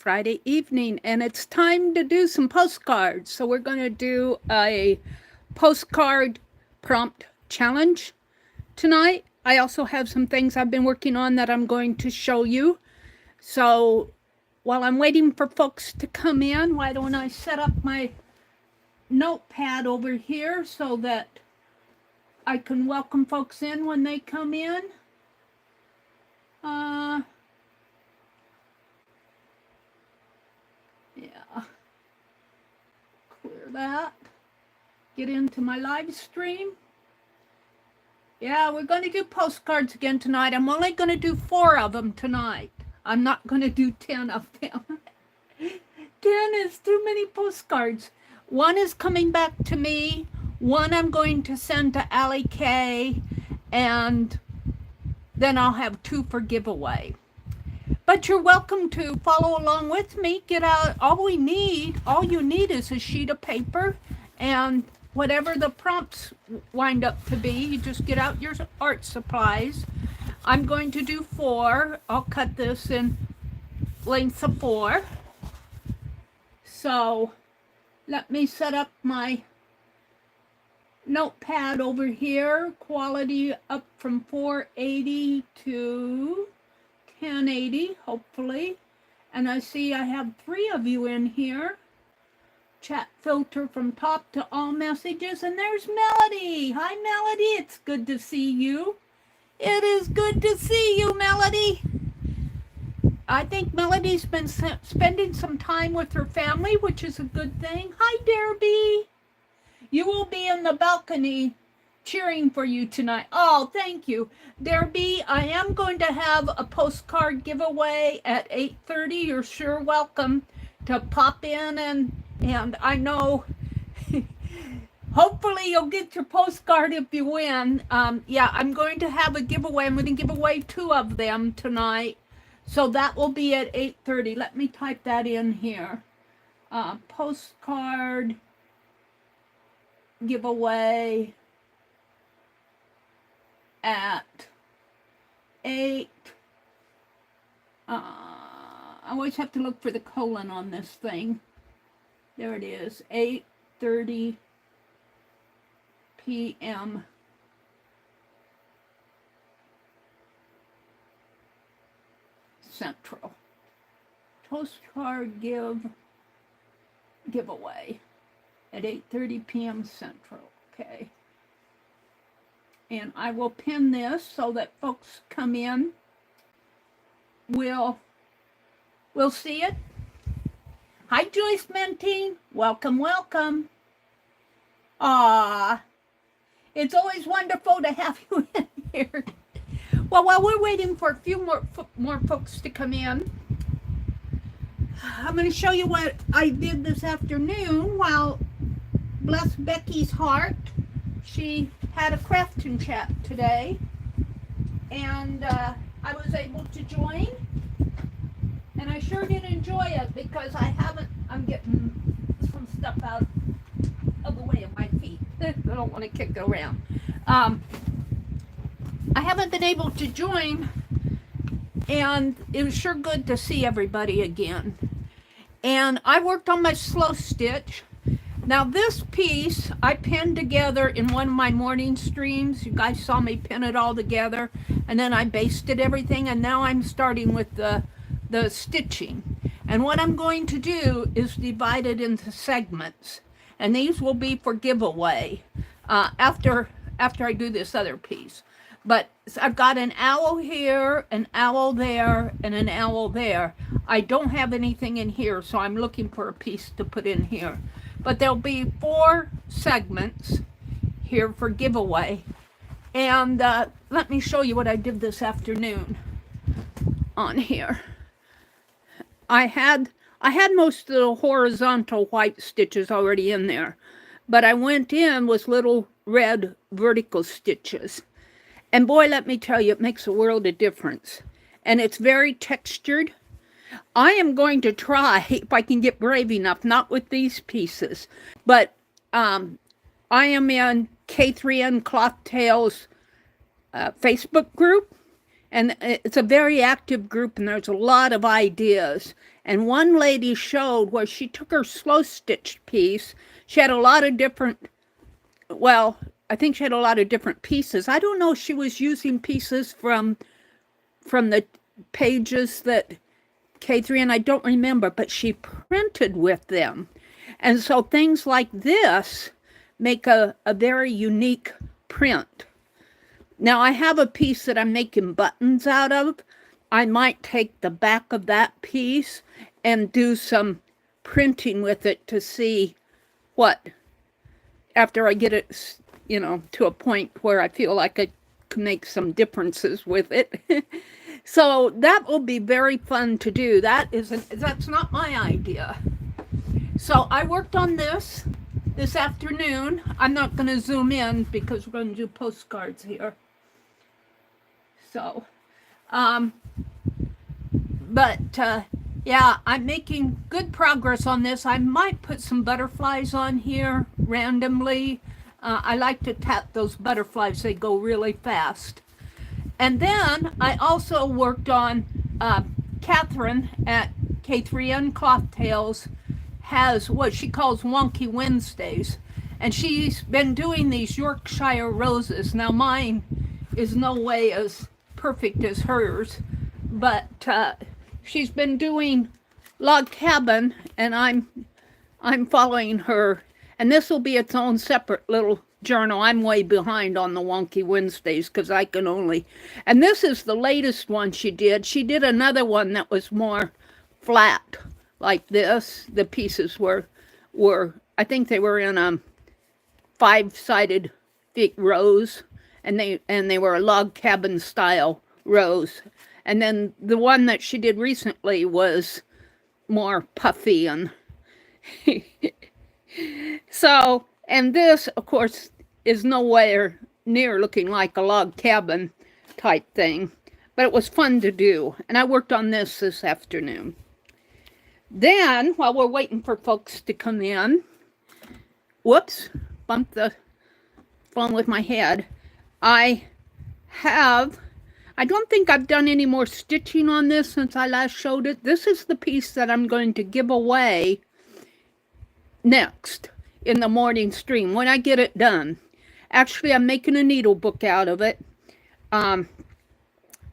Friday evening, and it's time to do some postcards. So we're going to do a postcard prompt challenge tonight. I also have some things I've been working on that I'm going to show you. So while I'm waiting for folks to come in, why don't I set up my notepad over here so that I can welcome folks in when they come in. Yeah, clear that. Get into my live stream. Yeah, we're going to do postcards again tonight. I'm only going to do 4 of them tonight. I'm not going to do 10 of them. 10 is too many postcards. 1 is coming back to me. 1 I'm going to send to Allie K. And then I'll have 2 for giveaway. But you're welcome to follow along with me. Get out. All you need is a sheet of paper and whatever the prompts wind up to be. You just get out your art supplies. I'm going to do 4. I'll cut this in lengths of 4. So let me set up my notepad over here. Quality up from 480 to 1080, hopefully. And I see I have 3 of you in here. Chat filter from top to all messages. And there's Melody. Hi, Melody. It's good to see you. It is good to see you, Melody. I think Melody's been spending some time with her family, which is a good thing. Hi, Derby. You will be in the balcony cheering for you tonight. Oh, thank you. Derby, I am going to have a postcard giveaway at 8:30. You're sure welcome to pop in, and I know hopefully you'll get your postcard if you win. Yeah, I'm going to have a giveaway. I'm going to give away 2 of them tonight. So that will be at 8:30. Let me type that in here. Postcard giveaway at 8. I always have to look for the colon on this thing. There it is, 8:30 p.m. Central. Postcard giveaway at 8:30 p.m. Central. Okay. And I will pin this so that folks come in. We'll see it. Hi, Joyce Mentine. Welcome, welcome. It's always wonderful to have you in here. Well, while we're waiting for a few more folks to come in, I'm going to show you what I did this afternoon while, bless Becky's heart, she had a crafting chat today, and I was able to join, and I sure did enjoy it because I'm getting some stuff out of the way of my feet. I don't want to kick it around. I haven't been able to join, and it was sure good to see everybody again. And I worked on my slow stitch. Now this piece I pinned together in one of my morning streams. You guys saw me pin it all together, and then I basted everything, and now I'm starting with the stitching. And what I'm going to do is divide it into segments, and these will be for giveaway after I do this other piece. But I've got an owl here, an owl there, and an owl there. I don't have anything in here, so I'm looking for a piece to put in here. But there'll be 4 segments here for giveaway. And let me show you what I did this afternoon on here. I had most of the horizontal white stitches already in there, but I went in with little red vertical stitches. And boy, let me tell you, it makes a world of difference. And it's very textured. I am going to try, if I can get brave enough, not with these pieces, but I am in K3N Cloth Tales Facebook group, And it's a very active group, and there's a lot of ideas. And one lady showed where she took her slow stitched piece. She had a lot of different, well, I think she had a lot of different pieces. I don't know if she was using pieces from the pages that K3, and I don't remember, but she printed with them. And so things like this make a very unique print. Now I have a piece that I'm making buttons out of. I might take the back of that piece and do some printing with it to see what, after I get it, you know, to a point where I feel like I can make some differences with it. So that will be very fun to do. That's not my idea. So I worked on this afternoon. I'm not going to zoom in because we're going to do postcards here. So, yeah, I'm making good progress on this. I might put some butterflies on here randomly. I like to tap those butterflies. They go really fast. And then I also worked on Catherine at K3N Cloth Tales has what she calls Wonky Wednesdays. And she's been doing these Yorkshire roses. Now mine is no way as perfect as hers, but she's been doing Log Cabin, and I'm following her. And this will be its own separate little journal. I'm way behind on the Wonky Wednesdays because I can only, and this is the latest one she did. She did another one that was more flat like this. The pieces were I think they were in a 5-sided thick rows, and they were a log cabin style rows. And then the one that she did recently was more puffy and so, and this of course is nowhere near looking like a log cabin type thing, but it was fun to do, and I worked on this afternoon. Then, while we're waiting for folks to come in, whoops, bumped the phone with my head. I don't think I've done any more stitching on this since I last showed it. This is the piece that I'm going to give away next in the morning stream when I get it done. Actually, I'm making a needle book out of it. I'm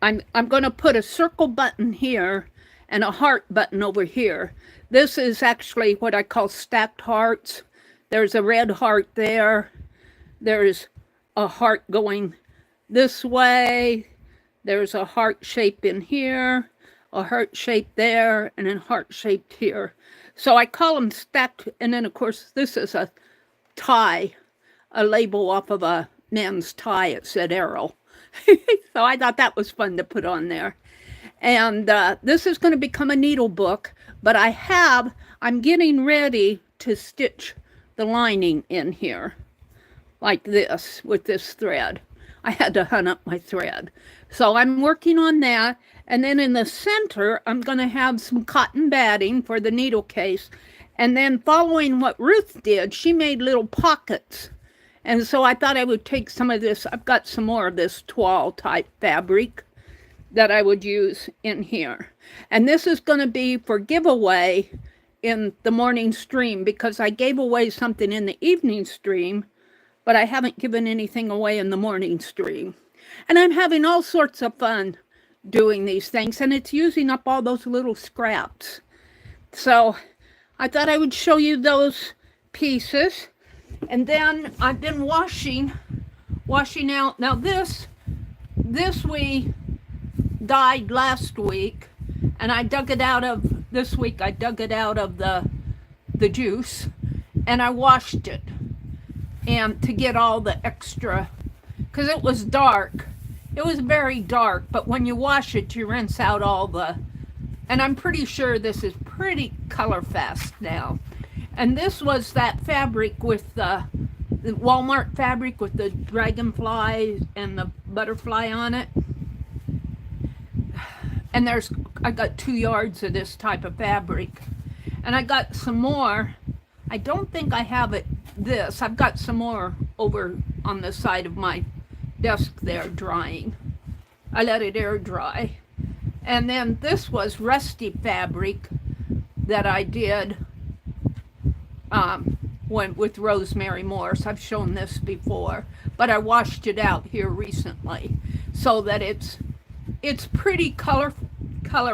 going to put a circle button here and a heart button over here. This is actually what I call stacked hearts. There's a red heart there. There's a heart going this way. There's a heart shape in here, a heart shape there, and a heart shaped here. So I call them stacked. And then, of course, this is a tie, a label off of a man's tie. It said Errol. So I thought that was fun to put on there. And this is going to become a needle book, but I'm getting ready to stitch the lining in here like this with this thread. I had to hunt up my thread. So I'm working on that. And then in the center, I'm going to have some cotton batting for the needle case. And then following what Ruth did, she made little pockets. And so I thought I would take some of this. I've got some more of this toile type fabric that I would use in here. And this is going to be for giveaway in the morning stream because I gave away something in the evening stream, but I haven't given anything away in the morning stream. And I'm having all sorts of fun doing these things, and it's using up all those little scraps. So I thought I would show you those pieces. And then I've been washing out. Now this we dyed last week, and I dug it out of this week. I dug it out of the juice, and I washed it, and to get all the extra, because it was dark. It was very dark, but when you wash it, you rinse out all the, and I'm pretty sure this is pretty color fast now. And this was that fabric with the Walmart fabric with the dragonfly and the butterfly on it. And I got 2 yards of this type of fabric. And I got some more. I don't think I have I've got some more over on the side of my desk there drying. I let it air dry. And then this was rusty fabric that I did with Rosemary Morse. I've shown this before, but I washed it out here recently so that it's pretty color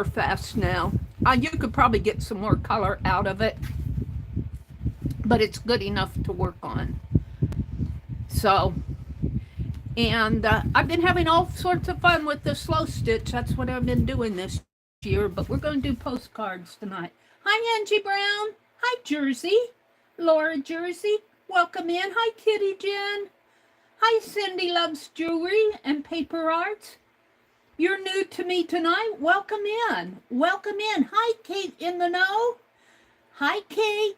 fast now. You could probably get some more color out of it, but it's good enough to work on. So, and I've been having all sorts of fun with the slow stitch. That's what I've been doing this year, but we're going to do postcards tonight. Hi, Angie Brown. Hi, Jersey. Laura Jersey. Welcome in. Hi, Kitty Jen. Hi, Cindy Loves Jewelry and Paper Arts. You're new to me tonight. Welcome in. Welcome in. Hi, Kate in the know. Hi, Kate.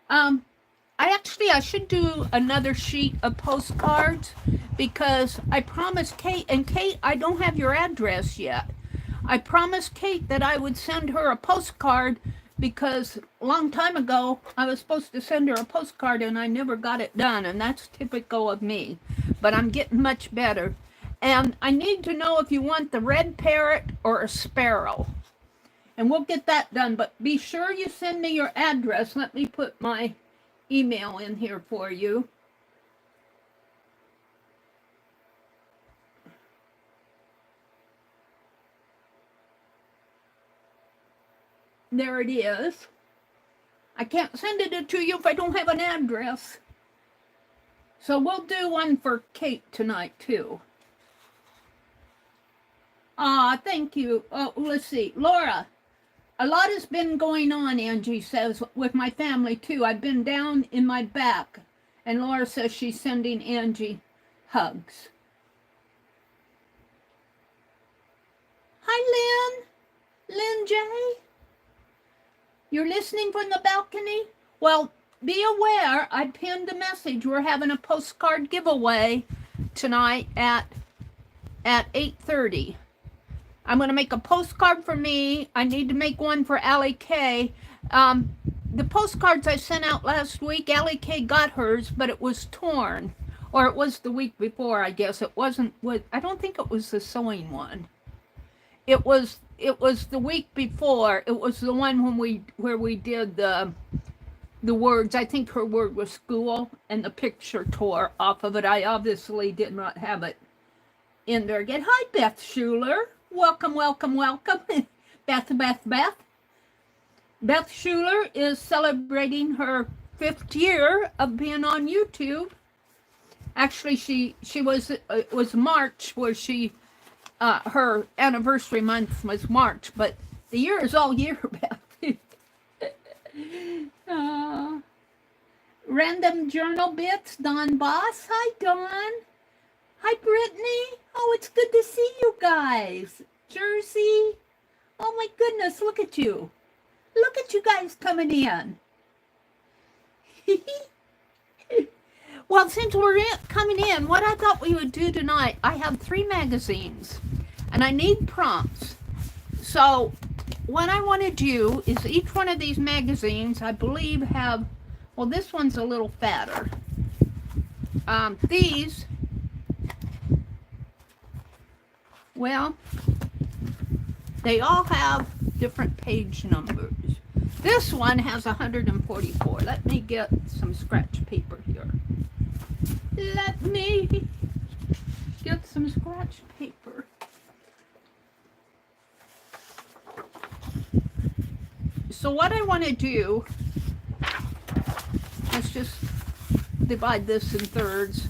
I should do another sheet of postcards because I promised Kate, and Kate, I don't have your address yet. I promised Kate that I would send her a postcard because a long time ago I was supposed to send her a postcard and I never got it done, and that's typical of me. But I'm getting much better. And I need to know if you want the red parrot or a sparrow. And we'll get that done, but be sure you send me your address. Let me put my email in here for you. There it is. I can't send it to you if I don't have an address. So we'll do one for Kate tonight too. Thank you. Oh, let's see. Laura, a lot has been going on, Angie says, with my family too. I've been down in my back. And Laura says she's sending Angie hugs. Hi, Lynn. Lynn J. You're listening from the balcony? Well, be aware, I pinned a message. We're having a postcard giveaway tonight at 8:30. I'm going to make a postcard for me. I need to make one for Allie K. The postcards I sent out last week, Allie K got hers, but it was torn. Or it was the week before, I guess. It wasn't, I don't think it was the sewing one. It was the week before. It was the one where we did the words. I think her word was school, and the picture tore off of it. I obviously did not have it in there again. Hi, Beth Schuler. Welcome, welcome, welcome. Beth. Beth Schuler is celebrating her 5th year of being on YouTube. Actually, she was, it was March where she, her anniversary month was March, but the year is all year, Beth. Random Journal Bits, Don Boss. Hi, Don. Hi, Brittany. Oh, it's good to see you guys. Jersey. Oh, my goodness, look at you. Look at you guys coming in. Well, since we're coming in, what I thought we would do tonight, I have 3 magazines, and I need prompts. So what I want to do is each one of these magazines, I believe, have, well, this one's a little fatter. These, well, they all have different page numbers. This one has 144. Let me get some scratch paper here. Let me get some scratch paper. So what I want to do, let's just divide this in thirds.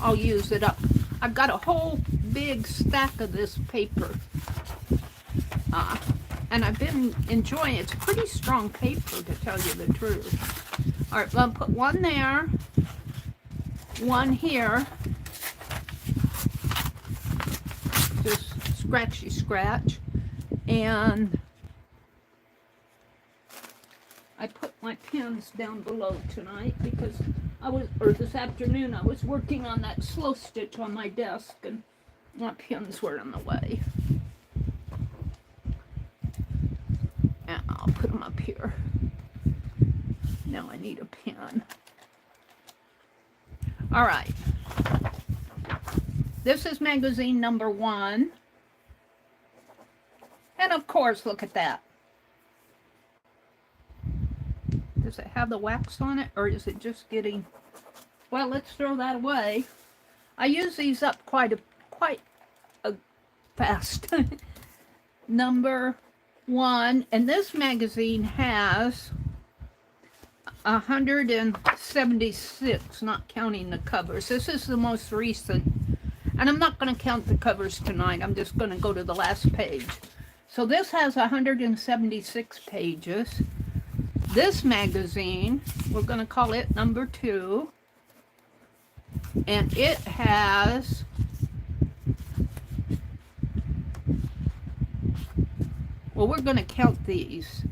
I'll use it up. I've got a whole big stack of this paper. And I've been enjoying it. It's pretty strong paper, to tell you the truth. All right, well, I'll put one there, one here. Just scratchy scratch. And I put my pens down below tonight because this afternoon, I was working on that slow stitch on my desk and my pens were in the way. And I'll put them up here. Now I need a pen. All right. This is magazine number 1. And of course, look at that. Does it have the wax on it, or is it just getting... Well, let's throw that away. I use these up quite fast. Number 1, and this magazine has 176, not counting the covers. This is the most recent, and I'm not going to count the covers tonight. I'm just going to go to the last page. So this has 176 pages. This magazine, we're going to call it number 2, and it has well, we're going to count these.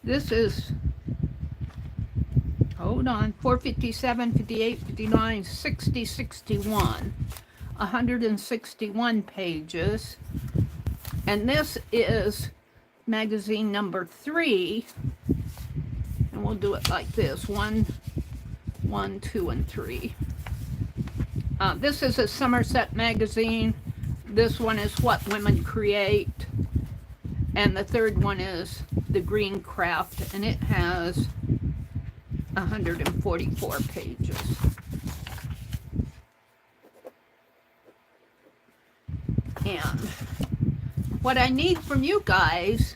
This is, hold on, 457, 58, 59, 60, 61. 161 pages. And this is magazine number 3. And we'll do it like this. 1, 2, and 3. This is a Somerset magazine. This one is What Women Create. And the third one is The Green Craft, and it has 144 pages. And what I need from you guys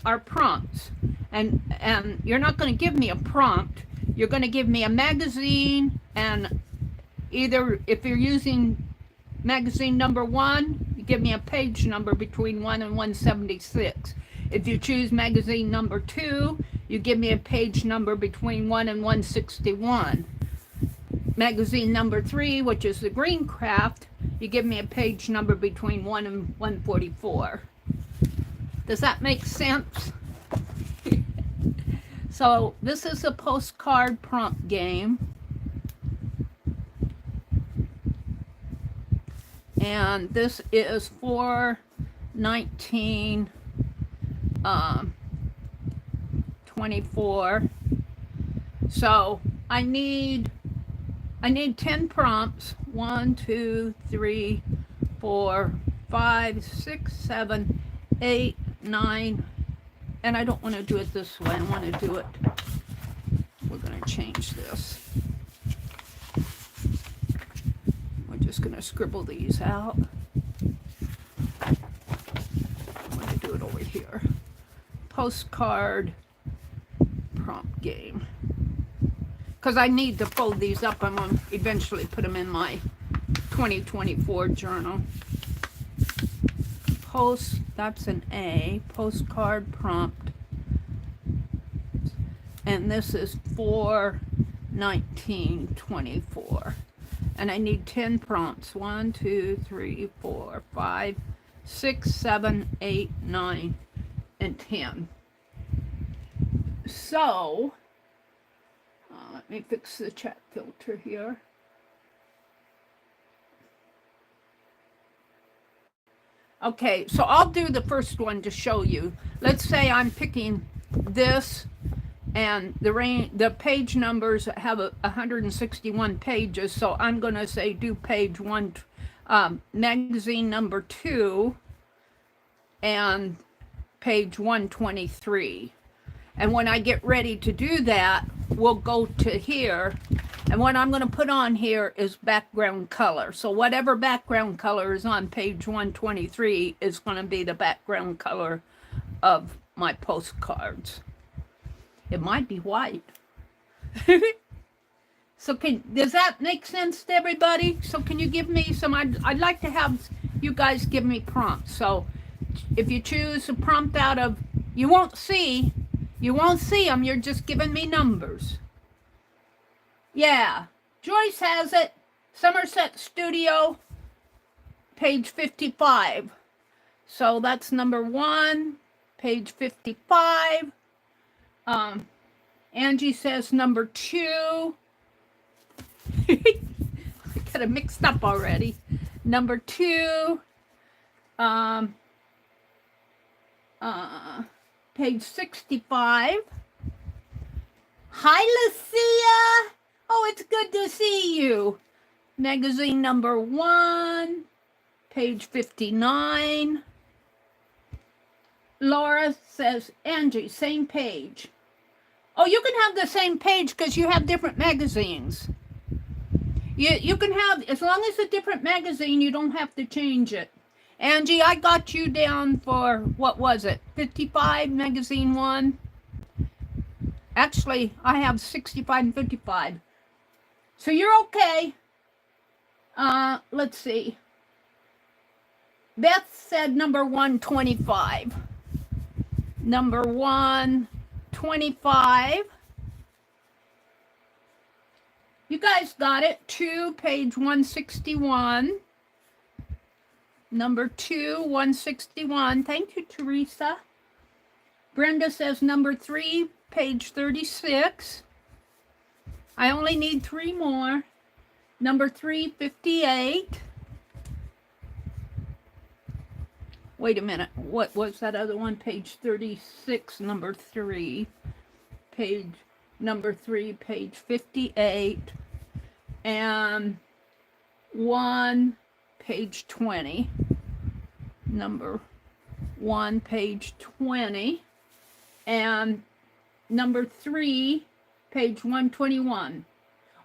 are prompts. And you're not going to give me a prompt. You're going to give me a magazine, and either if you're using magazine number 1, you give me a page number between 1 and 176. If you choose magazine number 2, you give me a page number between 1 and 161. Magazine number 3, which is the Green Craft, you give me a page number between 1 and 144. Does that make sense? So this is a postcard prompt game. And this is for 1924. So I need 10 prompts. 1, 2, 3, 4, 5, 6, 7, 8, 9. And I don't want to do it this way. I want to do it. We're going to change this. Just going to scribble these out. I'm going to do it over here. Postcard prompt game. Because I need to fold these up. I'm going to eventually put them in my 2024 journal. That's an A. Postcard prompt. And this is for 1924. And I need 10 prompts. 1, 2, 3, 4, 5, 6, 7, 8, 9, and 10. So, let me fix the chat filter here. Okay, so I'll do the first one to show you. Let's say I'm picking this, and the page numbers have 161 pages, so I'm going to say do page 1, magazine number 2, and page 123. And when I get ready to do that, we'll go to here, and what I'm going to put on here is background color. So whatever background color is on page 123 is going to be the background color of my postcards. It might be white. So does that make sense to everybody? So can you give me some, I'd like to have you guys give me prompts. So if you choose a prompt out of, you won't see them, you're just giving me numbers. Yeah, Joyce has it. Somerset Studio, page 55. So that's number 1, page 55. Angie says number 2. I got it mixed up already. Number 2. Page 65. Hi, Lucia. Oh, it's good to see you. Magazine number 1, page 59. Laura says, Angie, same page. Oh, you can have the same page because you have different magazines. You can have, as long as it's a different magazine, you don't have to change it. Angie, I got you down for, what was it, 55, magazine 1? Actually, I have 65 and 55. So you're okay. Let's see. Beth said number 125. Number 125. You guys got it. 2, page 161. Number 2, 161. Thank you, Teresa. Brenda says number 3, page 36. I only need 3 more. Number 3, 58. Wait a minute. What was that other one? Page 36, number 3. Page number 3, page 58. And 1, page 20. Number 1, page 20. And number 3, page 121.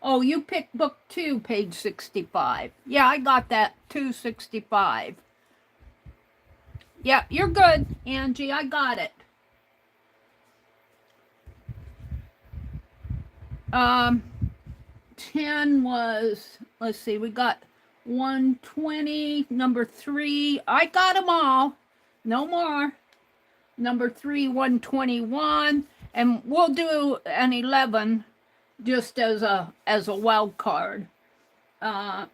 Oh, you picked book 2, page 65. Yeah, I got that, 265. Yeah, you're good, Angie. I got it. 10 was, let's see, we got 120, number 3. I got them all. No more. Number 3, 121. And we'll do an 11 just as a wild card.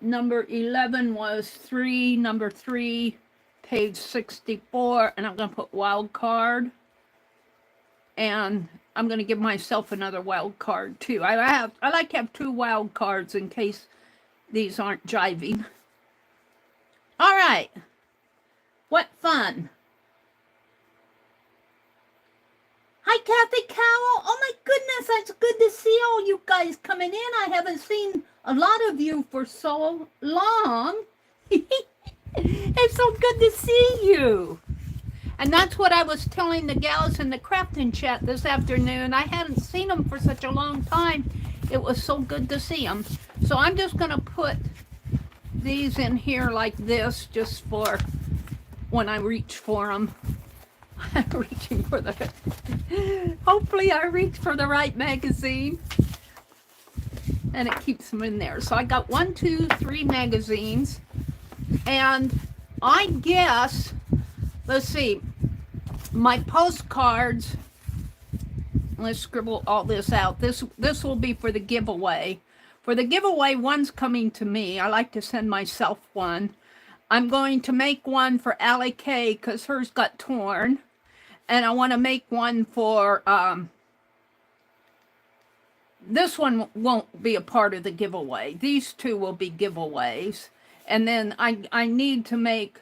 Number 11 was 3, number 3, page 64, and I'm going to put wild card. And I'm going to give myself another wild card too. I like to have 2 wild cards in case these aren't jiving. All right. What fun. Hi, Kathy Cowell. Oh my goodness, it's good to see all you guys coming in. I haven't seen a lot of you for so long. It's so good to see you. And that's what I was telling the gals in the crafting chat this afternoon. I hadn't seen them for such a long time. It was so good to see them. So I'm just going to put these in here like this just for when I reach for them. I'm reaching for the... Hopefully I reach for the right magazine. And it keeps them in there. So I got 1, 2, 3 magazines. And I guess, let's see, my postcards, let's scribble all this out. This will be for the giveaway. For the giveaway, one's coming to me. I like to send myself one. I'm going to make one for Allie Kay because hers got torn. And I want to make one for, this one won't be a part of the giveaway. These 2 will be giveaways. And then I need to make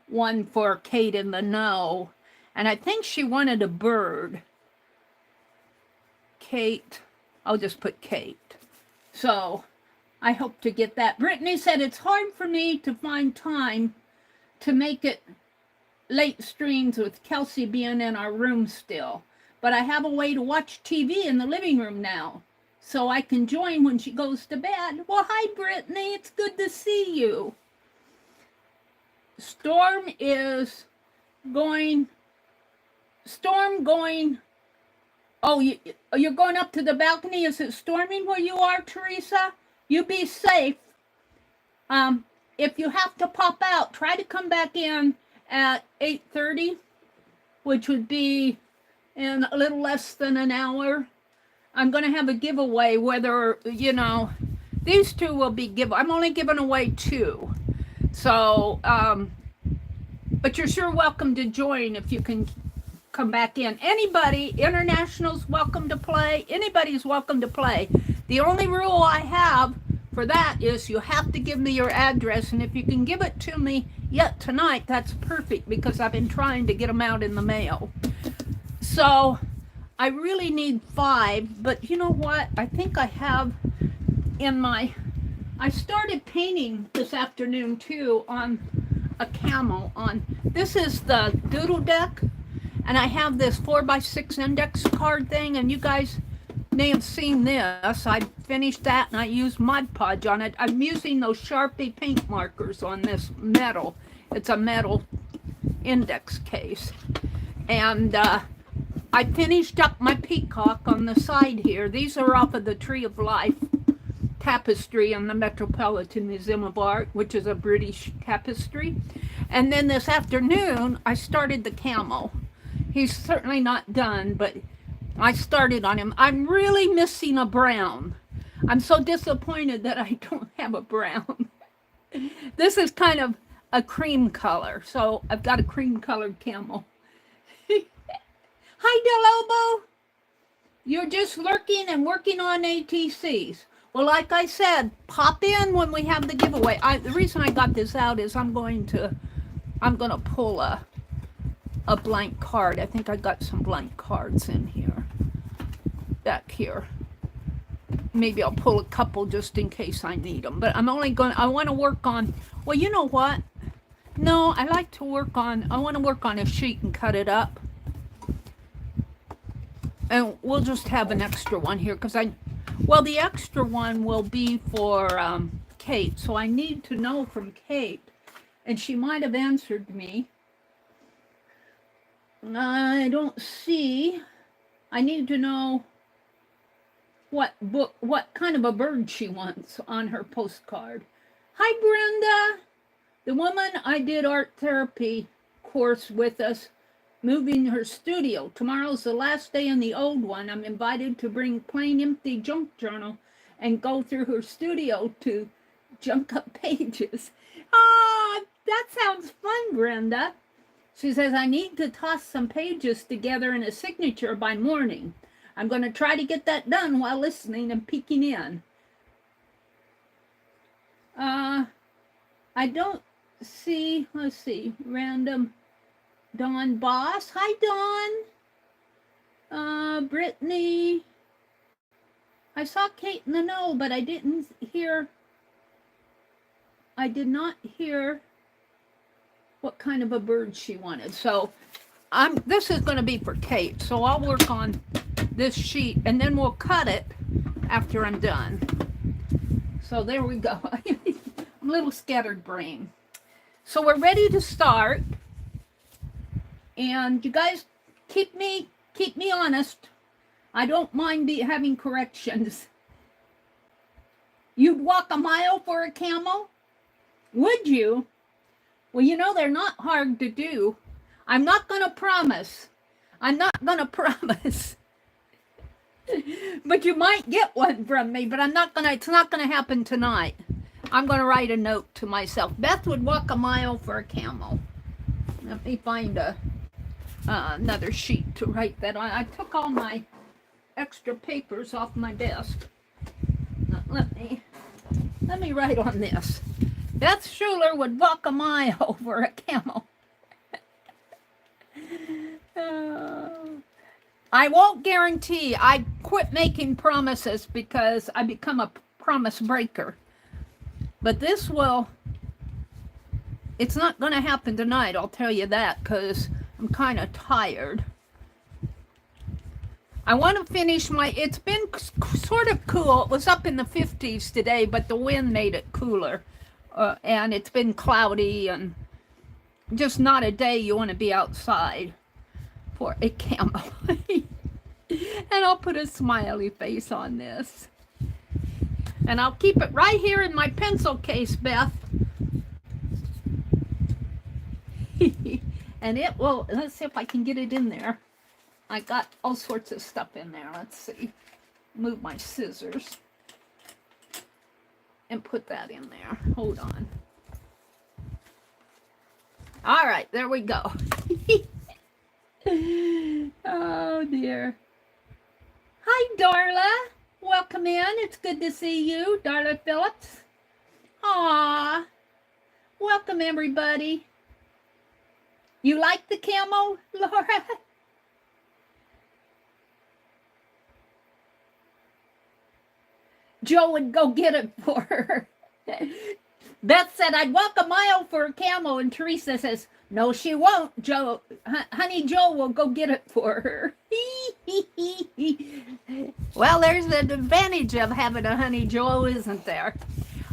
one for Kate in the Know. And I think she wanted a bird. Kate. I'll just put Kate. So I hope to get that. Brittany said it's hard for me to find time to make it late streams with Kelsey being in our room still. But I have a way to watch TV in the living room now. So I can join when she goes to bed. Well, hi, Brittany. It's good to see you. Storm going. Oh, you're going up to the balcony? Is it storming where you are, Teresa? You be safe. If you have to pop out, try to come back in at 8:30, which would be in a little less than an hour. I'm going to have a giveaway, whether, you know, these 2 will be I'm only giving away 2. So, but you're sure welcome to join if you can come back in. Anybody, internationals, welcome to play. Anybody's welcome to play. The only rule I have for that is you have to give me your address, and if you can give it to me yet tonight, that's perfect because I've been trying to get them out in the mail. So I really need 5, but you know what? I think I have in my... I started painting this afternoon too on a camel on. This is the doodle deck, and I have this 4x6 index card thing, and you guys may have seen this. I finished that and I used Mod Podge on it. I'm using those Sharpie paint markers on this metal. It's a metal index case. And I finished up my peacock on the side here. These are off of the Tree of Life tapestry in the Metropolitan Museum of Art, which is a British tapestry. And then this afternoon, I started the camel. He's certainly not done, but I started on him. I'm really missing a brown. I'm so disappointed that I don't have a brown. This is kind of a cream color, so I've got a cream colored camel. Hi, Delobo. You're just lurking and working on ATCs. Well, like I said, pop in when we have the giveaway. The reason I got this out is I'm going to pull a blank card. I think I got some blank cards in here, back here. Maybe I'll pull a couple just in case I need them. But I want to work on, well, you know what? No, I want to work on a sheet and cut it up. And we'll just have an extra one here because the extra one will be for Kate. So I need to know from Kate, and she might have answered me. I don't see. I need to know what kind of a bird she wants on her postcard. Hi, Brenda. The woman I did art therapy course with us, moving her studio. Tomorrow's the last day in the old one. I'm invited to bring plain empty junk journal and go through her studio to junk up pages. Ah, that sounds fun, Brenda. She says, I need to toss some pages together in a signature by morning. I'm going to try to get that done while listening and peeking in. I don't see, let's see, random Dawn Boss. Hi, Dawn. Brittany. I saw Kate in the know, but I did not hear what kind of a bird she wanted. So this is going to be for Kate. So I'll work on this sheet and then we'll cut it after I'm done. So there we go. I'm a little scattered brain. So we're ready to start. And you guys keep me honest. I don't mind having corrections. You'd walk a mile for a camel? Would you? Well, you know, they're not hard to do. I'm not going to promise. But you might get one from me, but it's not going to happen tonight. I'm going to write a note to myself. Beth would walk a mile for a camel. Let me find another sheet to write that on. I took all my extra papers off my desk. Let me write on this. Beth Schuler would walk a mile for a camel. I won't guarantee. I quit making promises because I become a promise breaker. But it's not going to happen tonight, I'll tell you that, because I'm kind of tired. I want to finish it's been sort of cool. It was up in the 50s today, but the wind made it cooler. And it's been cloudy and just not a day you want to be outside for a camel. And I'll put a smiley face on this. And I'll keep it right here in my pencil case, Beth. And it will, let's see if I can get it in there. I got all sorts of stuff in there. Let's see. Move my scissors. And put that in there. Hold on. All right, there we go. Oh, dear. Hi, Darla. Welcome in. It's good to see you, Darla Phillips. Aw. Welcome, everybody. You like the camel, Laura? Joe would go get it for her. Beth said, I'd walk a mile for a camel, and Teresa says, no, she won't. Joe, Honey Joe will go get it for her. Well, there's the advantage of having a Honey Joe, isn't there?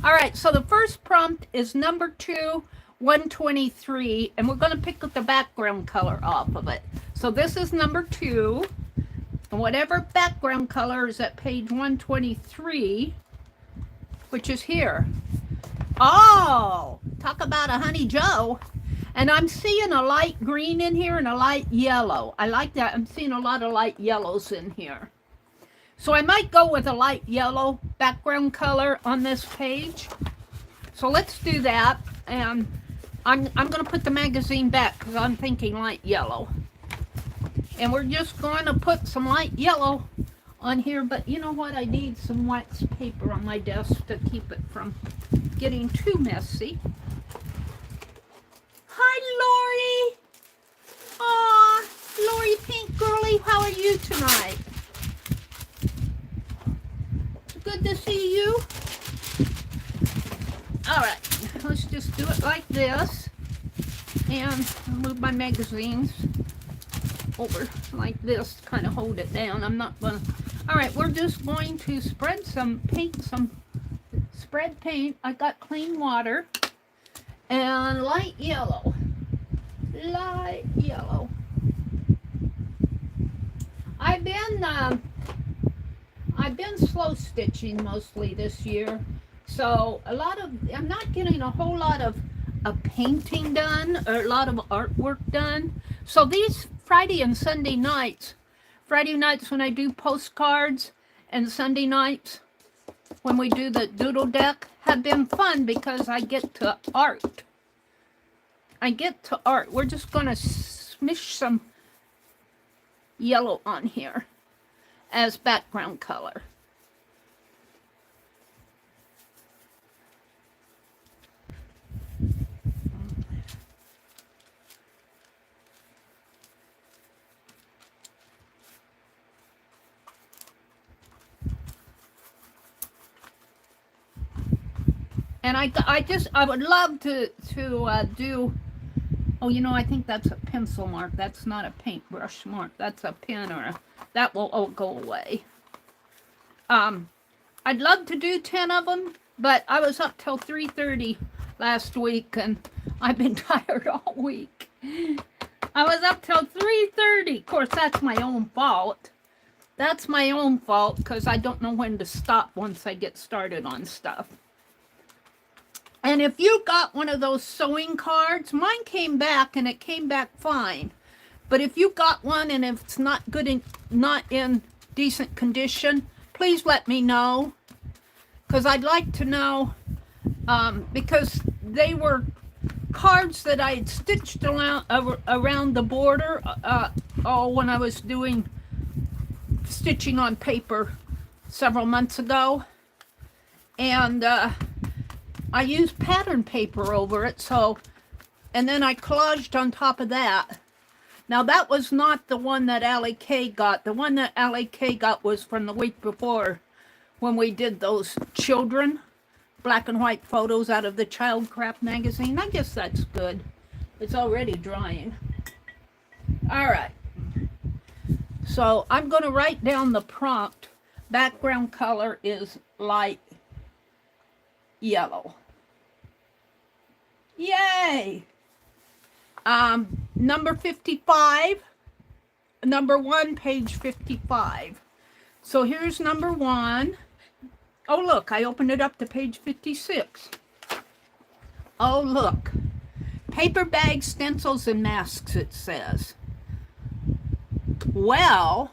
All right, so the first prompt is number 2, 123, and we're going to pick up the background color off of it. So this is number 2, and whatever background color is at page 123, which is here. Oh, talk about a Honey Joe. And I'm seeing a light green in here and a light yellow. I like that. I'm seeing a lot of light yellows in here. So I might go with a light yellow background color on this page. So let's do that. And I'm going to put the magazine back because I'm thinking light yellow. And we're just going to put some light yellow on here. But you know what? I need some wax paper on my desk to keep it from getting too messy. Hi, Lori. Aw, Lori Pink Girly, how are you tonight? Good to see you. All right, let's just do it like this. And move my magazines over like this to kind of hold it down. I'm not going to. All right, we're just going to spread some paint, spread paint. I got clean water. And light yellow. Light yellow. I've been slow stitching mostly this year. So I'm not getting a whole lot of painting done or a lot of artwork done. So these Friday and Sunday nights, Friday nights when I do postcards and Sunday nights when we do the doodle deck have been fun because I get to art. We're just going to smish some yellow on here as background color. And I would love to do, oh, you know, I think that's a pencil mark. That's not a paintbrush mark. That's a pen that will all go away. I'd love to do 10 of them, but I was up till 3:30 last week, and I've been tired all week. I was up till 3:30. Of course, that's my own fault. That's my own fault because I don't know when to stop once I get started on stuff. And if you got one of those sewing cards, mine came back and it came back fine. But if you got one and if it's not good not in decent condition, please let me know. Because I'd like to know, because they were cards that I had stitched around the border when I was doing stitching on paper several months ago. And I used pattern paper over it, and then I collaged on top of that. Now that was not the one that Allie Kay got. The one that Allie Kay got was from the week before when we did those children black and white photos out of the Childcraft magazine. I guess that's good. It's already drying. All right. So I'm going to write down the prompt. Background color is light yellow. Yay! Number 55, number 1, page 55. So here's number 1. Oh, look, I opened it up to page 56. Oh, look. Paper bags, stencils, and masks, it says. Well,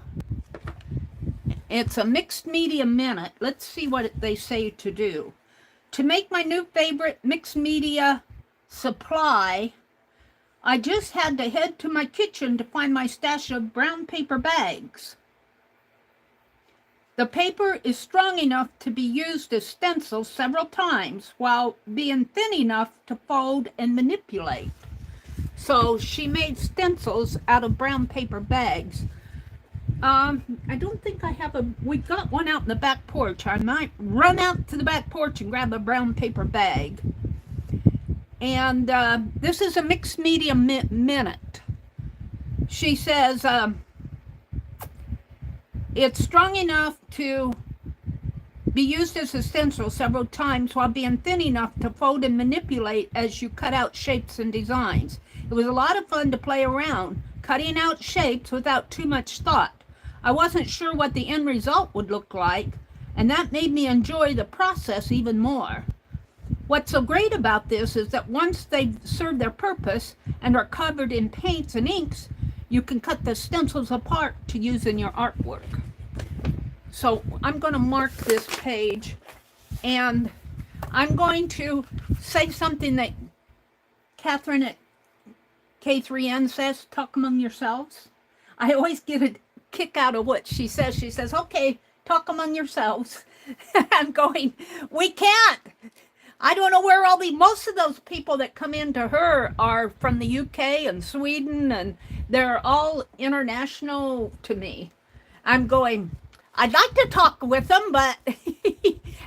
it's a mixed media minute. Let's see what they say to do. To make my new favorite mixed media supply, I just had to head to my kitchen to find my stash of brown paper bags. The paper is strong enough to be used as stencils several times while being thin enough to fold and manipulate. So she made stencils out of brown paper bags. I don't think I have we got one out in the back porch. I might run out to the back porch and grab a brown paper bag. And this is a mixed media minute. She says it's strong enough to be used as a stencil several times while being thin enough to fold and manipulate as you cut out shapes and designs. It was a lot of fun to play around, cutting out shapes without too much thought. I wasn't sure what the end result would look like, and that made me enjoy the process even more. What's so great about this is that once they've served their purpose and are covered in paints and inks, you can cut the stencils apart to use in your artwork. So I'm going to mark this page, and I'm going to say something that Catherine at K3N says, talk among yourselves. I always get a kick out of what she says. She says, okay, talk among yourselves. I'm going, we can't. I don't know where most of those people that come into her are from the UK and Sweden, and they're all international to me. I'm going, I'd like to talk with them, but,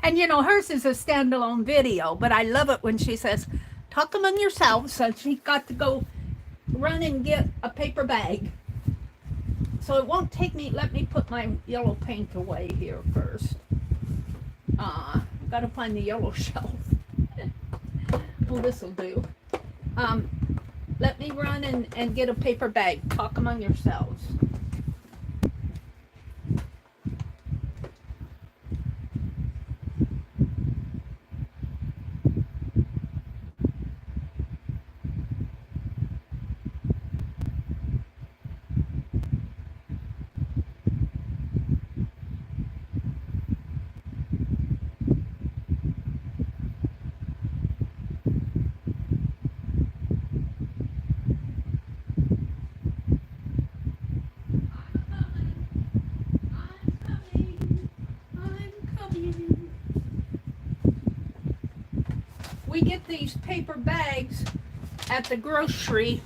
and you know, hers is a standalone video, but I love it when she says, talk among yourselves. So she got to go run and get a paper bag. So it won't take me, let me put my yellow paint away here first. Got to find the yellow shelf. Well, this will do. Let me run and get a paper bag. Talk among yourselves. We get these paper bags at the grocery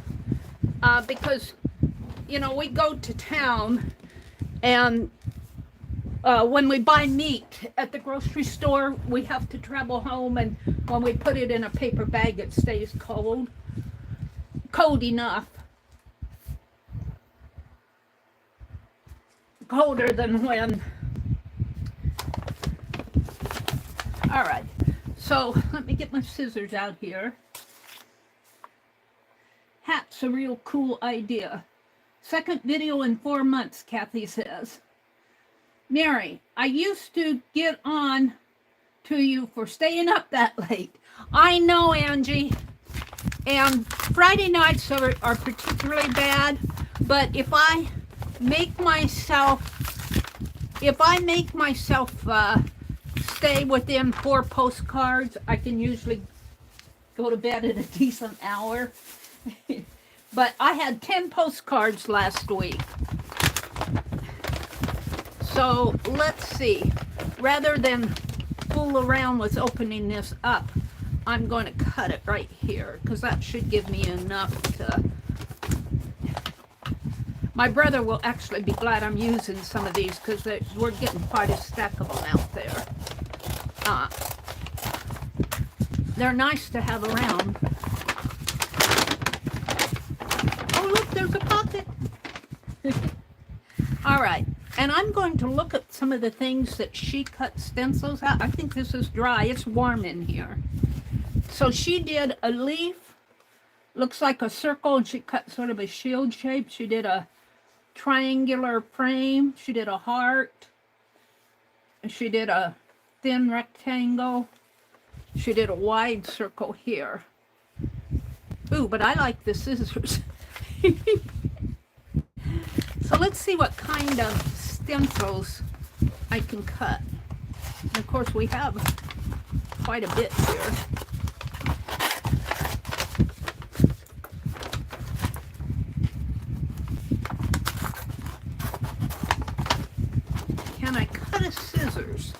because, you know, we go to town, and when we buy meat at the grocery store, we have to travel home, and when we put it in a paper bag, it stays cold enough. Colder than when. All right. So let me get my scissors out here. Hat's a real cool idea. Second video in 4 months, Kathy says. Meri, I used to get on to you for staying up that late. I know, Angie. And Friday nights are particularly bad, but if I make myself stay within 4 postcards, I can usually go to bed at a decent hour. But I had 10 postcards last week. So let's see. Rather than fool around with opening this up, I'm going to cut it right here, because that should give me enough to... My brother will actually be glad I'm using some of these, because we're getting quite a stack of them out there. They're nice to have around. Oh, look, there's a pocket. All right, and I'm going to look at some of the things that she cut stencils out. I think this is dry. It's warm in here. So she did a leaf, looks like a circle, and she cut sort of a shield shape. She did a triangular frame. She did a heart. And she did a thin rectangle. She did a wide circle here. Ooh, but I like the scissors. So let's see what kind of stencils I can cut. And of course, we have quite a bit here. Can I cut a scissors?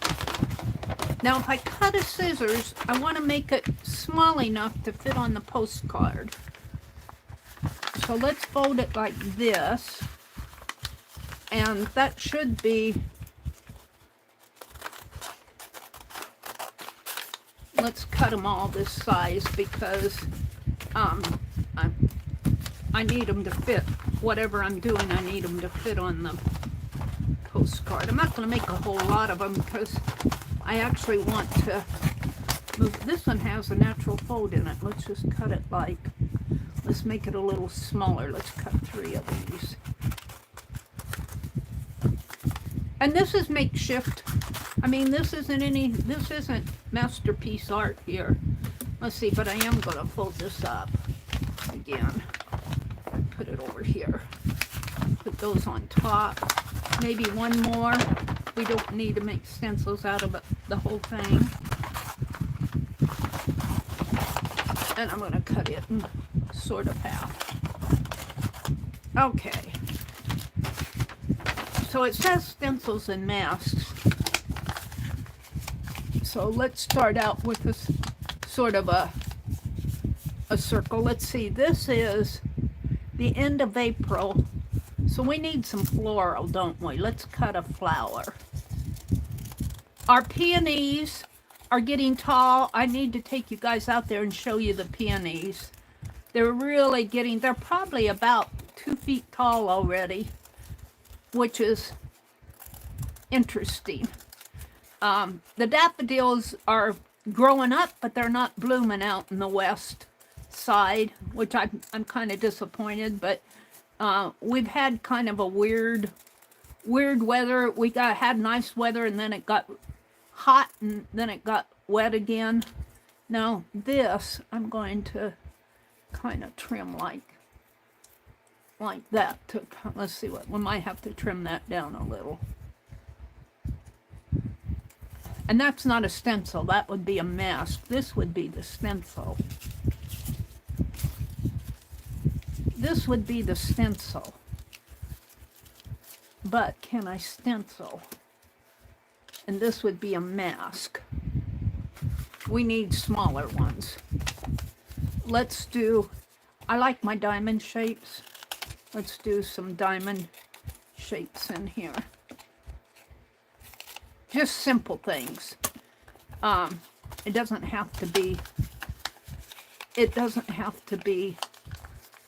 Now, if I cut a scissors, I want to make it small enough to fit on the postcard. So let's fold it like this. And that should be, let's cut them all this size because I need them to fit. Whatever I'm doing, I need them to fit on the postcard. I'm not going to make a whole lot of them because I actually want to move. This one has a natural fold in it. Let's just cut it like, let's make it a little smaller. Let's cut 3 of these. And this is makeshift. I mean, this isn't masterpiece art here. Let's see, but I am going to fold this up again. Put it over here. Put those on top. Maybe one more. We don't need to make stencils out of the whole thing. And I'm going to cut it in sort of half. Okay. So it says stencils and masks. So let's start out with this sort of a circle. Let's see, this is the end of April. So we need some floral, don't we? Let's cut a flower. Our peonies are getting tall. I need to take you guys out there and show you the peonies. They're really getting, they're probably about 2 feet tall already, which is interesting. The daffodils are growing up, but they're not blooming out in the west side, which I'm kind of disappointed, but we've had kind of a weird weather. We had nice weather and then it got hot and then it got wet again. Now this I'm going to kind of trim like that. Let's see what we might have to trim that down a little. And that's not a stencil, that would be a mask. This would be the stencil. This would be the stencil. But can I stencil? And this would be a mask. We need smaller ones. Let's do, I like my diamond shapes. Let's do some diamond shapes in here. Just simple things. It doesn't have to be,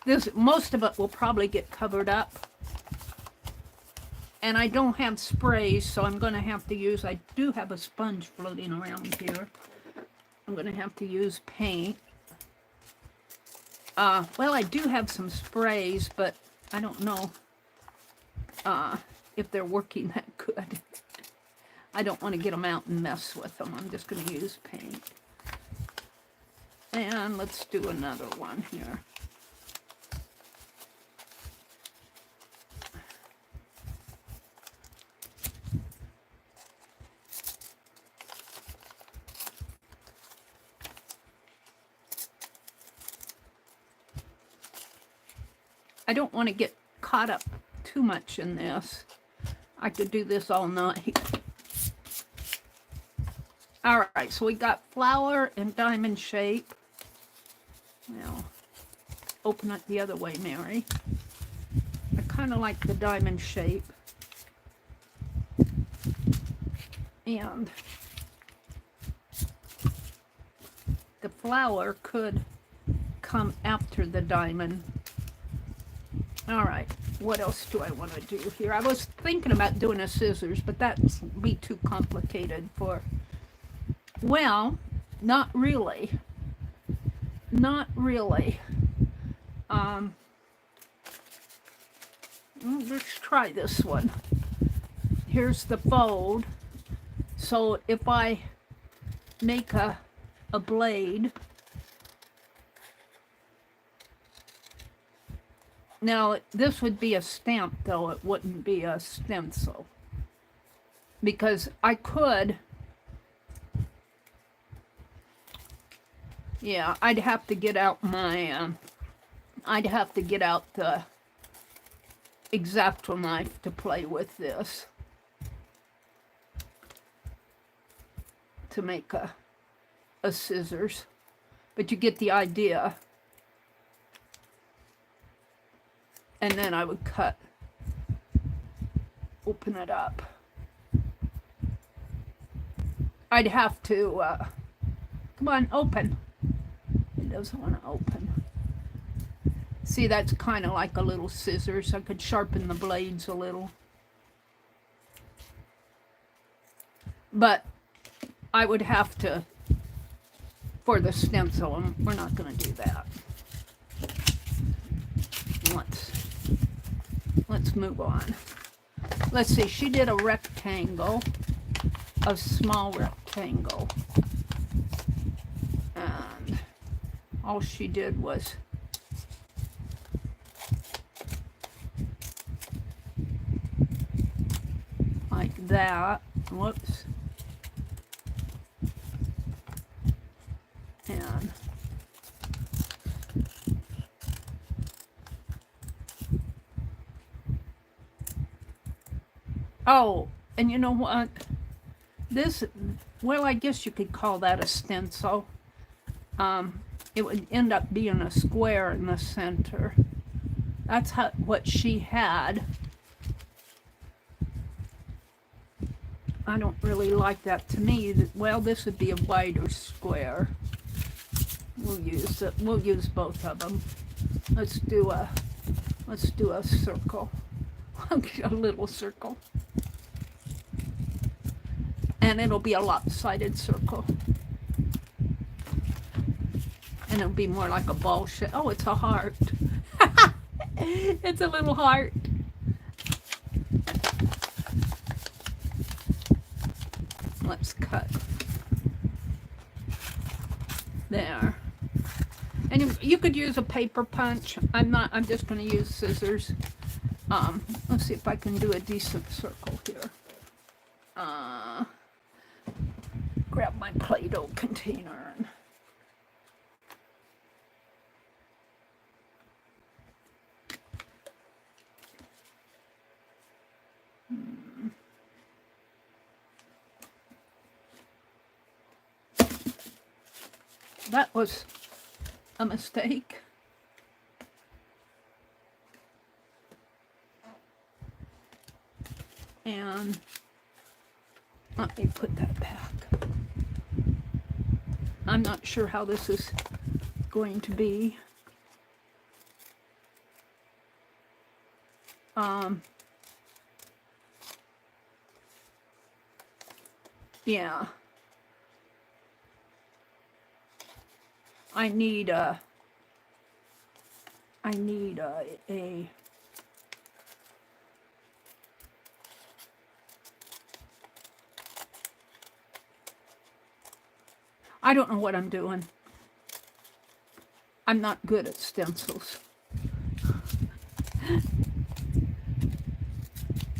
this, most of it will probably get covered up. And I don't have sprays, so I'm going to have to use, I do have a sponge floating around here. I'm going to have to use paint. Well, I do have some sprays, but I don't know if they're working that good. I don't want to get them out and mess with them. I'm just going to use paint. And let's do another one here. I don't want to get caught up too much in this. I could do this all night. All right, so we got flower and diamond shape. Now, open it the other way, Mary. I kind of like the diamond shape. And the flower could come after the diamond. All right, what else do I want to do here? I was thinking about doing a scissors, but that'd be too complicated for... Well, not really. Not really. Let's try this one. Here's the fold. So if I make a blade... Now, this would be a stamp, though. It wouldn't be a stencil. Because I could... Yeah, I'd have to get out my... I'd have to get out the X-Acto knife to play with this. To make a scissors. But you get the idea. And then I would cut, open it up. I'd have to Come on, open. It doesn't want to open. See, that's kind of like a little scissors. I could sharpen the blades a little. But I would have to, for the stencil, and we're not going to do that. Let's move on. Let's see, she did a rectangle, a small rectangle. And all she did was like that. Whoops. And oh, and you know what? This, well, I guess you could call that a stencil. It would end up being a square in the center. That's what she had. I don't really like that. To me, well, this would be a wider square. We'll use it. We'll use both of them. Let's do a circle. A little circle. And it'll be a lopsided circle. And it'll be more like a ball shape. Oh, it's a heart. It's a little heart. Let's cut. There. And you could use a paper punch. I'm just going to use scissors. Let's see if I can do a decent circle here. Grab my Play-Doh container. That was a mistake. And let me put that back. I'm not sure how this is going to be. Yeah. I need a I don't know what I'm doing. I'm not good at stencils.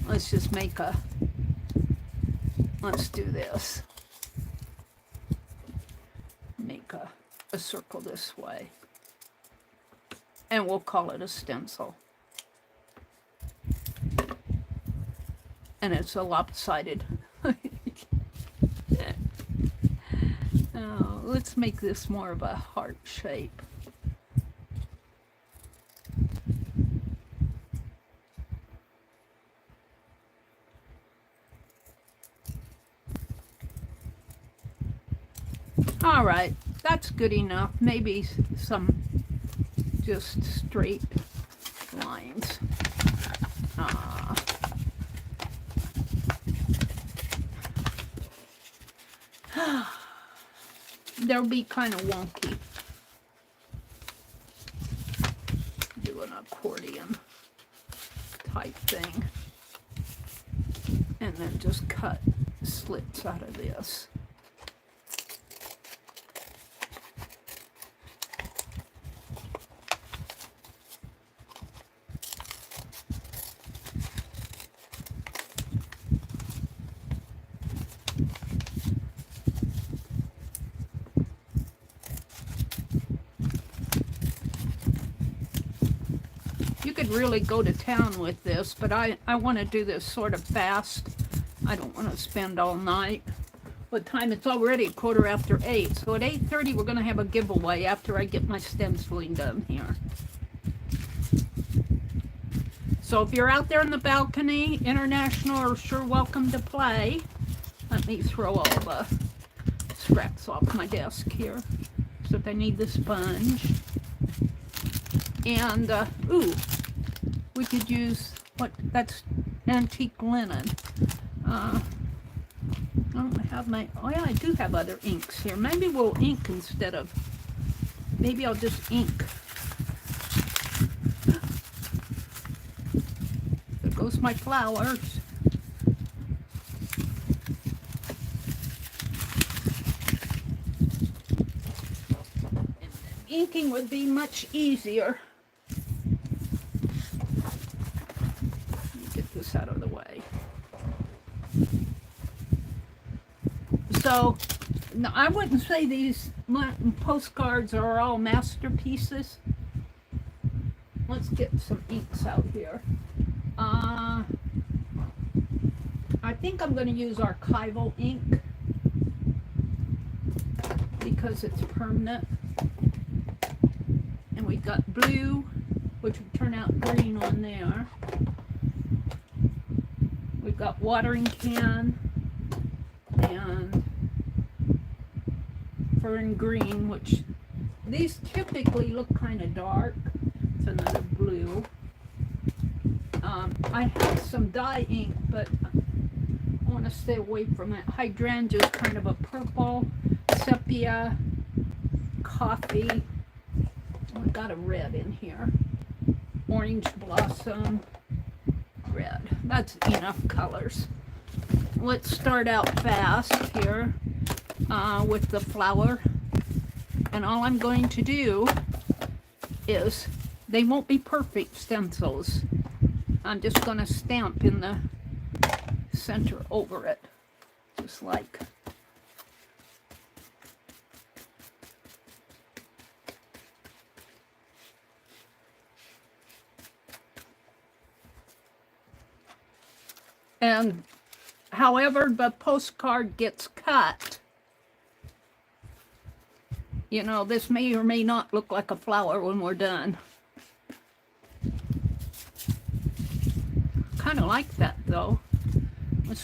Let's just make let's do this. Make a circle this way. And we'll call it a stencil. And it's a lopsided. Oh, let's make this more of a heart shape. All right, that's good enough. Maybe some just straight lines. They'll be kind of wonky. Do an accordion type thing. And then just cut slits out of this. Really go to town with this, but I want to do this sort of fast. I don't want to spend all night. What time? It's already 8:15. So at 8:30 we're going to have a giveaway after I get my stenciling done here. So if you're out there in the balcony, international are sure welcome to play. Let me throw all the scraps off my desk here. So I need the sponge. And, ooh, we could use, that's antique linen. I don't have my, oh yeah, I do have other inks here. Maybe we'll ink instead of, maybe I'll just ink. There goes my flowers. Inking would be much easier. Let me get this out of the way. So, no, I wouldn't say these postcards are all masterpieces. Let's get some inks out here. I think I'm going to use archival ink because it's permanent. And we've got blue, which would turn out green on there. We've got watering can and fern green, which these typically look kind of dark. It's another blue. I have some dye ink, but I want to stay away from it. Hydrangea is kind of a purple, sepia, coffee. I've got a red in here. Orange blossom, red. That's enough colors. Let's start out fast here with the flower. And all I'm going to do is, they won't be perfect stencils. I'm just going to stamp in the center over it. Just like. And however the postcard gets cut, you know, this may or may not look like a flower when we're done. Kind of like that though. Let's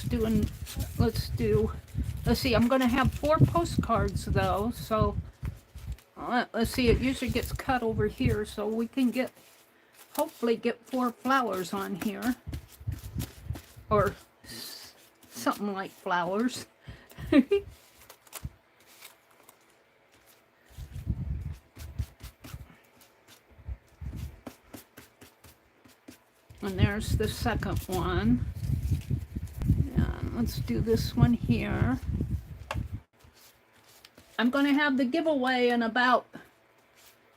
see, I'm going to have 4 postcards though, so let's see, it usually gets cut over here, so we can hopefully get 4 flowers on here. Or something like flowers. And there's the second one. And let's do this one here. I'm going to have the giveaway in about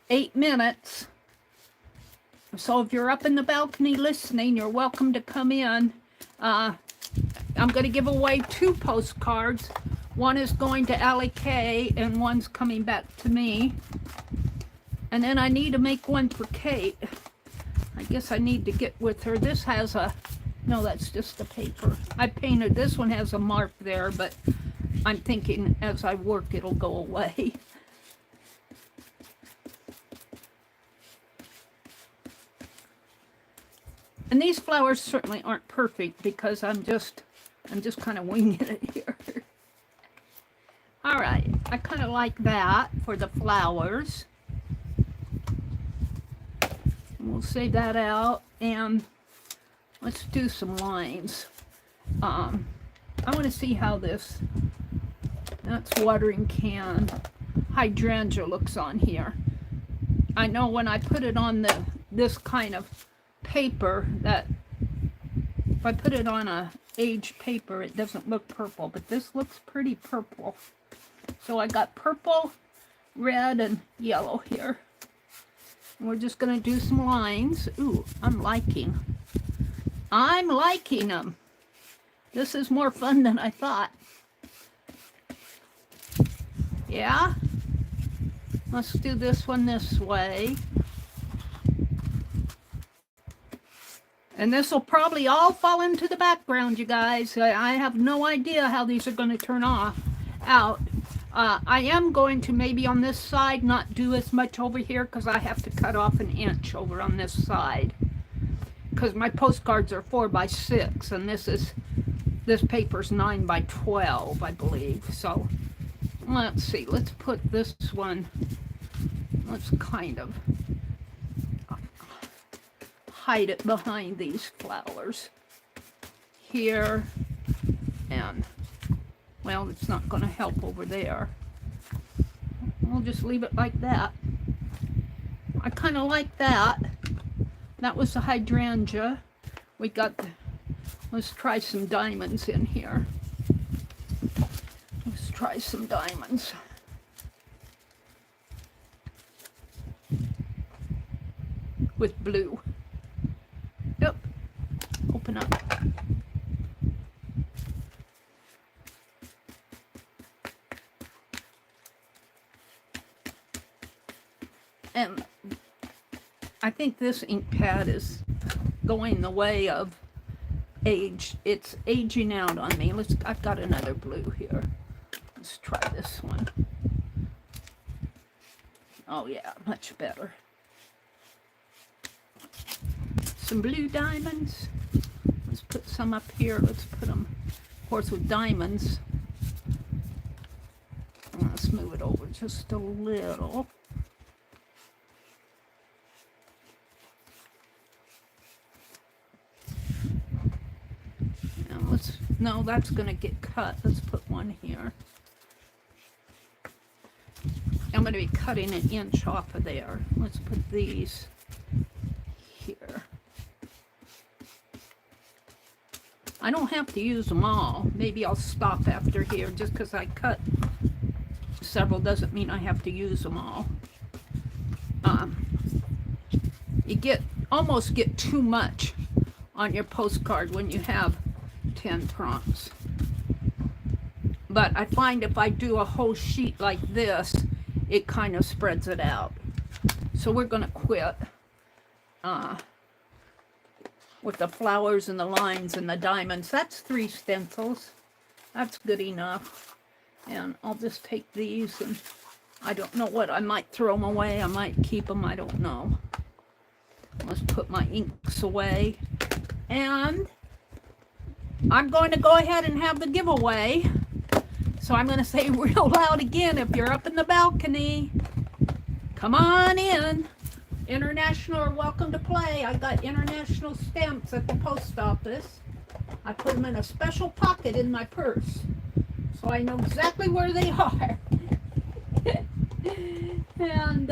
8 minutes. So if you're up in the balcony listening, you're welcome to come in. I'm going to give away 2 postcards. One is going to Allie K and one's coming back to me. And then I need to make one for Kate. I guess I need to get with her. This has a, no, that's just the paper. I painted, this one has a mark there, but I'm thinking as I work it'll go away. And these flowers certainly aren't perfect because I'm just kind of winging it here. All right, I kind of like that for the flowers. We'll save that out and let's do some lines. I want to see how that's watering can, hydrangea looks on here. I know when I put it on this kind of paper, that if I put it on a aged paper it doesn't look purple, but this looks pretty purple. So I got purple, red, and yellow here. We're just going to do some lines. Ooh, I'm liking them. This is more fun than I thought. Yeah? Let's do this one this way. And this will probably all fall into the background, you guys. I have no idea how these are going to turn out. I am going to maybe on this side not do as much over here because I have to cut off an inch over on this side. Because my postcards are 4 by 6 and this paper's 9 by 12, I believe. So let's see, let's put this one, let's kind of hide it behind these flowers here, and well, it's not going to help over there. We'll just leave it like that. I kind of like that. That was the hydrangea. We got the, let's try some diamonds in here. Let's try some diamonds. With blue. Yep. Open up. And I think this ink pad is going the way of age. It's aging out on me. I've got another blue here. Let's try this one. Oh yeah, much better. Some blue diamonds. Let's put some up here. Let's put them, of course, with diamonds. Let's move it over just a little. No, that's going to get cut. Let's put one here. I'm going to be cutting an inch off of there. Let's put these here. I don't have to use them all. Maybe I'll stop after here. Just because I cut several doesn't mean I have to use them all. You almost get too much on your postcard when you have 10 prompts. But I find if I do a whole sheet like this, it kind of spreads it out. So we're going to quit with the flowers and the lines and the diamonds. That's 3 stencils. That's good enough. And I'll just take these, and I don't know what, I might throw them away, I might keep them, I don't know. Let's put my inks away. And I'm going to go ahead and have the giveaway. So I'm going to say real loud again, if you're up in the balcony, come on in. International are welcome to play. I got international stamps at the post office. I put them in a special pocket in my purse, so I know exactly where they are. And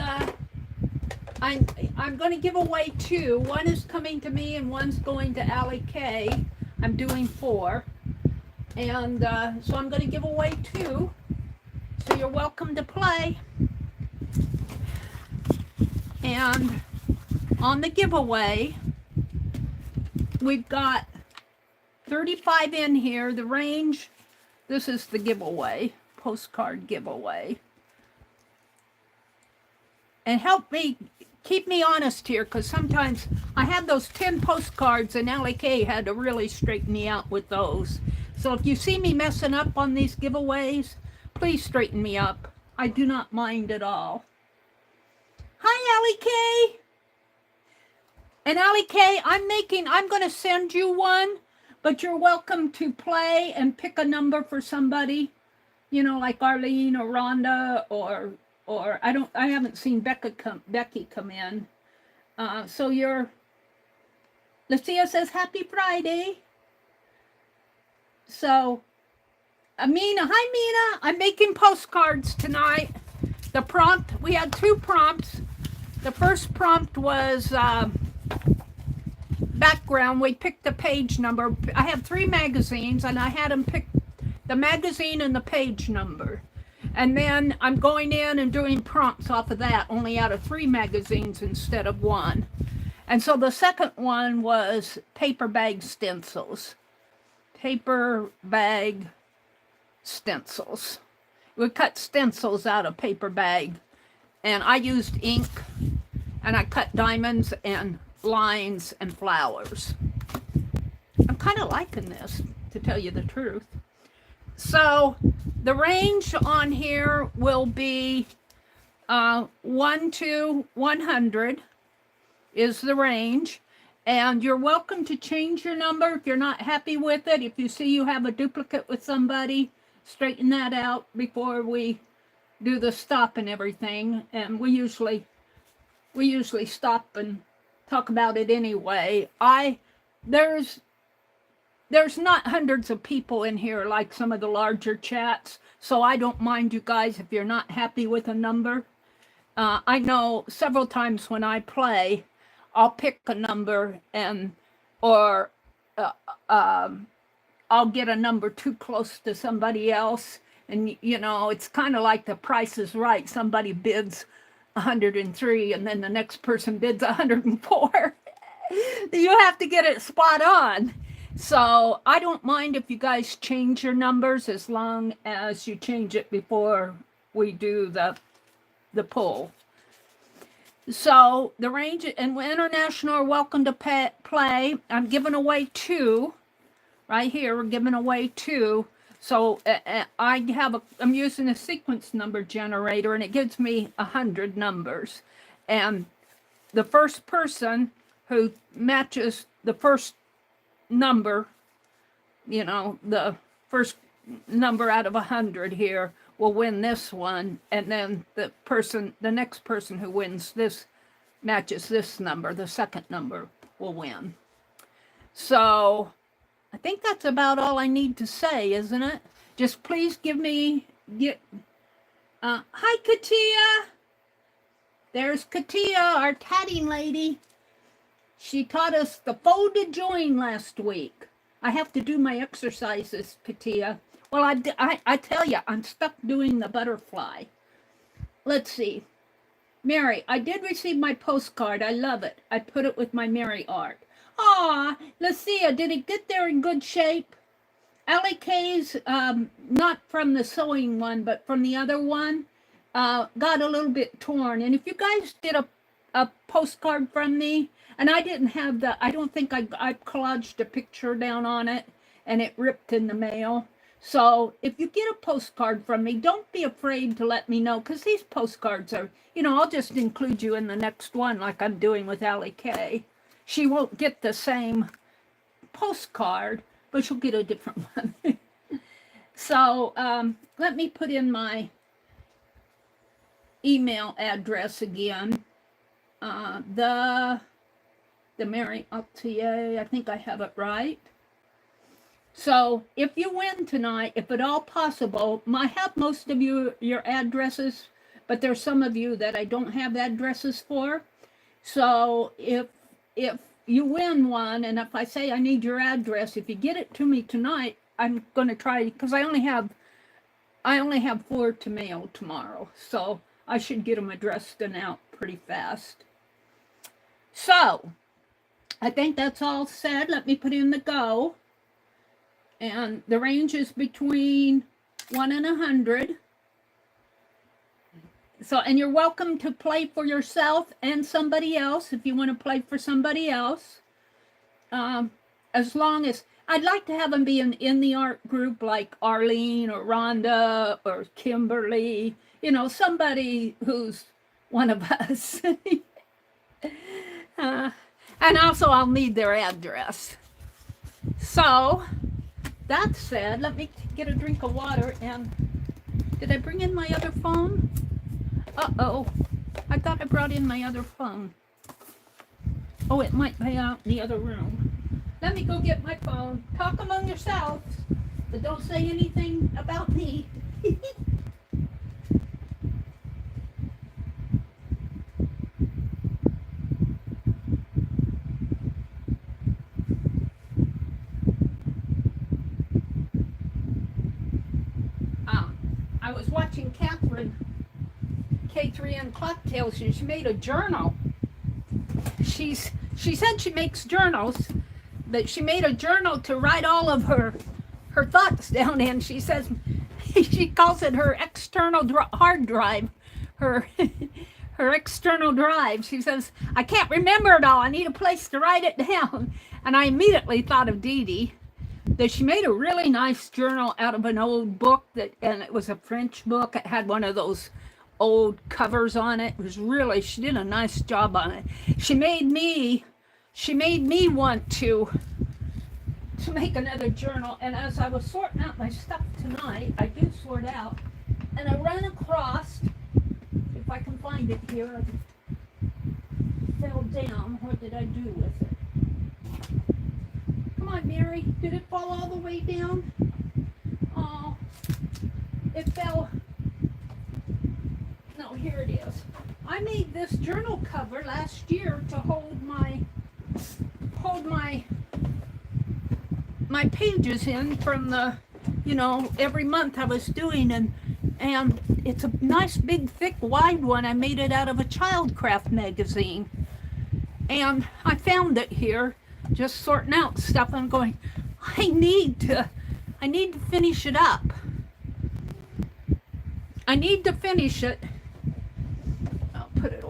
I'm going to give away 2. One is coming to me and one's going to Allie K. I'm doing 4. And so I'm going to give away 2. So you're welcome to play. And on the giveaway, we've got 35 in here. The range, this is the giveaway, postcard giveaway. And help me, keep me honest here, because sometimes I had those 10 postcards and Allie K had to really straighten me out with those. So if you see me messing up on these giveaways, please straighten me up. I do not mind at all. Hi, Allie K. And Allie K, I'm going to send you one, but you're welcome to play and pick a number for somebody, you know, like Arlene or Rhonda or I haven't seen Becky come in. So Lucia says happy Friday. So Amina, hi Mina, I'm making postcards tonight. The prompt, we had 2 prompts. The first prompt was background. We picked the page number. I had 3 magazines and I had them pick the magazine and the page number. And then I'm going in and doing prompts off of that, only out of 3 magazines instead of 1. And so the second one was paper bag stencils. Paper bag stencils. We cut stencils out of paper bag. And I used ink. And I cut diamonds and lines and flowers. I'm kind of liking this, to tell you the truth. So the range on here will be 1 to 100 is the range. And you're welcome to change your number if you're not happy with it. If you see you have a duplicate with somebody, straighten that out before we do the stop and everything. And we usually stop and talk about it anyway. There's not hundreds of people in here like some of the larger chats, so I don't mind you guys if you're not happy with a number. I know several times when I play, I'll pick a number or I'll get a number too close to somebody else. And, you know, it's kind of like the Price is Right. Somebody bids 103 and then the next person bids 104. You have to get it spot on. So I don't mind if you guys change your numbers as long as you change it before we do the pull. So the range and international are welcome to play. I'm giving away 2 right here. We're giving away 2. So I'm using a sequence number generator, and it gives me 100 numbers. And the first person who matches the first number, you know, the first number out of 100 here will win this one, and then the next person who wins this, matches this number, the second number, will win. So I think that's about all I need to say, isn't it? Just please hi Katia. There's Katia, our tatting lady. She taught us the folded join last week. I have to do my exercises, Katia. Well, I tell you, I'm stuck doing the butterfly. Let's see. Meri, I did receive my postcard. I love it. I put it with my Meri art. Aw, Lucia, did it get there in good shape? Allie K's, not from the sewing one, but from the other one, got a little bit torn. And if you guys did a postcard from me, and I didn't have I don't think I collaged a picture down on it, and it ripped in the mail. So if you get a postcard from me, don't be afraid to let me know, because these postcards are, you know, I'll just include you in the next one like I'm doing with Allie K. She won't get the same postcard, but she'll get a different one. So let me put in my email address again. The Meri Atelier, I think I have it right. So if you win tonight, if at all possible, I have most of your addresses, but there's some of you that I don't have addresses for. So if you win one, and if I say I need your address, if you get it to me tonight, I'm going to try, because I only have 4 to mail tomorrow, so I should get them addressed and out pretty fast. So I think that's all said. Let me put in the go. And the range is between 1 and 100. So, and you're welcome to play for yourself and somebody else if you want to play for somebody else. As long as, I'd like to have them be in the art group like Arlene or Rhonda or Kimberly, you know, somebody who's one of us. And also I'll need their address. So, that said, let me get a drink of water. And did I bring in my other phone? Uh-oh. I thought I brought in my other phone. Oh, it might be out in the other room. Let me go get my phone. Talk among yourselves, but don't say anything about me. I was watching Catherine K3N Cocktails, and she made a journal. She said she makes journals, but she made a journal to write all of her thoughts down in. She says she calls it her external hard drive, her external drive. She says, I can't remember it all. I need a place to write it down. And I immediately thought of Dee Dee. That she made a really nice journal out of an old book, and it was a French book. It had one of those old covers on it. It was really, she did a nice job on it. She made me want to to make another journal, and as I was sorting out my stuff tonight, I do sort out, and I ran across, if I can find it here, it fell down. What did I do with it? Come on, Mary, did it fall all the way down? Oh, it fell. No, here it is. I made this journal cover last year to hold my pages in from the, every month I was doing, and it's a nice big thick wide one. I made it out of a Childcraft magazine, and I found it here just sorting out stuff. I'm going, I need to finish it up. I need to finish it. I'll put it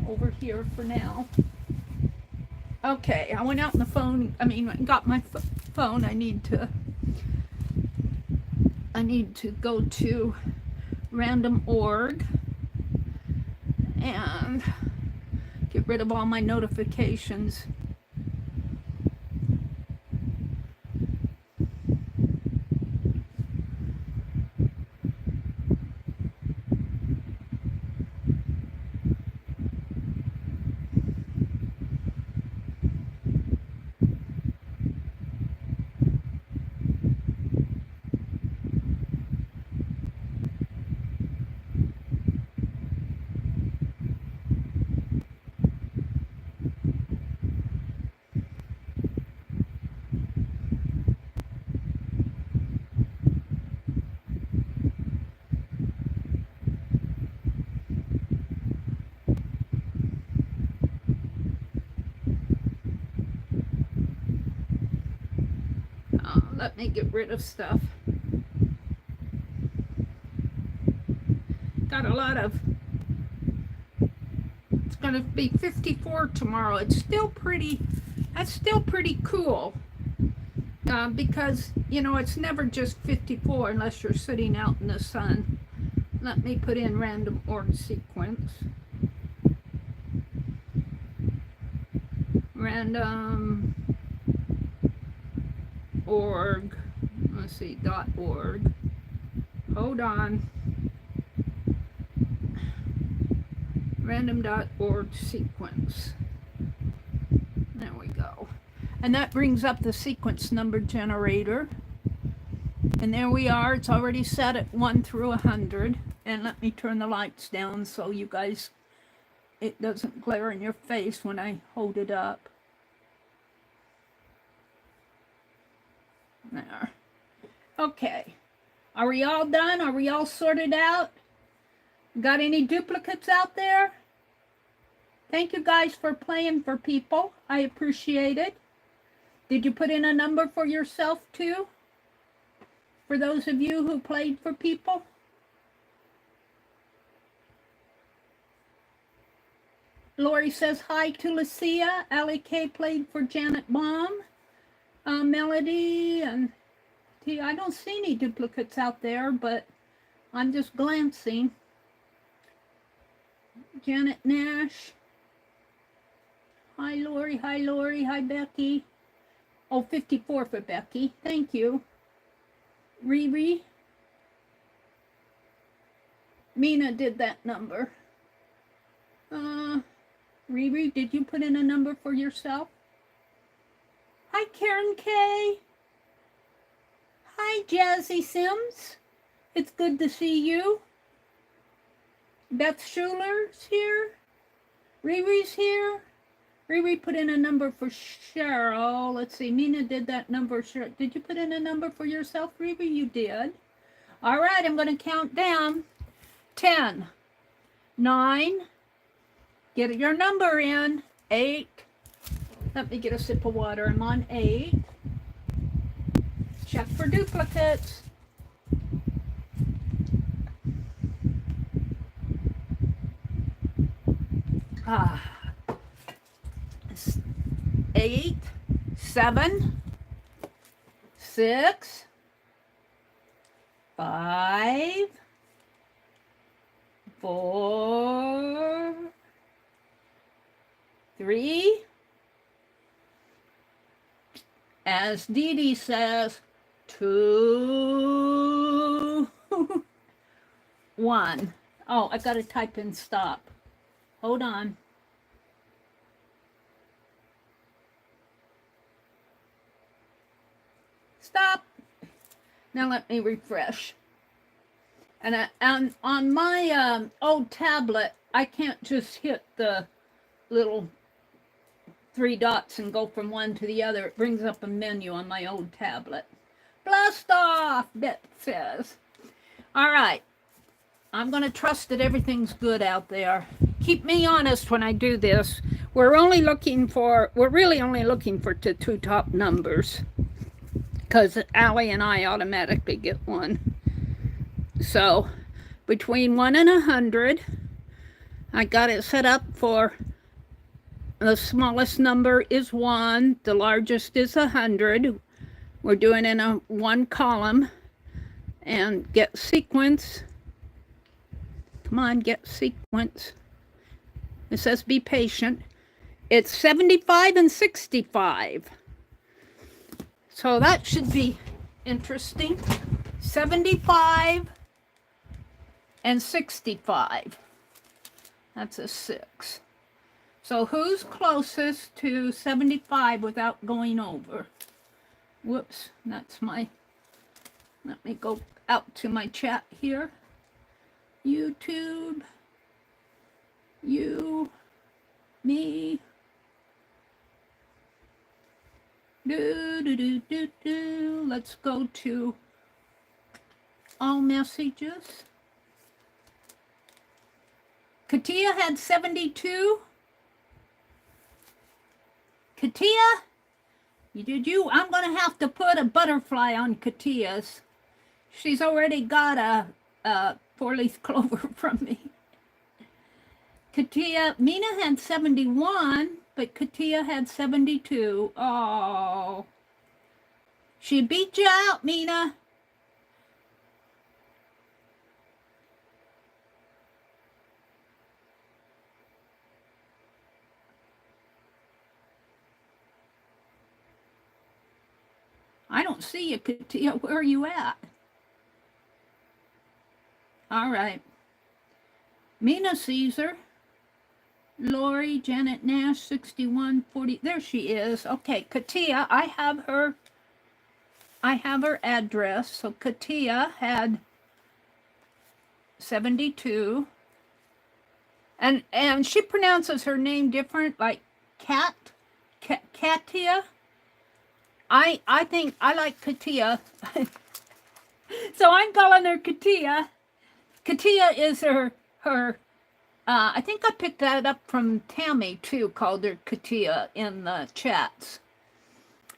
over here for now. Okay, I went out on the phone. Got my phone. I need to go to random.org and get rid of all my notifications. Let me get rid of stuff. Got a lot of, it's going to be 54 tomorrow. It's still pretty, that's still pretty cool. Because, it's never just 54 unless you're sitting out in the sun. Let me put in random org sequence. Random org, let's see, .org. Hold on. Random.org sequence. There we go. And that brings up the sequence number generator. And there we are. It's already set at 1 through 100. And let me turn the lights down so you guys, it doesn't glare in your face when I hold it up. There. Okay. Are we all done? Are we all sorted out? Got any duplicates out there? Thank you guys for playing for people. I appreciate it. Did you put in a number for yourself too? For those of you who played for people? Lori says hi to Lucia. Allie K played for Janet Baum. Melody and T. I don't see any duplicates out there, but I'm just glancing. Janet Nash. Hi, Lori. Hi, Lori. Hi, Becky. Oh, 54 for Becky. Thank you. Riri. Mina did that number. Riri, did you put in a number for yourself? Hi, Karen K. Hi, Jazzy Sims. It's good to see you. Beth Schuler's here. Riri's here. Riri put in a number for Cheryl. Let's see. Mina did that number. Did you put in a number for yourself, Riri? You did. All right. I'm going to count down. 10, 9. Get your number in. 8. Let me get a sip of water. I'm on 8. Check for duplicates. 8, 7, 6, 5, 4, 3, as Dee Dee says, 2, 1. Oh, I got to type in stop. Hold on. Stop. Now let me refresh. And on my old tablet, I can't just hit the little 3 dots and go from one to the other. It brings up a menu on my old tablet. Blast off, Beth says. All right. I'm going to trust that everything's good out there. Keep me honest when I do this. We're really only looking for the 2 top numbers, because Allie and I automatically get 1. So between 1 and 100, I got it set up for the smallest number is 1, the largest is 100. We're doing in a 1 column, and get sequence. Come on, get sequence. It says be patient. It's 75 and 65. So that should be interesting. 75 and 65. That's a 6. So who's closest to 75 without going over? Whoops, that's my, let me go out to my chat here. YouTube, you, me, let's go to all messages. Katia had 72. Katia, I'm going to have to put a butterfly on Katia's. She's already got a 4-leaf clover from me. Katia, Mina had 71, but Katia had 72. Oh. She beat you out, Mina. I don't see you, Katia. Where are you at? All right. Mina Caesar. Lori, Janet Nash, 6140. There she is. Okay, Katia, I have her address. So Katia had 72. And she pronounces her name different, like Katia. I think I like Katia. So I'm calling her Katia. Katia is her I think I picked that up from Tammy too, called her Katia in the chats.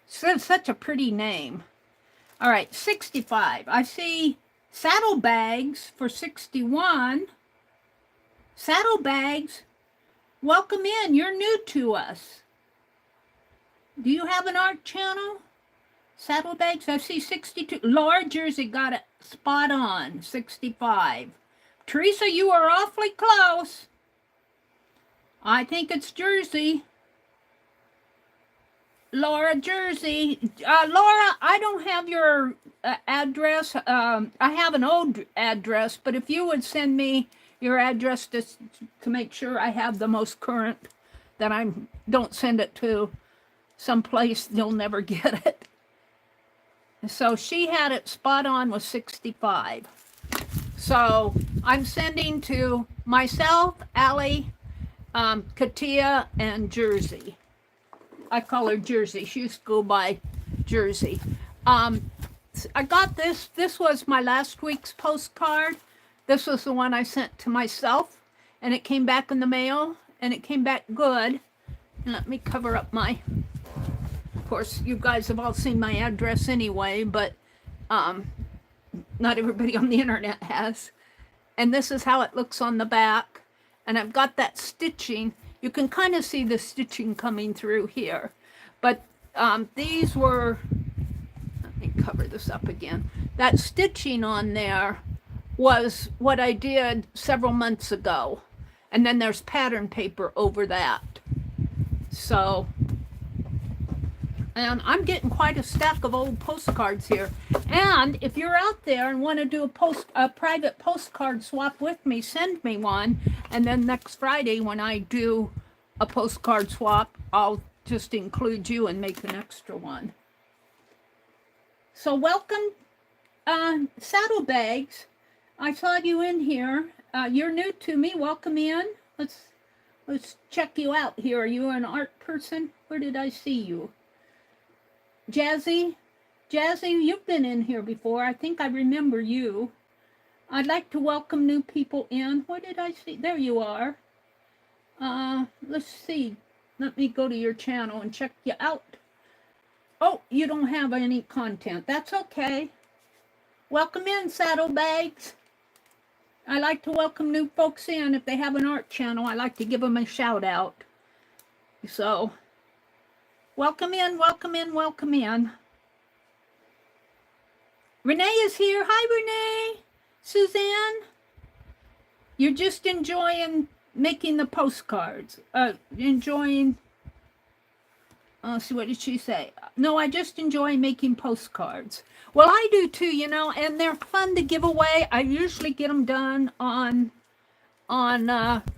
So it's such a pretty name. All right, 65. I see saddlebags for 61. Saddlebags, welcome in. You're new to us. Do you have an art channel? Saddlebags, I see 62. Laura Jersey got it spot on, 65. Teresa, you are awfully close. I think it's Jersey. Laura Jersey. Laura, I don't have your address. I have an old address, but if you would send me your address to make sure I have the most current, that I don't send it to someplace you'll never get it. So she had it spot on with 65. So I'm sending to myself, Allie, Katia, and Jersey. I call her Jersey. She used to go by Jersey. I got this. This was my last week's postcard. This was the one I sent to myself, and it came back in the mail, and it came back good. And let me cover up my... Of course, you guys have all seen my address anyway, but not everybody on the internet has. And this is how it looks on the back. And I've got that stitching. You can kind of see the stitching coming through here. But these were, let me cover this up again. That stitching on there was what I did several months ago. And then there's pattern paper over that. So And I'm getting quite a stack of old postcards here. And if you're out there and want to do a private postcard swap with me, send me one. And then next Friday when I do a postcard swap, I'll just include you and make an extra one. So welcome, Saddlebags. I saw you in here. You're new to me. Welcome in. Let's check you out here. Are you an art person? Where did I see you? Jazzy, you've been in here before. I think I remember you. I'd like to welcome new people in. What did I see? There you are. Let's see. Let me go to your channel and check you out. Oh, you don't have any content. That's okay. Welcome in, Saddlebags. I like to welcome new folks in. If they have an art channel, I like to give them a shout out. So, welcome in, welcome in, welcome in. Renee is here. Hi, Renee. Suzanne. You're just enjoying making the postcards. Enjoying, see, what did she say? No, I just enjoy making postcards. Well, I do too, you know, and they're fun to give away. I usually get them done on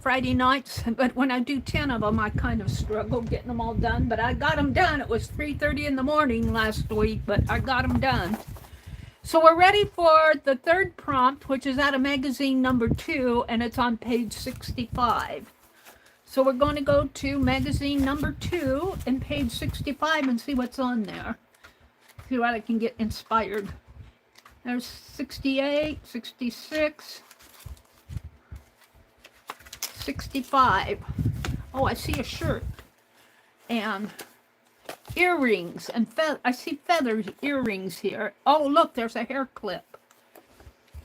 Friday nights, but when I do 10 of them, I kind of struggle getting them all done, but I got them done. It was 3:30 in the morning last week, but I got them done. So we're ready for the third prompt, which is out of magazine number 2, and it's on page 65. So we're going to go to magazine number 2 and page 65 and see what's on there. See what I can get inspired. There's 68, 66, 65. Oh, I see a shirt and earrings and I see feathers, earrings here. Oh, look, there's a hair clip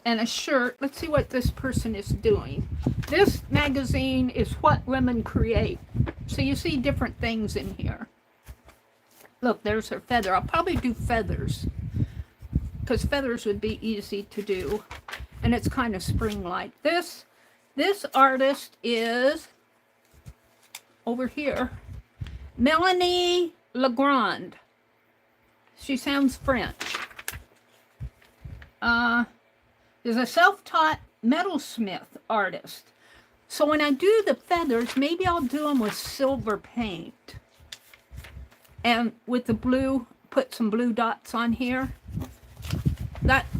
and a shirt. Let's see what this person is doing. This magazine is What Women Create. So you see different things in here. Look, there's her feather. I'll probably do feathers because feathers would be easy to do. And it's kind of spring-like. This artist is over here, Melanie Legrand. She sounds French. Is a self-taught metalsmith artist. So when I do the feathers, maybe I'll do them with silver paint. And with the blue, put some blue dots on here.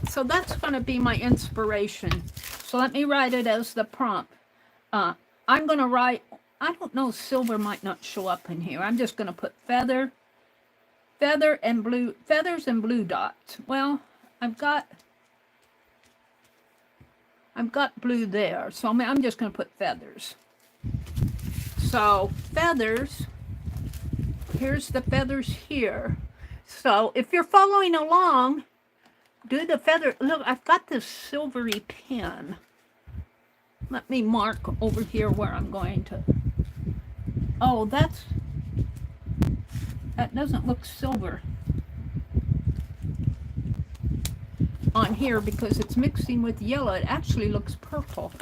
So that's going to be my inspiration. So let me write it as the prompt. I'm going to write, I don't know, silver might not show up in here. I'm just going to put feathers and blue dots. Well, I've got blue there, so I'm just going to put feathers. So feathers, here's the feathers here. So if you're following along, do the feather. Look, I've got this silvery pen. Let me mark over here where I'm going to. Oh, that doesn't look silver on here because it's mixing with yellow. It actually looks purple.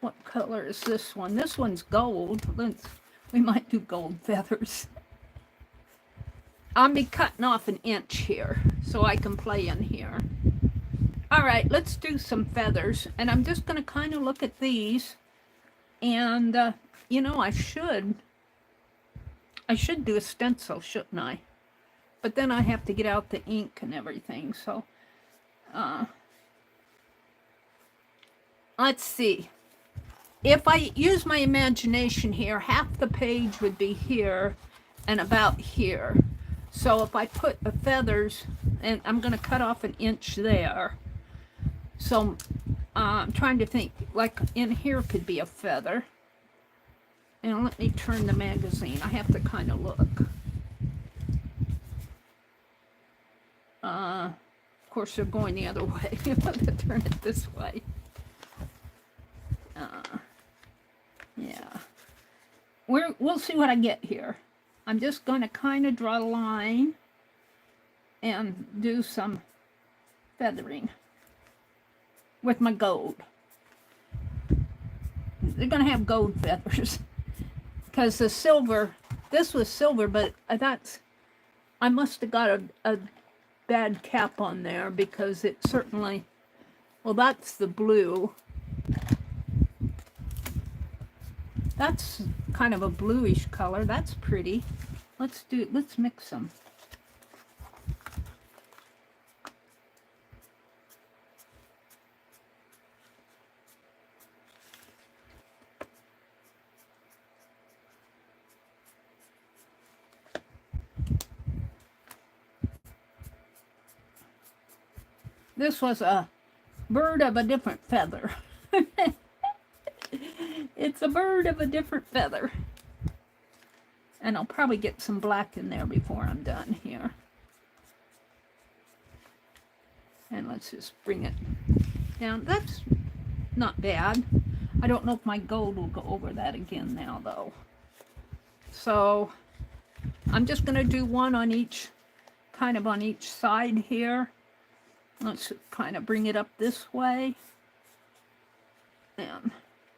What color is this one? This one's gold. We might do gold feathers. I'll be cutting off an inch here so I can play in here. All right, let's do some feathers. And I'm just going to kind of look at these. And, you know, I should do a stencil, shouldn't I? But then I have to get out the ink and everything. So, let's see. If I use my imagination here, half the page would be here and about here. So if I put the feathers, and I'm going to cut off an inch there. So I'm trying to think, like in here could be a feather. And let me turn the magazine. I have to kind of look. Of course, they're going the other way. I'm going to turn it this way. Yeah. We'll see what I get here. I'm just going to kind of draw a line and do some feathering with my gold. They're going to have gold feathers because the silver, this was silver, but I must have got a bad cap on there because it certainly, well, that's the blue. That's kind of a bluish color. That's pretty. Let's mix them. This was a bird of a different feather. It's a bird of a different feather. And I'll probably get some black in there before I'm done here. And let's just bring it down. That's not bad. I don't know if my gold will go over that again now, though. So I'm just going to do one on each, kind of on each side here. Let's kind of bring it up this way. And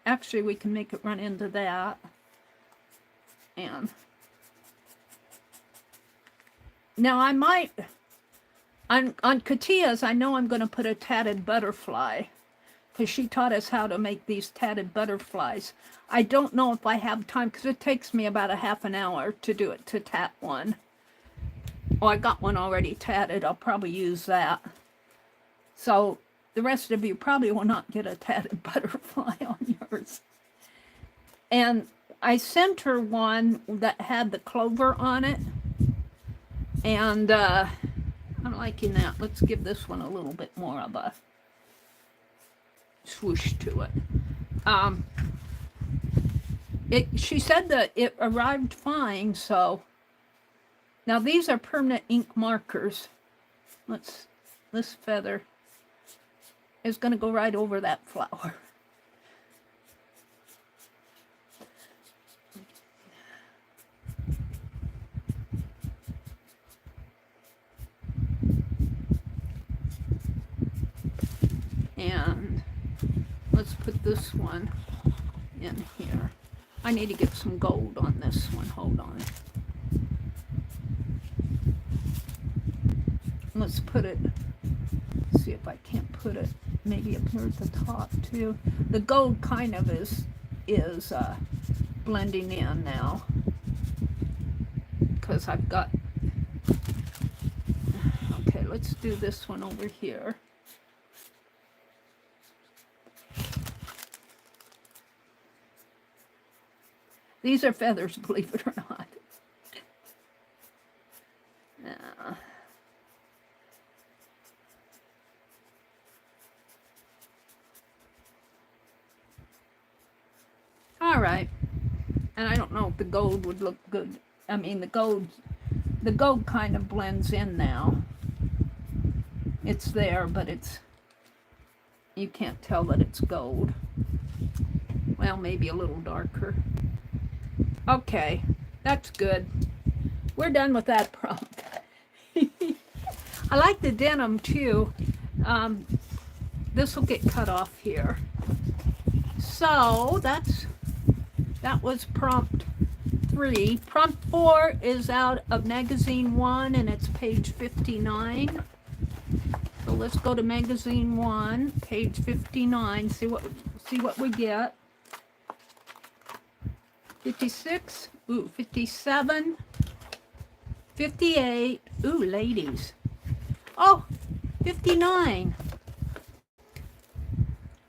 actually, we can make it run into that. And now I might, on Katia's, I know I'm going to put a tatted butterfly, because she taught us how to make these tatted butterflies. I don't know if I have time, because it takes me about a half an hour to do it, to tat one. Oh, I got one already tatted. I'll probably use that. So the rest of you probably will not get a tatted butterfly on yours. And I sent her one that had the clover on it. And I'm liking that. Let's give this one a little bit more of a swoosh to it. She said that it arrived fine, so now these are permanent ink markers. This feather is going to go right over that flower. And let's put this one in here. I need to get some gold on this one. Hold on. Let's put it, see if I can't put it maybe up here at the top too. The gold kind of is blending in now, because I've got, okay, let's do this one over here. These are feathers, believe it or not. All right. And I don't know if the gold would look good. I mean, the gold kind of blends in now. It's there, but you can't tell that it's gold. Well, maybe a little darker. Okay, that's good. We're done with that prompt. I like the denim too. This will get cut off here. So that was prompt 3. Prompt 4 is out of magazine 1 and it's page 59. So let's go to magazine 1, page 59. See what we get. 56, ooh, 57, 58, ooh, ladies. Oh, 59.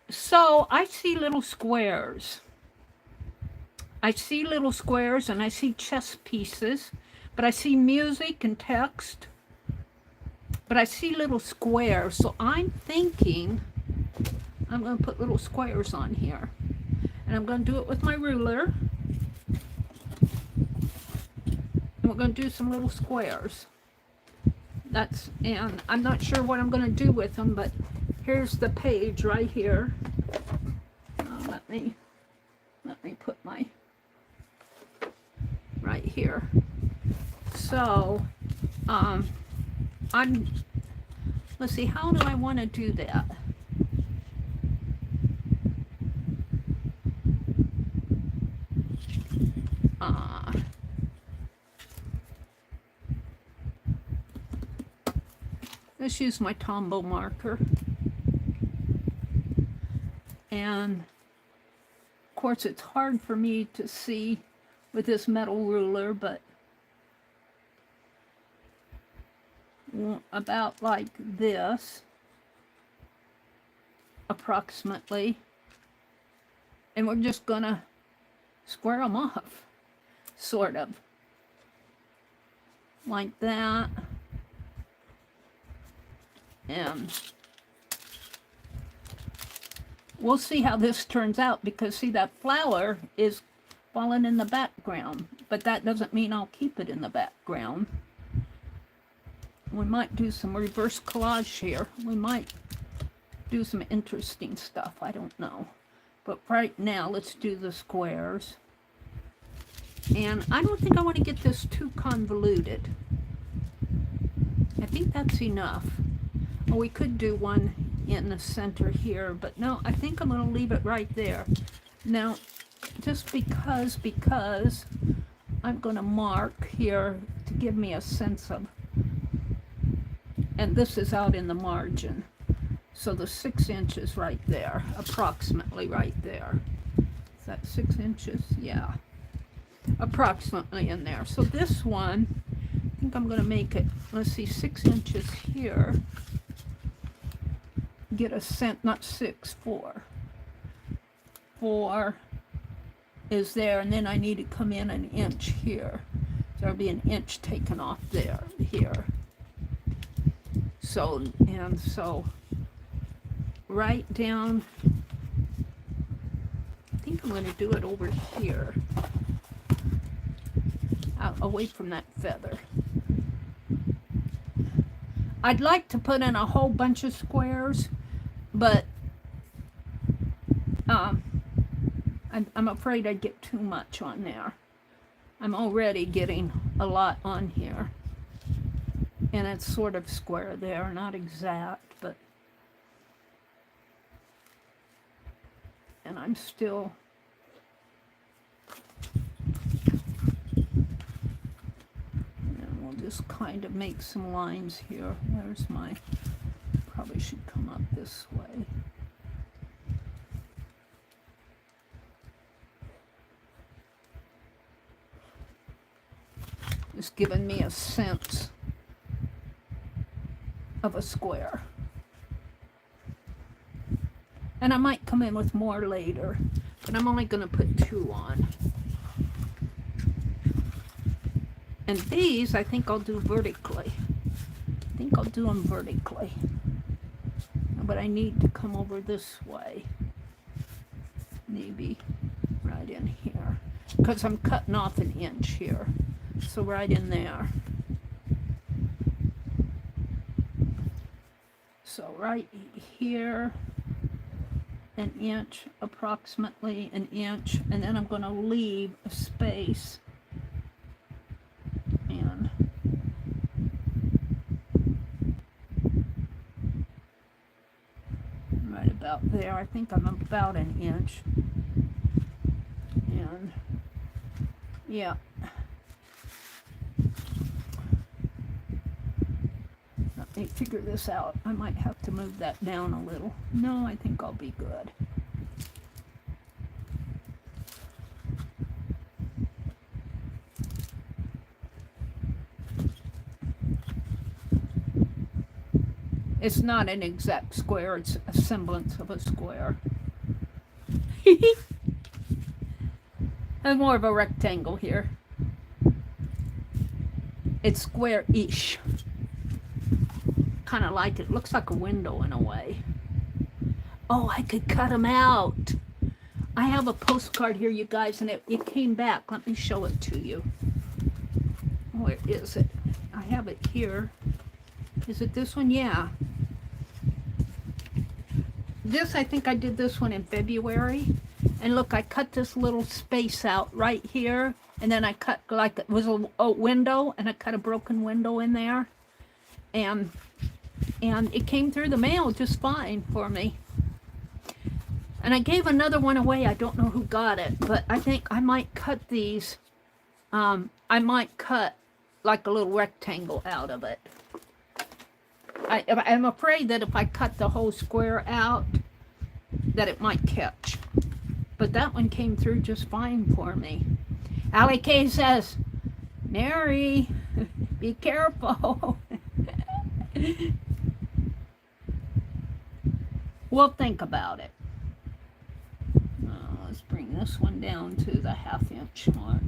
So I see little squares. I see little squares and I see chess pieces, but I see music and text, but I see little squares. So I'm thinking I'm going to put little squares on here, and I'm going to do it with my ruler. And we're going to do some little squares. And I'm not sure what I'm going to do with them, but here's the page right here. Let me put my right here. So let's see, how do I want to do that? Let's use my Tombow marker. And of course it's hard for me to see with this metal ruler, but about like this, approximately. And we're just gonna square them off, sort of. Like that. And we'll see how this turns out, because see, that flower is falling in the background, but that doesn't mean I'll keep it in the background. We might do some reverse collage here. We might do some interesting stuff. I don't know. But right now, let's do the squares. And I don't think I want to get this too convoluted. I think that's enough. Well, we could do one in the center here, but no, I think I'm going to leave it right there. Now, just because I'm going to mark here to give me a sense of, and this is out in the margin. So the 6 inches right there, approximately right there. Is that 6 inches? Yeah, approximately in there. So this one, I think I'm going to make it, let's see, 6 inches here. Get a cent, not 6, 4. 4 is there, and then I need to come in an inch here. So there'll be an inch taken off there, here. So, and so, right down, I think I'm going to do it over here, out, away from that feather. I'd like to put in a whole bunch of squares, but I'm afraid I'd get too much on there. I'm already getting a lot on here. And it's sort of square there, not exact, but... And I'm still... And we'll just kind of make some lines here. Where's my... Probably should come up this way. Just giving me a sense of a square. And I might come in with more later, but I'm only going to put 2 on. And these, I think I'll do vertically. I think I'll do them vertically. But I need to come over this way. Maybe right in here. Because I'm cutting off an inch here. So right in there. So right here, an inch, approximately an inch, and then I'm going to leave a space. And right about there, I think I'm about an inch. And yeah. Let me figure this out. I might have to move that down a little. No, I think I'll be good. It's not an exact square, it's a semblance of a square. And more of a rectangle here. It's square-ish. Kind of like it. Looks like a window in a way. Oh, I could cut them out. I have a postcard here, you guys, and it came back. Let me show it to you. Where is it? I have it here. Is it this one? Yeah. This, I think I did this one in February. And look, I cut this little space out right here. And then I cut, like it was a window, and I cut a broken window in there. And it came through the mail just fine for me. And I gave another one away. I don't know who got it, but I think I might cut these. I might cut like a little rectangle out of it. I'm afraid that if I cut the whole square out, that it might catch. But that one came through just fine for me. Allie K says, Mary, be careful. We'll think about it. Let's bring this one down to the 1/2 inch mark.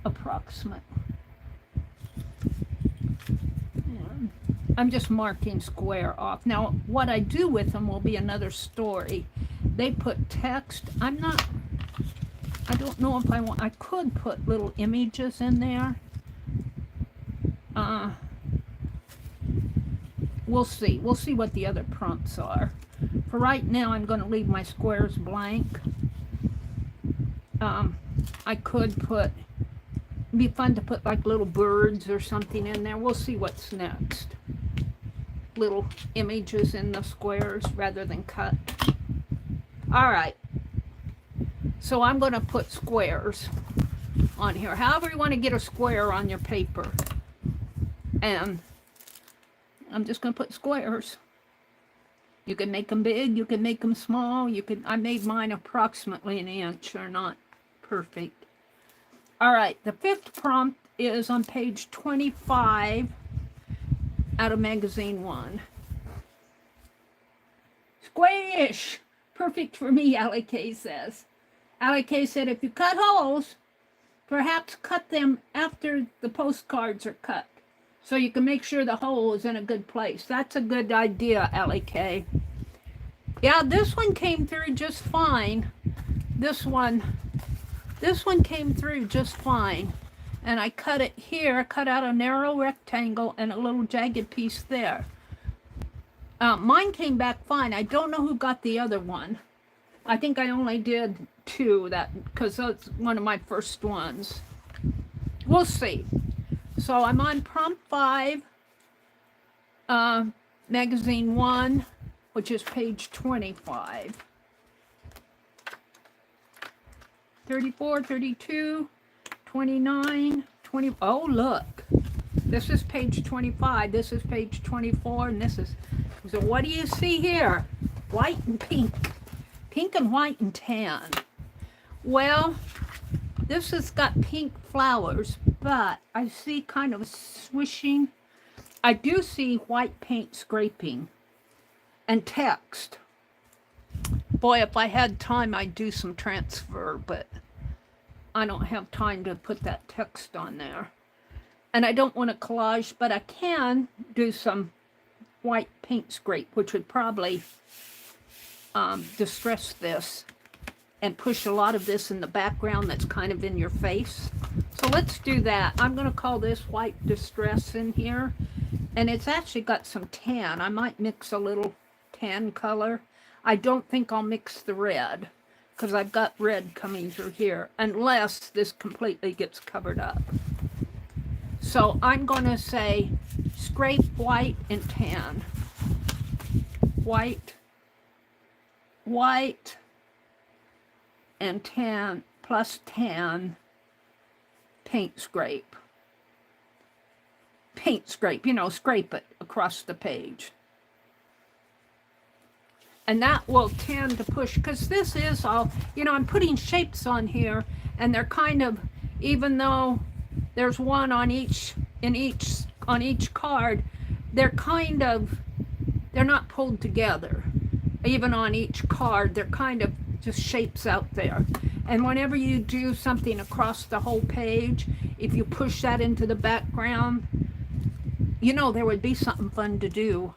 Approximate. And I'm just marking square off. Now, what I do with them will be another story. They put text. I don't know if I could put little images in there. We'll see. We'll see what the other prompts are. For right now, I'm going to leave my squares blank. I could put, it'd be fun to put like little birds or something in there. We'll see what's next. Little images in the squares rather than cut. All right. So I'm going to put squares on here. However you want to get a square on your paper. And I'm just going to put squares. You can make them big, you can make them small. I made mine approximately 1 inch. They're not perfect. All right, the 5th prompt is on page 25 out of magazine 1. Squish! Perfect for me, Allie K says. Allie K said, if you cut holes, perhaps cut them after the postcards are cut, so you can make sure the hole is in a good place. That's a good idea, Allie K. Yeah, this one came through just fine. This one came through just fine. And I cut it here, cut out a narrow rectangle and a little jagged piece there. Mine came back fine. I don't know who got the other one. I think I only did 2, because that's one of my first ones. We'll see. So I'm on prompt 5, magazine 1, which is page 25. 34, 32, 29, 20. Oh, look. This is page 25. This is page 24. And this is. So what do you see here? White and pink. Pink and white and tan. Well, this has got pink flowers, but I see kind of swishing. I do see white paint scraping and text. Boy, if I had time, I'd do some transfer, but I don't have time to put that text on there. And I don't want to collage, but I can do some white paint scrape, which would probably distress this and push a lot of this in the background that's kind of in your face. So let's do that. I'm going to call this white distress in here. And it's actually got some tan. I might mix a little tan color. I don't think I'll mix the red, because I've got red coming through here, unless this completely gets covered up. So I'm going to say scrape white and tan. White, white, and tan, plus tan, paint scrape. Paint scrape, you know, scrape it across the page. And that will tend to push, because this is all, you know, I'm putting shapes on here, and they're kind of, even though there's one on each card, they're kind of, they're not pulled together. Even on each card, they're kind of just shapes out there. And whenever you do something across the whole page, if you push that into the background, you know, there would be something fun to do.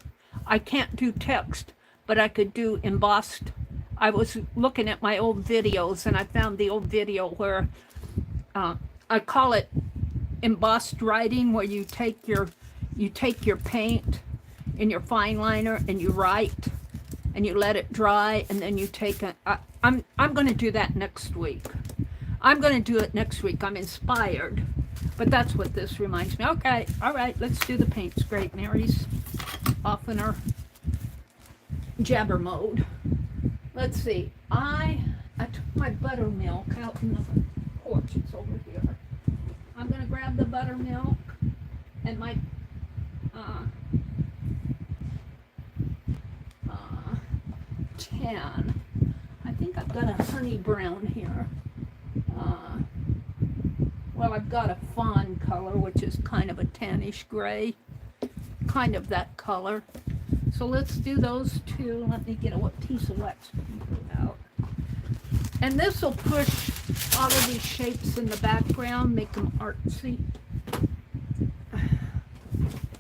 I can't do text, but I could do embossed. I was looking at my old videos, and I found the old video where I call it embossed writing, where you take your paint in your fine liner and you write and you let it dry, and then you take a. I'm going to do that next week. I'm going to do it next week. I'm inspired, but that's what this reminds me. Okay, all right, let's do the paint scrape. Mary's off in her jabber mode. Let's see. I took my buttermilk out in the porch. It's over here. I'm going to grab the buttermilk And my tan. I think I've got a honey brown here. Well, I've got a fawn color, which is kind of a tannish gray, kind of that color. So let's do those two. Let me get a piece of wax paper out. And this will push all of these shapes in the background, make them artsy.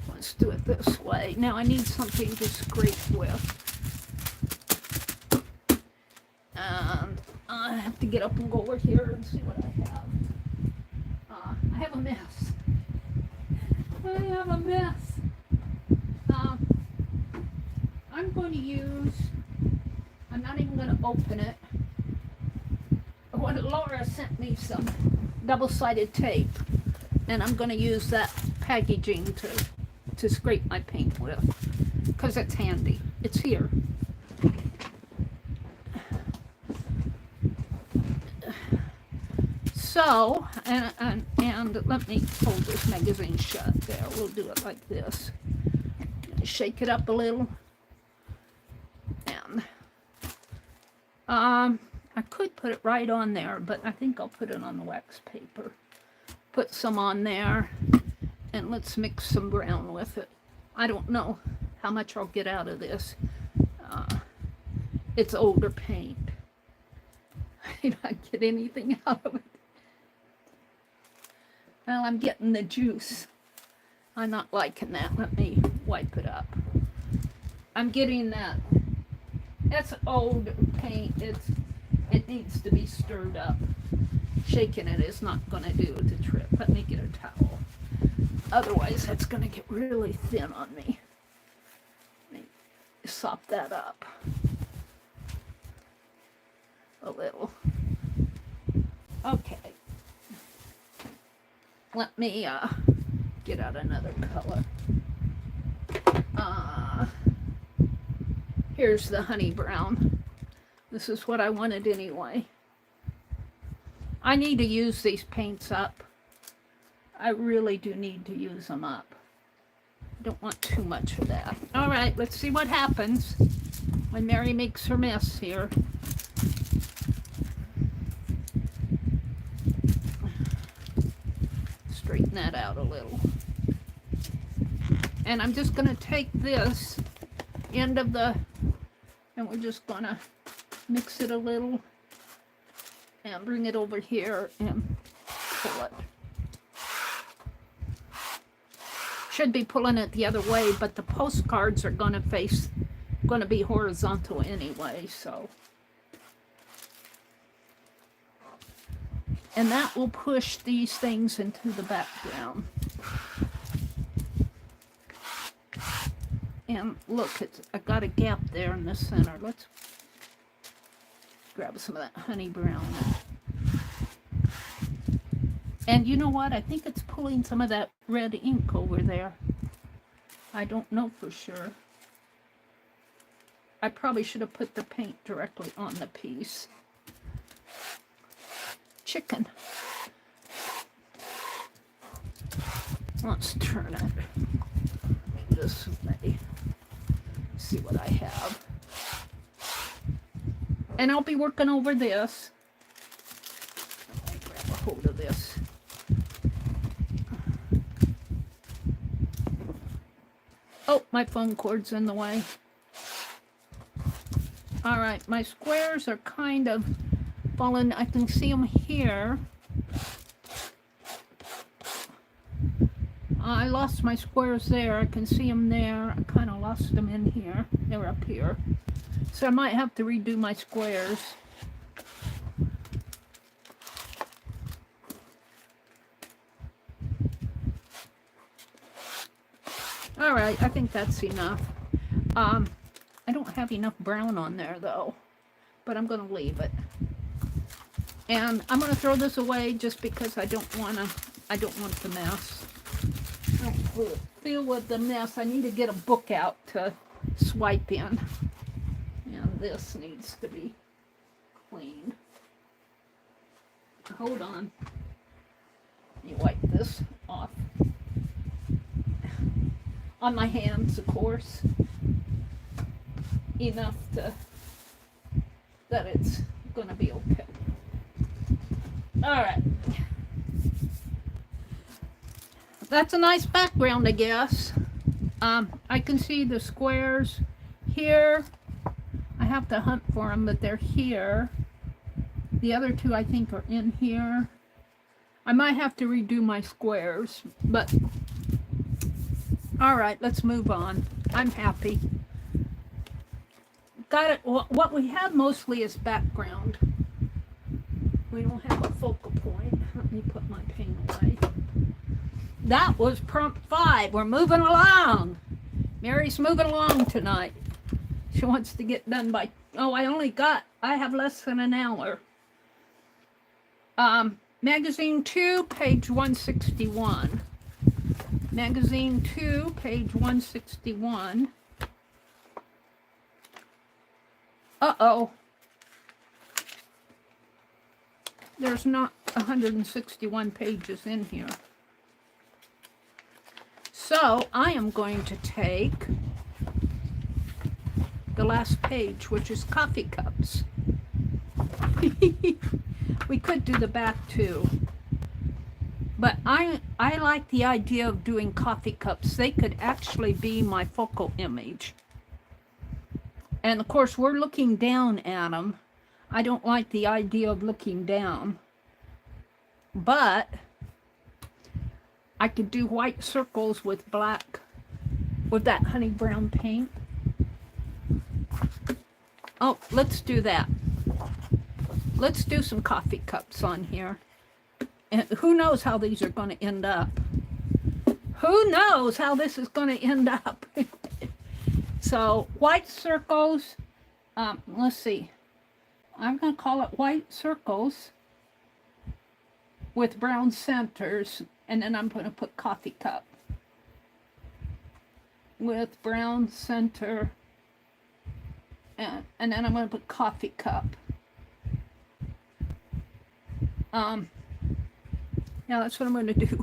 Let's do it this way. Now I need something to scrape with. And I have to get up and go over here and see what I have. I have a mess. I have a mess. I'm going to use, I'm not even going to open it. When Laura sent me some double-sided tape, and I'm going to use that packaging to scrape my paint with, because it's handy. It's here. So, and let me hold this magazine shut there. We'll do it like this. Shake it up a little. And I could put it right on there, but I think I'll put it on the wax paper. Put some on there, and let's mix some brown with it. I don't know how much I'll get out of this. It's older paint. I don't get anything out of it. Well, I'm getting the juice. I'm not liking that. Let me wipe it up. I'm getting that. That's old paint. It needs to be stirred up. Shaking it is not going to do the trick. Let me get a towel. Otherwise, that's going to get really thin on me. Let me sop that up a little. Okay. Let me get out another color. Here's the honey brown. This is what I wanted anyway. I need to use these paints up. I really do need to use them up. I don't want too much of that. All right, let's see what happens when Meri makes her mess here. Straighten that out a little. And I'm just going to take this end of the, and we're just going to mix it a little and bring it over here and pull it. Should be pulling it the other way, but the postcards are going to be horizontal anyway, so. And that will push these things into the background. And look, I got a gap there in the center. Let's grab some of that honey brown. And you know what? I think it's pulling some of that red ink over there. I don't know for sure. I probably should have put the paint directly on the piece. Chicken. Let's turn it this way. See what I have. And I'll be working over this. Let me grab a hold of this. Oh, my phone cord's in the way. All right, my squares are kind of falling. I can see them here. I lost my squares there. I can see them there. I kind of lost them in here. They were up here. So I might have to redo my squares. All right, I think that's enough. I don't have enough brown on there though, but I'm going to leave it. And I'm going to throw this away just because I don't want the mess. I don't feel with the mess. I need to get a book out to swipe in. And this needs to be cleaned. Hold on. Let me wipe this off. on my hands, of course, enough that it's going to be okay. All right. That's a nice background, I guess. I can see the squares here. I have to hunt for them, but they're here. The other two, I think, are in here. I might have to redo my squares, but all right, let's move on. I'm happy. Got it. What we have mostly is background. We don't have a focal point. Let me put my paint away. That was prompt 5. We're moving along. Meri's moving along tonight. She wants to get done by, I have less than an hour. Magazine 2, page 161. Magazine 2, page 161. Uh-oh. There's not 161 pages in here. So I am going to take the last page, which is coffee cups. We could do the back too. But I like the idea of doing coffee cups. They could actually be my focal image. And of course, we're looking down at them. I don't like the idea of looking down. But I could do white circles with black, with that honey brown paint. Oh, let's do that. Let's do some coffee cups on here. And who knows how these are going to end up? Who knows how this is going to end up? So, white circles, let's see. I'm going to call it white circles with brown centers, and then I'm going to put coffee cup with brown center, and then I'm going to put coffee cup. Yeah, that's what I'm going to do.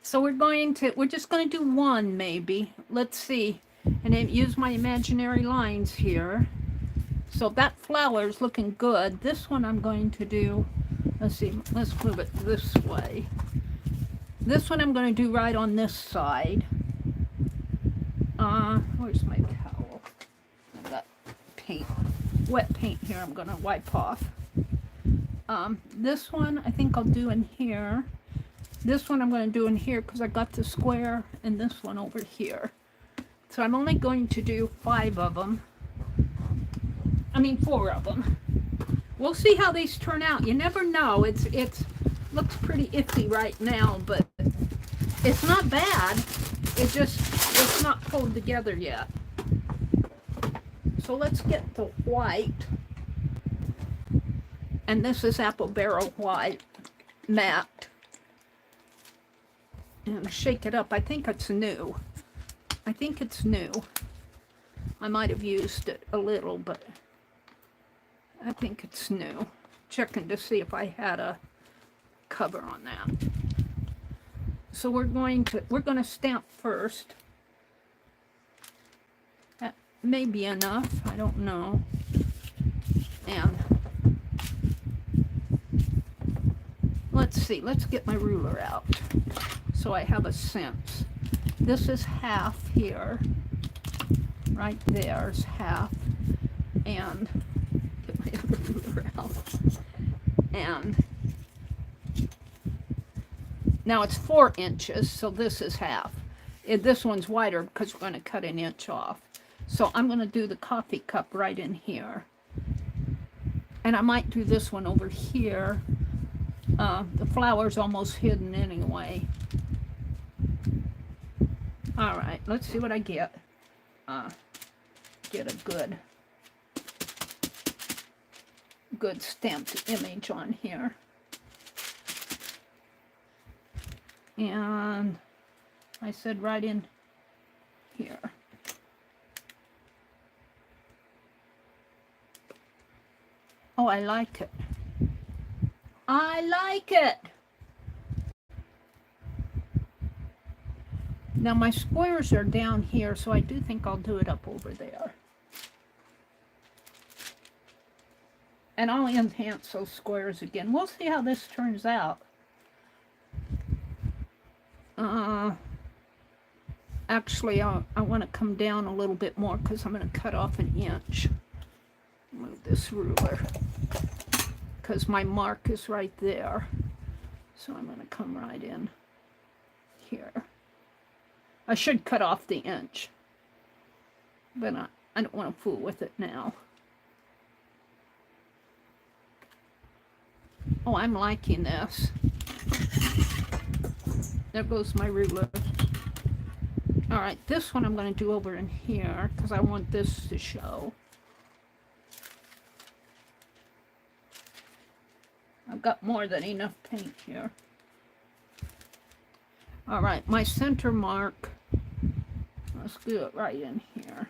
So we're just going to do one maybe. Let's see. And then use my imaginary lines here. So that flower is looking good. This one I'm going to do, let's see, let's move it this way. This one I'm going to do right on this side. Where's my towel? I've got paint, wet paint here I'm going to wipe off. This one I think I'll do in here. This one I'm going to do in here because I got the square, and this one over here. So I'm only going to do 5 of them. I mean 4 of them. We'll see how these turn out. You never know. It's looks pretty iffy right now, but it's not bad. It's not pulled together yet. So let's get the white. And this is apple barrel white matte. And shake it up. I think it's new. I think it's new. I might have used it a little, but I think it's new. Checking to see if I had a cover on that. So we're going to stamp first. That may be enough. I don't know. And let's see. Let's get my ruler out so I have a sense. This is half here. Right there's half. And get my other ruler out. And now it's 4 inches, so this is half. This one's wider because we're going to cut an inch off. So I'm going to do the coffee cup right in here. And I might do this one over here. The flower's almost hidden anyway. All right, let's see what I get. Get a good stamped image on here. And I said right in here. Oh, I like it. I like it. Now my squares are down here, so I do think I'll do it up over there. And I'll enhance those squares again. We'll see how this turns out. Actually, I want to come down a little bit more because I'm going to cut off an inch. Move this ruler because my mark is right there. So I'm going to come right in here. I should cut off the inch, but I don't want to fool with it now. Oh, I'm liking this. There goes my ruler. All right, this one I'm going to do over in here because I want this to show. I've got more than enough paint here. All right, my center mark. Let's do it right in here.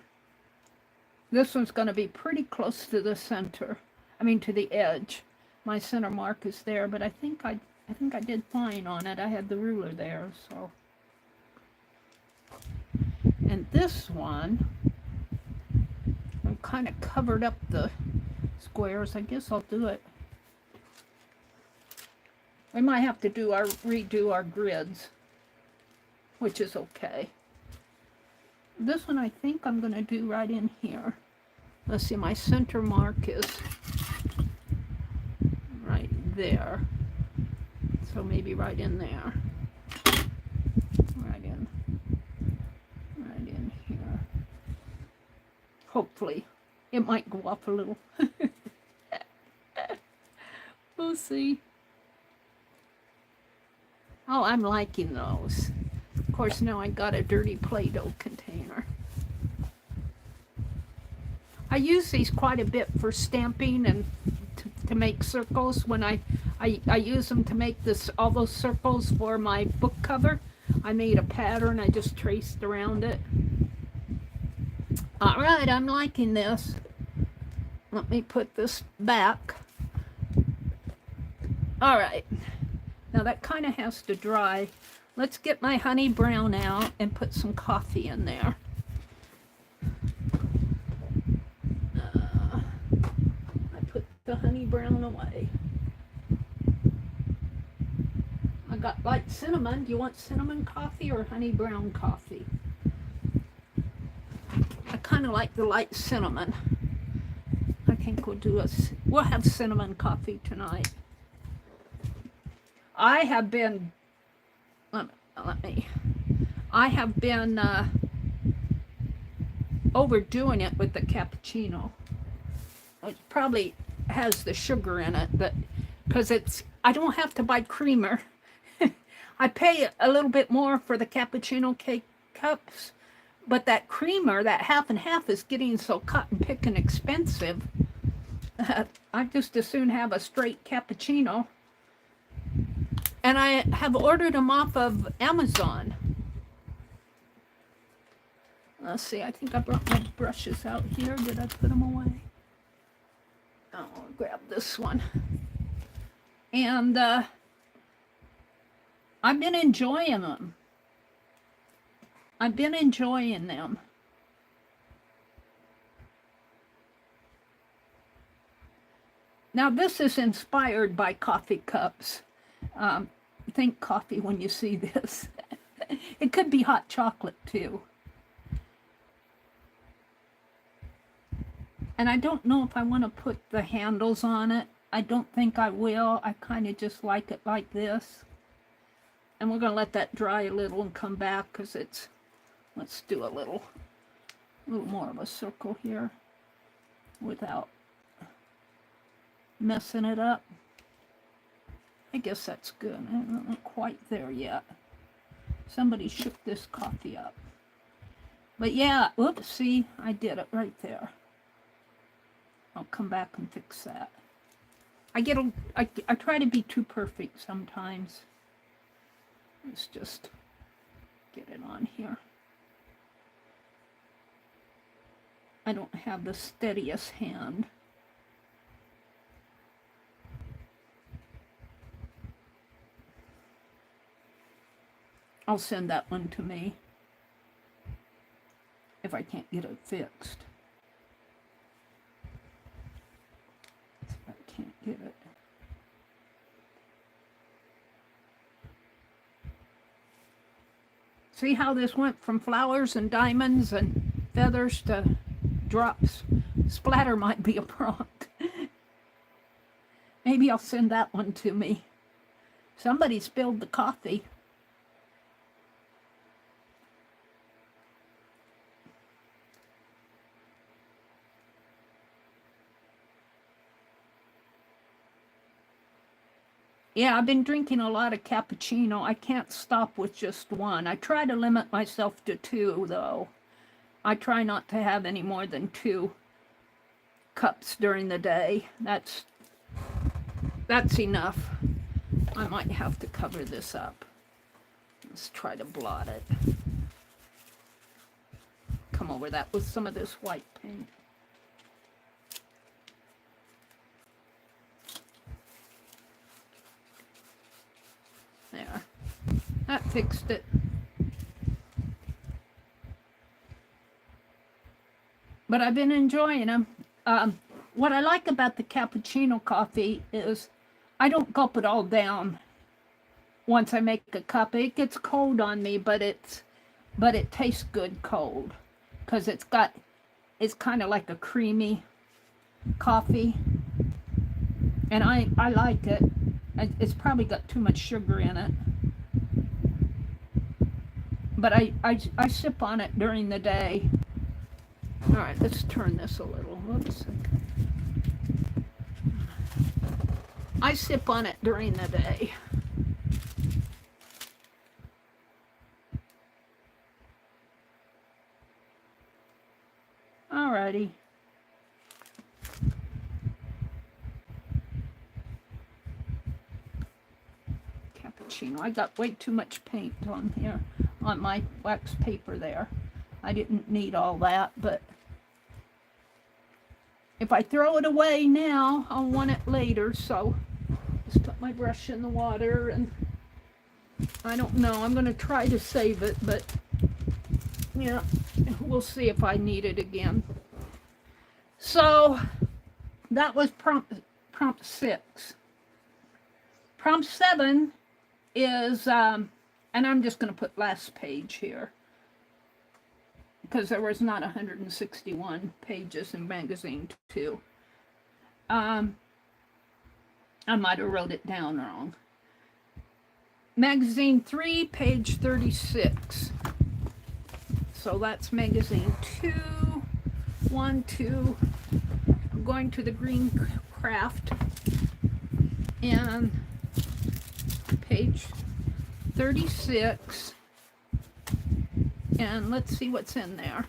This one's going to be pretty close to the center. I mean, to the edge. My center mark is there, but I think I did fine on it. I had the ruler there, so. And this one, I kind of covered up the squares. I guess I'll do it. We might have to redo our grids, which is okay. This one I think I'm going to do right in here. Let's see, my center mark is right there. So maybe right in there. Right in here. Hopefully. It might go up a little. We'll see. Oh, I'm liking those. Of course, now I got a dirty Play-Doh container. I use these quite a bit for stamping and to make circles. When I use them to make all those circles for my book cover. I made a pattern. I just traced around it. All right, I'm liking this. Let me put this back. All right. Now that kind of has to dry. Let's get my honey brown out and put some coffee in there. I put the honey brown away. I got light cinnamon. Do you want cinnamon coffee or honey brown coffee? I kind of like the light cinnamon. I think we'll have cinnamon coffee tonight. I have been overdoing it with the cappuccino. It probably has the sugar in it, because I don't have to buy creamer. I pay a little bit more for the cappuccino cake cups, but that creamer, that half and half, is getting so cotton picking expensive. I just as soon have a straight cappuccino. And I have ordered them off of Amazon. Let's see, I think I brought my brushes out here. Did I put them away? Oh, I'll grab this one. And I've been enjoying them. I've been enjoying them. Now this is inspired by coffee cups. Think coffee when you see this. It could be hot chocolate too. And I don't know if I want to put the handles on it. I don't think I will. I kind of just like it like this. And we're going to let that dry a little and come back because let's do a little more of a circle here without messing it up. I guess that's good. I'm not quite there yet. Somebody shook this coffee up. But yeah, oops, see, I did it right there. I'll come back and fix that. I try to be too perfect sometimes. Let's just get it on here. I don't have the steadiest hand. I'll send that one to me. if I can't get it fixed. If I can't get it. See how this went from flowers and diamonds and feathers to drops? Splatter might be a prompt. Maybe I'll send that one to me. Somebody spilled the coffee. Yeah, I've been drinking a lot of cappuccino. I can't stop with just one. I try to limit myself to 2, though. I try not to have any more than 2 cups during the day. That's enough. I might have to cover this up. Let's try to blot it. Come over that with some of this white paint. There. That fixed it. But I've been enjoying them. What I like about the cappuccino coffee is I don't gulp it all down once I make a cup. It gets cold on me, but it tastes good cold because it's kind of like a creamy coffee, and I like it. It's probably got too much sugar in it, but I sip on it during the day. All right, let's turn this a little. Whoops. I sip on it during the day. Alrighty. Cappuccino. I got way too much paint on here, on my wax paper there. I didn't need all that, but if I throw it away now, I'll want it later, so just put my brush in the water, and I don't know, I'm going to try to save it, but yeah, we'll see if I need it again. So that was prompt 6. Prompt 7 is, and I'm just going to put last page here, because there was not 161 pages in magazine 2. I might have wrote it down wrong. Magazine 3, page 36. So that's magazine 2, 1, 2. I'm going to the green craft, and page 36. And let's see what's in there.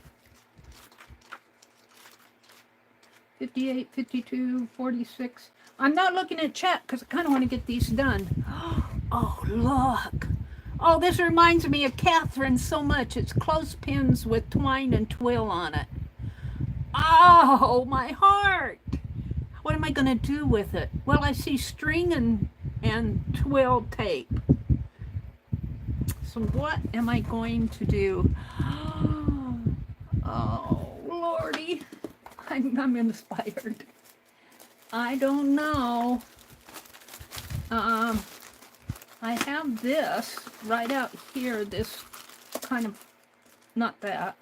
58, 52, 46. I'm not looking at chat because I kind of want to get these done. Oh, look. Oh, this reminds me of Catherine so much. It's clothespins with twine and twill on it. Oh, my heart. What am I going to do with it? Well, I see string and twill tape. So what am I going to do? Oh, Lordy. I'm inspired. I don't know. I have this right out here, this kind of, not that,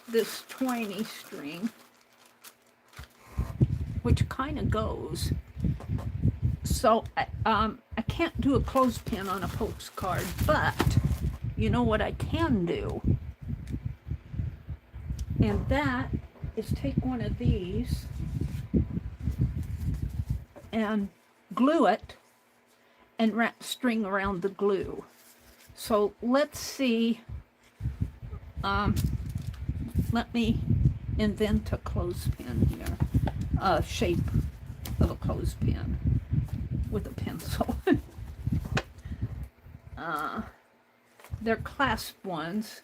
this twiny string, which kind of goes. So I can't do a clothespin on a postcard, but you know what I can do? And that is take one of these and glue it and wrap string around the glue. So let's see. Let me invent a clothespin here. Shape of a clothespin with a pencil. They're clasp ones.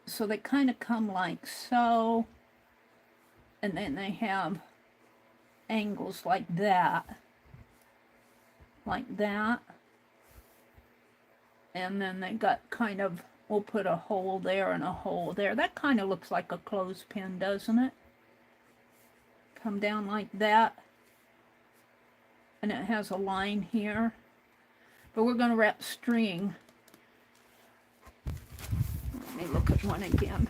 So they kind of come like so. And then they have angles like that. Like that. And then they got kind of we'll put a hole there and a hole there. That kind of looks like a clothespin, doesn't it? Come down like that. And it has a line here. But we're going to wrap string. Let me look at one again.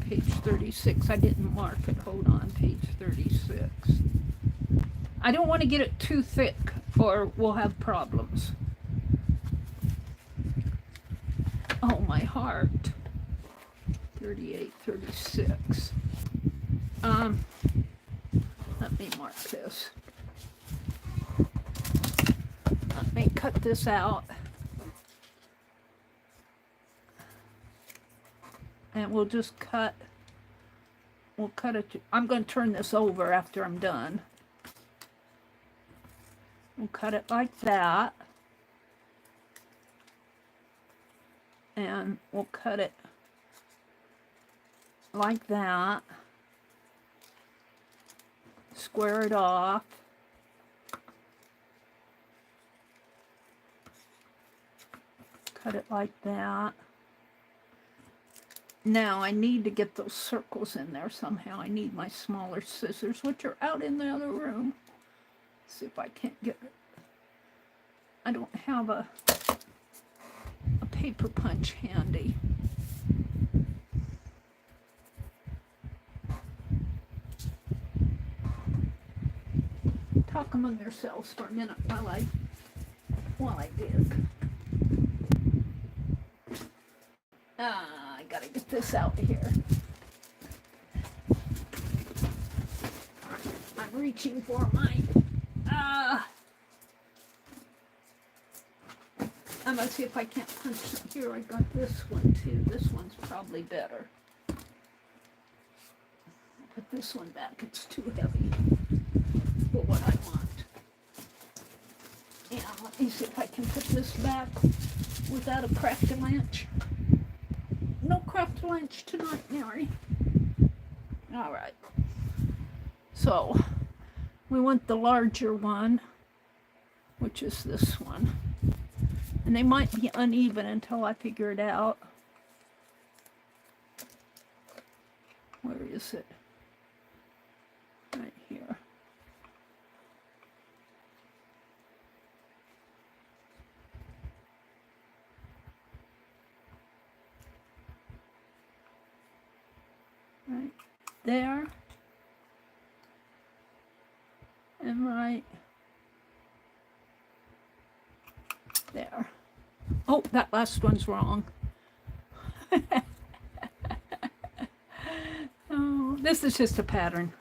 Page 36. I didn't mark it. Hold on. Page 36. I don't want to get it too thick or we'll have problems. Oh, my heart. 38, 36. Let me mark this. Let me cut this out. And we'll just cut. We'll cut it. I'm going to turn this over after I'm done. We'll cut it like that. And we'll cut it like that. Square it off. Cut it like that. Now I need to get those circles in there somehow. I need my smaller scissors, which are out in the other room. Let's see if I can't get it. I don't have a paper punch handy. Talk among yourselves for a minute while I dig. I gotta get this out of here. I'm reaching for mine. I'm gonna see if I can't punch it here. I got this one too. This one's probably better. Put this one back. It's too heavy for what I want. And let me see if I can put this back without a cracked wrench. No cracked wrench tonight, Mary. All right. So we want the larger one, which is this one. And they might be uneven until I figure it out. Where is it? Right here. Right there. And right there. Oh, that last one's wrong. Oh, this is just a pattern.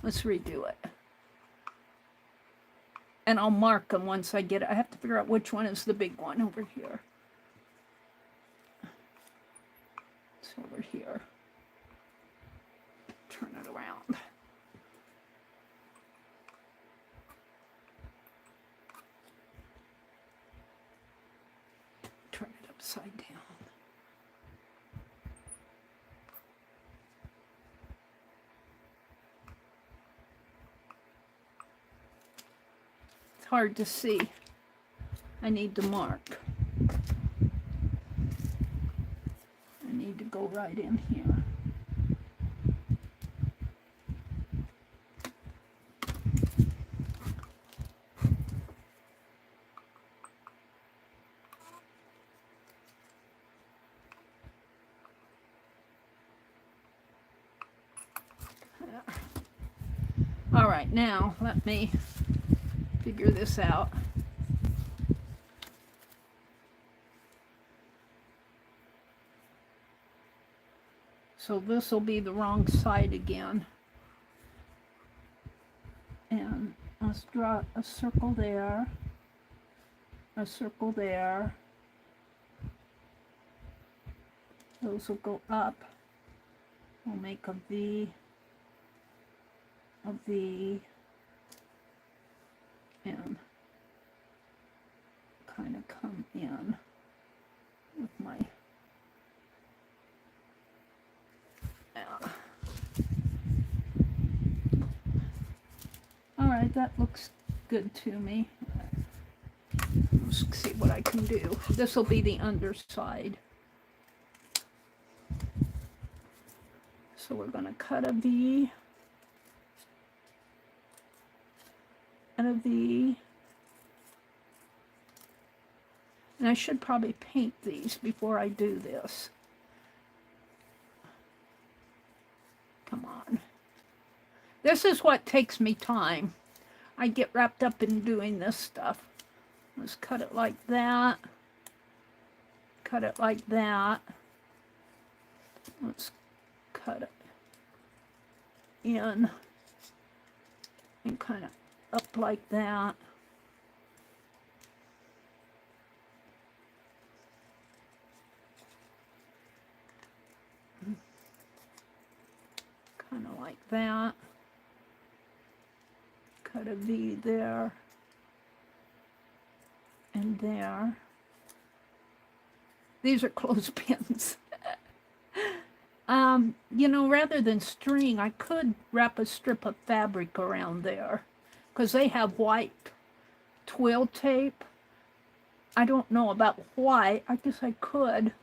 Let's redo it. And I'll mark them once I get it. I have to figure out which one is the big one over here. It's over here. Turn it around. Turn it upside down. It's hard to see. I need to mark. I need to go right in here. All right, now let me figure this out. So this will be the wrong side again. And let's draw a circle there, a circle there. Those will go up. We'll make a V, a V, and kind of come in with my all right, that looks good to me. Let's see what I can do. This will be the underside. So we're going to cut a V and a V. And I should probably paint these before I do this. Come on. This is what takes me time. I get wrapped up in doing this stuff. Let's cut it like that. Cut it like that. Let's cut it in and kind of up like that. Kind of like that. Cut a V there and there. These are clothespins. You know, rather than string, I could wrap a strip of fabric around there because they have white twill tape. I don't know about white. I guess I could.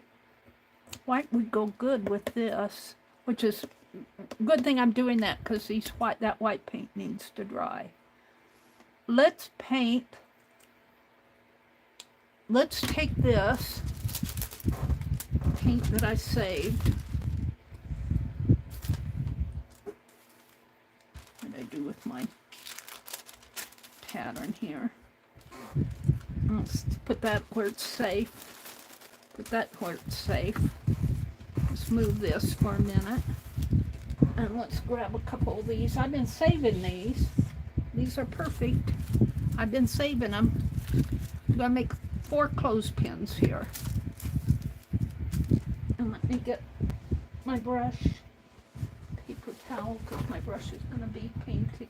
White would go good with this, which is good thing I'm doing that because that white paint needs to dry. Let's paint. Let's take this paint that I saved. What did I do with my pattern here? Let's put that where it's safe. Put that where it's safe. Let's move this for a minute. And let's grab a couple of these. I've been saving these. These are perfect. I've been saving them. I'm going to make 4 clothespins here. And let me get my brush, paper towel, because my brush is going to be painted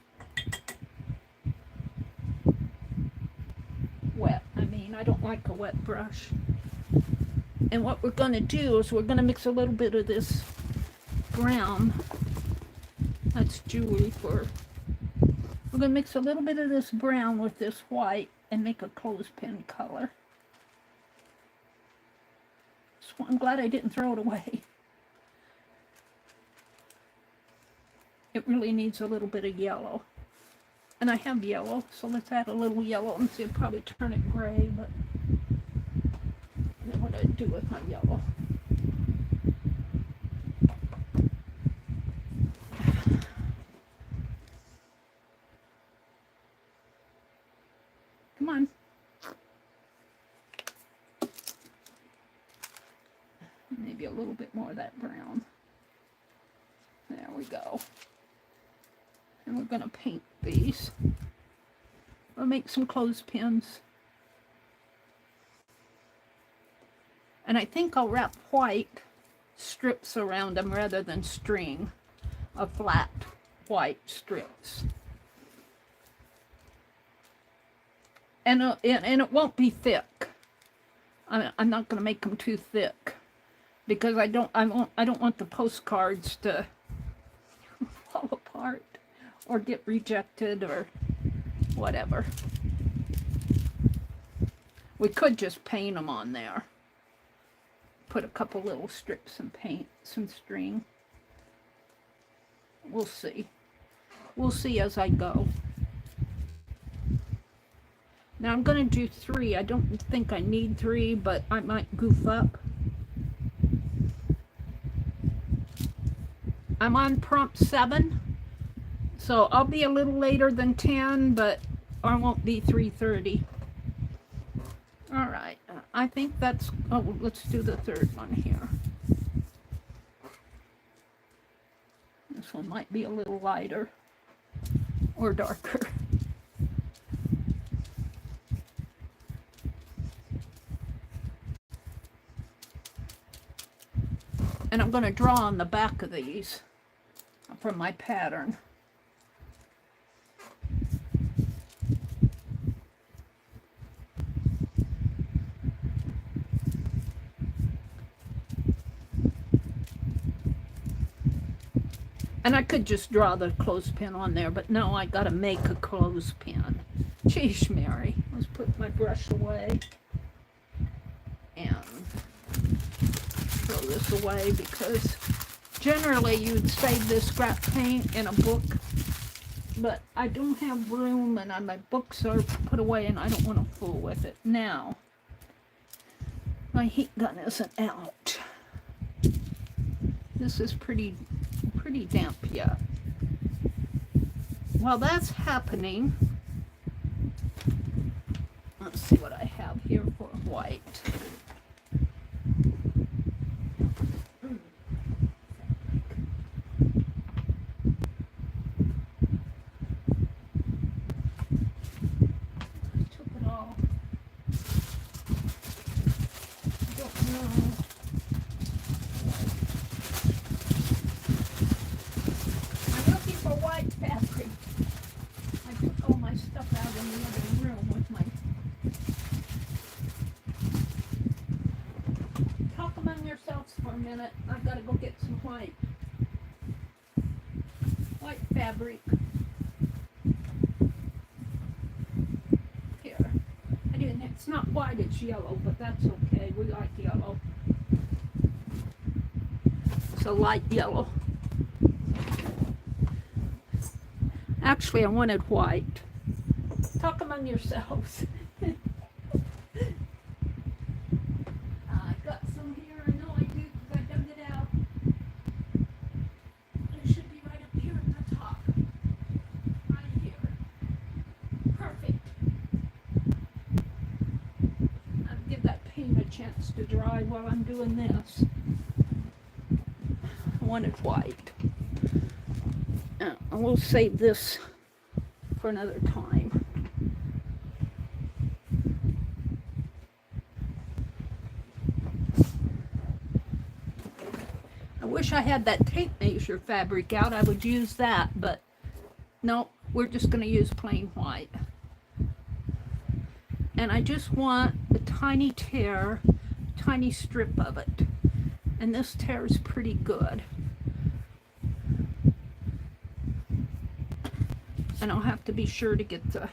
wet. I mean, I don't like a wet brush. And what we're going to do is we're going to mix a little bit of this brown. That's jewelry for. We're going to mix a little bit of this brown with this white and make a clothespin color. So I'm glad I didn't throw it away. It really needs a little bit of yellow. And I have yellow, so let's add a little yellow and see, it'll probably turn it gray, but I don't know what I'd do with my yellow. Come on. Maybe a little bit more of that brown. There we go. And we're going to paint these. We'll make some clothespins. And I think I'll wrap white strips around them rather than string of flat white strips. And it won't be thick. I'm not going to make them too thick because I don't want the postcards to fall apart or get rejected or whatever. We could just paint them on there. Put a couple little strips and paint some string. We'll see. We'll see as I go. Now I'm going to do 3. I don't think I need 3, but I might goof up. I'm on prompt 7, so I'll be a little later than 10, but I won't be 3:30. All right, I think that's, oh, let's do the 3rd one here. This one might be a little lighter or darker. And I'm going to draw on the back of these from my pattern. And I could just draw the clothespin on there, but no, I got to make a clothespin. Sheesh, Mary, Let's put my brush away and throw this away, because generally you'd save this scrap paint in a book, but I don't have room and my books are put away and I don't want to fool with it. Now, my heat gun isn't out. This is pretty damp yet. While that's happening, let's see what I have here for white. I've got to go get some white fabric. Here. It's not white, it's yellow, but that's okay. We like yellow. It's a light yellow. Actually, I wanted white. Talk among yourselves. To dry while I'm doing this. I wanted white. I will save this for another time. I wish I had that tape measure fabric out. I would use that, but no, we're just going to use plain white. And I just want a tiny tear, tiny strip of it, and this tear is pretty good, and I'll have to be sure to get the,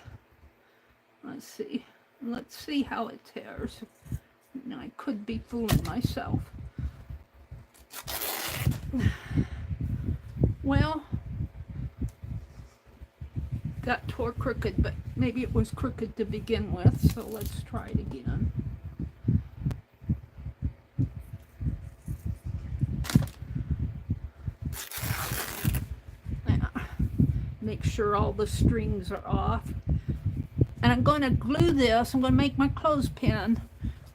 let's see how it tears. Now, I could be fooling myself. Well, that tore crooked, but maybe it was crooked to begin with, so let's try it again. Make sure all the strings are off. And I'm going to glue this. I'm going to make my clothespin.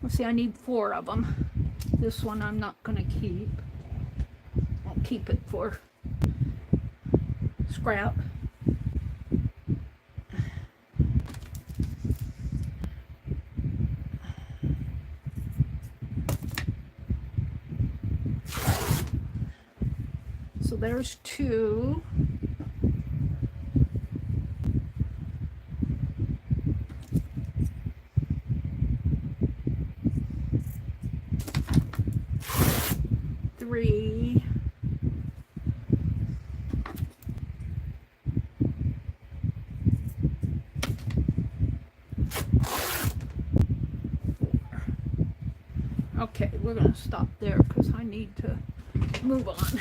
Let's see, I need 4 of them. This one I'm not going to keep. I'll keep it for scrap. So there's 2. Okay, we're going to stop there because I need to move on.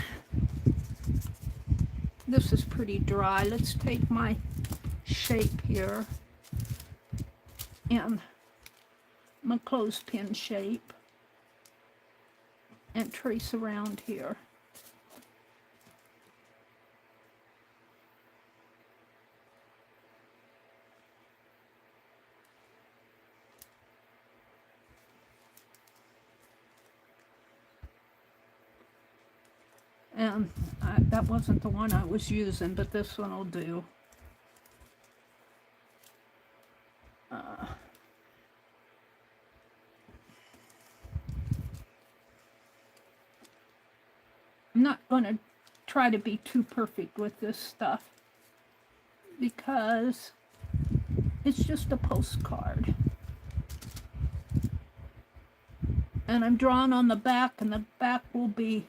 This is pretty dry. Let's take my shape here and my clothespin shape and trace around here. And that wasn't the one I was using, but this one will do. I'm not going to try to be too perfect with this stuff because it's just a postcard. And I'm drawing on the back, and the back will be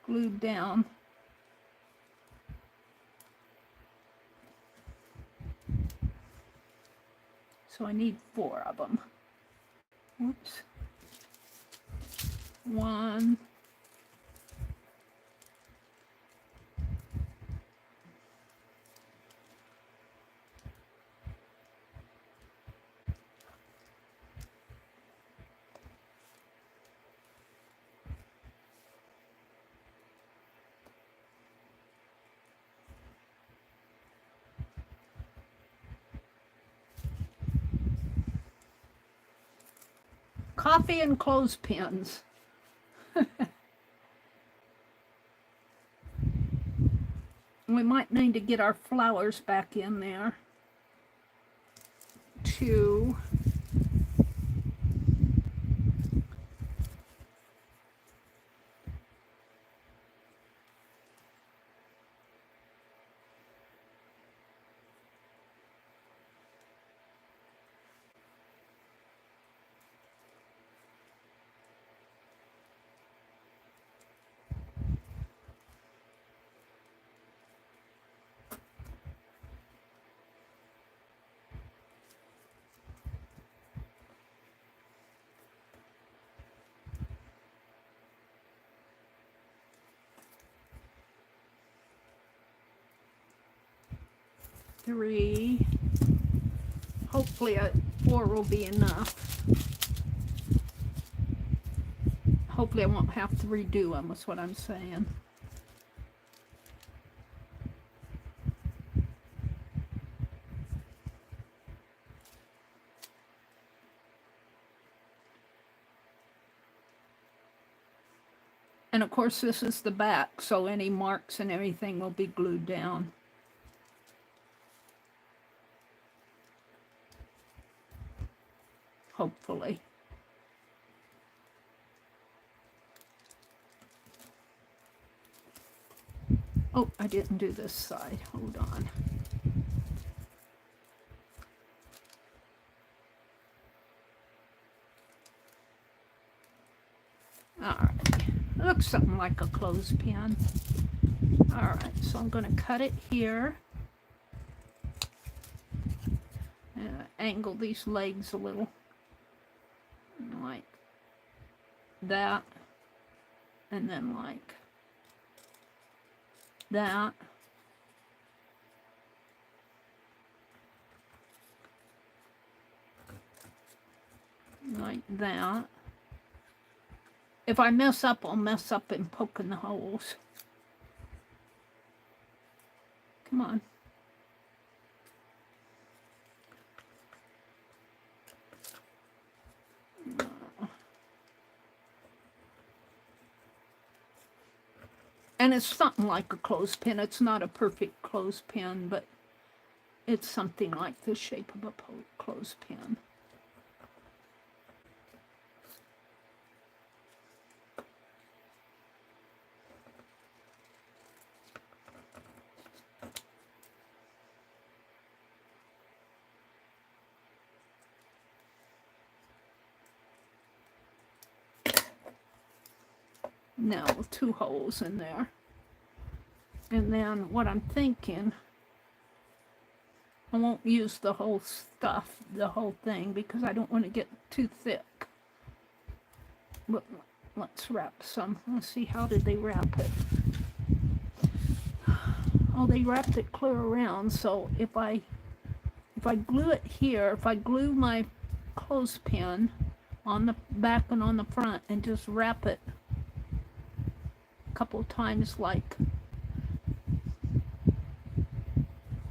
glued down. So I need 4 of them. Oops. 1. Coffee and clothespins. We might need to get our flowers back in there. 2. Three. Hopefully 4 will be enough. Hopefully I won't have to redo them, is what I'm saying. And of course this is the back, so any marks and everything will be glued down. Hopefully. Oh, I didn't do this side. Hold on. All right. Looks something like a clothespin. All right, so I'm going to cut it here. Angle these legs a little. Like that. And then like that. Like that. If I mess up, I'll mess up in poking the holes. Come on. And it's something like a clothespin. It's not a perfect clothespin, but it's something like the shape of a clothespin. Now with 2 holes in there. And then what I'm thinking, I won't use the whole stuff, the whole thing, because I don't want to get too thick. But let's wrap some. Let's see, how did they wrap it? Oh, they wrapped it clear around, so if I glue it here, if I glue my clothespin on the back and on the front and just wrap it couple times like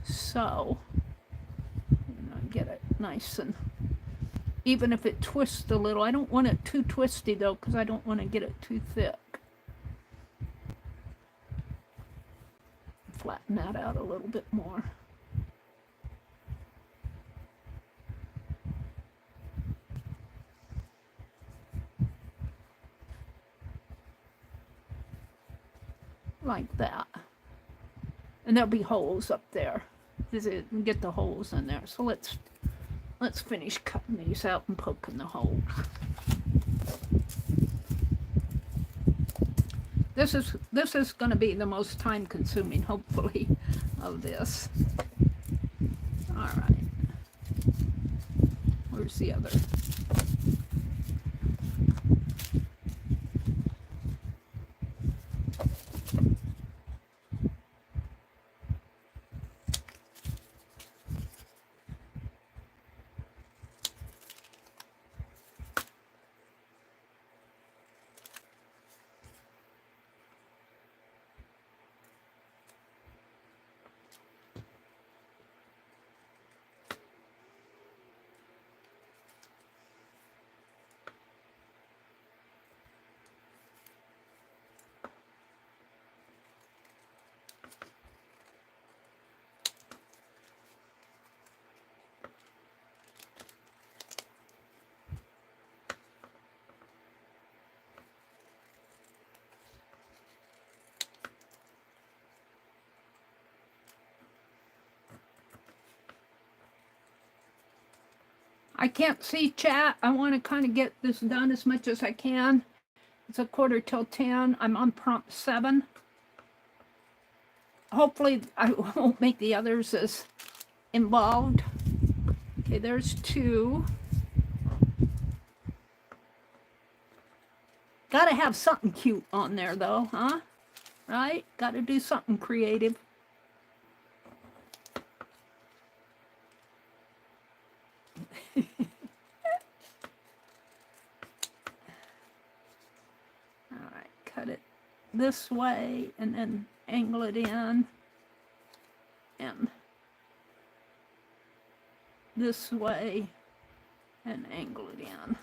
so, and get it nice, and even if it twists a little, I don't want it too twisty though, because I don't want to get it too thick. Flatten that out a little bit more. Like that. And there'll be holes up there. Get the holes in there. So let's finish cutting these out and poking the holes. This is going to be the most time consuming, hopefully, of this. All right. Where's the other? I can't see chat. I want to kind of get this done as much as I can. It's 9:45. I'm on prompt 7. Hopefully I won't make the others as involved. Okay, there's 2. Gotta have something cute on there though, huh? Right? Gotta do something creative. Alright, cut it this way and then angle it in. And this way and angle it in.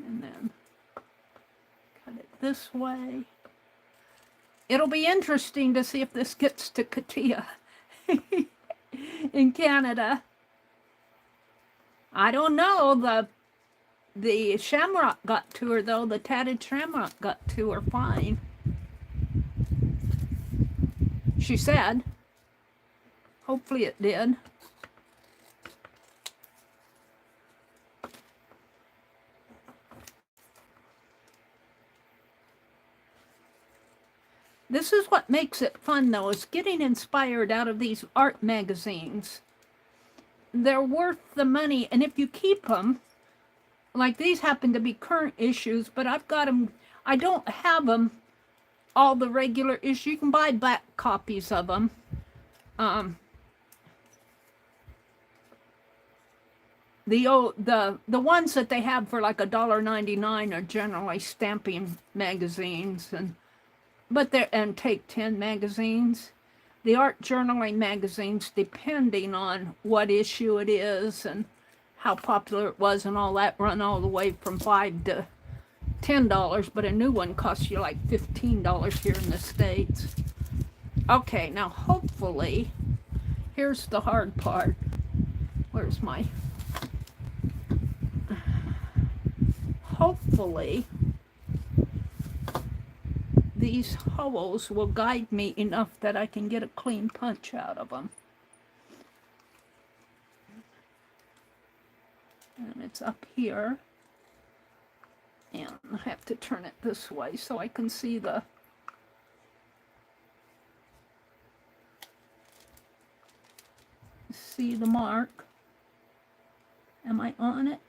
And then cut it this way. It'll be interesting to see if this gets to Katia in Canada. I don't know. The shamrock got to her though. The tatted shamrock got to her fine. She said. Hopefully it did. This is what makes it fun though, is getting inspired out of these art magazines. They're worth the money, and if you keep them, like these happen to be current issues, but I've got them, I don't have them all the regular issues. You can buy back copies of them. The ones that they have for like $1.99 are generally stamping magazines, and Take 10 magazines. The art journaling magazines, depending on what issue it is and how popular it was and all that, run all the way from $5 to $10, but a new one costs you like $15 here in the States. Okay, now hopefully, here's the hard part. Where's my... Hopefully, these holes will guide me enough that I can get a clean punch out of them. And it's up here. And I have to turn it this way so I can see the... See the mark. Am I on it?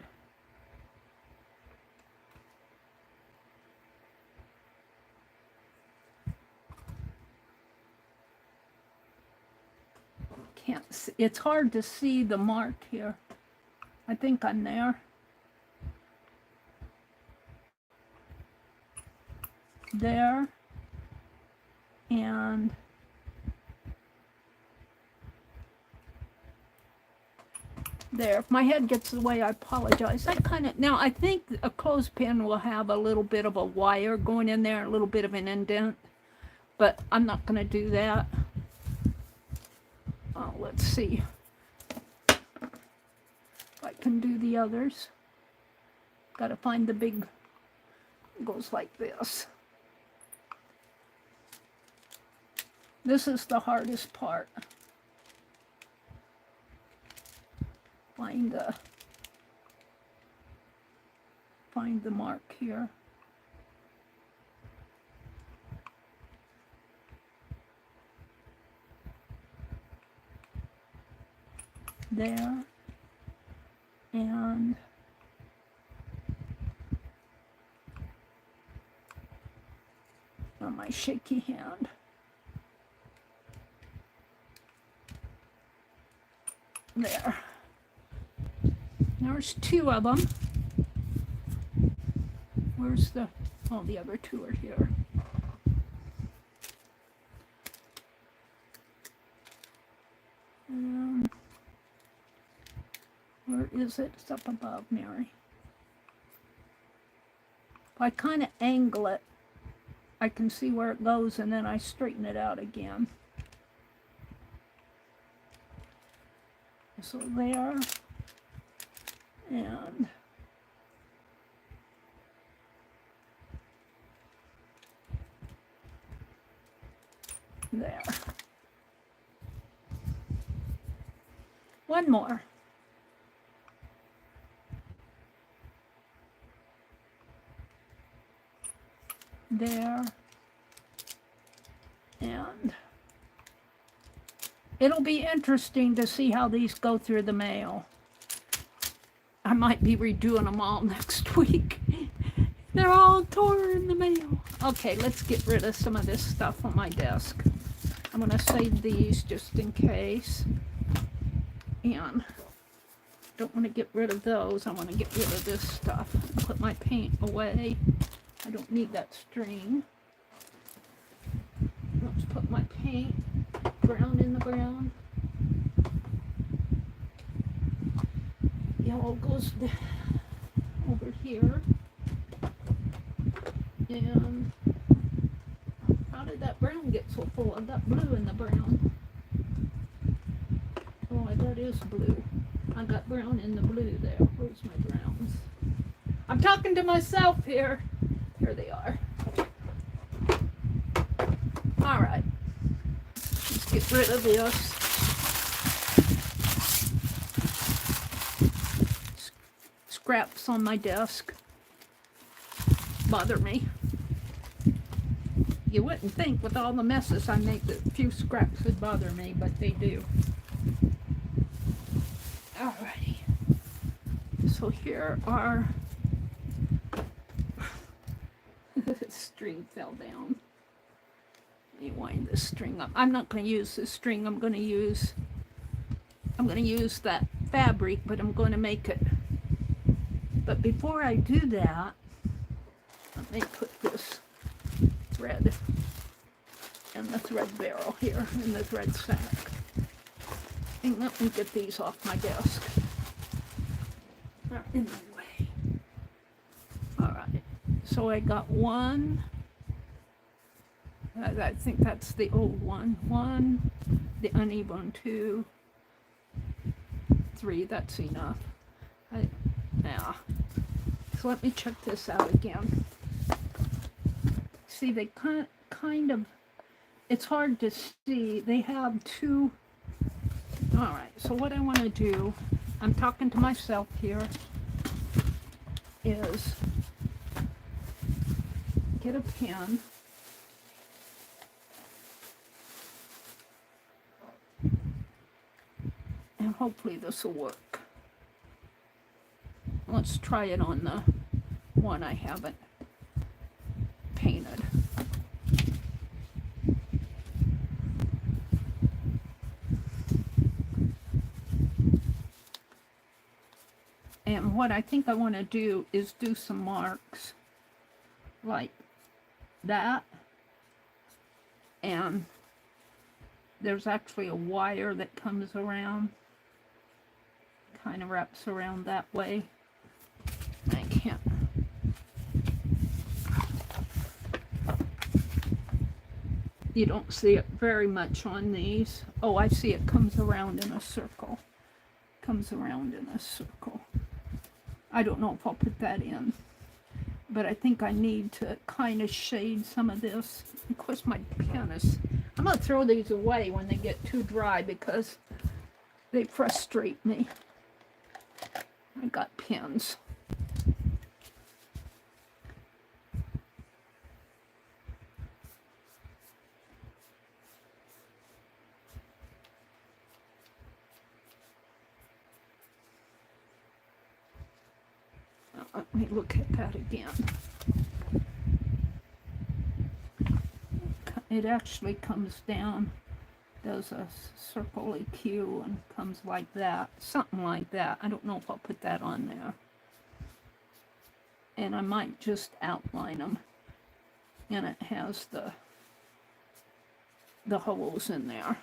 Can't see. It's hard to see the mark here. I think I'm there. There. And there. If my head gets in the way, I apologize. That kind of, now I think a clothespin will have a little bit of a wire going in there, a little bit of an indent, but I'm not going to do that. Let's see if I can do the others. Got to find the big, it goes like this. This is the hardest part. Find the mark here. There. on my shaky hand. There. There's 2 of them. Where's the, oh, the other 2 are here. Where is it? It's up above, Mary. If I kind of angle it, I can see where it goes, and then I straighten it out again. So there, and there. One more. There. And it'll be interesting to see how these go through the mail. I might be redoing them all next week. They're all torn in the mail. Okay, let's get rid of some of this stuff on my desk. I'm going to save these just in case. And don't want to get rid of those. I want to get rid of this stuff. Put my paint away. I don't need that string. Let's put my paint brown in the brown. Yellow goes over here. And how did that brown get so full? I've got blue in the brown. Oh, that is blue. I got brown in the blue there. Where's my browns? I'm talking to myself here. Here they are. All right. Let's get rid of this. Scraps on my desk bother me. You wouldn't think with all the messes I make that a few scraps would bother me, but they do. Alrighty. So here are the string fell down. Let me wind this string up. I'm not going to use this string. I'm going to use that fabric, but I'm going to make it. But before I do that, let me put this thread in the thread barrel here, in the thread sack. And let me get these off my desk. They're in the way. Alright, so I got one. I think that's the old one. One, the uneven, 2, 3, that's enough. Yeah. So let me check this out again. See, they kind of, it's hard to see. They have 2. All right, so what I want to do, I'm talking to myself here, is get a pen. And hopefully this will work. Let's try it on the one I haven't painted. And what I think I want to do is do some marks like that. And there's actually a wire that comes around, kind of wraps around that way. I can't. You don't see it very much on these. Oh, I see it comes around in a circle. Comes around in a circle. I don't know if I'll put that in, but I think I need to kind of shade some of this. Of course, my pen is, I'm going to throw these away when they get too dry because they frustrate me. I got pens. Let me look at that again. it actually comes down, does a circle EQ and comes like that, something like that. I don't know if I'll put that on there. And I might just outline them. And it has the holes in there.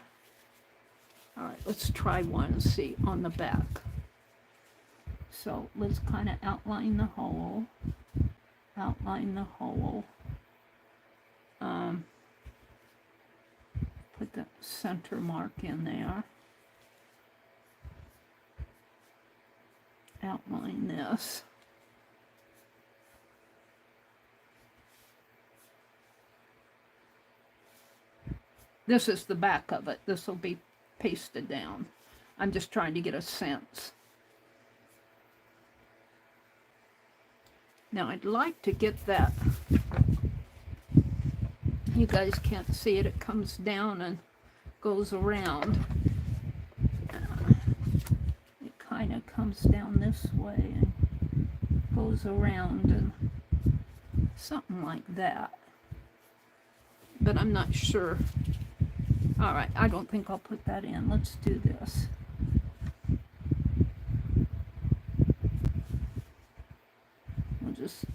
All right, let's try one and see on the back. So let's kind of outline the hole. Outline the hole. Put the center mark in there. Outline this. This is the back of it. This will be pasted down. I'm just trying to get a sense. Now I'd like to get that. You guys can't see it. It comes down and goes around. It kind of comes down this way and goes around and something like that. But I'm not sure. All right, I don't think I'll put that in. Let's do this. We'll just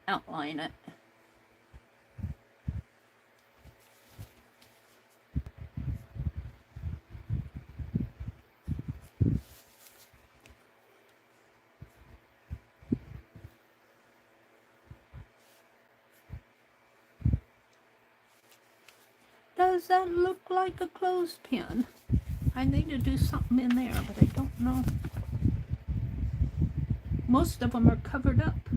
outline it. Does that look like a clothespin? I need to do something in there, but I don't know. Most of them are covered up.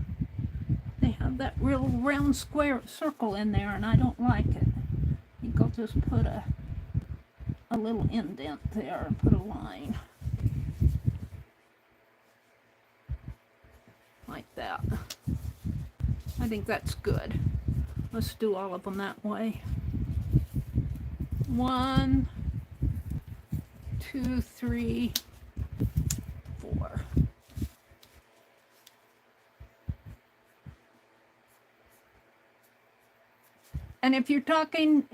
They have that real round square circle in there, and I don't like it. I think I'll just put a little indent there and put a line. Like that. I think that's good. Let's do all of them that way. 1, 2, 3, 4. And if you're talking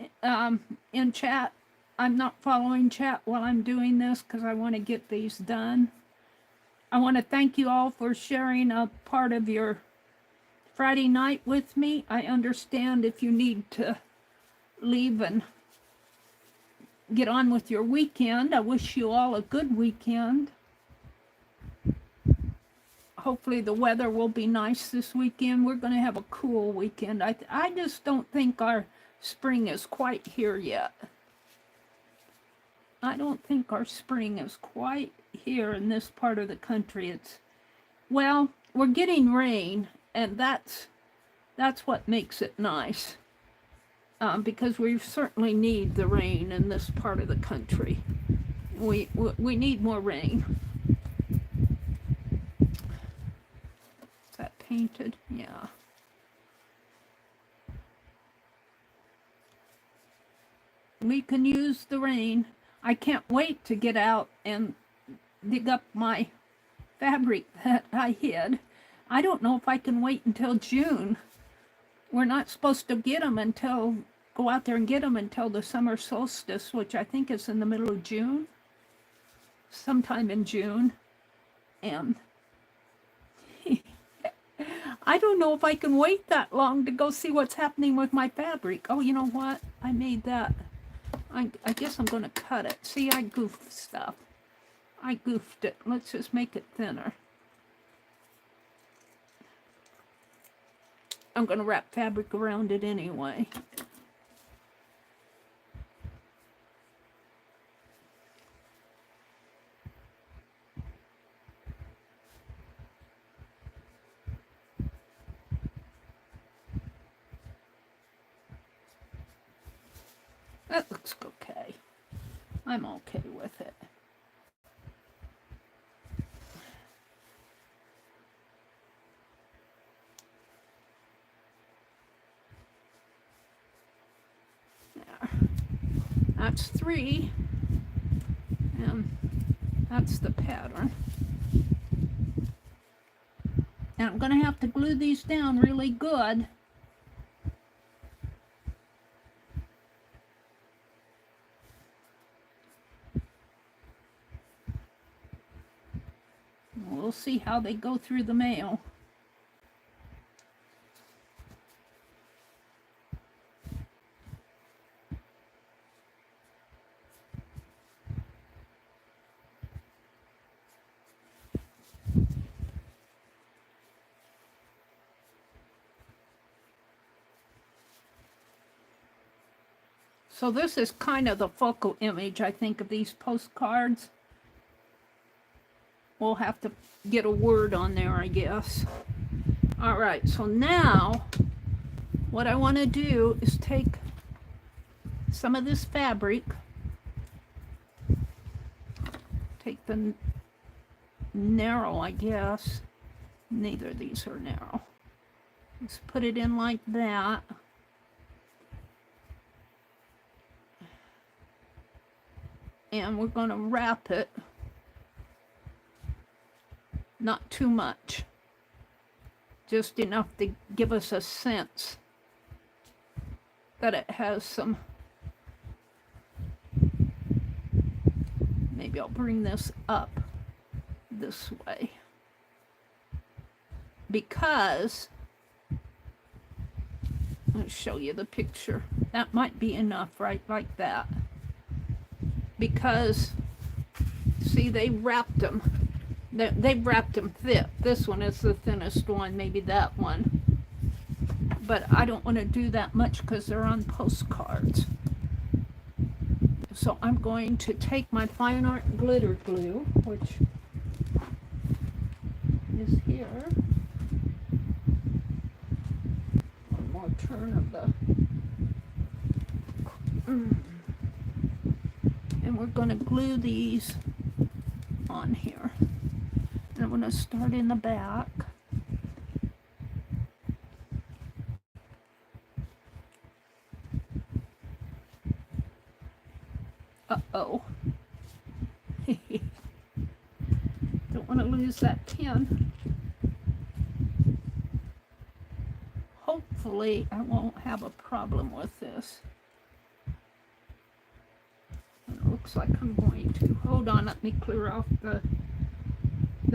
in chat, I'm not following chat while I'm doing this because I want to get these done. I want to thank you all for sharing a part of your Friday night with me. I understand if you need to leave and get on with your weekend. I wish you all a good weekend. Hopefully the weather will be nice this weekend. We're going to have a cool weekend. I just don't think our spring is quite here yet. I don't think our spring is quite here in this part of the country. Well, we're getting rain, and that's what makes it nice. Because we certainly need the rain in this part of the country. We need more rain. Is that painted? Yeah. We can use the rain. I can't wait to get out and dig up my fabric that I hid. I don't know if I can wait until June. We're not supposed to get them until, go out there and get them until the summer solstice, which I think is in the middle of June. Sometime in June. And I don't know if I can wait that long to go see what's happening with my fabric. Oh, you know what? I made that. I guess I'm going to cut it. See, I goofed stuff. I goofed it. Let's just make it thinner. I'm going to wrap fabric around it anyway. That looks okay. I'm okay with it. That's 3, and that's the pattern. And I'm going to have to glue these down really good. We'll see how they go through the mail. So this is kind of the focal image, I think, of these postcards. We'll have to get a word on there, I guess. All right, so now what I want to do is take some of this fabric, take the narrow, I guess. Neither of these are narrow. Let's put it in like that. And we're going to wrap it, not too much, just enough to give us a sense that it has some. Maybe I'll bring this up this way, because I'll show you the picture. That might be enough, right, like that. Because, see, they wrapped them. They wrapped them thick. This one is the thinnest one, maybe that one. But I don't want to do that much because they're on postcards. So I'm going to take my fine art glitter glue, which is here. One more turn of the... And we're going to glue these on here. And I'm going to start in the back. Uh-oh. Don't want to lose that pin. Hopefully I won't have a problem with this. It looks like I'm going to. Hold on, let me clear off the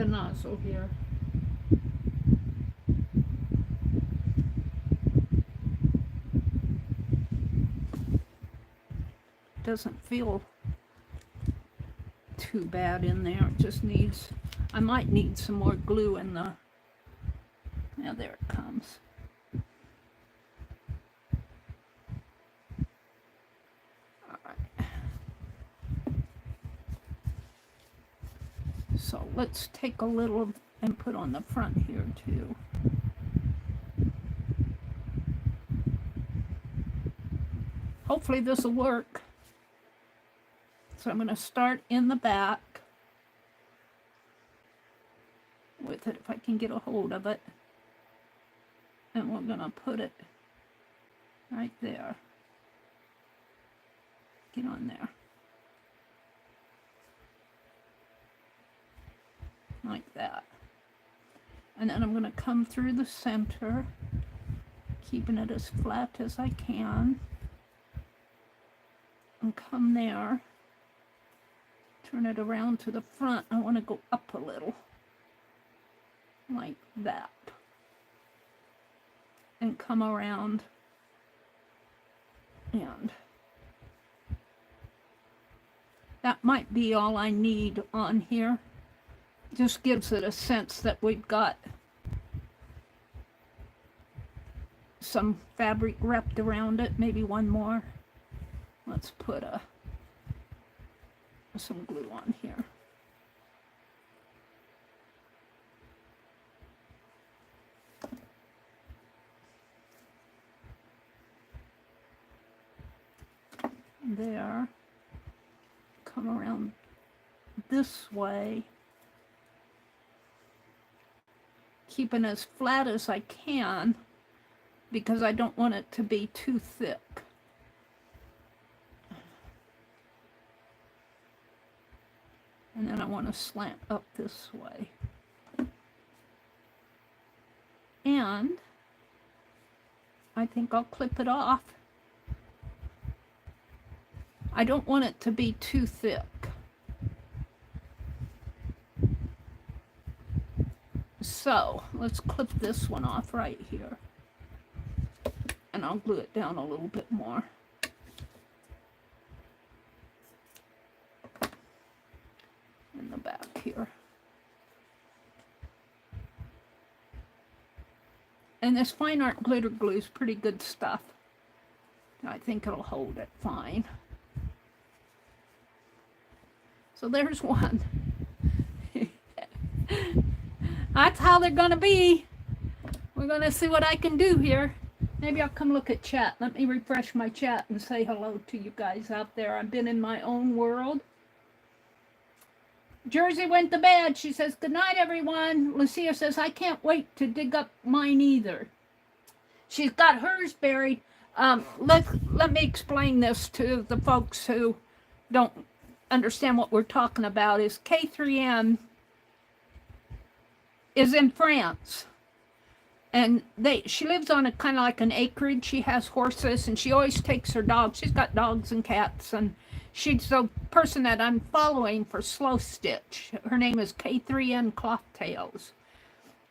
nozzle here. Doesn't feel too bad in there. It just needs, I might need some more glue in the, now there it comes. So let's take a little and put on the front here too. Hopefully this will work. So I'm going to start in the back with it if I can get a hold of it. And we're going to put it right there. Get on there. Like that. And then I'm going to come through the center, keeping it as flat as I can, and come there, turn it around to the front. I want to go up a little, like that, and come around, and that might be all I need on here. Just gives it a sense that we've got some fabric wrapped around it. Maybe one more. Let's put some glue on here. There. Come around this way. Keeping as flat as I can because I don't want it to be too thick. And then I want to slant up this way. and I think I'll clip it off. I don't want it to be too thick. So let's clip this one off right here. And I'll glue it down a little bit more. In the back here. And this fine art glitter glue is pretty good stuff. I think it'll hold it fine. So there's one. That's how they're gonna be. We're gonna see what I can do here. Maybe I'll come look at chat. Let me refresh my chat and say hello to you guys out there. I've been in my own world. Jersey went to bed. She says, good night, everyone. Lucia says, I can't wait to dig up mine either. She's got hers buried. Let me explain this to the folks who don't understand what we're talking about. Is K3M is in France. And she lives on a kind of like an acreage. She has horses, and she always takes her dogs. She's got dogs and cats, and she's the person that I'm following for Slow Stitch. Her name is K3N Cloth Tales.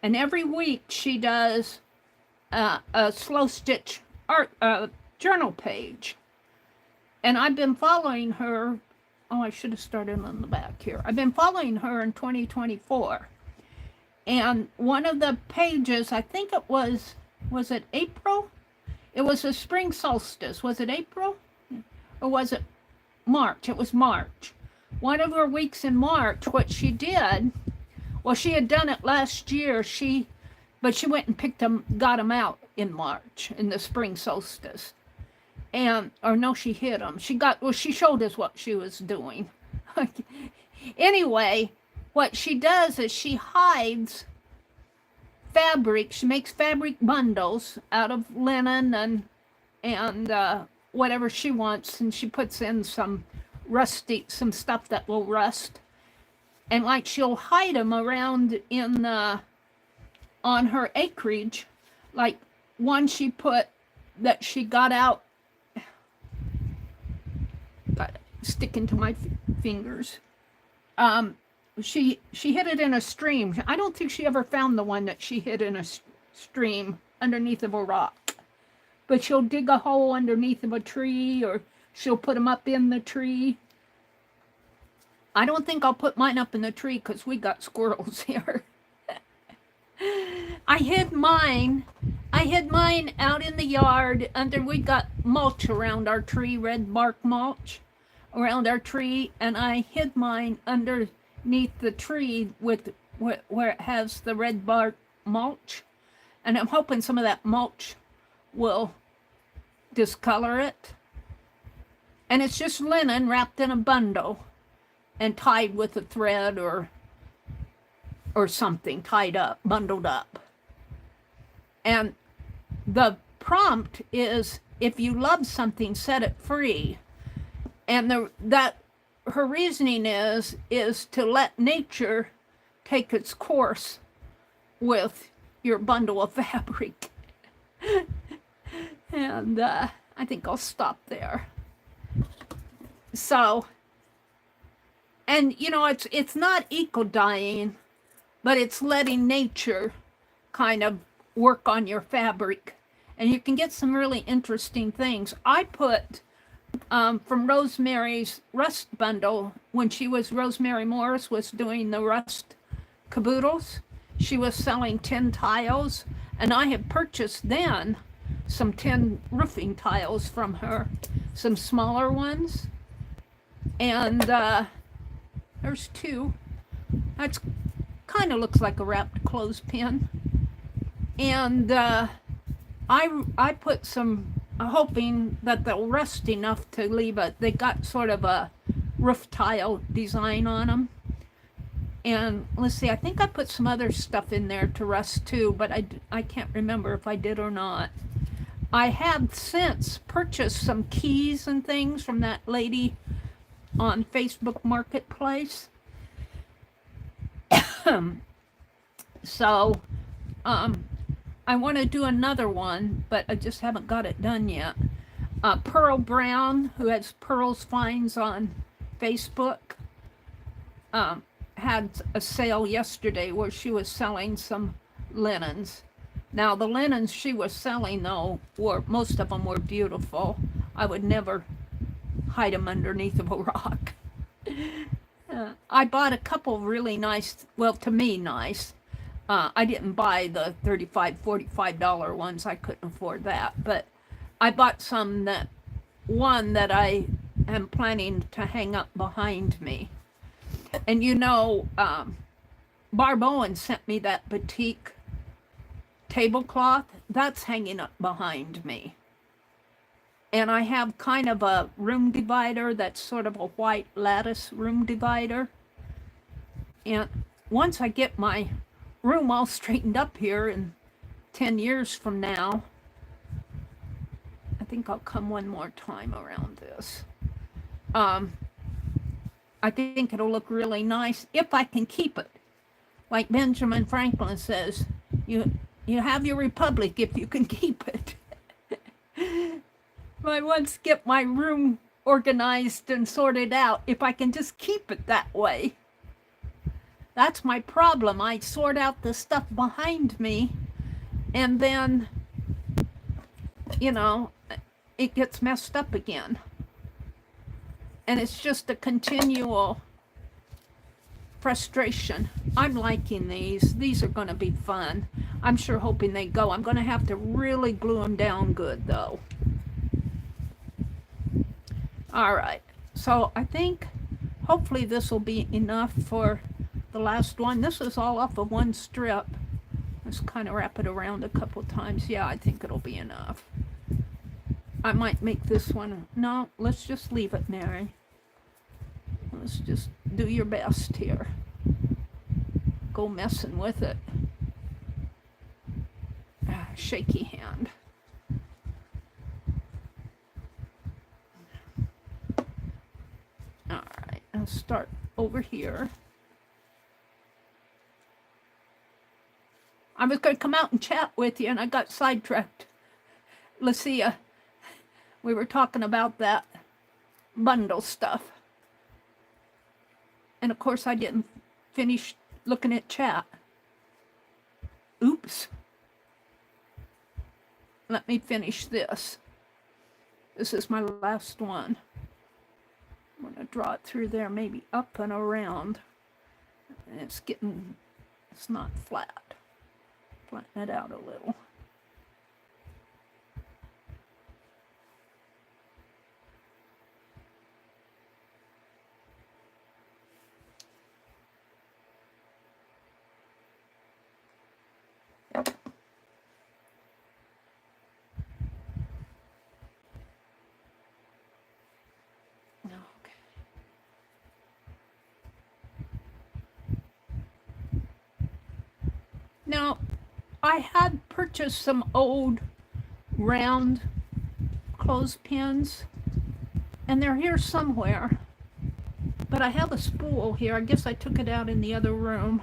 And every week she does a Slow Stitch art journal page. And I've been following her. Oh, I should have started on the back here. I've been following her in 2024. And one of the pages, I think it was it April? It was a spring solstice. Was it April? Or was it March? It was March. One of her weeks in March, what she did, well, she had done it last year, but she went and got them out in March, in the spring solstice. Or no, she hid them. She showed us what she was doing. Anyway, what she does is she hides fabric. She makes fabric bundles out of linen and whatever she wants, and she puts in some stuff that will rust, and like she'll hide them around on her acreage. Like one she put that she got out, sticking to my fingers. She hid it in a stream. I don't think she ever found the one that she hid in a stream underneath of a rock. But she'll dig a hole underneath of a tree, or she'll put them up in the tree. I don't think I'll put mine up in the tree because we got squirrels here. I hid mine out in the yard we got mulch around our tree, red bark mulch around our tree, and I hid mine underneath the tree where it has the red bark mulch, and I'm hoping some of that mulch will discolor it. And it's just linen wrapped in a bundle and tied with a thread or something, tied up, bundled up. And the prompt is, if you love something, set it free. And her reasoning is to let nature take its course with your bundle of fabric. And I think I'll stop there. So, and you know, it's not eco-dyeing, but it's letting nature kind of work on your fabric. And you can get some really interesting things. I put from Rosemary's Rust bundle, when Rosemary Morris was doing the Rust caboodles, she was selling tin tiles, and I had purchased then some tin roofing tiles from her, some smaller ones. And there's two. That's kind of looks like a wrapped clothespin. And I put some, hoping that they'll rust enough to leave they got sort of a roof tile design on them. And let's see, I think I put some other stuff in there to rust too, but I can't remember if I did or not. I have since purchased some keys and things from that lady on Facebook Marketplace. So, I want to do another one, but I just haven't got it done yet. Pearl Brown, who has Pearl's Finds on Facebook, had a sale yesterday where she was selling some linens. Now, the linens she was selling, though, most of them were beautiful. I would never hide them underneath of a rock. I bought a couple really nice, well, to me, nice. I didn't buy the $35, $45 ones. I couldn't afford that. But I bought one that I am planning to hang up behind me. And you know, Barb Owen sent me that batik tablecloth. That's hanging up behind me. And I have kind of a room divider that's sort of a white lattice room divider. And once I get my room all straightened up here in 10 years from now, I think I'll come one more time around this. I think it'll look really nice if I can keep it. Like Benjamin Franklin says, you have your republic if you can keep it. I once get my room organized and sorted out, if I can just keep it that way. That's my problem. I sort out the stuff behind me, and then, you know, it gets messed up again. And it's just a continual frustration. I'm liking these. These are going to be fun. I'm sure hoping they go. I'm going to have to really glue them down good, though. All right. So I think hopefully this will be enough for the last one. This is all off of one strip. Let's kind of wrap it around a couple times. Yeah, I think it'll be enough. I might make this one. No, let's just leave it, Mary. Let's just do your best here. Go messing with it. Shaky hand. All right, I'll start over here. I was going to come out and chat with you, and I got sidetracked. Lucia, we were talking about that bundle stuff. And of course, I didn't finish looking at chat. Oops. Let me finish this. This is my last one. I'm going to draw it through there, maybe up and around. And it's not flat. Flatten it out a little. Now, I had purchased some old round clothespins, and they're here somewhere. But I have a spool here. I guess I took it out in the other room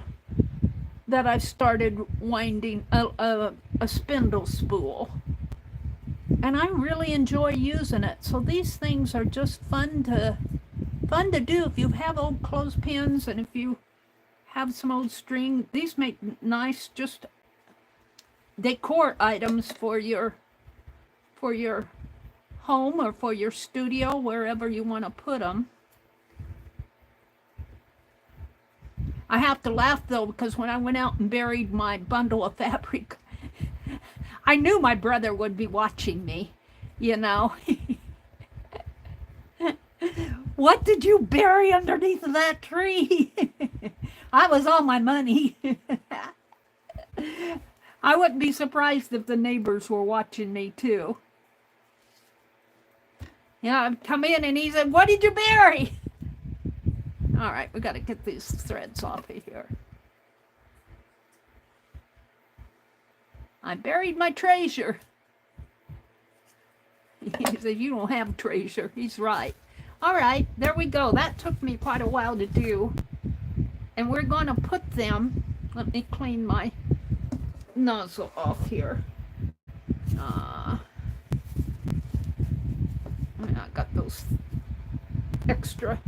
that I've started winding a spindle spool. And I really enjoy using it. So these things are just fun to do if you have old clothespins and if you have some old string. These make nice just decor items for your home or for your studio, wherever you want to put them. I have to laugh though, because when I went out and buried my bundle of fabric, I knew my brother would be watching me, you know. What did you bury underneath that tree? I was on my money. I wouldn't be surprised if the neighbors were watching me too. Yeah, I'd come in and he said, "What did you bury?" All right, we got to get these threads off of here. I buried my treasure. He said, "You don't have treasure." He's right. All right, there we go. That took me quite a while to do. And we're going to put them, let me clean my nozzle off here. I got those extra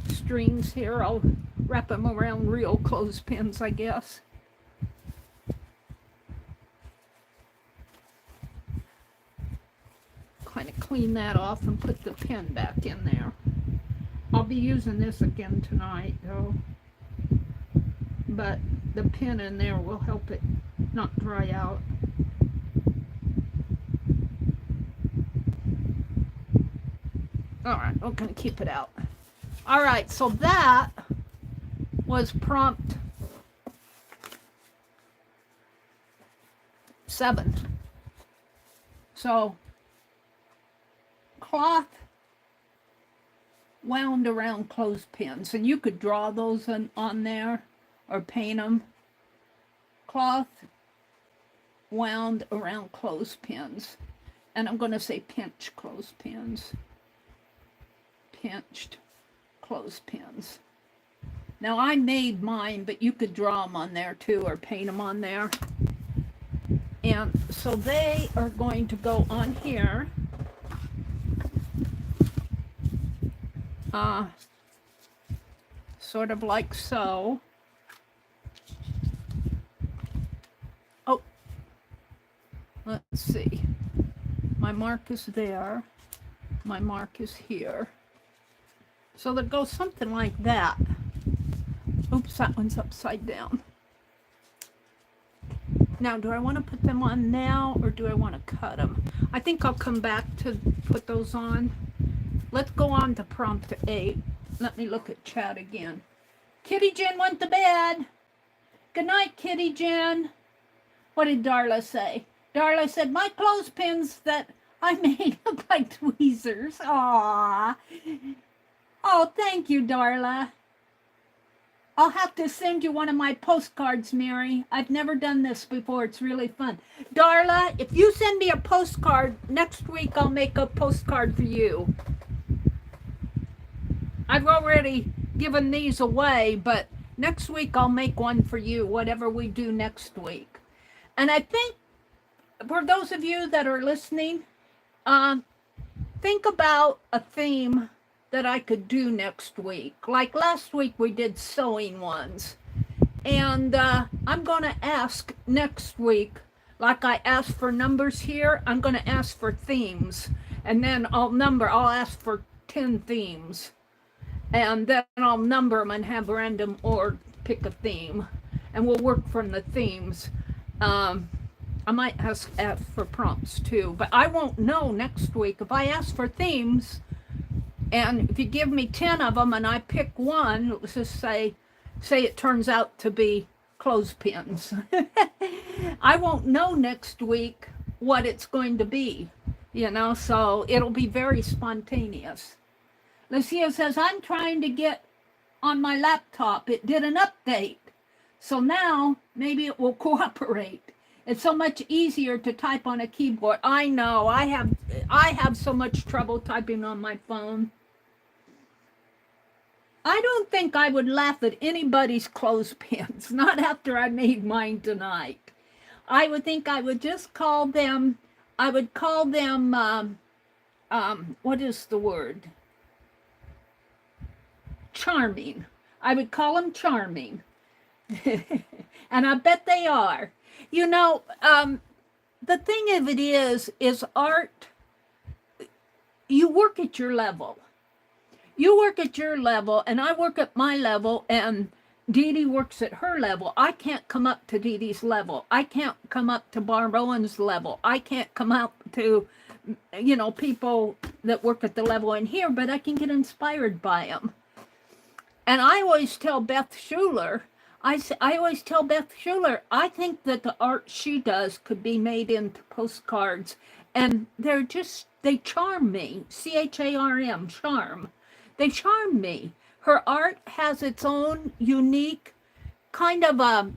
strings here. I'll wrap them around real clothespins, I guess. Kind of clean that off and put the pen back in there. I'll be using this again tonight, though. But the pen in there will help it not dry out. All right, we're going to keep it out. All right, so that was prompt 7. So, cloth wound around clothespins, and you could draw those on there or paint them. Cloth wound around clothespins, and I'm going to say pinch clothespins. Pinched clothespins. Now I made mine, but you could draw them on there too or paint them on there. And so they are going to go on here. Sort of like so. Oh, let's see. My mark is there. My mark is here. So that goes something like that. Oops, that one's upside down. Now, do I want to put them on now or do I want to cut them? I think I'll come back to put those on. Let's go on to prompt 8. Let me look at chat again. Kitty Jen went to bed. Good night, Kitty Jen. What did Darla say? Darla said, my clothespins that I made look like tweezers. Aww. Oh, thank you, Darla. I'll have to send you one of my postcards, Meri. I've never done this before. It's really fun. Darla, if you send me a postcard, next week I'll make a postcard for you. I've already given these away, but next week I'll make one for you, whatever we do next week. And I think for those of you that are listening, think about a theme that I could do next week. Like last week we did sewing ones. And I'm going to ask next week, like I asked for numbers here, I'm going to ask for themes. And then I'll ask for 10 themes. And then I'll number them and have random or pick a theme. And we'll work from the themes. I might ask for prompts too. But I won't know next week. If I ask for themes, and if you give me 10 of them and I pick one, let's just say it turns out to be clothespins. I won't know next week what it's going to be, you know, so it'll be very spontaneous. Lucia says, I'm trying to get on my laptop. It did an update. So now maybe it will cooperate. It's so much easier to type on a keyboard. I know, I have so much trouble typing on my phone. I don't think I would laugh at anybody's clothespins, not after I made mine tonight. I would think I would just call them, what is the word? Charming. I would call them charming. And I bet they are. You know, the thing of it is art, you work at your level. You work at your level, and I work at my level, and Dee Dee works at her level. I can't come up to Dee Dee's level. I can't come up to Barb Owen's level. I can't come up to, you know, people that work at the level in here, but I can get inspired by them. And I always tell Beth Schuler, I always tell Beth Schuler, I think that the art she does could be made into postcards, and they charm me. C-H-A-R-M, charm. They charm me. Her art has its own unique kind of a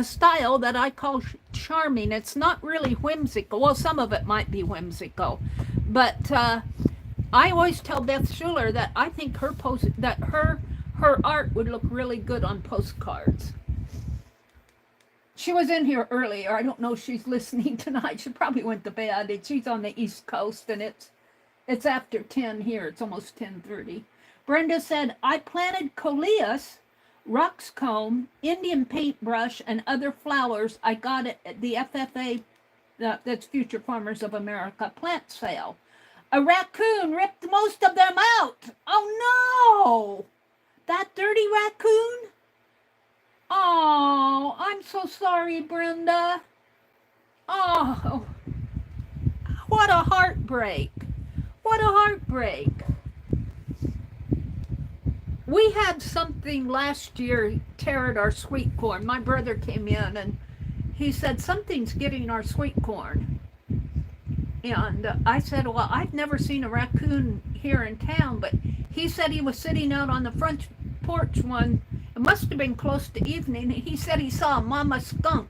style that I call charming. It's not really whimsical. Well, some of it might be whimsical, but I always tell Beth Schuler that I think her art would look really good on postcards. She was in here earlier. I don't know if she's listening tonight. She probably went to bed. She's on the East Coast, and it's after 10 here. It's almost 10:30. Brenda said, I planted coleus, ruxcomb, Indian paintbrush, and other flowers I got at the FFA, that's Future Farmers of America, plant sale. A raccoon ripped most of them out. Oh no! That dirty raccoon? Oh, I'm so sorry, Brenda. Oh, what a heartbreak. What a heartbreak. We had something last year tear at our sweet corn. My brother came in and he said, something's getting our sweet corn. And I said, well, I've never seen a raccoon here in town, but he said he was sitting out on the front porch one. It must have been close to evening. He said he saw a mama skunk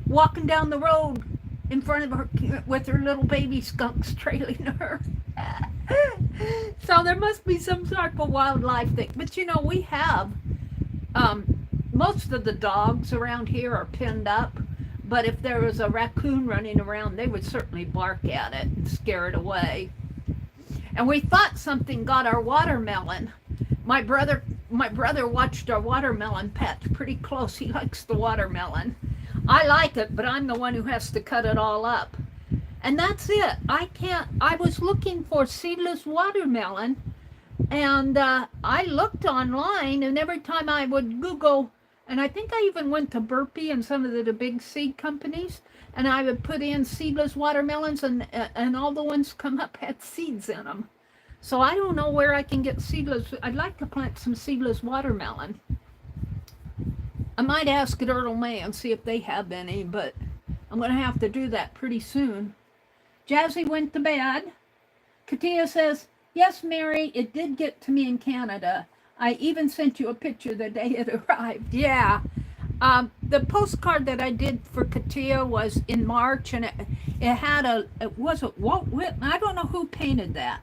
walking down the road in front of her with her little baby skunks trailing her. So there must be some sort of wildlife thing. But you know, we have, most of the dogs around here are pinned up. But if there was a raccoon running around, they would certainly bark at it and scare it away. And we thought something got our watermelon. My brother watched our watermelon patch pretty close. He likes the watermelon. I like it, but I'm the one who has to cut it all up. And that's it. I was looking for seedless watermelon, and I looked online, and every time I would Google, and I think I even went to Burpee and some of the big seed companies, and I would put in seedless watermelons, and all the ones come up had seeds in them. So I don't know where I can get seedless. I'd like to plant some seedless watermelon. I might ask at Earl May and see if they have any, but I'm going to have to do that pretty soon. Jazzy went to bed. Katia says, yes, Mary, it did get to me in Canada. I even sent you a picture the day it arrived. Yeah. The postcard that I did for Katia was in March, and it had was it Walt Whitman? I don't know who painted that.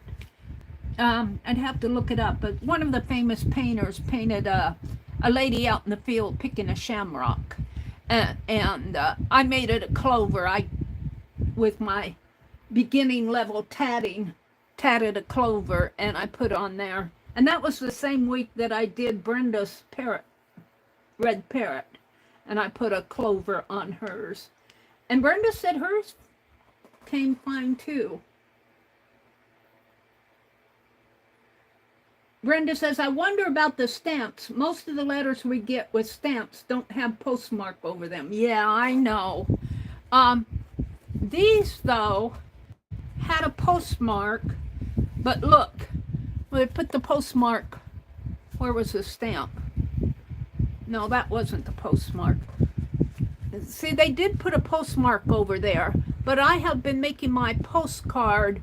I'd have to look it up, but one of the famous painters painted a lady out in the field picking a shamrock, and I made it a clover. With my beginning level tatted a clover, and I put on there. And that was the same week that I did Brenda's parrot, red parrot, and I put a clover on hers. And Brenda said hers came fine too. Brenda says, I wonder about the stamps. Most of the letters we get with stamps don't have postmark over them. Yeah, I know. These, though, had a postmark, but look, they put the postmark. Where was the stamp? No, that wasn't the postmark. See, they did put a postmark over there, but I have been making my postcard.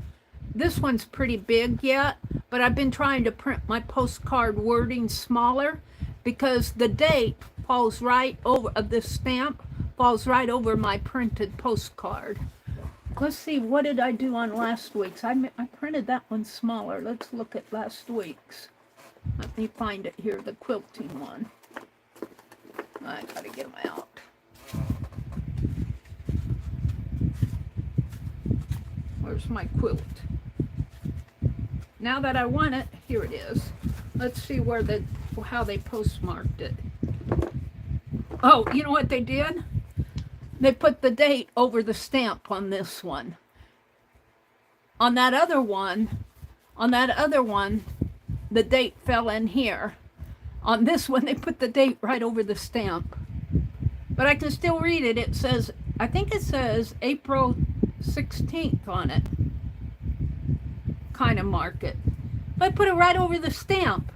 This one's pretty big yet, but I've been trying to print my postcard wording smaller because the date falls right over, this stamp falls right over my printed postcard. Let's see, what did I do on last week's? I printed that one smaller. Let's look at last week's. Let me find it here, the quilting one. I gotta get them out. Where's my quilt? Now that I want it, here it is. Let's see how they postmarked it. Oh, you know what they did? They put the date over the stamp on this one. On that other one, the date fell in here. On this one, they put the date right over the stamp. But I can still read it. It says, I think it says April 16th on it. Kind of mark it. But I put it right over the stamp.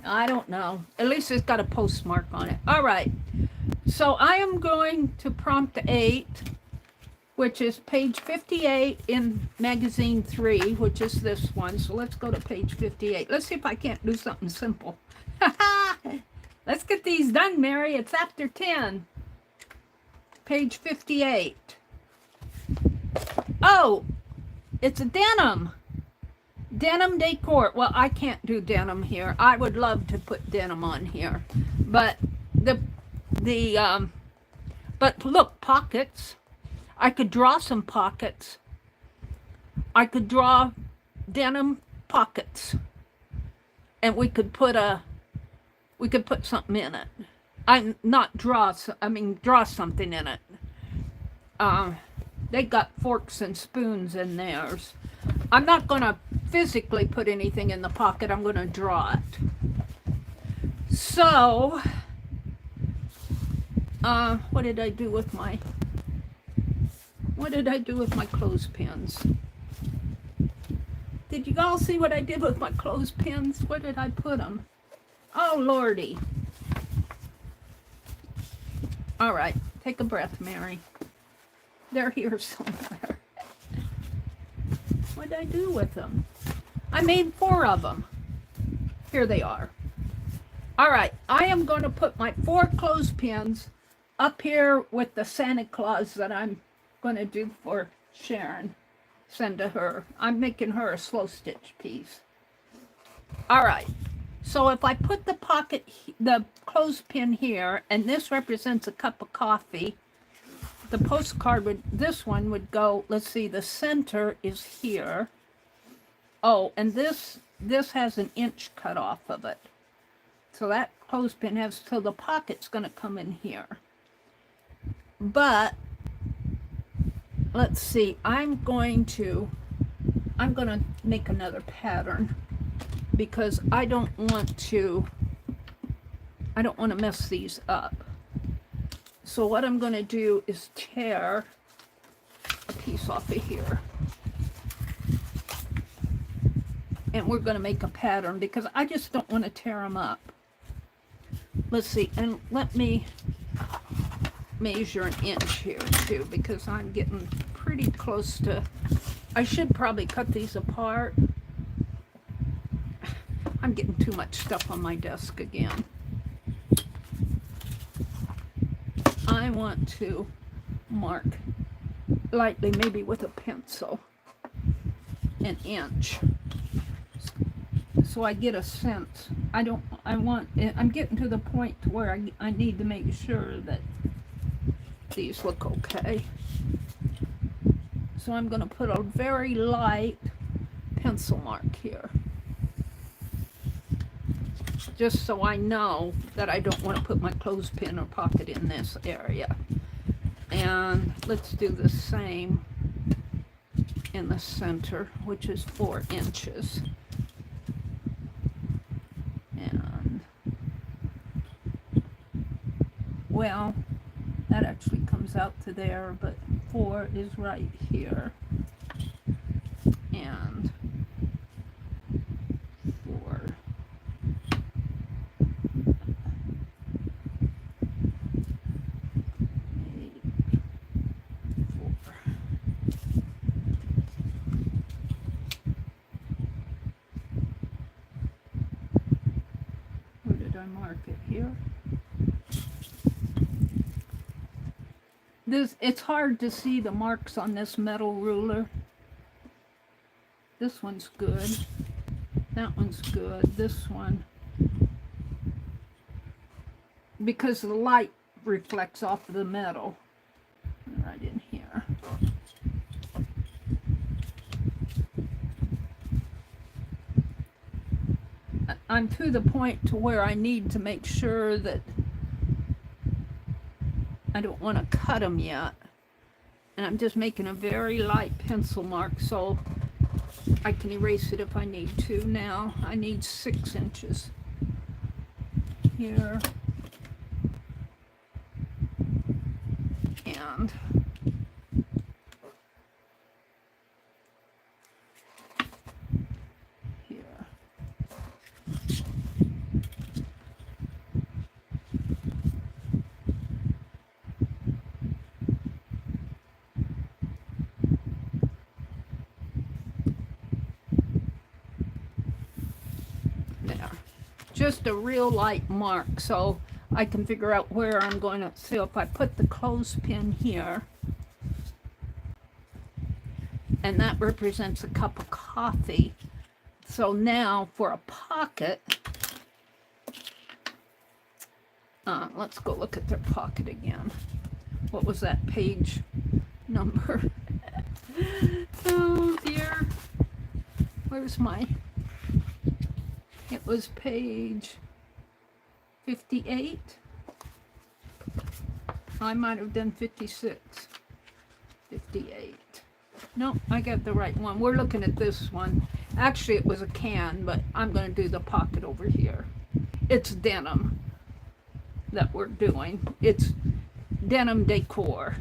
I don't know. At least it's got a postmark on it. All right. So I am going to prompt 8, which is page 58 in magazine 3, which is this one. So let's go to page 58. Let's see if I can't do something simple. Let's get these done, Mary. It's after 10. Page 58. Oh, it's a denim. Denim decor. Well, I can't do denim here. I would love to put denim on here. But the But look, pockets. I could draw some pockets. I could draw denim pockets. And we could put something in it. Draw something in it. They got forks and spoons in theirs. I'm not going to physically put anything in the pocket. I'm going to draw it. So, what did I do with my clothespins? Did you all see what I did with my clothespins? Where did I put them? Oh, Lordy. All right, take a breath, Mary. They're here somewhere. What did I do with them? I made 4 of them. Here they are. All right, I am going to put my 4 clothespins up here with the Santa Claus that I'm going to do for Sharon. Send to her. I'm making her a slow stitch piece. All right. So if I put the clothespin here, and this represents a cup of coffee, the postcard this one would go, let's see, the center is here. Oh, and this has an inch cut off of it. So that clothespin so the pocket's going to come in here. But let's see, I'm going to make another pattern because I don't want to mess these up. So what I'm going to do is tear a piece off of here. And we're going to make a pattern because I just don't want to tear them up. Let's see, and let me measure an inch here too because I'm getting pretty close to, I should probably cut these apart. I'm getting too much stuff on my desk again. I want to mark lightly, maybe with a pencil, an inch, so I get a sense. I'm getting to the point where I need to make sure that these look okay. So I'm going to put a very light pencil mark here, just so I know that I don't want to put my clothespin or pocket in this area. And let's do the same in the center, which is 4 inches. And, well, that actually comes out to there, but 4 is right here. And 4. Where did I mark it? Here? It's hard to see the marks on this metal ruler. This one's good. That one's good. This one, because the light reflects off of the metal. Right in here. I'm to the point to where I need to make sure that I don't want to cut them yet. And I'm just making a very light pencil mark so I can erase it if I need to. Now I need 6 inches here and here. Just a real light mark so I can figure out where I'm going to. So if I put the clothespin here, and that represents a cup of coffee. So now for a pocket, let's go look at their pocket again. what was that page number? Oh dear. Where's my, it was page 58. I might have done 56. 58. No, I got the right one. We're looking at this one. Actually, it was a can, but I'm going to do the pocket over here. It's denim that we're doing. It's denim decor.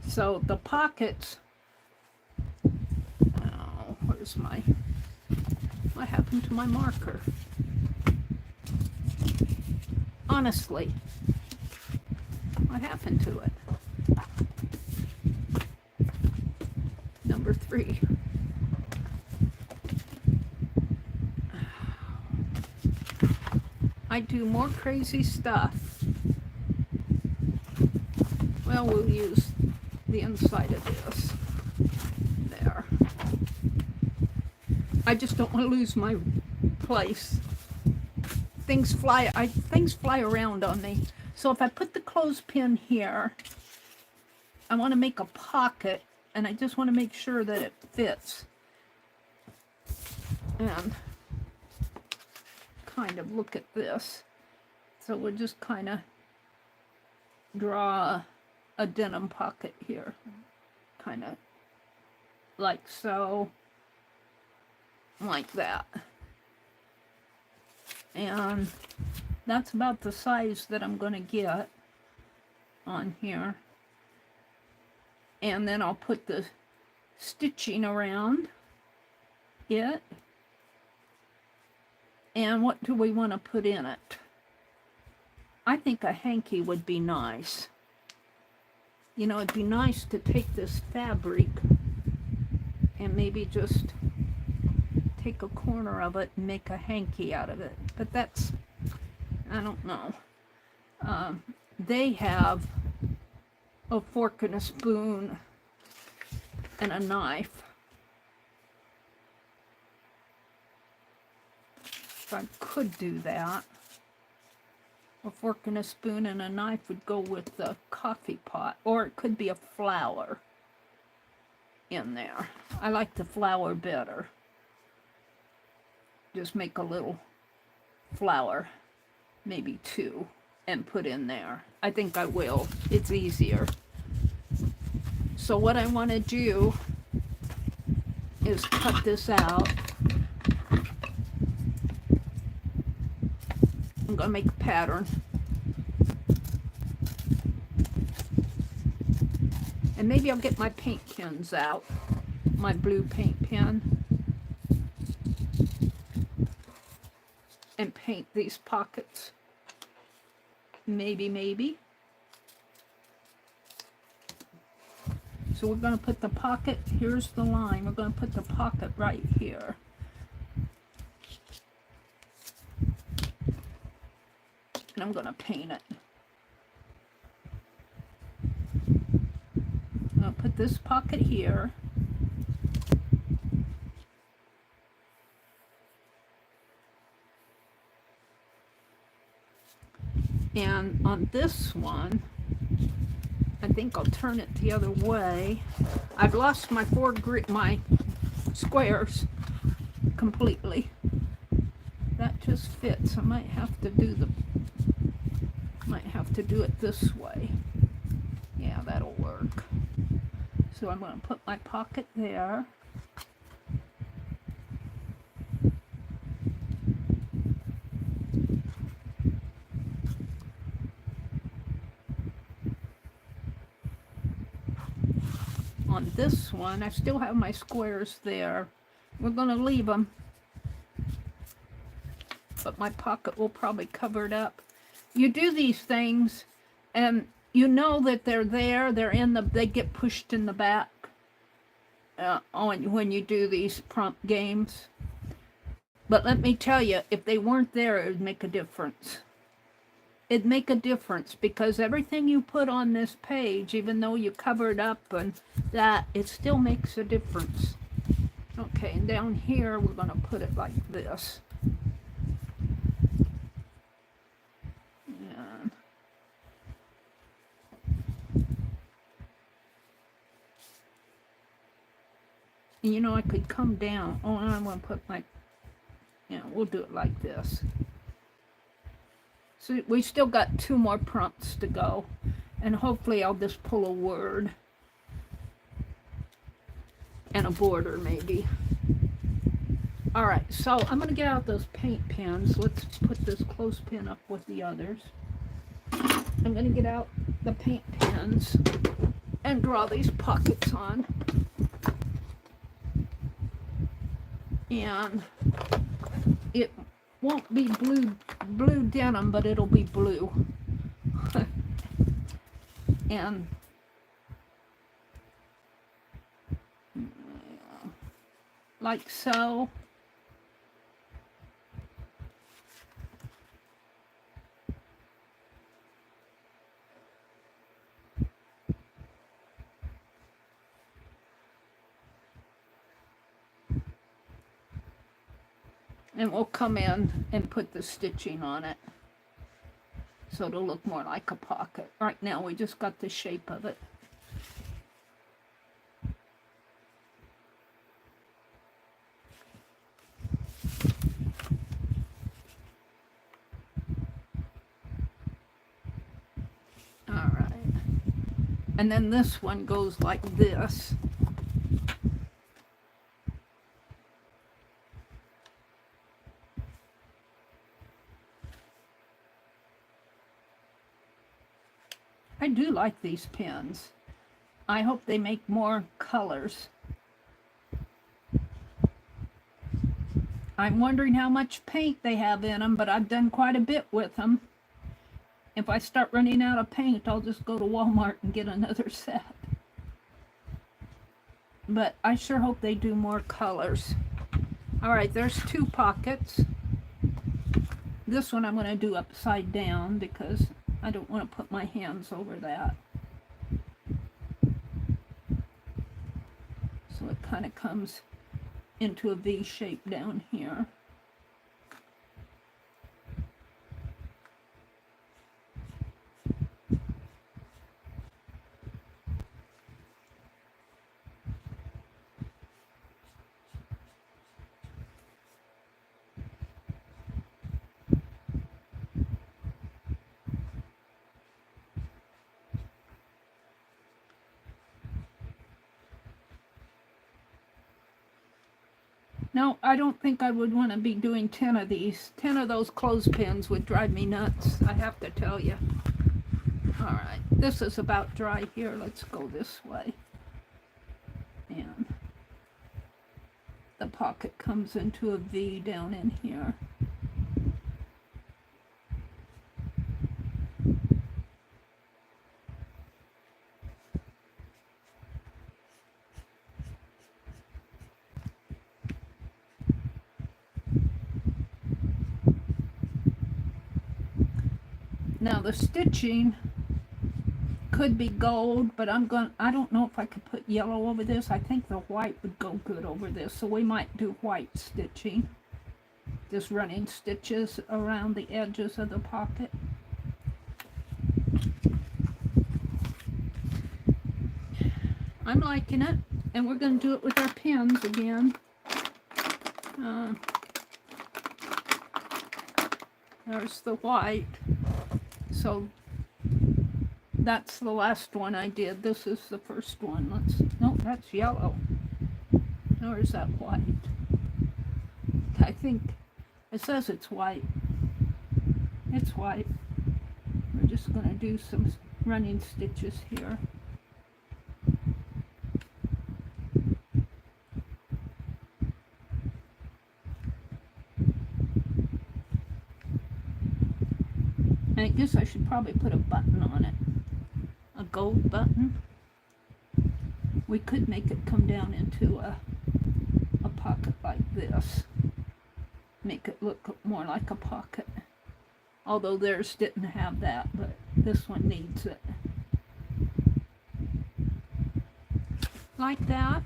So the pockets, oh, where's my, what happened to my marker? Honestly, what happened to it? Number 3. I do more crazy stuff. Well, we'll use the inside of this. There. I just don't want to lose my place. Things fly around on me. So if I put the clothespin here, I want to make a pocket, and I just want to make sure that it fits. And kind of look at this. So we'll just kind of draw a denim pocket here. Kind of like so. Like that. And that's about the size that I'm going to get on here. And then I'll put the stitching around it. And what do we want to put in it? I think a hanky would be nice. You know, it'd be nice to take this fabric and maybe just take a corner of it and make a hanky out of it. But that's, I don't know. They have a fork and a spoon and a knife. So I could do that. A fork and a spoon and a knife would go with the coffee pot, or it could be a flower in there. I like the flower better. Just make a little flower, maybe 2, and put in there. I think I will. It's easier. So what I want to do is cut this out. I'm going to make a pattern. And maybe I'll get my paint pens out. My blue paint pen. And paint these pockets. Maybe. So we're going to put the pocket, here's the line. We're going to put the pocket right here. And I'm going to paint it. I'll put this pocket here. And on this one, I think I'll turn it the other way. I've lost my my squares completely. That just fits. I might have to do it this way. Yeah, that'll work. So I'm going to put my pocket there. On this one, I still have my squares there. We're going to leave them, but my pocket will probably cover it up. You do these things, and you know that they're there. They get pushed in the back when you do these prompt games. But let me tell you, if they weren't there, it would make a difference. It'd make a difference, because everything you put on this page, even though you cover it up and that, it still makes a difference. Okay, and down here, we're going to put it like this. And you know, I could come down. Oh, and I want to put my, you know, we'll do it like this. So we still got 2 more prompts to go. And hopefully I'll just pull a word. And a border maybe. Alright, so I'm going to get out those paint pens. Let's put this clothespin up with the others. I'm going to get out the paint pens and draw these pockets on. And it won't be blue denim, but it'll be blue. And like so. And we'll come in and put the stitching on it so it'll look more like a pocket. Right now we just got the shape of it. Alright. And then this one goes like this. I do like these pens. I hope they make more colors. I'm wondering how much paint they have in them, but I've done quite a bit with them. If I start running out of paint, I'll just go to Walmart and get another set. But I sure hope they do more colors. Alright, there's 2 pockets. This one I'm going to do upside down because I don't want to put my hands over that. So it kind of comes into a V shape down here. No, I don't think I would want to be doing 10 of these. 10 of those clothespins would drive me nuts, I have to tell you. Alright, this is about dry here. Let's go this way. And the pocket comes into a V down in here. Now the stitching could be gold, but I don't know if I could put yellow over this. I think the white would go good over this, so we might do white stitching. Just running stitches around the edges of the pocket. I'm liking it, and we're going to do it with our pens again. There's the white. So that's the last one I did. This is the first one. No, that's yellow. Or is that white? I think it says it's white. It's white. We're just going to do some running stitches here. I guess I should probably put a button on it. A gold button. We could make it come down into a pocket like this. Make it look more like a pocket. Although theirs didn't have that, but this one needs it. Like that.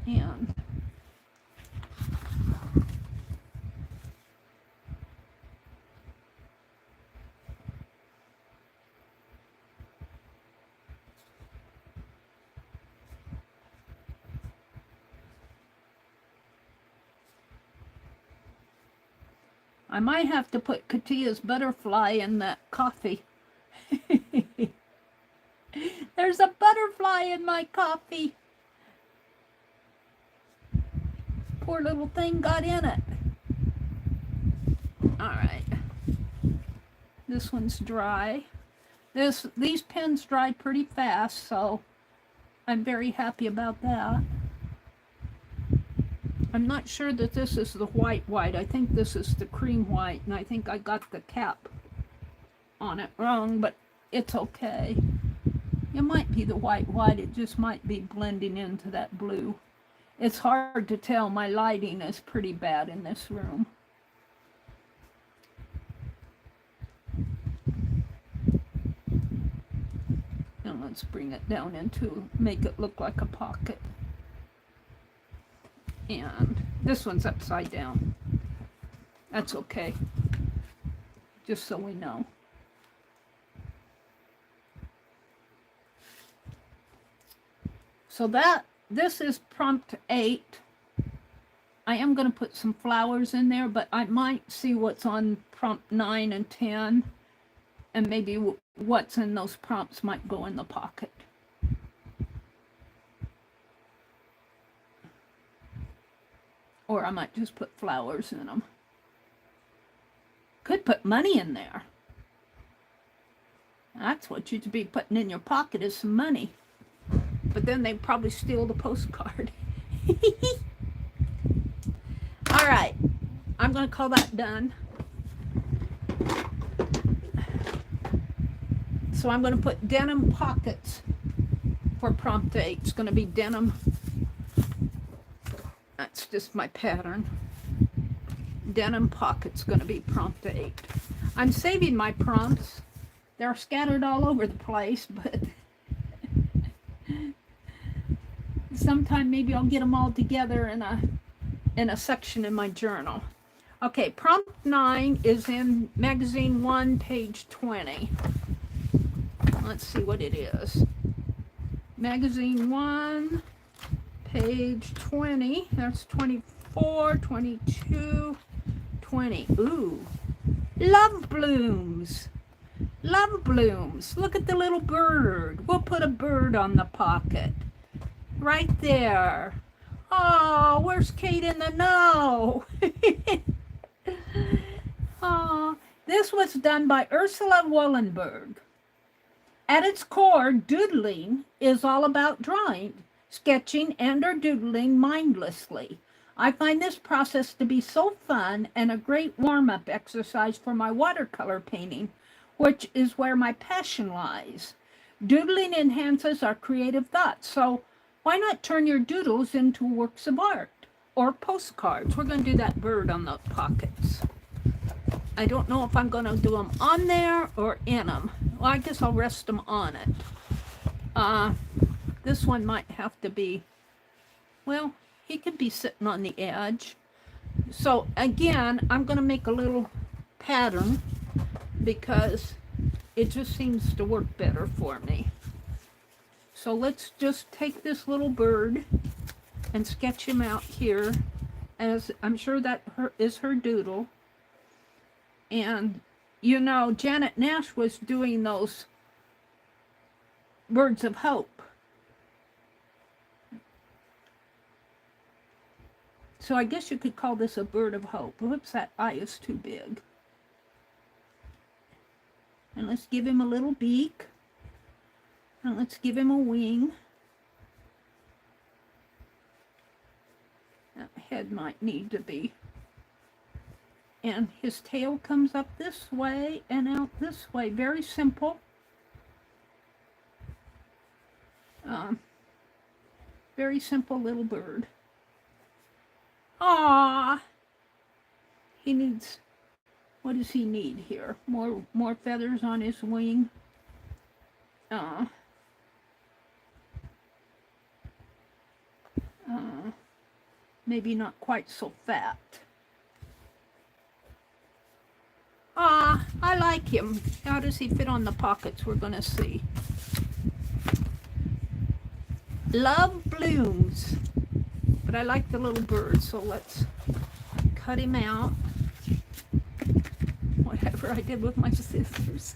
And I might have to put Katia's butterfly in that coffee. There's a butterfly in my coffee. Poor little thing got in it. All right. This one's dry. These pens dry pretty fast, so I'm very happy about that. I'm not sure that this is the white. I think this is the cream white, and I think I got the cap on it wrong, but it's okay. It might be the white. It just might be blending into that blue. It's hard to tell. My lighting is pretty bad in this room. And let's bring it down into, make it look like a pocket. And this one's upside down. That's okay. Just so we know. So this is prompt 8. I am going to put some flowers in there, but I might see what's on prompt 9 and 10, and maybe what's in those prompts might go in the pocket. Or I might just put flowers in them. Could put money in there. That's what you'd be putting in your pocket, is some money. But then they'd probably steal the postcard. All right, I'm going to call that done. So I'm going to put denim pockets for prompt 8. It's going to be denim. That's just my pattern. Denim pocket's going to be prompt 8. I'm saving my prompts. They're scattered all over the place, but sometime maybe I'll get them all together in a section in my journal. Okay, prompt 9 is in magazine 1, page 20. Let's see what it is. Magazine 1, page 20. That's 24, 22, 20. Ooh, love blooms. Love blooms. Look at the little bird. We'll put a bird on the pocket. Right there. Oh, where's Kate in the know? Oh, this was done by Ursula Wallenberg. At its core, doodling is all about drawing, sketching, and or doodling mindlessly. I find this process to be so fun and a great warm-up exercise for my watercolor painting, which is where my passion lies. Doodling enhances our creative thoughts, so why not turn your doodles into works of art or postcards? We're going to do that bird on the pockets. I don't know if I'm going to do them on there or in them. Well, I guess I'll rest them on it. This one might have to be, well, he could be sitting on the edge. So again, I'm going to make a little pattern because it just seems to work better for me. So let's just take this little bird and sketch him out here, as I'm sure that is her doodle. And you know, Janet Nash was doing those birds of hope. So I guess you could call this a bird of hope. Whoops, that eye is too big. And let's give him a little beak. And let's give him a wing. That head might need to be. And his tail comes up this way and out this way. Very simple. Very simple little bird. Ah, he needs, what does he need here? More feathers on his wing. Maybe not quite so fat. Ah, I like him. How does he fit on the pockets? We're gonna see. Love blooms. But I like the little bird, so let's cut him out. whatever I did with my scissors.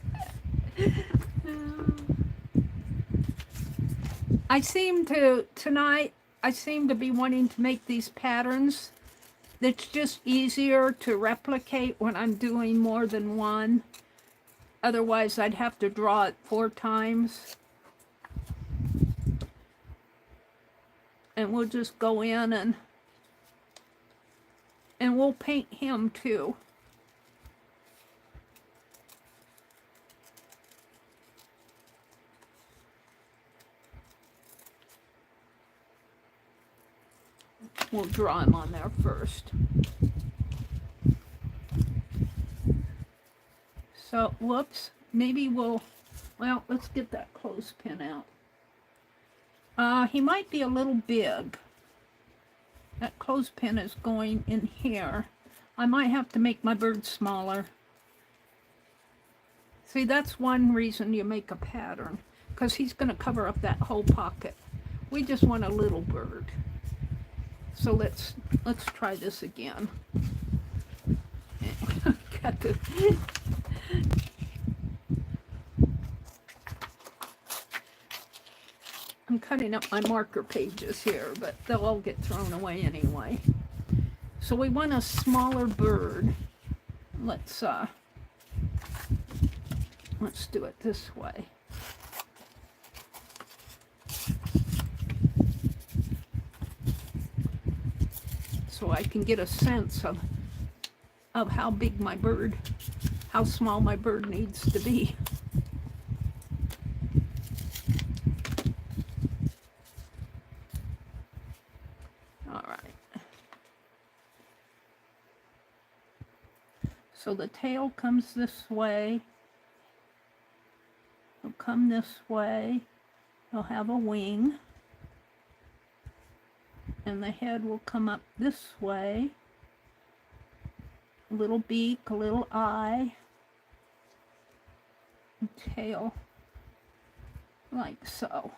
Tonight, I seem to be wanting to make these patterns. It's just easier to replicate when I'm doing more than one. Otherwise, I'd have to draw it 4 times. And we'll just go in and we'll paint him too. We'll draw him on there first. So, whoops, maybe well, let's get that clothespin out. He might be a little big. That clothespin is going in here. I might have to make my bird smaller. See, that's one reason you make a pattern, because he's going to cover up that whole pocket. We just want a little bird. So let's try this again. Got to. I'm cutting up my marker pages here, but they'll all get thrown away anyway. So we want a smaller bird. Let's do it this way. So I can get a sense of how big my bird, how small my bird needs to be. So the tail comes this way. It'll come this way. It'll have a wing. And the head will come up this way. A little beak, a little eye. And tail. Like so.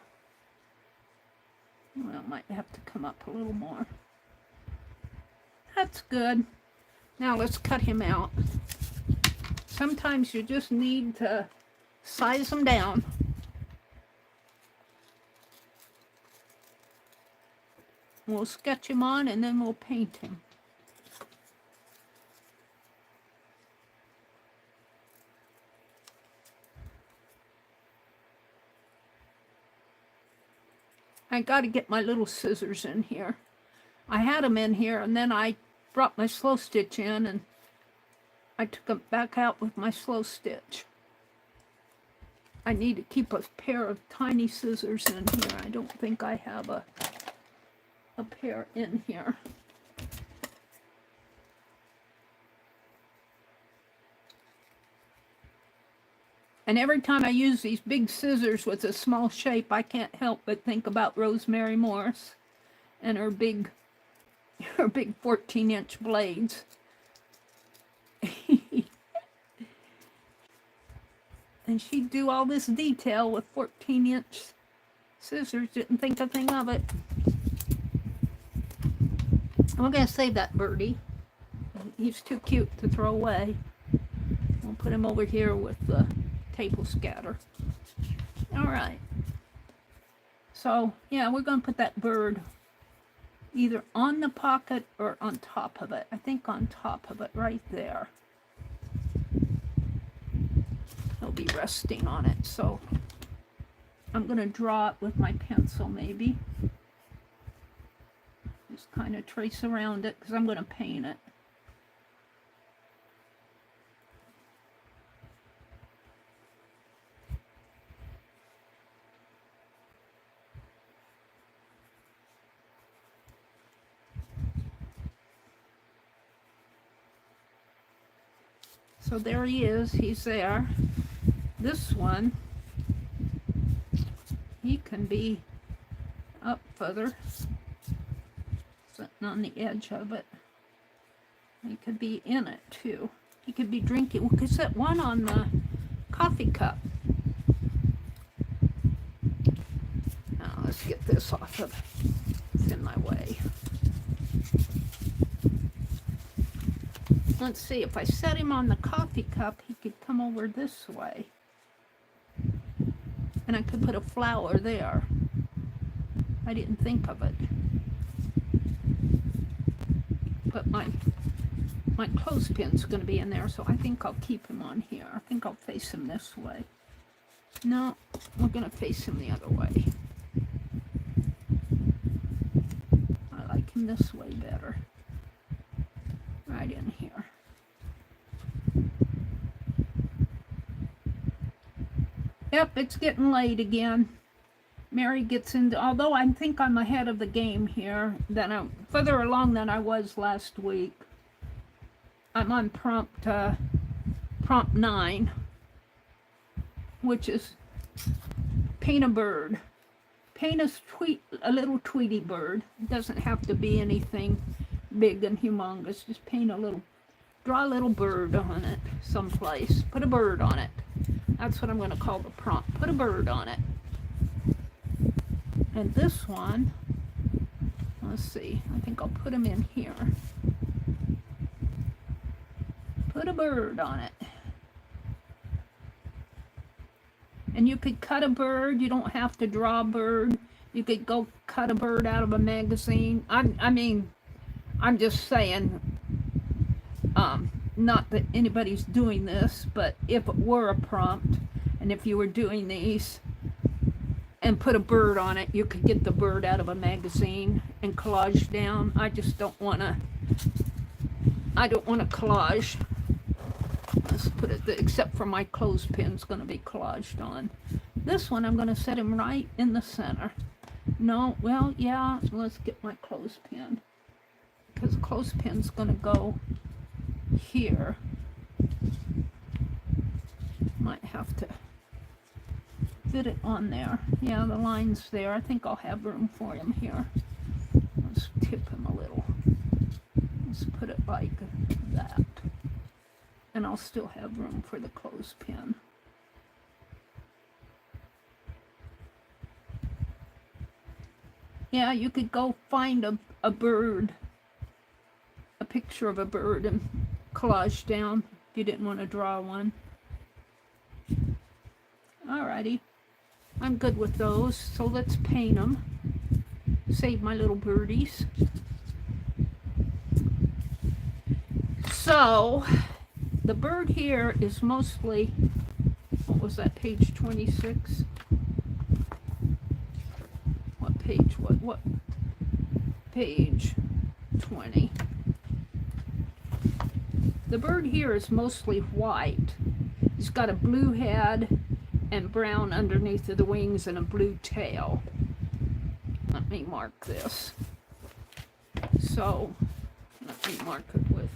Well, it might have to come up a little more. That's good. Now let's cut him out. Sometimes you just need to size them down. We'll sketch him on and then we'll paint him. I got to get my little scissors in here. I had them in here and then I brought my slow stitch in and I took them back out with my slow stitch. I need to keep a pair of tiny scissors in here. I don't think I have a pair in here. And every time I use these big scissors with a small shape, I can't help but think about Rosemary Morse and her big 14-inch blades. And she'd do all this detail with 14-inch scissors. Didn't think a thing of it. I'm going to save that birdie. He's too cute to throw away. We'll put him over here with the table scatter. Alright. So, yeah, we're going to put that bird either on the pocket or on top of it. I think on top of it, right there. He'll be resting on it, so I'm going to draw it with my pencil maybe. Just kind of trace around it because I'm going to paint it. So there he is, he's there. This one, he can be up further, sitting on the edge of it. He could be in it too. He could be drinking. We could set one on the coffee cup. Now let's get this off of, it's in my way. let's see, if I set him on the coffee cup, he could come over this way. And I could put a flower there. I didn't think of it. But my clothespin's going to be in there, so I think I'll keep him on here. I think I'll face him this way. No, we're going to face him the other way. I like him this way better. Right in here. Yep, it's getting late again. Meri gets into, although I think I'm ahead of the game here, then I'm further along than I was last week. I'm on prompt 9, which is paint a bird. Paint a little Tweety bird. It doesn't have to be anything big and humongous. Just paint a little, draw a little bird on it someplace. Put a bird on it. That's what I'm going to call the prompt. Put a bird on it. And this one, let's see, I think I'll put him in here. Put a bird on it. And you could cut a bird. You don't have to draw a bird. You could go cut a bird out of a magazine. I mean, I'm just saying, not that anybody's doing this, but if it were a prompt, and if you were doing these, and put a bird on it, you could get the bird out of a magazine and collage down. I just don't want to, collage. Let's put it, except for my clothespin's going to be collaged on. This one, I'm going to set him right in the center. No, well, yeah, let's get my clothespin. Because clothespin's going to go here. Might have to fit it on there. Yeah, the line's there. I think I'll have room for him here. Let's tip him a little. Let's put it like that. And I'll still have room for the clothespin. Yeah, you could go find a bird, a picture of a bird, and collage down if you didn't want to draw one. Alrighty. I'm good with those, so let's paint them. Save my little birdies. So, the bird here is mostly, what was that, page 26? What page, what page 20? The bird here is mostly white. He's got a blue head and brown underneath of the wings and a blue tail. Let me mark this. So, let me mark it with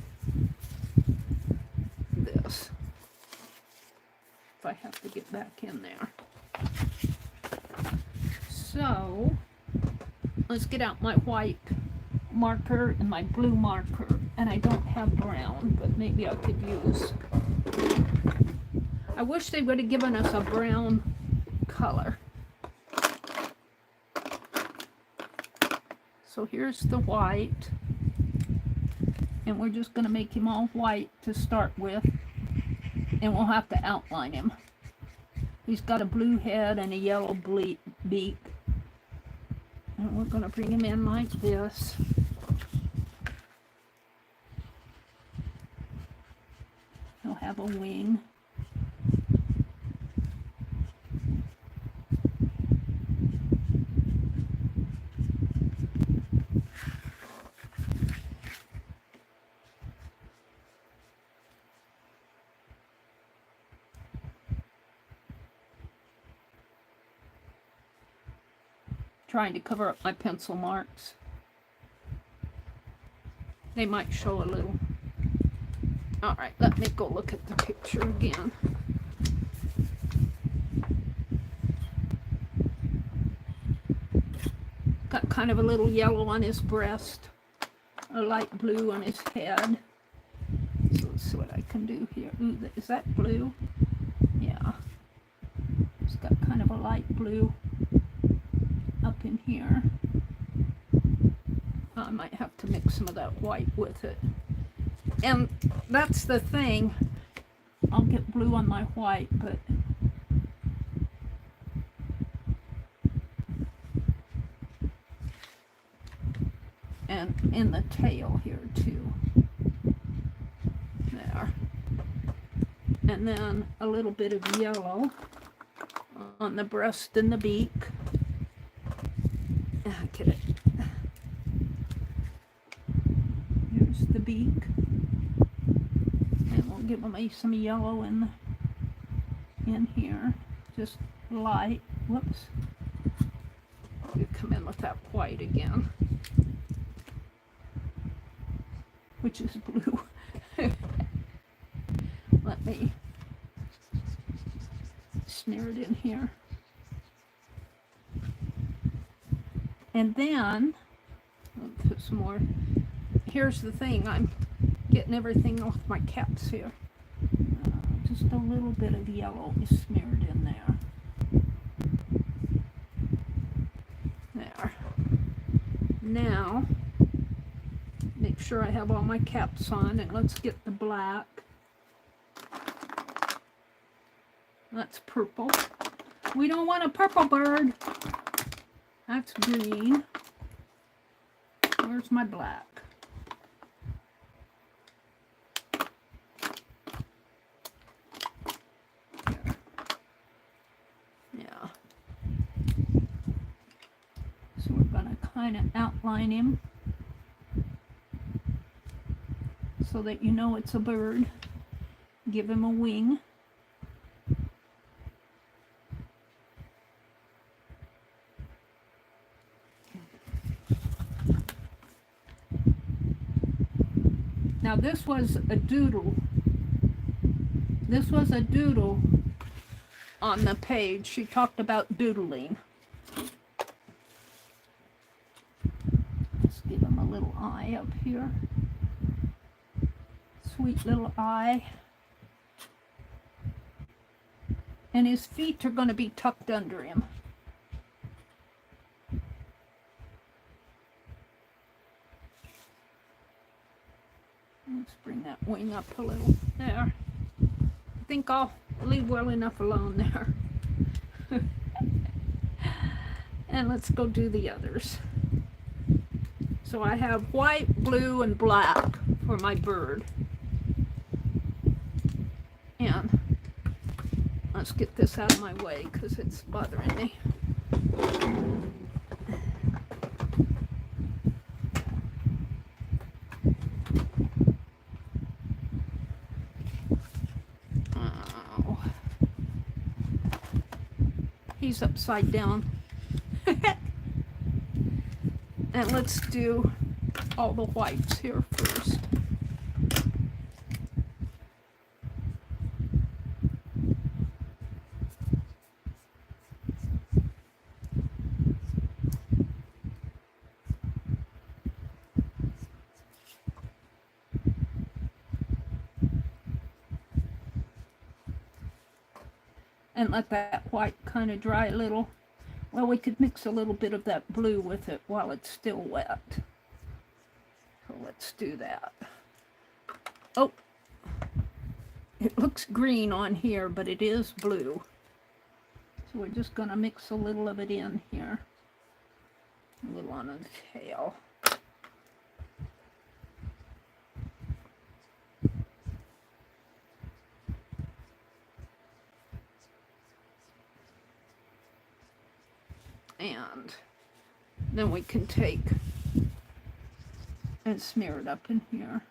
this. If I have to get back in there. So, let's get out my white marker and my blue marker. And I don't have brown, but maybe I could use. I wish they would have given us a brown color. So here's the white. And we're just going to make him all white to start with. And we'll have to outline him. He's got a blue head and a yellow beak. And we're going to bring him in like this. He'll have a wing. Trying to cover up my pencil marks. They might show a little. Alright, let me go look at the picture again. Got kind of a little yellow on his breast, a light blue on his head. So let's see what I can do here. Ooh, is that blue? Yeah. It's got kind of a light blue up in here. I might have to mix some of that white with it. And that's the thing. I'll get blue on my white, but and in the tail here too. There. And then a little bit of yellow on the breast and the beak. Get it. Here's the beak. And we'll give them some yellow in here. Just light. Whoops. You come in with that white again, which is blue. Let me smear it in here. And then, I'll put some more. Here's the thing, I'm getting everything off my caps here. Just a little bit of yellow is smeared in there. There. Now, make sure I have all my caps on, and let's get the black. That's purple. We don't want a purple bird. That's green. Where's my black? Here. Yeah. So we're going to kind of outline him so that you know it's a bird. Give him a wing. Now this was a doodle. This was a doodle on the page. She talked about doodling. Let's give him a little eye up here. Sweet little eye. And his feet are going to be tucked under him. Let's bring that wing up a little. There. I think I'll leave well enough alone there. And let's go do the others. So I have white, blue, and black for my bird. And let's get this out of my way because it's bothering me. He's upside down. And let's do all the whites here first. And let that white kind of dry a little. Well, we could mix a little bit of that blue with it while it's still wet. So let's do that. Oh, it looks green on here, but it is blue. So we're just going to mix a little of it in here. A little on the tail. And then we can take and smear it up in here.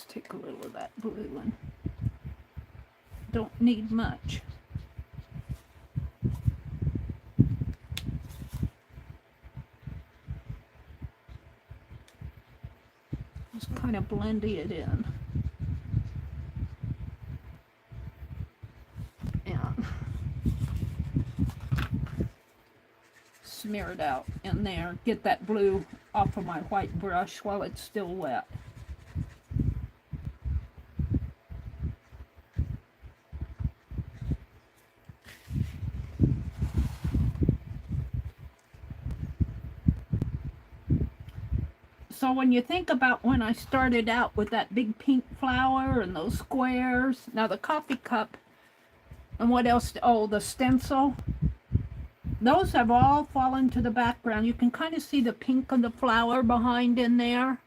Take a little of that blue and don't need much. Just kind of blending it in. And smear it out in there. Get that blue off of my white brush while it's still wet. So when you think about when I started out with that big pink flower and those squares, now the coffee cup, and what else? Oh, the stencil. Those have all fallen to the background. You can kind of see the pink of the flower behind in there.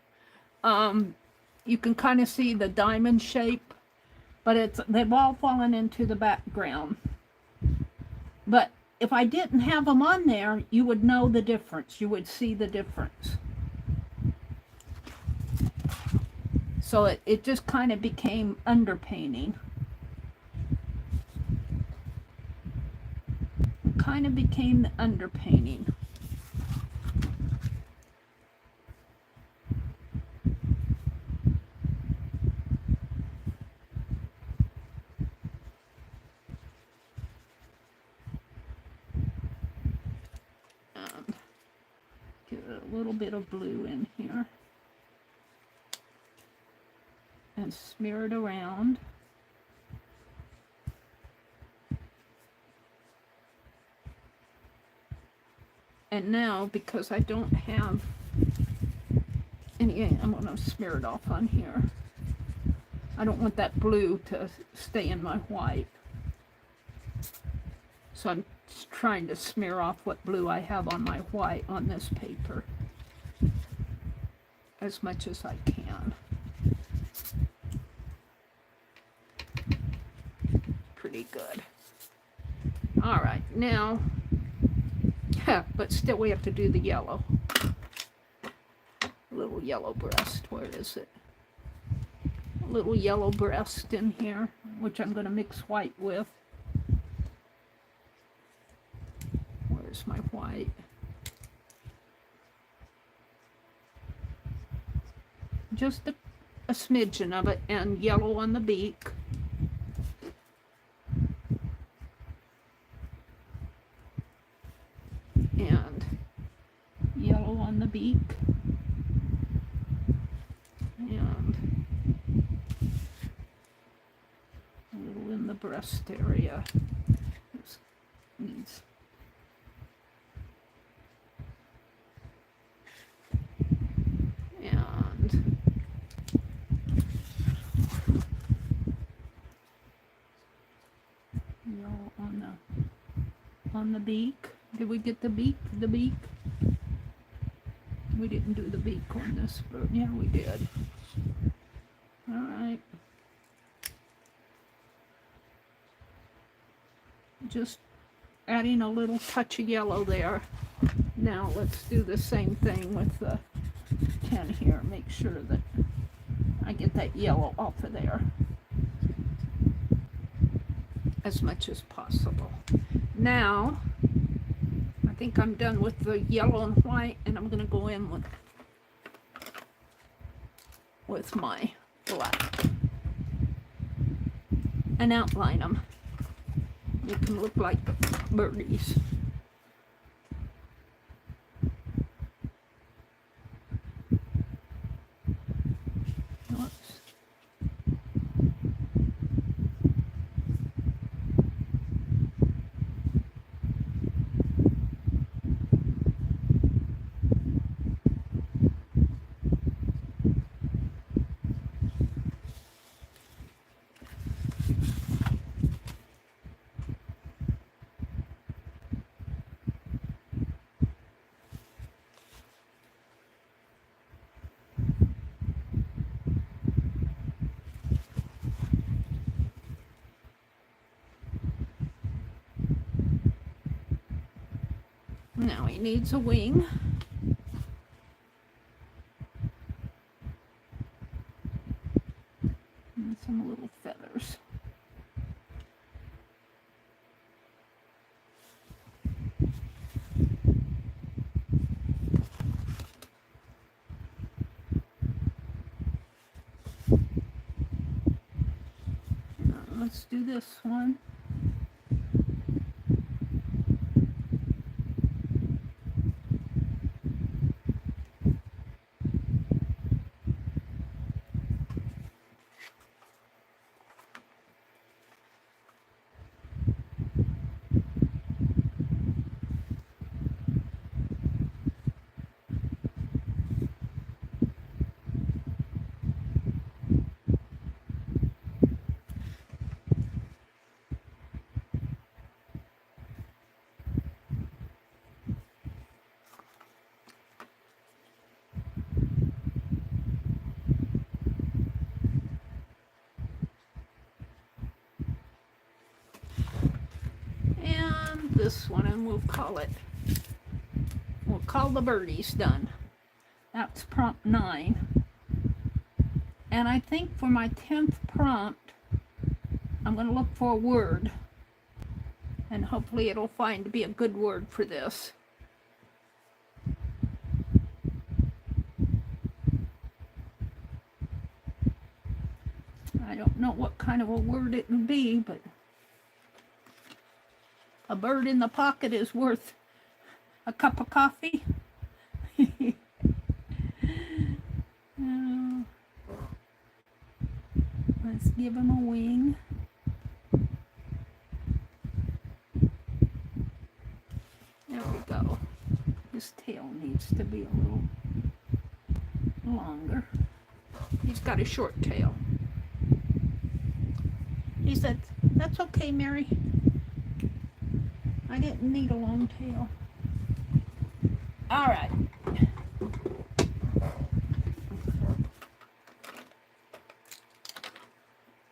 You can kind of see the diamond shape, but they've all fallen into the background. But if I didn't have them on there, you would know the difference. You would see the difference. So it just kind of became underpainting. Kind of became the underpainting. Get a little bit of blue in here. And smear it around. And now, because I don't have any, I'm going to smear it off on here. I don't want that blue to stay in my white. So I'm trying to smear off what blue I have on my white on this paper as much as I can. Pretty good. All right, now, but still we have to do the yellow. A little yellow breast, where is it? A little yellow breast in here, which I'm going to mix white with. Where's my white? Just a smidgen of it, and yellow on the beak. And yellow on the beak. And a little in the breast area. This needs. And yellow on the beak. Did we get the beak? The beak? We didn't do the beak on this, but yeah, we did. All right. Just adding a little touch of yellow there. Now let's do the same thing with the 10 here. Make sure that I get that yellow off of there as much as possible. Now, I think I'm done with the yellow and white, and I'm going to go in with my black and outline them. They can look like birdies. Now he needs a wing. And some little feathers. let's do this one. This one, and we'll call the birdies done. That's prompt 9. And I think for my 10th prompt, I'm going to look for a word, and hopefully it'll find to be a good word for this. I don't know what kind of a word it would be, but a bird in the pocket is worth a cup of coffee. Let's give him a wing. There we go. His tail needs to be a little longer. He's got a short tail. He said, "That's okay, Mary. I didn't need a long tail." All right.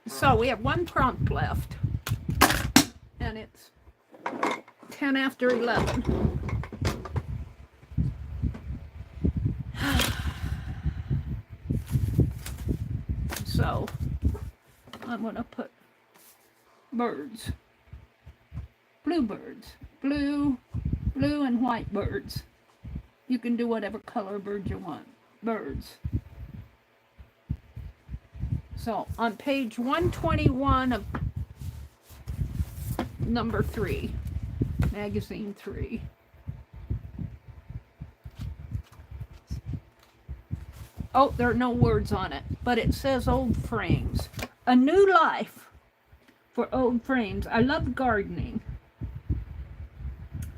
So we have one prompt left, and it's 10 after 11. So I'm going to put birds. Bluebirds. Blue and white birds. You can do whatever color bird you want. Birds. So on page 121 of number 3, magazine 3. Oh, there are no words on it, but it says old frames. A new life for old frames. I love gardening.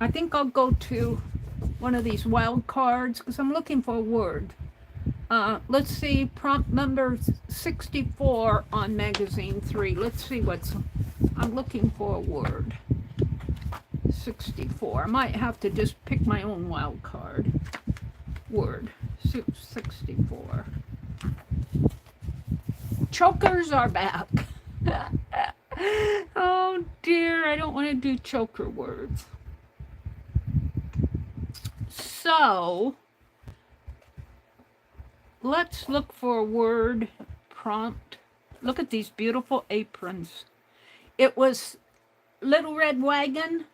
I think I'll go to one of these wild cards because I'm looking for a word. Let's see, prompt number 64 on magazine 3. Let's see I'm looking for a word. 64. I might have to just pick my own wild card. Word. 64. Chokers are back. Oh dear, I don't want to do choker words. So, let's look for a word prompt. Look at these beautiful aprons. It was Little Red Wagon,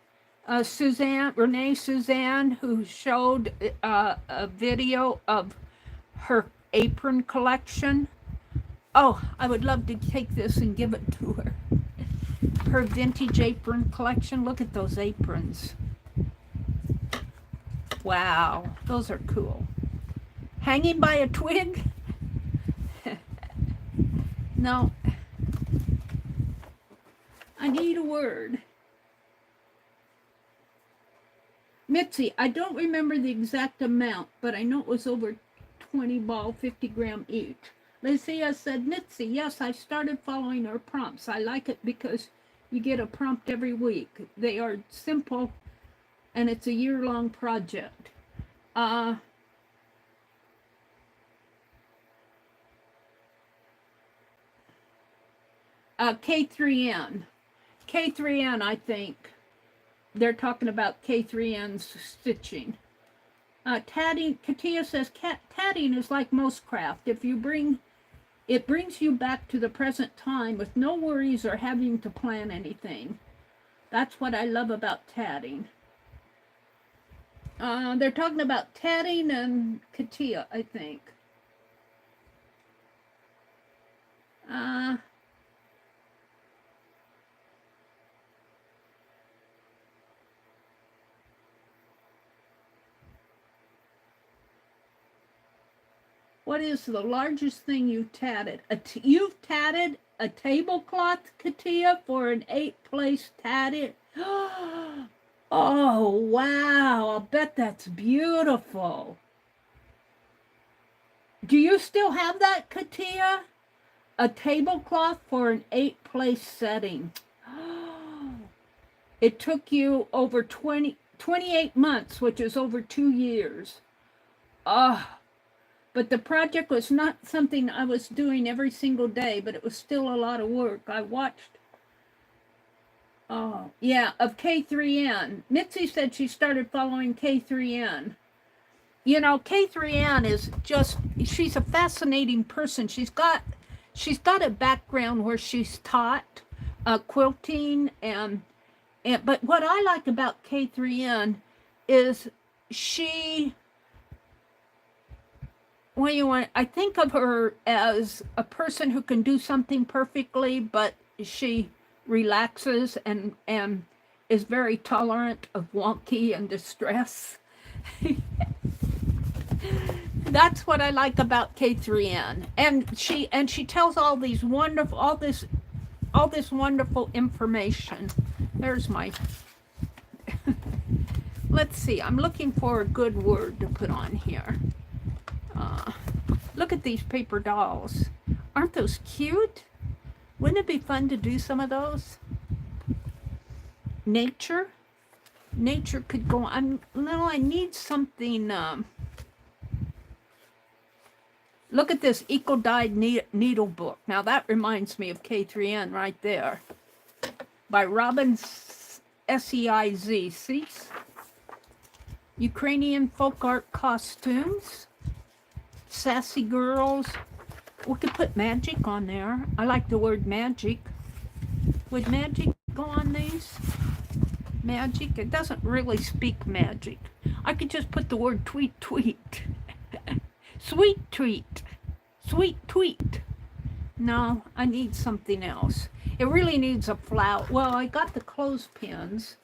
Renee Suzanne, who showed a video of her apron collection. Oh, I would love to take this and give it to her. Her vintage apron collection. Look at those aprons. Wow, those are cool. Hanging by a twig? No. I need a word. Mitzi, I don't remember the exact amount, but I know it was over 20 ball, 50 gram each. Lucia said, Mitzi, yes, I started following her prompts. I like it because you get a prompt every week. They are simple, and it's a year-long project. K3N. K3N, I think. They're talking about K3N's stitching. Tatting, Katia says, tatting is like most craft. It brings you back to the present time with no worries or having to plan anything. That's what I love about tatting. They're talking about tatting and Katia, I think. What is the largest thing you've tatted? You've tatted a tablecloth, Katia, for an 8-place tatted? Oh, wow. I'll bet that's beautiful. Do you still have that, Katia? A tablecloth for an 8-place setting. It took you over 28 months, which is over 2 years. But the project was not something I was doing every single day, but it was still a lot of work. I watched, yeah, of K3N. Mitzi said she started following K3N. You know, K3N is just, she's a fascinating person. She's got a background where she's taught quilting and but what I like about K3N is she, I think of her as a person who can do something perfectly, but she relaxes and is very tolerant of wonky and distress. That's what I like about K3N. And she tells all this wonderful information. There's my let's see, I'm looking for a good word to put on here. Look at these paper dolls. Aren't those cute? Wouldn't it be fun to do some of those? Nature could go on. No, I need something. Look at this eco-dyed needle book. Now that reminds me of K3N right there. By Robin Seiz. See? Ukrainian folk art costumes. Sassy girls. We could put magic on there. I like the word magic. Would magic go on these? Magic? It doesn't really speak magic. I could just put the word tweet. Sweet treat. Sweet tweet. No, I need something else. It really needs a flower. Well, I got the clothespins.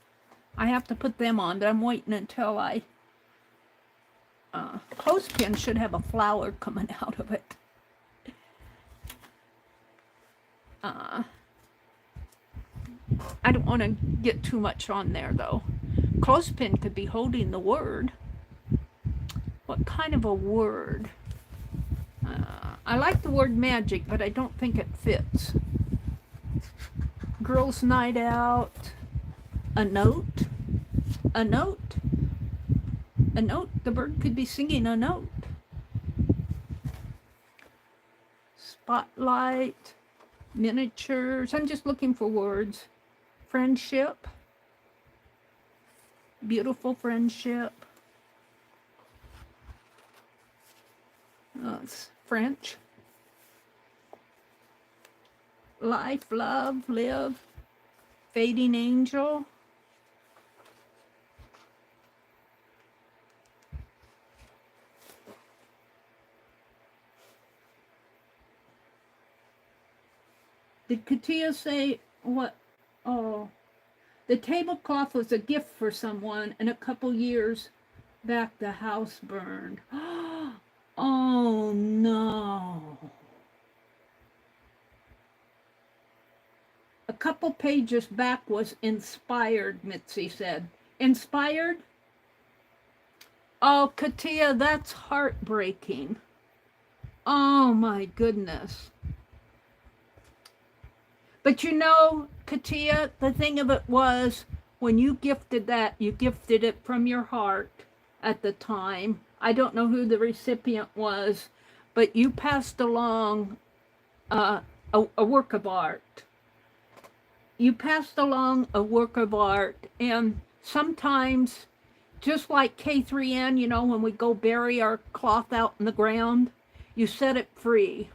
I have to put them on, but I'm waiting until clothespin should have a flower coming out of it. I don't want to get too much on there, though. Clothespin could be holding the word. What kind of a word? I like the word magic, but I don't think it fits. Girls' night out. A note. A note. A note. The bird could be singing a note. Spotlight. Miniatures. I'm just looking for words. Friendship. Beautiful friendship. Oh, it's French. Life, love, live. Fading angel. Did Katia say what? Oh, the tablecloth was a gift for someone, and a couple years back the house burned. Oh no. A couple pages back was inspired, Mitzi said. Inspired? Oh, Katia, that's heartbreaking. Oh my goodness. But you know, Katia, the thing of it was, when you gifted that, you gifted it from your heart at the time. I don't know who the recipient was, but you passed along a work of art. You passed along a work of art, and sometimes, just like K3N, you know, when we go bury our cloth out in the ground, you set it free.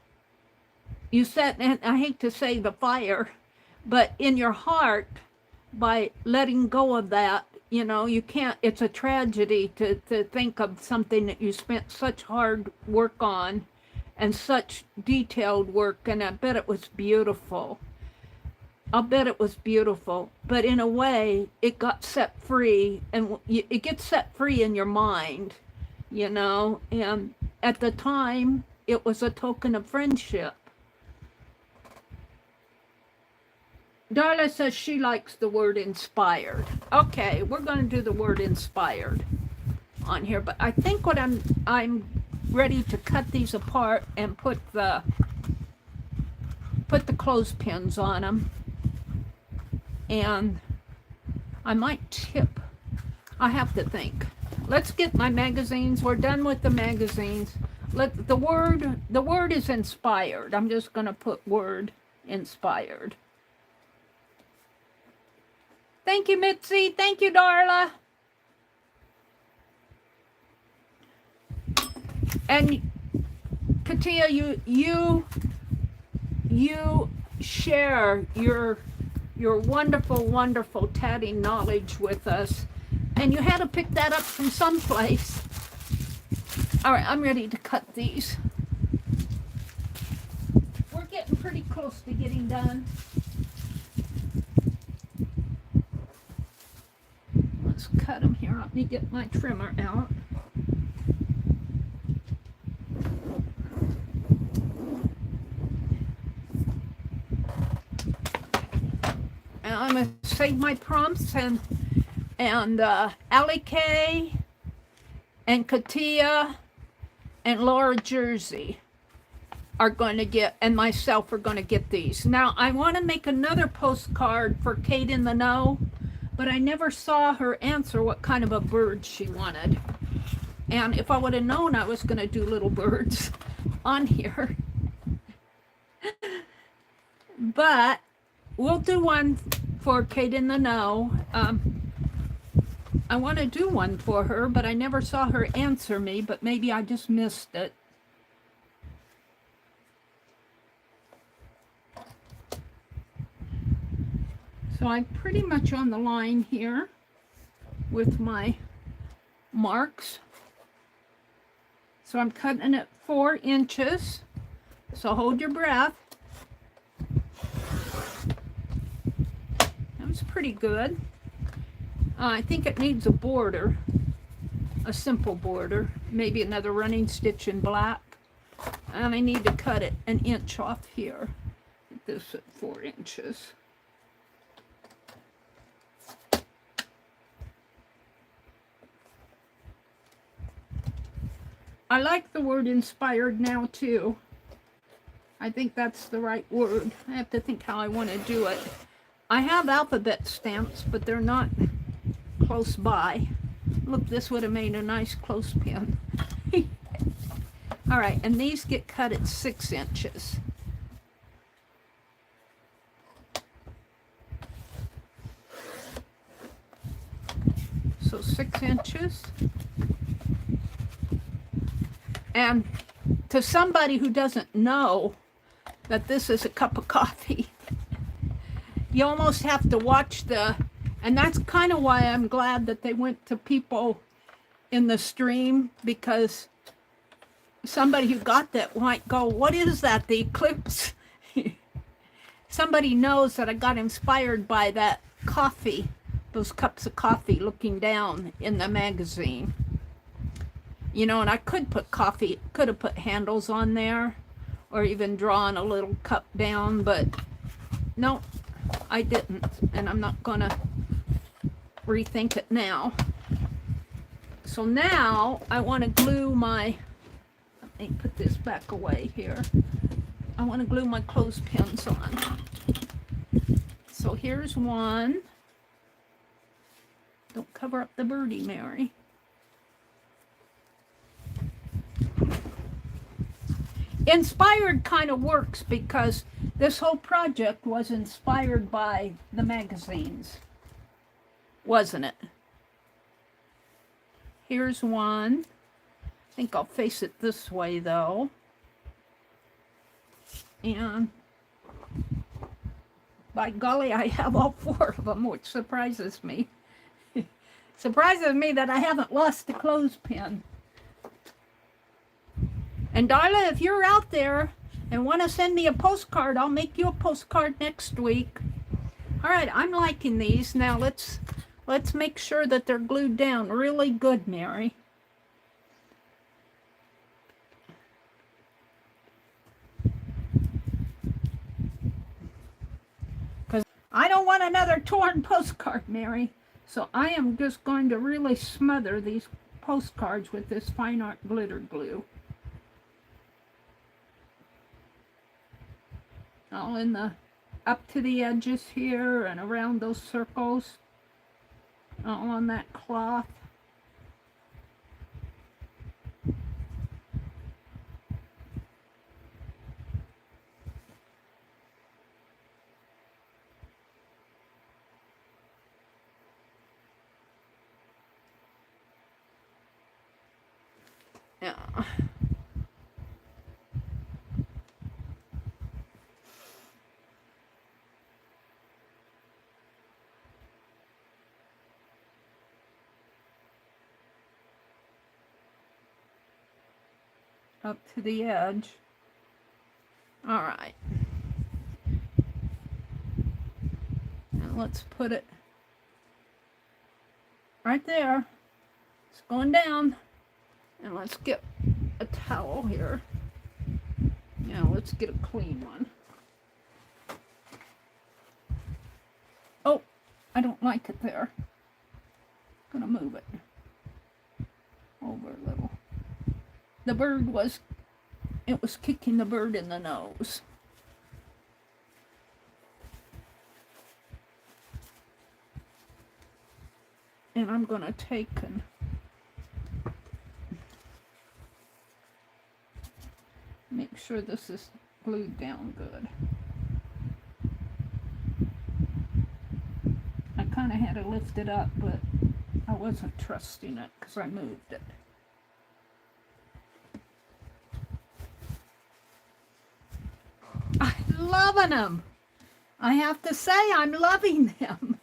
You set, and I hate to say the fire, but in your heart, by letting go of that, you know, you can't, it's a tragedy to think of something that you spent such hard work on and such detailed work, and I bet it was beautiful. I'll bet it was beautiful, but in a way, it got set free, and it gets set free in your mind, you know, and at the time, it was a token of friendship. Darla says she likes the word inspired. Okay, we're going to do the word inspired on here, but I think what I'm ready to cut these apart and put the clothespins on them. And I might tip. I have to think. Let's get my magazines. We're done with the magazines. The word is inspired. I'm just going to put word inspired. Thank you, Mitzi. Thank you, Darla. And Katia, you share your wonderful, wonderful tatting knowledge with us, and you had to pick that up from someplace. All right, I'm ready to cut these. We're getting pretty close to getting done. Let's cut them here. Let me get my trimmer out. And I'm going to save my prompts, and Allie Kay and Katia and Laura Jersey are going to get, and myself are going to get these. Now, I want to make another postcard for Kate in the Know, but I never saw her answer what kind of a bird she wanted. And if I would have known I was going to do little birds on here. But we'll do one for Kate in the Know. I want to do one for her, but I never saw her answer me, but maybe I just missed it. So I'm pretty much on the line here with my marks. So I'm cutting it 4 inches. So hold your breath. That was pretty good. I think it needs a border, a simple border, maybe another running stitch in black. And I need to cut it 1 inch off here. Get this at 4 inches. I like the word inspired now too. I think that's the right word. I have to think how I want to do it. I have alphabet stamps, but they're not close by. Look, this would have made a nice clothespin. All right, and these get cut at 6 inches. So 6 inches. And to somebody who doesn't know that this is a cup of coffee, you almost have to watch and that's kind of why I'm glad that they went to people in the stream, because somebody who got that might go, what is that, the eclipse? Somebody knows that I got inspired by that coffee, those cups of coffee looking down in the magazine. You know, and I could put could have put handles on there, or even drawn a little cup down, but no, I didn't, and I'm not gonna rethink it now. So now I want to glue my, let me put this back away here. I want to glue my clothespins on. So here's one. Don't cover up the birdie, Mary. Inspired kind of works because this whole project was inspired by the magazines, wasn't it? Here's one. I think I'll face it this way though. And by golly, I have all 4 of them, which surprises me. Surprises me that I haven't lost a clothespin. And Darla, if you're out there and want to send me a postcard, I'll make you a postcard next week. All right, I'm liking these. Now let's make sure that they're glued down really good, Mary. don't want another torn postcard, Mary. So I am just going to really smother these postcards with this fine art glitter glue. All in the, up to the edges here and around those circles. All on that cloth. Yeah. Up to the edge. All right. Now let's put it right there. It's going down. And let's get a towel here. Now let's get a clean one. Oh, I don't like it there. I'm gonna move it over a little. The bird was, it was kicking the bird in the nose. And I'm gonna take and make sure this is glued down good. I kind of had to lift it up, but I wasn't trusting it because I moved it. I'm loving them. I have to say, I'm loving them.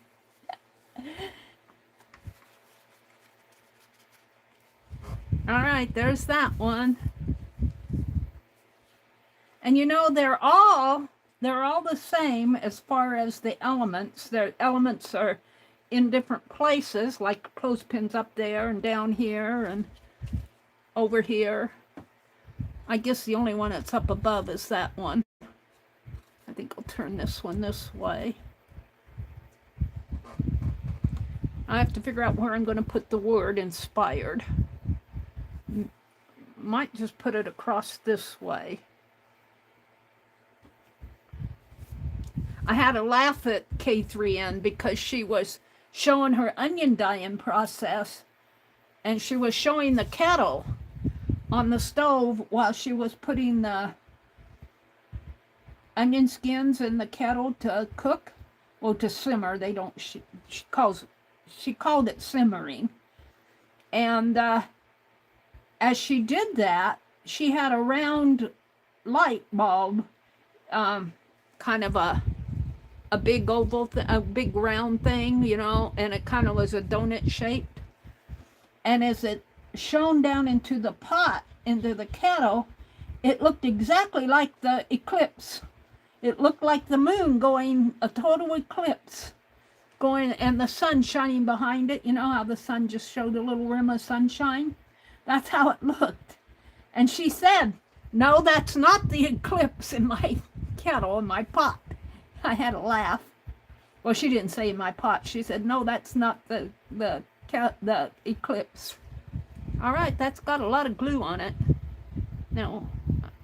All right, there's that one. And you know, they're all the same as far as the elements. Their elements are in different places, like clothespins up there and down here and over here. I guess the only one that's up above is that one. I think I'll turn this one this way. I have to figure out where I'm going to put the word inspired. Might just put it across this way. I had to laugh at K3N because she was showing her onion dyeing process, and she was showing the kettle on the stove while she was putting the onion skins in the kettle to cook, well, to simmer. They don't, she called it simmering. And as she did that, she had a round light bulb, kind of a big oval, a big round thing, you know, and it kind of was a donut shaped. And as it shone down into the pot, into the kettle, it looked exactly like the eclipse. It looked like the moon going, a total eclipse going, and the sun shining behind it. You know how the sun just showed a little rim of sunshine? That's how it looked. And she said, no, that's not the eclipse in my kettle, in my pot. I had to laugh. Well, she didn't say in my pot. She said, no, that's not the eclipse. All right, that's got a lot of glue on it. Now,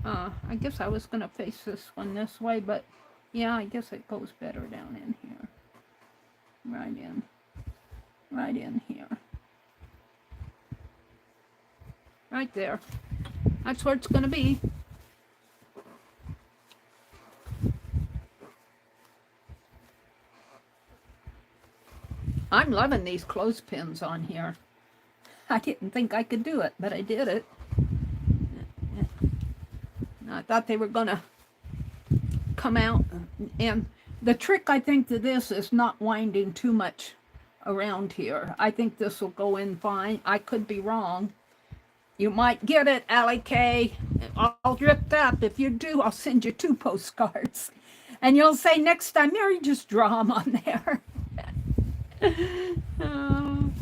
I guess I was going to face this one this way, but yeah, I guess it goes better down in here. Right in here. Right there. That's where it's going to be. I'm loving these clothespins on here. I didn't think I could do it, but I did it. I thought they were going to come out. And the trick, I think, to this is not winding too much around here. I think this will go in fine. I could be wrong. You might get it, Allie K. All dripped up. If you do, I'll send you 2 postcards. And you'll say next time, Mary, just draw them on there. Oh,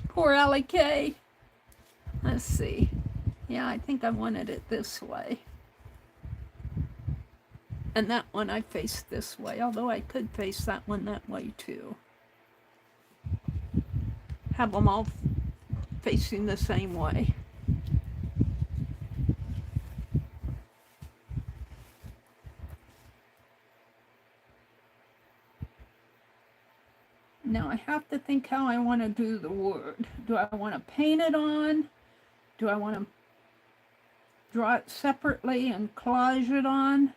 poor Allie K. Let's see. Yeah, I think I wanted it this way. And that one I face this way, although I could face that one that way too. Have them all facing the same way. Now I have to think how I want to do the word. Do I want to paint it on? Do I want to draw it separately and collage it on?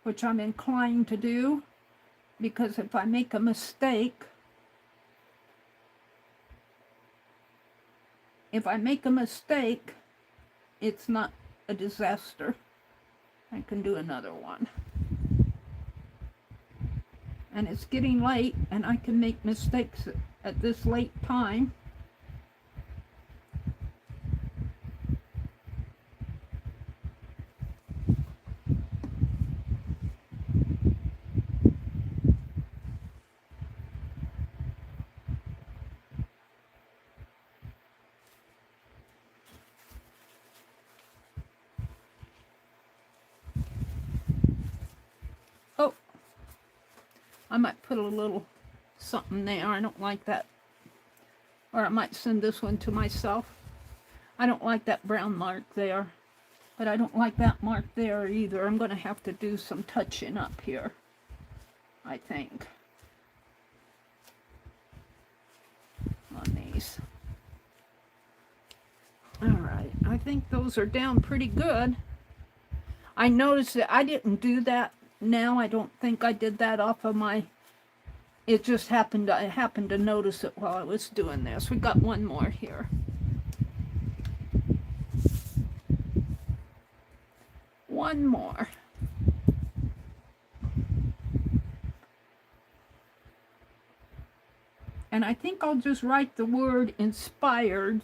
Which I'm inclined to do, because if I make a mistake, it's not a disaster. I can do another one. And it's getting late, and I can make mistakes at this late time. Oh, I might put a little something there. I don't like that. Or I might send this one to myself. I don't like that brown mark there. But I don't like that mark there either. I'm going to have to do some touching up here, I think, on these. All right, I think those are down pretty good. I noticed that I didn't do that now. I don't think I did that off of my... It just happened, I happened to notice it while I was doing this. We got one more here. One more. And I think I'll just write the word inspired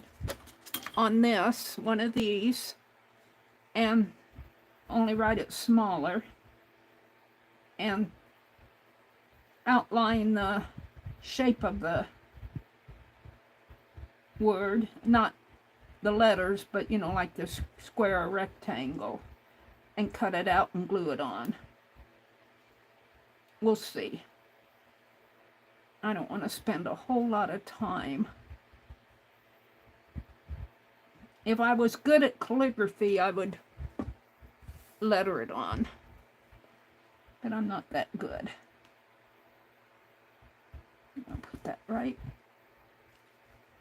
on this, one of these, and only write it smaller, and outline the shape of the word, not the letters, but you know, like this square or rectangle, and cut it out and glue it on. We'll see. I don't want to spend a whole lot of time. If I was good at calligraphy, I would letter it on, but I'm not that good. I'll put that right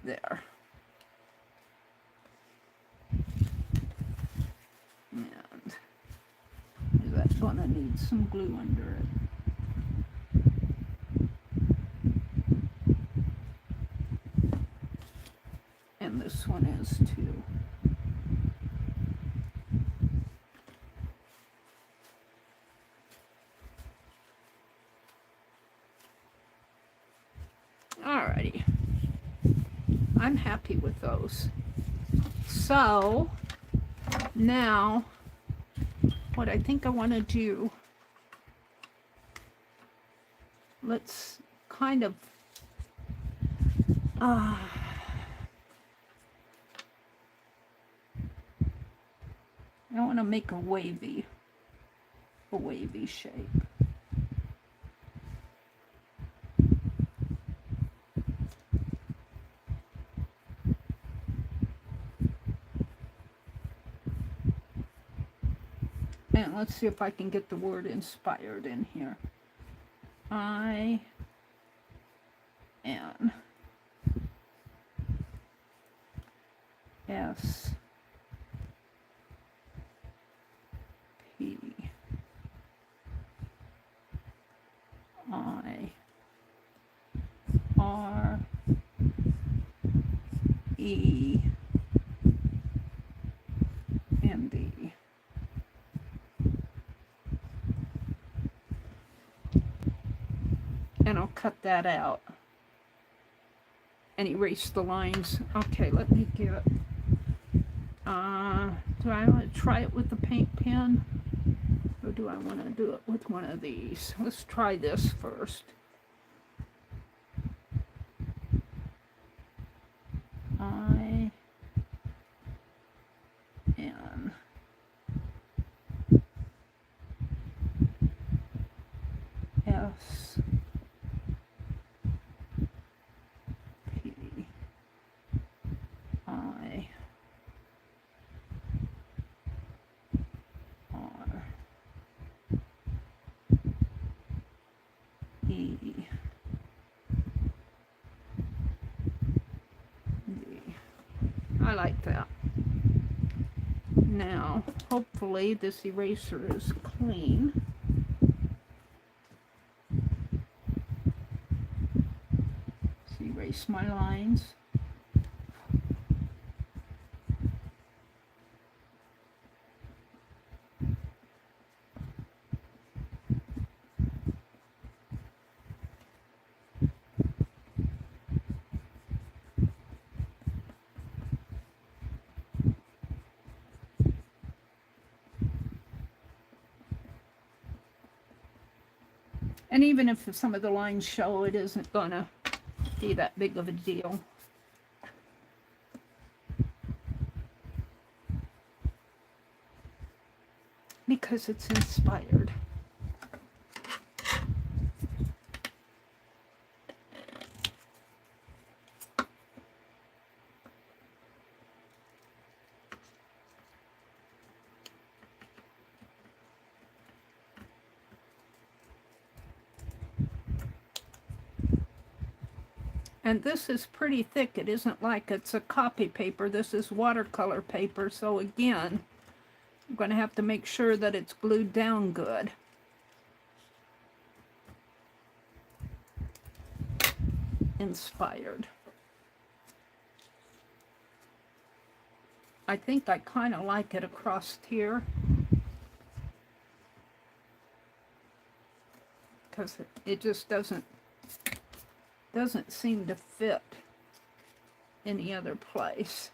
there. And is that going to need some glue under it? And this one is too. Alrighty. I'm happy with those. So now what I think I want to do, let's kind of I want to make a wavy shape. And let's see if I can get the word inspired in here. I-N. S. P. I. R. E. and D. And I'll cut that out and erase the lines. Okay, let me get, do I want to try it with the paint pen? Or do I want to do it with one of these? Let's try this first. I-N. Now, hopefully this eraser is clean. Let's erase my lines. And even if some of the lines show, it isn't gonna be that big of a deal. Because it's inspired. And this is pretty thick. It isn't like it's a copy paper. This is watercolor paper. So again, I'm going to have to make sure that it's glued down good. Inspired. I think I kind of like it across here. Because it just doesn't seem to fit any other place.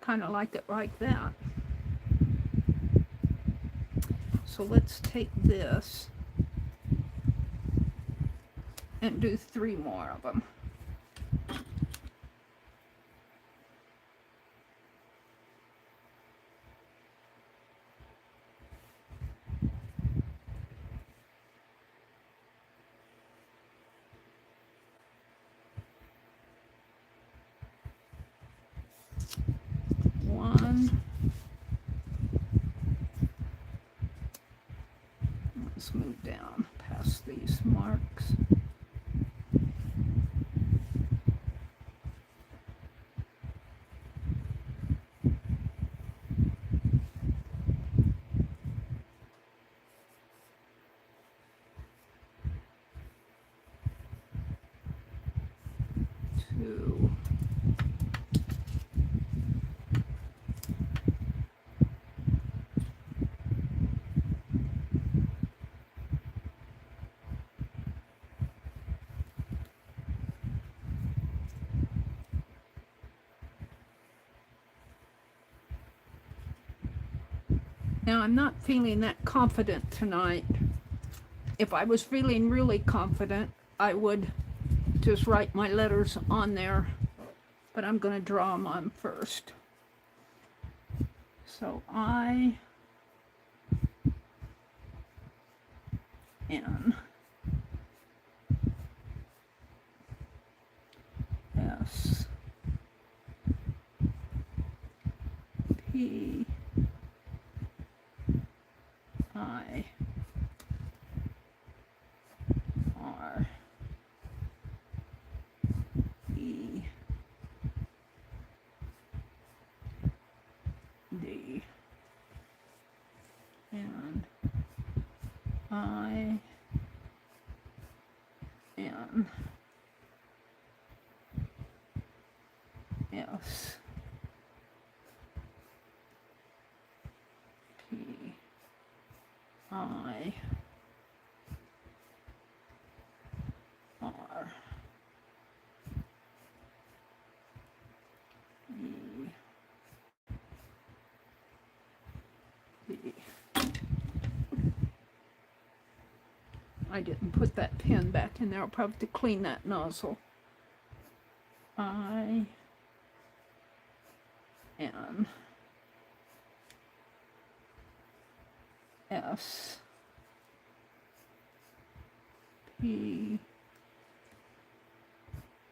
Kind of like it like that. So let's take this and do 3 more of them. Let's move down past these marks. Now, I'm not feeling that confident tonight. If I was feeling really confident, I would just write my letters on there, but I'm going to draw them on first. So I, N, S, P, I, R, E, D, and I, N, S, P, I, R, E, D. I didn't put that pen back in there. I'll probably have to clean that nozzle. I, N, S, P,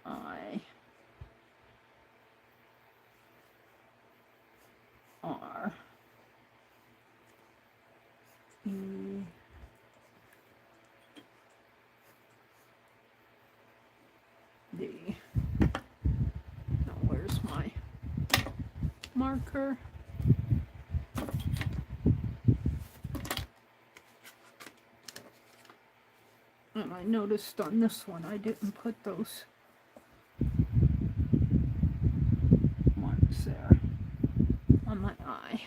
I, R, E, D. Now where's my marker. And I noticed on this one I didn't put those marks there on my eye.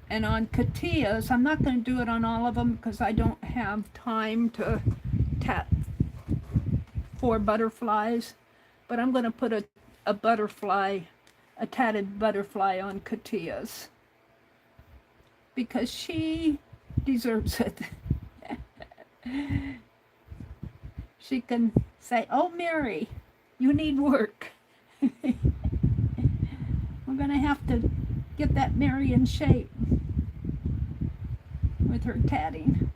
And on Katias, I'm not going to do it on all of them because I don't have time to tat 4 butterflies, but I'm going to put a butterfly, a tatted butterfly on Katias because she deserves it. She can say, "Oh, Meri, you need work." We're going to have to get that Meri in shape with her tatting.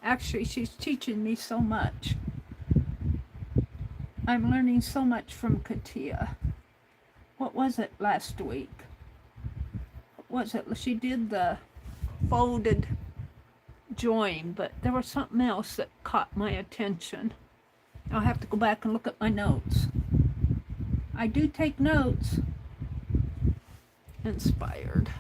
Actually, she's teaching me so much. I'm learning so much from Katia. What was it last week? What was it? She did the folded join, but there was something else that caught my attention. I'll have to go back and look at my notes. I do take notes. Inspired.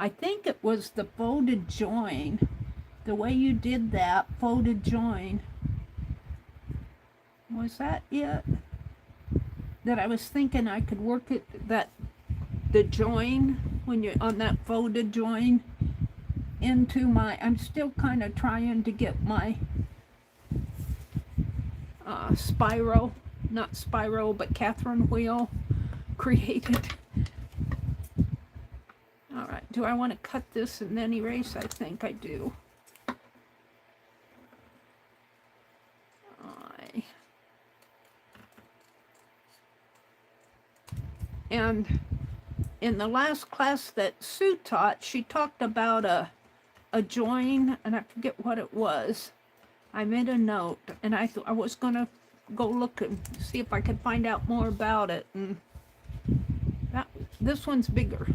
I think it was the folded join. The way you did that folded join. Was that it? That I was thinking I could work it, the join, when you're on that folded join, into my, I'm still kind of trying to get my spiral, not spiral, but Catherine wheel created. All right, do I want to cut this and then erase? I think I do. And in the last class that Sue taught, she talked about a join, and I forget what it was. I made a note, and I thought I was going to go look and see if I could find out more about it. And this one's bigger.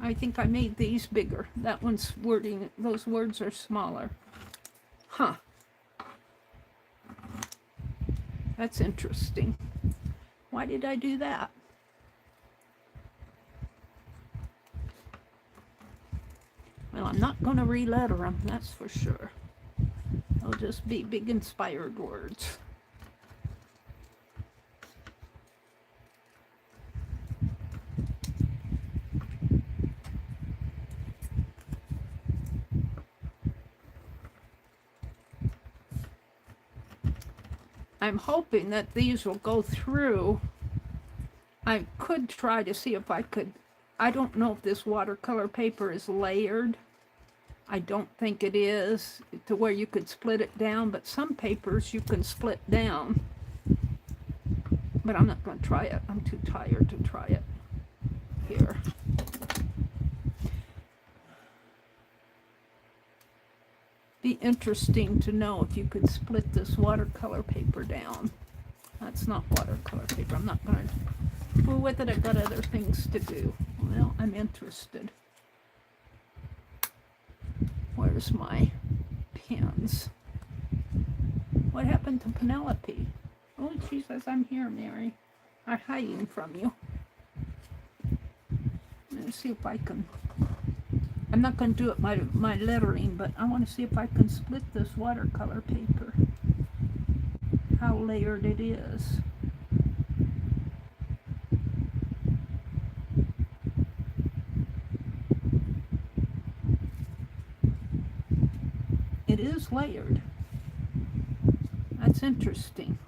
I think I made these bigger. That one's wording, those words are smaller. Huh. That's interesting. Why did I do that? Well, I'm not going to re-letter them, that's for sure. They'll just be big inspired words. I'm hoping that these will go through. I could try to see if I could, I don't know if this watercolor paper is layered. I don't think it is, to where you could split it down, but some papers you can split down. But I'm not going to try it. I'm too tired to try it here. Be interesting to know if you could split this watercolor paper down. That's not watercolor paper. I'm not going to fool with it. I've got other things to do. Well, I'm interested. Where's my pens? What happened to Penelope? Oh, she says, I'm here, Meri. I'm hiding from you. Let's see if I can. I'm not going to do it my lettering, but I want to see if I can split this watercolor paper. how layered it is. It is layered. That's interesting.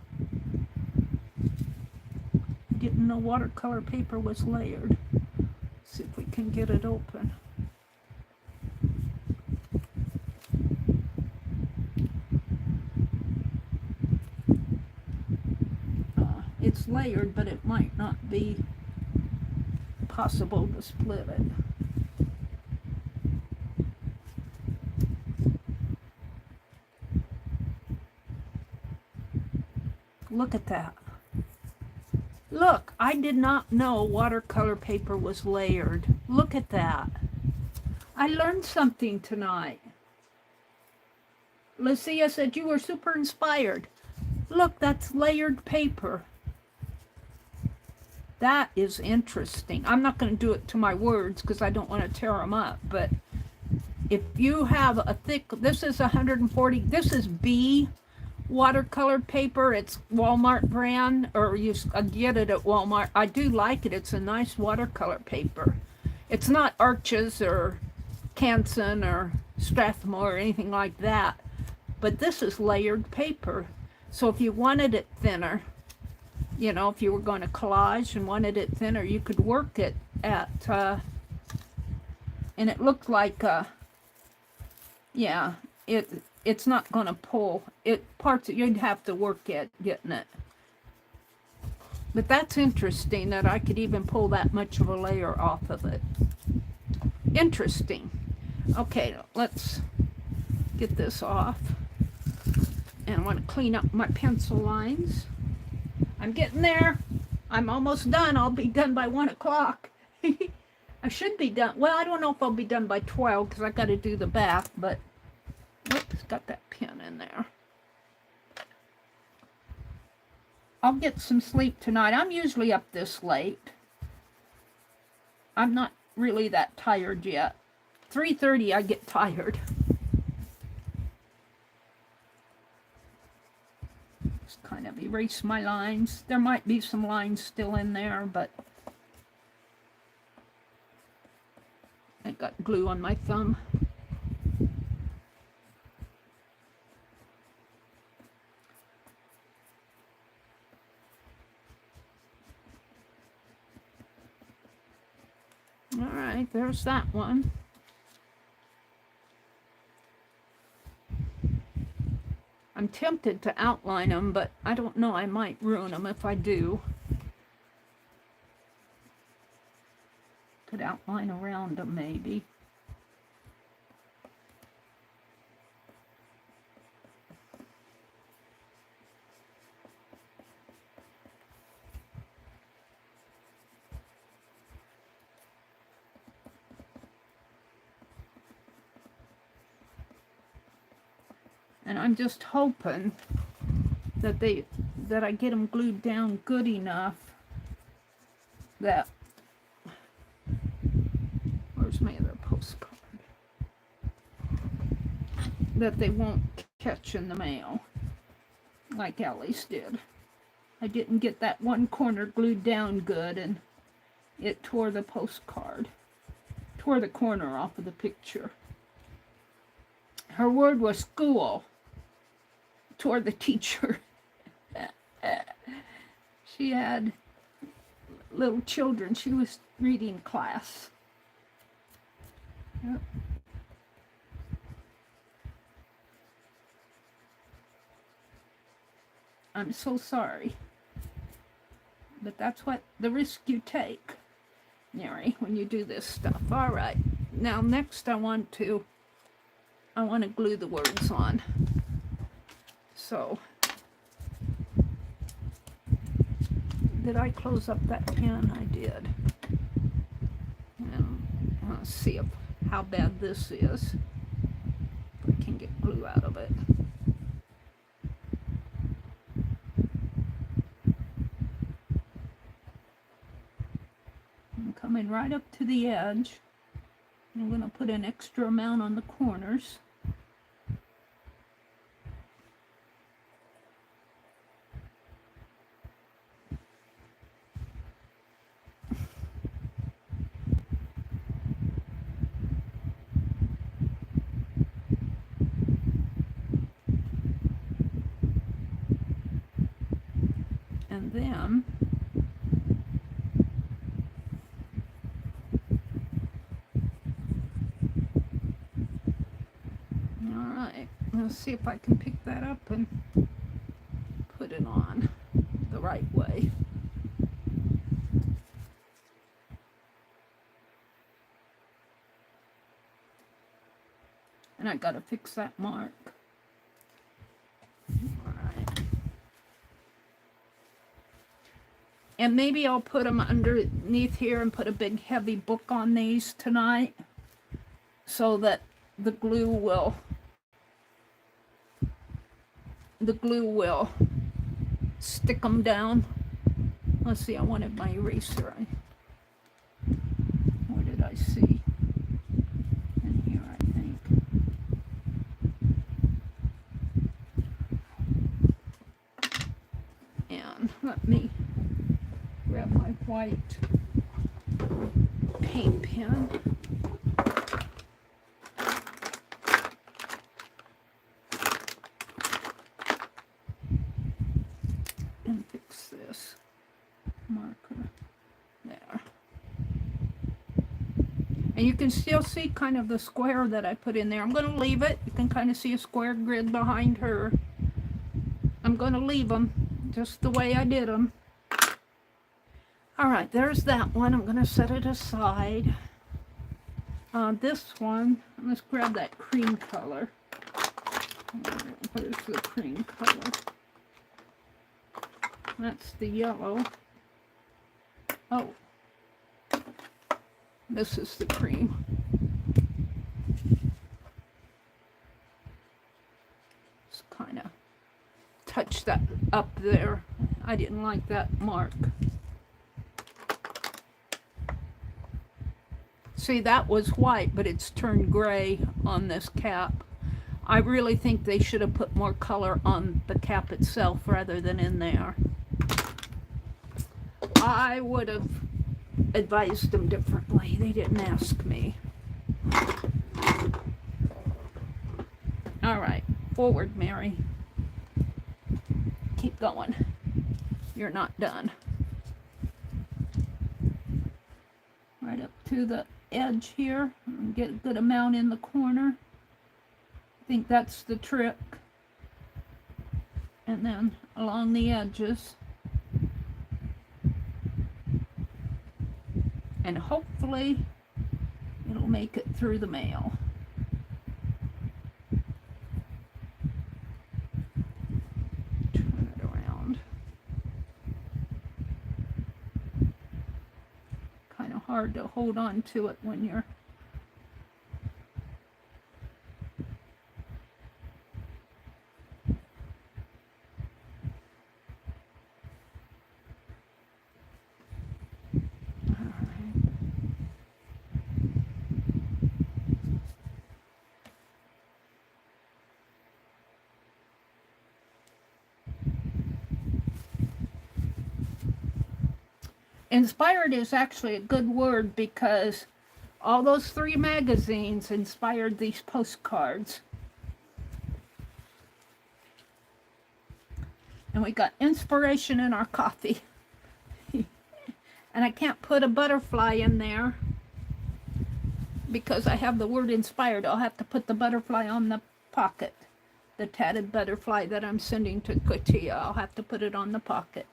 I didn't know watercolor paper was layered. Let's see if we can get it open. It's layered, but it might not be possible to split it. Look at that. Look, I did not know watercolor paper was layered. Look at that. I learned something tonight. Lucia said you were super inspired. Look, that's layered paper. That is interesting. I'm not going to do it to my words because I don't want to tear them up. But if you have a thick, this is 140, this is B watercolor paper. It's Walmart brand, or you get it at Walmart. I do like it. It's a nice watercolor paper. It's not Arches or Canson or Strathmore or anything like that. But this is layered paper. So if you wanted it thinner, you know, if you were going to collage and wanted it thinner, you could work it at, and it looked like, yeah, it's not going to pull. Parts that you'd have to work at getting it. But that's interesting that I could even pull that much of a layer off of it. Interesting. Okay, let's get this off. And I want to clean up my pencil lines. I'm getting there. I'm almost done. I'll be done by 1 o'clock. I should be done. Well, I don't know if I'll be done by 12 because I got to do the back, but oops, got that pen in there. I'll get some sleep tonight. I'm usually up this late. I'm not really that tired yet. 3:30 I get tired. Kind of erase my lines. There might be some lines still in there, but I got glue on my thumb. All right, there's that one. I'm tempted to outline them, but I don't know. I might ruin them if I do. Could outline around them, maybe. And I'm just hoping that I get them glued down good enough that, where's my other postcard, that they won't catch in the mail like Ellie's did. I didn't get that one corner glued down good and it tore the postcard, tore the corner off of the picture. Her word was school. Toward the teacher. She had little children. She was reading class. Yep. I'm so sorry. But that's what the risk you take, Meri, when you do this stuff. All right. Now next I want to glue the words on. So, did I close up that pen? I did. And let's see how bad this is. If I can get glue out of it. I'm coming right up to the edge. I'm going to put an extra amount on the corners. And then all right, let's see if I can pick that up and put it on the right way. And I gotta fix that mark. All right. And maybe I'll put them underneath here and put a big heavy book on these tonight so that the glue will stick them down. Let's see, I wanted my eraser. Where did I see? In here, I think. And let me grab my white paint pen. And fix this marker there. And you can still see kind of the square that I put in there. I'm going to leave it. You can kind of see a square grid behind her. I'm going to leave them just the way I did them. All right, there's that one. I'm going to set it aside. This one, let's grab that cream color. Where's the cream color? That's the yellow. Oh, this is the cream. Just kind of touch that up there. I didn't like that mark. See, that was white, but it's turned gray on this cap. I really think they should have put more color on the cap itself rather than in there. I would have advised them differently. They didn't ask me. All right, forward, Meri. Keep going. You're not done. Right up to the edge here and get a good amount in the corner. I think that's the trick. And then along the edges. And hopefully it'll make it through the mail. Turn it around. Kind of hard to hold on to it when you're inspired is actually a good word because all those 3 magazines inspired these postcards. And we got inspiration in our coffee. And I can't put a butterfly in there because I have the word inspired. I'll have to put the butterfly on the pocket. The tatted butterfly that I'm sending to Katia. I'll have to put it on the pocket.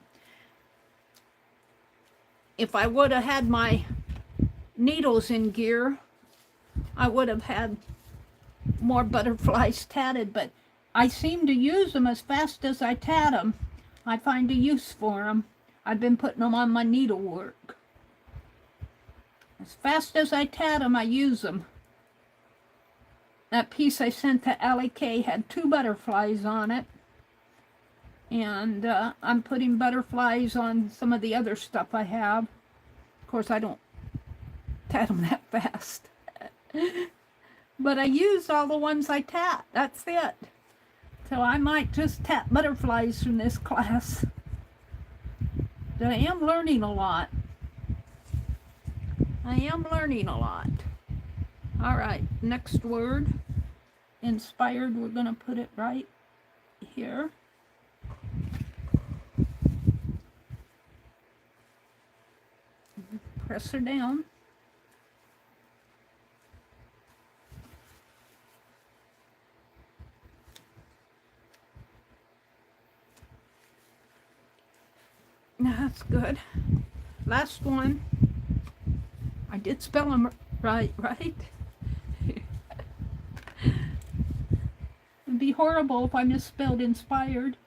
If I would have had my needles in gear, I would have had more butterflies tatted, but I seem to use them as fast as I tat them. I find a use for them. I've been putting them on my needlework. As fast as I tat them, I use them. That piece I sent to Allie K had 2 butterflies on it. And I'm putting butterflies on some of the other stuff I have. Of course, I don't tat them that fast. But I use all the ones I tat. That's it. So I might just tat butterflies from this class. But I am learning a lot. I am learning a lot. All right, next word. Inspired, we're going to put it right here. press her down. That's good. Last one. I did spell them right? It'd be horrible if I misspelled inspired.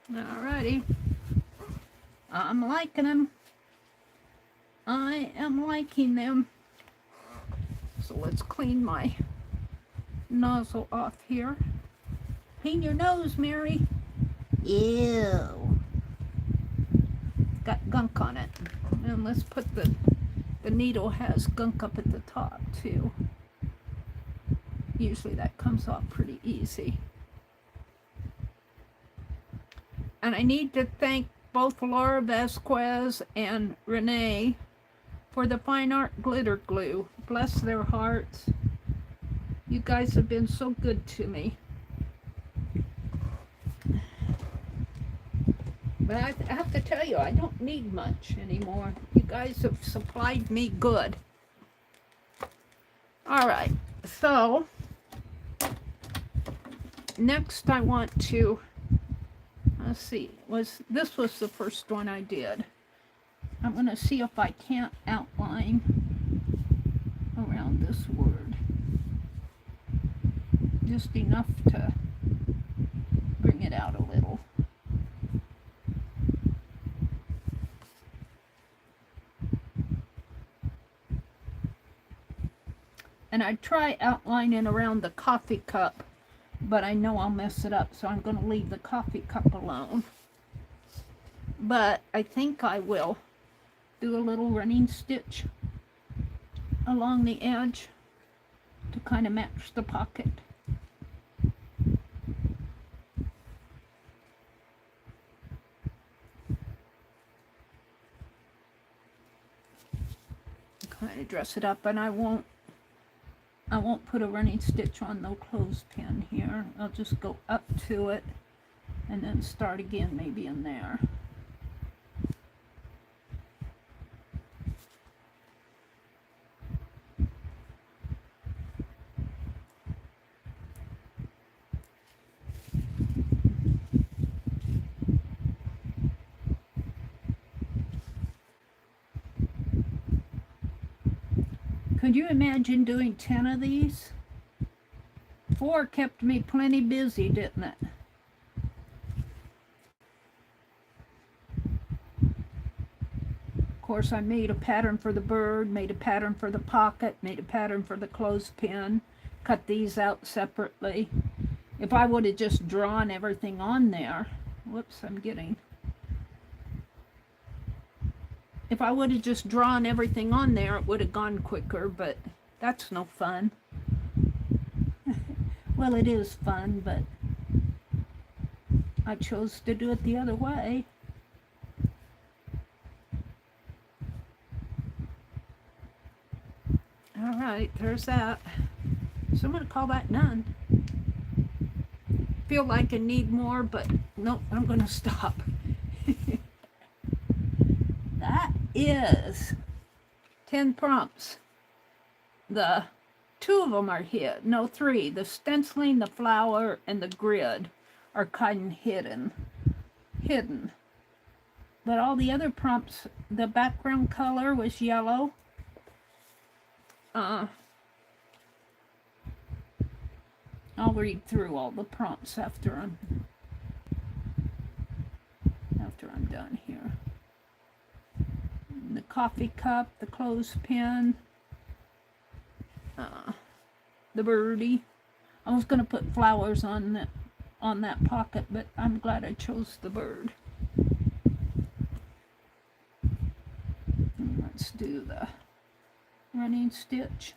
Alrighty. I'm liking them. I am liking them. So let's clean my nozzle off here. Clean your nose, Meri. Ew. Got gunk on it. And let's put the needle has gunk up at the top too. Usually that comes off pretty easy. And I need to thank both Laura Vasquez and Renee for the fine art glitter glue. Bless their hearts. You guys have been so good to me. But I have to tell you, I don't need much anymore. You guys have supplied me good. Alright, so next I want to, let's see, this was the first one I did. I'm going to see if I can't outline around this word. Just enough to bring it out a little. And I try outlining around the coffee cup, but I know I'll mess it up, so I'm going to leave the coffee cup alone. But I think I will do a little running stitch along the edge to kind of match the pocket. Kind of dress it up, and I won't put a running stitch on no clothespin here. I'll just go up to it and then start again maybe in there. Could you imagine doing 10 of these? 4 kept me plenty busy, didn't it? Of course, I made a pattern for the bird, made a pattern for the pocket, made a pattern for the clothespin, cut these out separately. If I would have just drawn everything on there, whoops, if I would have just drawn everything on there, it would have gone quicker, but that's no fun. Well, it is fun, but I chose to do it the other way. All right, there's that. So I'm going to call that done. Feel like I need more, but nope, I'm going to stop. That is 10 prompts. The 2 of them are hid. No, 3. The stenciling, the flower, and the grid are kind of hidden. But all the other prompts, the background color was yellow. I'll read through all the prompts after I'm done here. The coffee cup, the clothespin, the birdie. I was going to put flowers on that pocket, but I'm glad I chose the bird. And let's do the running stitch.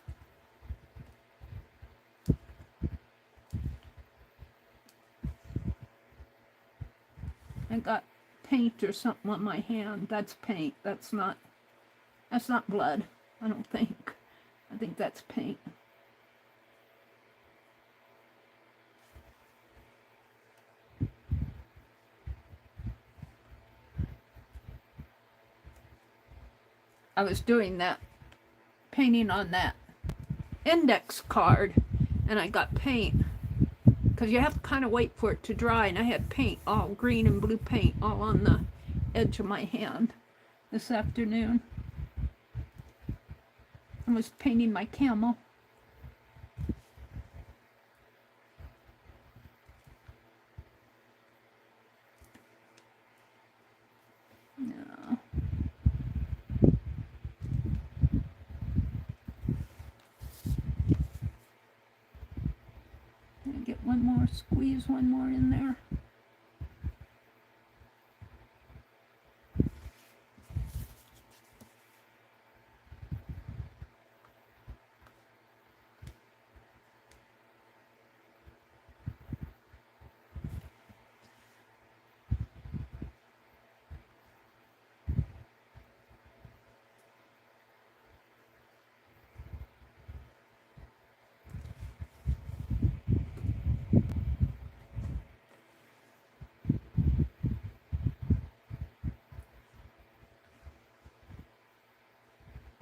I got paint or something on my hand. That's paint. That's not blood, I don't think. I think that's paint. I was doing that, painting on that index card, and I got paint, because you have to kind of wait for it to dry, and I had paint, all green and blue paint, all on the edge of my hand this afternoon. I was painting my camel. No. Get one more, squeeze one more in there.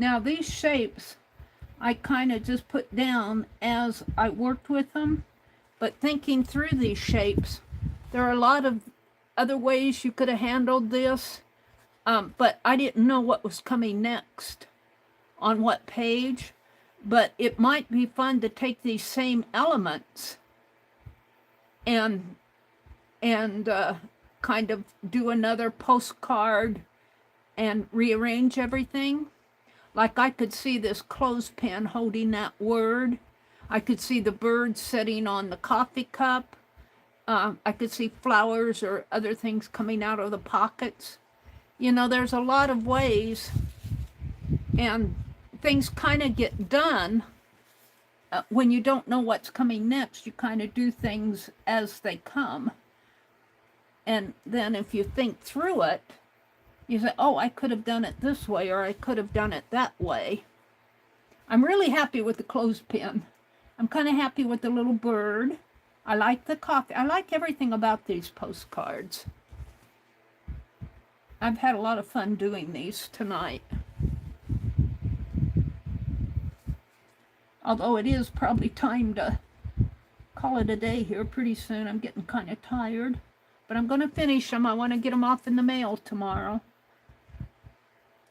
Now these shapes I kind of just put down as I worked with them, but thinking through these shapes, there are a lot of other ways you could have handled this, but I didn't know what was coming next on what page. But it might be fun to take these same elements and kind of do another postcard and rearrange everything. Like I could see this clothespin holding that word. I could see the bird sitting on the coffee cup. I could see flowers or other things coming out of the pockets. You know, there's a lot of ways, and things kind of get done when you don't know what's coming next. You kind of do things as they come. And then if you think through it, you say, oh, I could have done it this way, or I could have done it that way. I'm really happy with the clothespin. I'm kind of happy with the little bird. I like the coffee. I like everything about these postcards. I've had a lot of fun doing these tonight. Although it is probably time to call it a day here pretty soon. I'm getting kind of tired. But I'm going to finish them. I want to get them off in the mail tomorrow.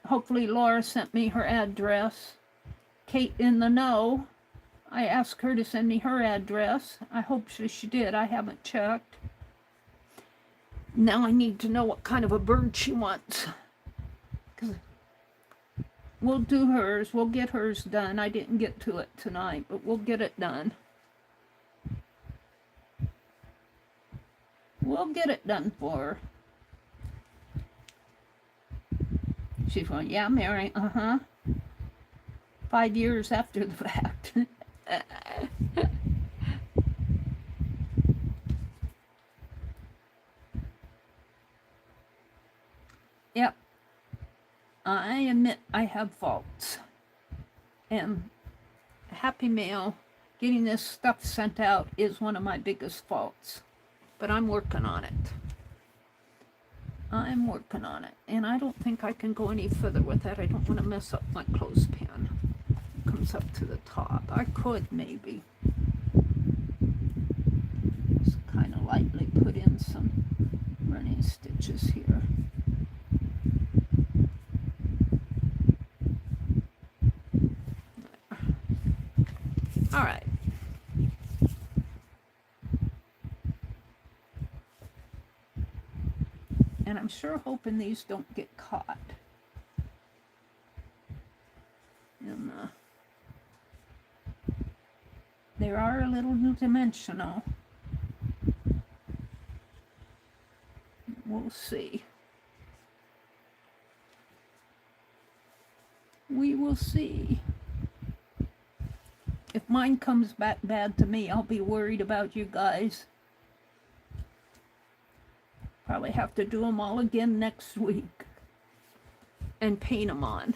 Hopefully Laura sent me her address. Kate in the know. I asked her to send me her address. I hope she did. I haven't checked. Now I need to know what kind of a bird she wants. 'Cause we'll do hers. We'll get hers done. I didn't get to it tonight, but we'll get it done. We'll get it done for her. She's going, yeah, Mary, 5 years after the fact. Yep. I admit I have faults. And Happy Mail, getting this stuff sent out is one of my biggest faults. But I'm working on it. I'm working on it. And I don't think I can go any further with that. I don't want to mess up my clothespin. It comes up to the top. I could maybe. Just kind of lightly put in some running stitches here. All right. And I'm sure hoping these don't get caught. And they are a little dimensional. We'll see. We will see. If mine comes back bad to me, I'll be worried about you guys. Probably have to do them all again next week and paint them on.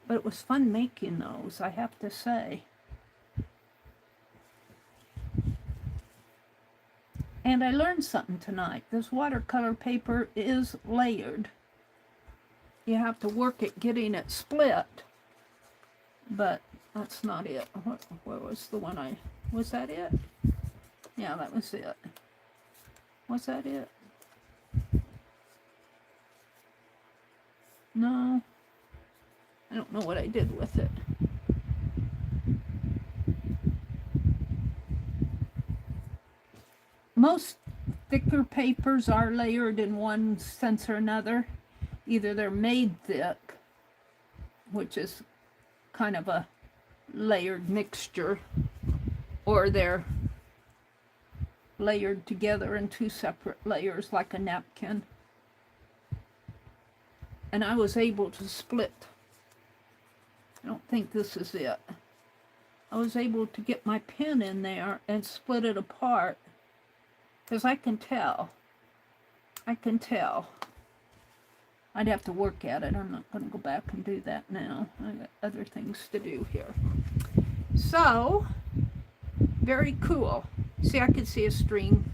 But it was fun making those, I have to say. And I learned something tonight. This watercolor paper is layered. You have to work at getting it split. But that's not it. What was the one was that it? Yeah, that was it. Was that it? No. I don't know what I did with it. Most thicker papers are layered in one sense or another. Either they're made thick, which is kind of a layered mixture, or they're layered together in two separate layers like a napkin. And I was able to split. I don't think this is it. I was able to get my pen in there and split it apart. Because I can tell. I'd have to work at it. I'm not going to go back and do that now. I got other things to do here. So, very cool. See, I could see a string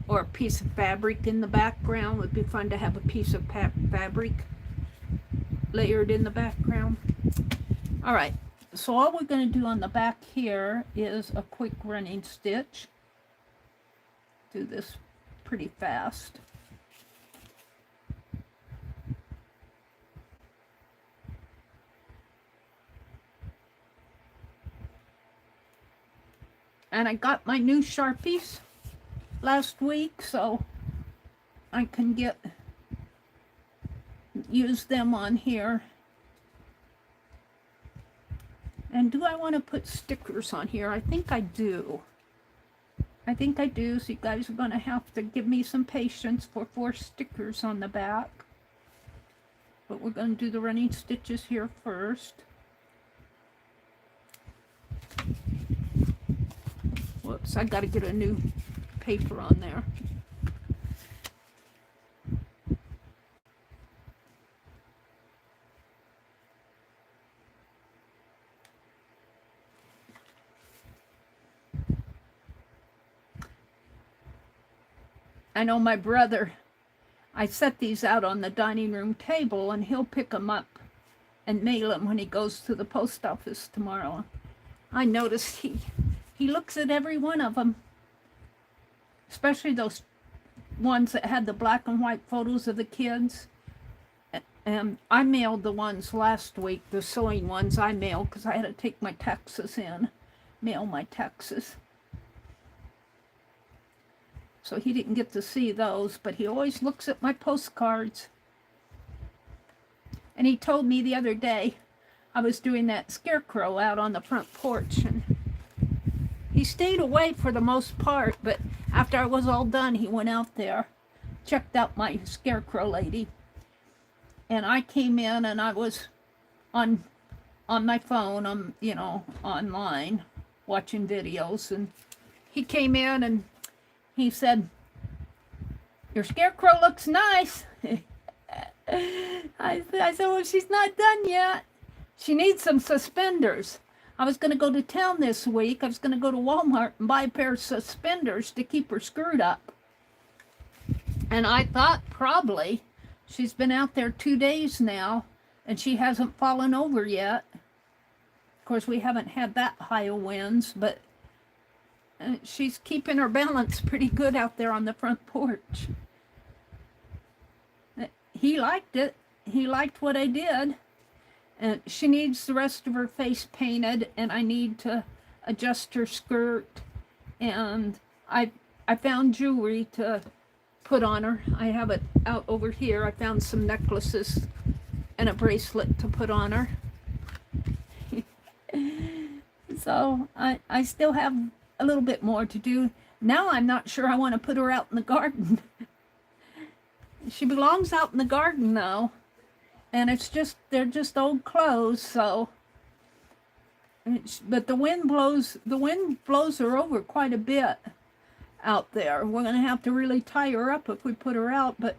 or a piece of fabric in the background. It would be fun to have a piece of fabric layered in the background. All right, so all we're going to do on the back here is a quick running stitch. Do this pretty fast. And I got my new Sharpies last week, so I can use them on here. And do I want to put stickers on here? I think I do. So you guys are going to have to give me some patience for 4 stickers on the back. But we're going to do the running stitches here first. Whoops, I got to get a new paper on there. I know my brother, I set these out on the dining room table and he'll pick them up and mail them when he goes to the post office tomorrow. I noticed he looks at every one of them, especially those ones that had the black and white photos of the kids. And I mailed the ones last week, the sewing ones I mailed because I had to take my taxes in, mail my taxes. So he didn't get to see those, but he always looks at my postcards. And he told me the other day, I was doing that scarecrow out on the front porch, and he stayed away for the most part, but after I was all done, he went out there, checked out my scarecrow lady. And I came in and I was on my phone, online, watching videos, and he came in and he said, "Your scarecrow looks nice." I said, "Well, she's not done yet. She needs some suspenders." I was going to go to town this week. I was going to go to Walmart and buy a pair of suspenders to keep her skirt up. And I thought probably she's been out there 2 days now and she hasn't fallen over yet. Of course, we haven't had that high of winds, but she's keeping her balance pretty good out there on the front porch. He liked it. He liked what I did. And she needs the rest of her face painted, and I need to adjust her skirt. And I I found jewelry to put on her. I have it out over here. I found some necklaces and a bracelet to put on her. So I still have a little bit more to do. Now I'm not sure I want to put her out in the garden. She belongs out in the garden now. And they're just old clothes, so. But the wind blows her over quite a bit out there. We're going to have to really tie her up if we put her out, but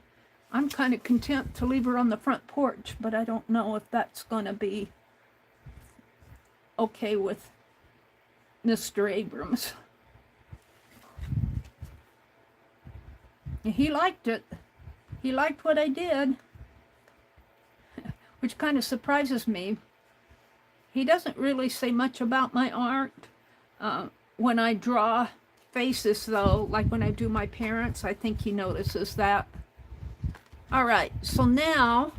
I'm kind of content to leave her on the front porch, but I don't know if that's going to be okay with Mr. Abrams. He liked it. He liked what I did, which kind of surprises me. He doesn't really say much about my art. When I draw faces, though, like when I do my parents, I think he notices that. All right, so now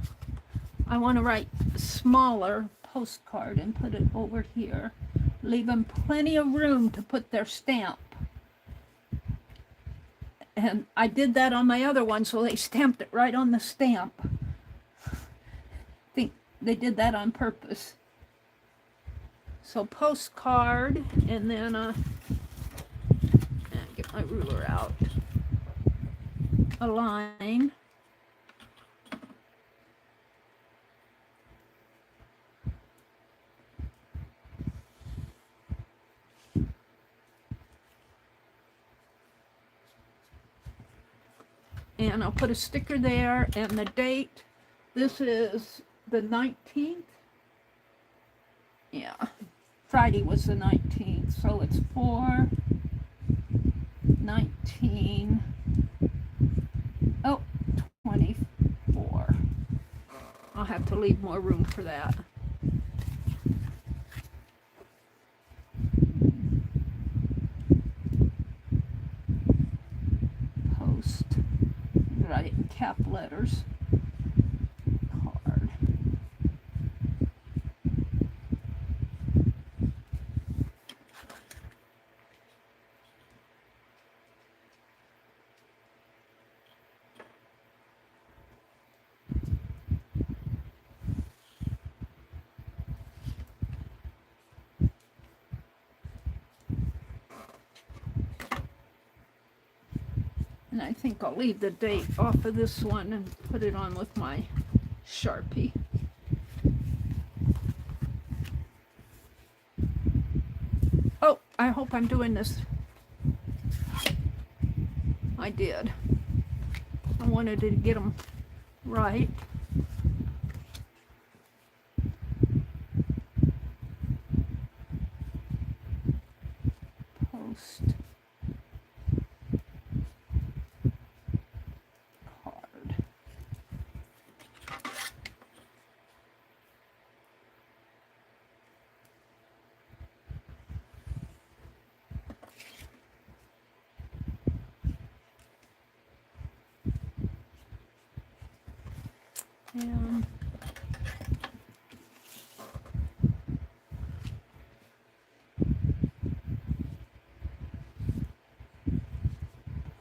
I want to write a smaller postcard and put it over here. Leave them plenty of room to put their stamp. And I did that on my other one, so they stamped it right on the stamp. I think they did that on purpose. So postcard, and then get my ruler out. A line. And I'll put a sticker there, and the date. This is the 19th. Yeah, Friday was the 19th, so it's 4/19. Oh, 24. I'll have to leave more room for that. Post. Write in cap letters. Card. And I think I'll leave the date off of this one and put it on with my Sharpie. Oh, I hope I'm doing this. I did. I wanted to get them right. Post. And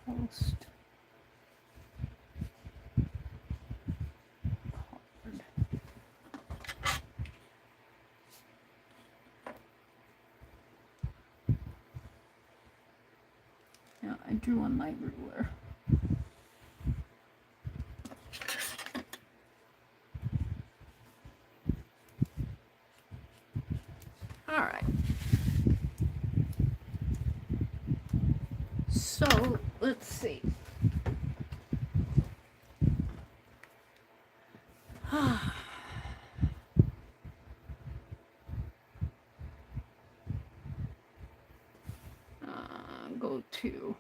post card. Now I drew on my ruler. All right. So let's see. Go to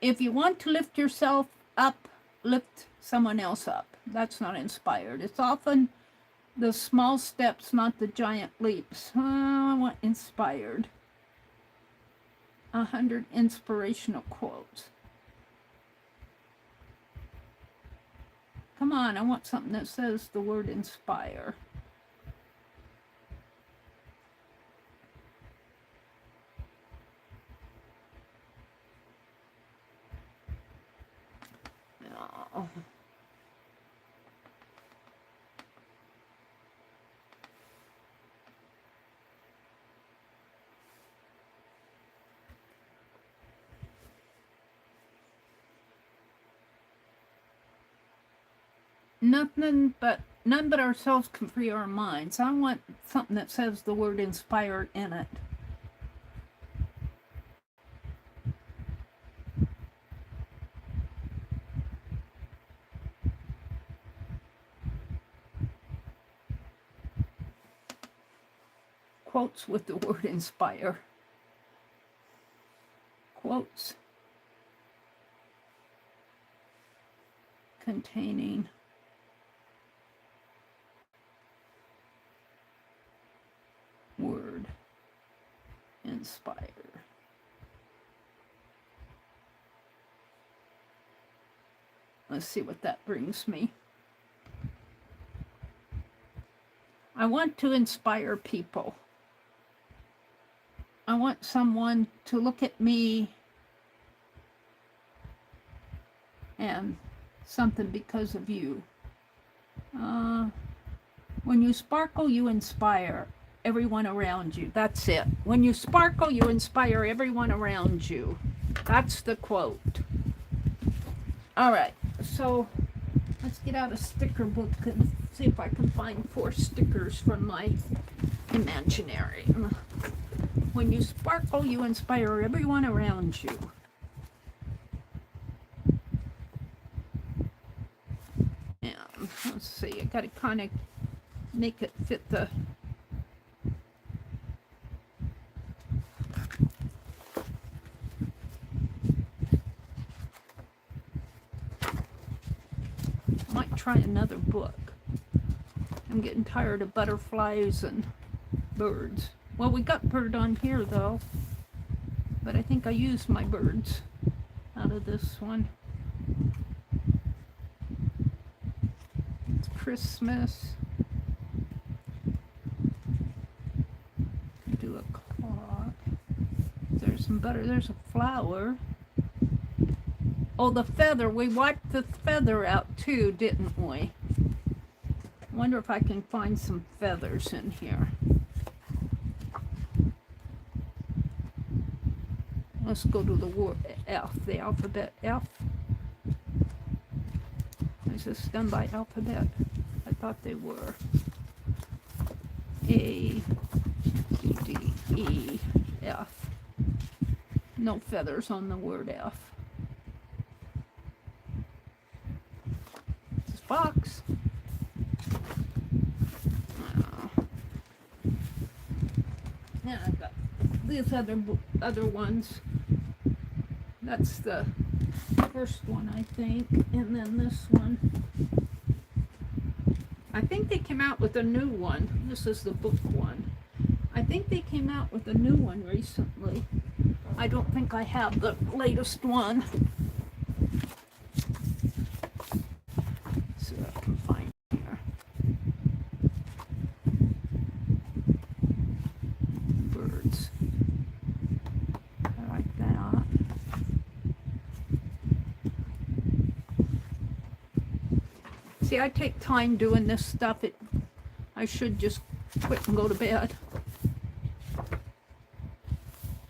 if you want to lift yourself up, lift someone else up. That's not inspired. It's often The small steps, not the giant leaps. I want inspired. 100 inspirational quotes. Come on, I want something that says the word inspire. Oh. None but ourselves can free our minds. I want something that says the word inspired in it. Quotes with the word inspire. Quotes containing word inspire. Let's see what that brings me. I want to inspire people. I want someone to look at me and something because of you. When you sparkle, you inspire everyone around you. That's it. When you sparkle, you inspire everyone around you. That's the quote. All right, so let's get out a sticker book and see if I can find 4 stickers from my imaginary. When you sparkle, you inspire everyone around you. And let's see, I gotta kind of make it fit the might try another book. I'm getting tired of butterflies and birds. Well, we got bird on here though, but I think I used my birds out of this one. It's Christmas. Do a clock. There's some butter. There's a flower. Oh, the feather. We wiped the feather out too, didn't we? Wonder if I can find some feathers in here. Let's go to the word F, the alphabet F. Is this done by alphabet? I thought they were. A, C, D, E, F. No feathers on the word F. This is fox. Yeah, I got these other ones. That's the first one, I think, and then this one. I think they came out with a new one. This is the book one. I think they came out with a new one recently. I don't think I have the latest one. Let's see what I can find here. Birds. I like that. See, I take time doing this stuff. I should just quit and go to bed.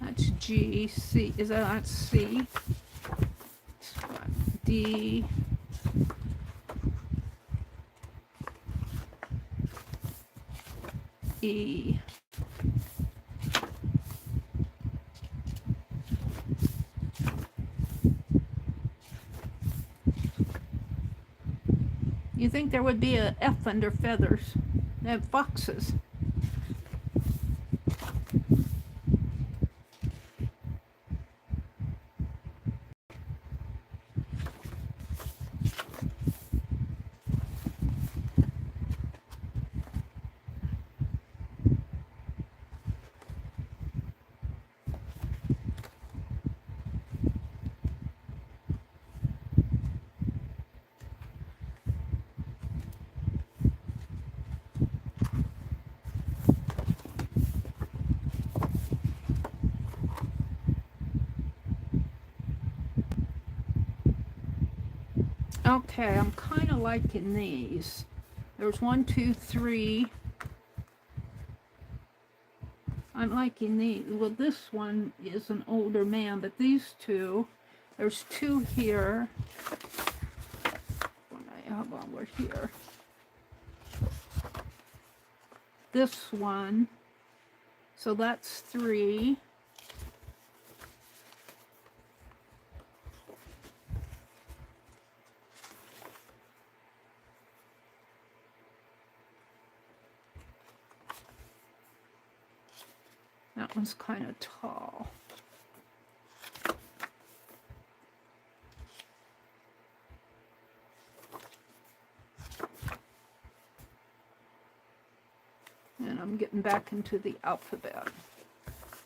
That's G, C, is that C? D, E, you think there would be a F under feathers? They have foxes. Okay, I'm kind of liking these. There's 1, 2, 3. I'm liking these. Well, this one is an older man, but these two, there's 2 here. While we're here. This one, so that's 3. That one's kind of tall. And I'm getting back into the alphabet.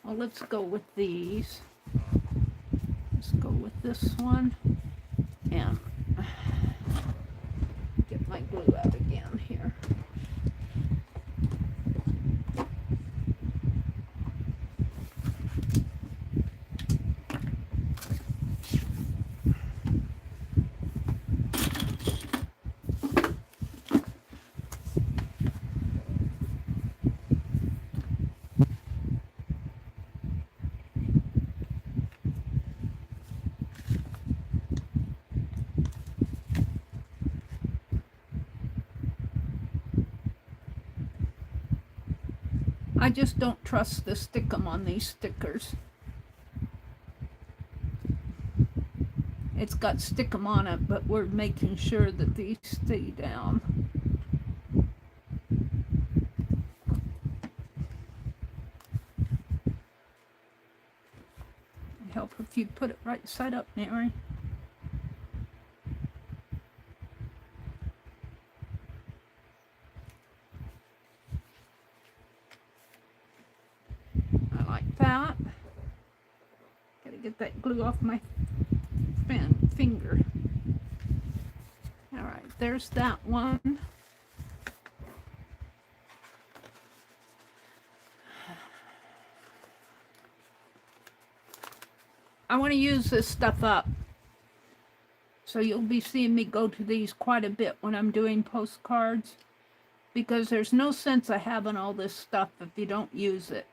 Well, let's go with these. Let's go with this one. And get my glue out again here. I just don't trust the stickum on these stickers. It's got stickum on it, but we're making sure that these stay down. It'd help if you put it right side up, Mary. I like that. Gotta get that glue off my finger. All right, there's that one. I want to use this stuff up. So you'll be seeing me go to these quite a bit when I'm doing postcards, because there's no sense of having all this stuff if you don't use it.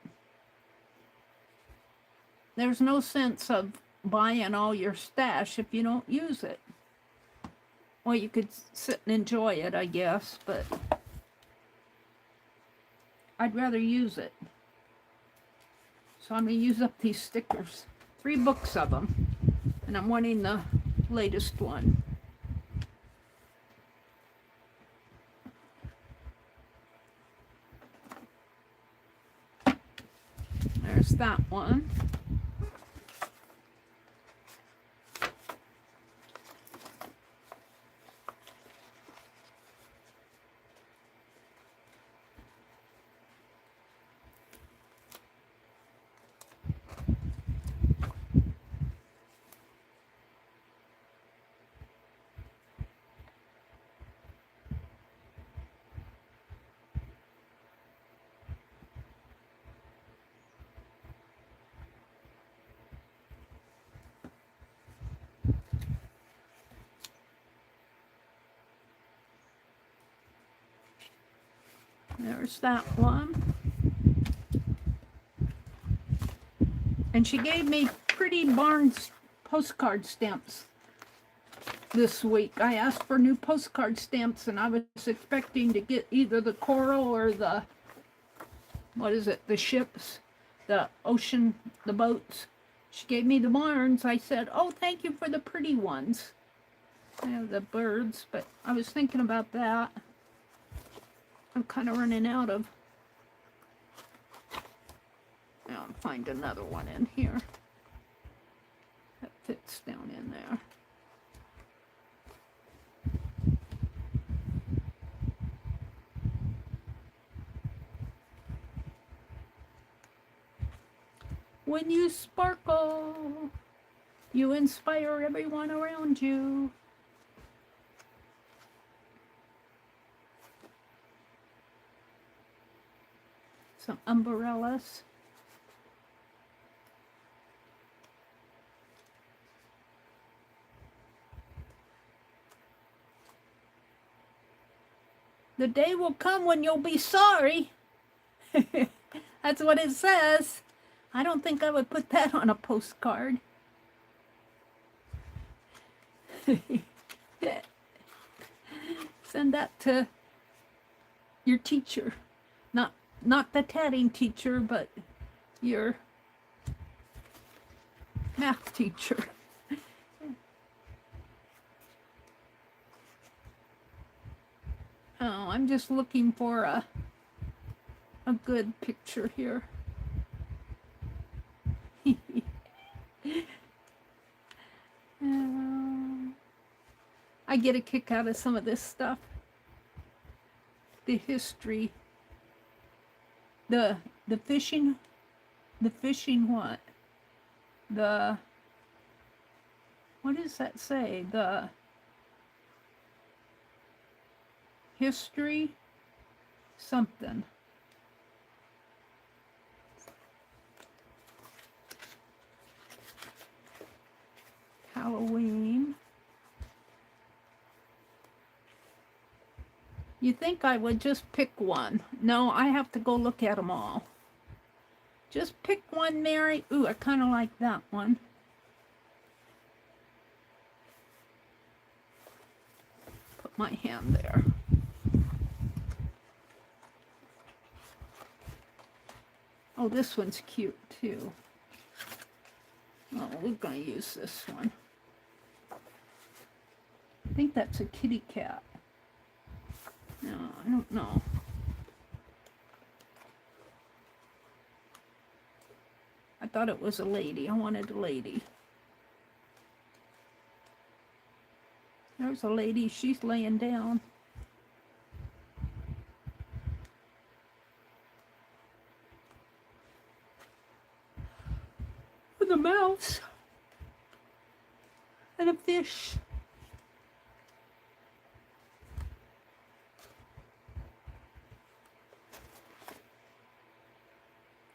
There's no sense of buying all your stash if you don't use it. Well, you could sit and enjoy it, I guess, but I'd rather use it. So I'm going to use up these stickers. 3 books of them. And I'm wanting the latest one. There's that one. There's that one. And she gave me pretty Barnes postcard stamps this week. I asked for new postcard stamps, and I was expecting to get either the coral or the, what is it, the ships, the ocean, the boats. She gave me the Barnes. I said, oh, thank you for the pretty ones. I have the birds, but I was thinking about that. I'm kind of running out of. Now I'll find another one in here that fits down in there. When you sparkle, you inspire everyone around you. Some umbrellas. The day will come when you'll be sorry. That's what it says. I don't think I would put that on a postcard. Send that to your teacher. Not the tatting teacher, but your math teacher. Oh, I'm just looking for a good picture here. I get a kick out of some of this stuff. The history. The fishing what? What does that say? The history something. Halloween. You think I would just pick one? No, I have to go look at them all. Just pick one, Mary. Ooh, I kind of like that one. Put my hand there. Oh, this one's cute too. Oh, we're going to use this one. I think that's a kitty cat. No, I don't know. I thought it was a lady. I wanted a lady. There's a lady. She's laying down. With a mouse. And a fish.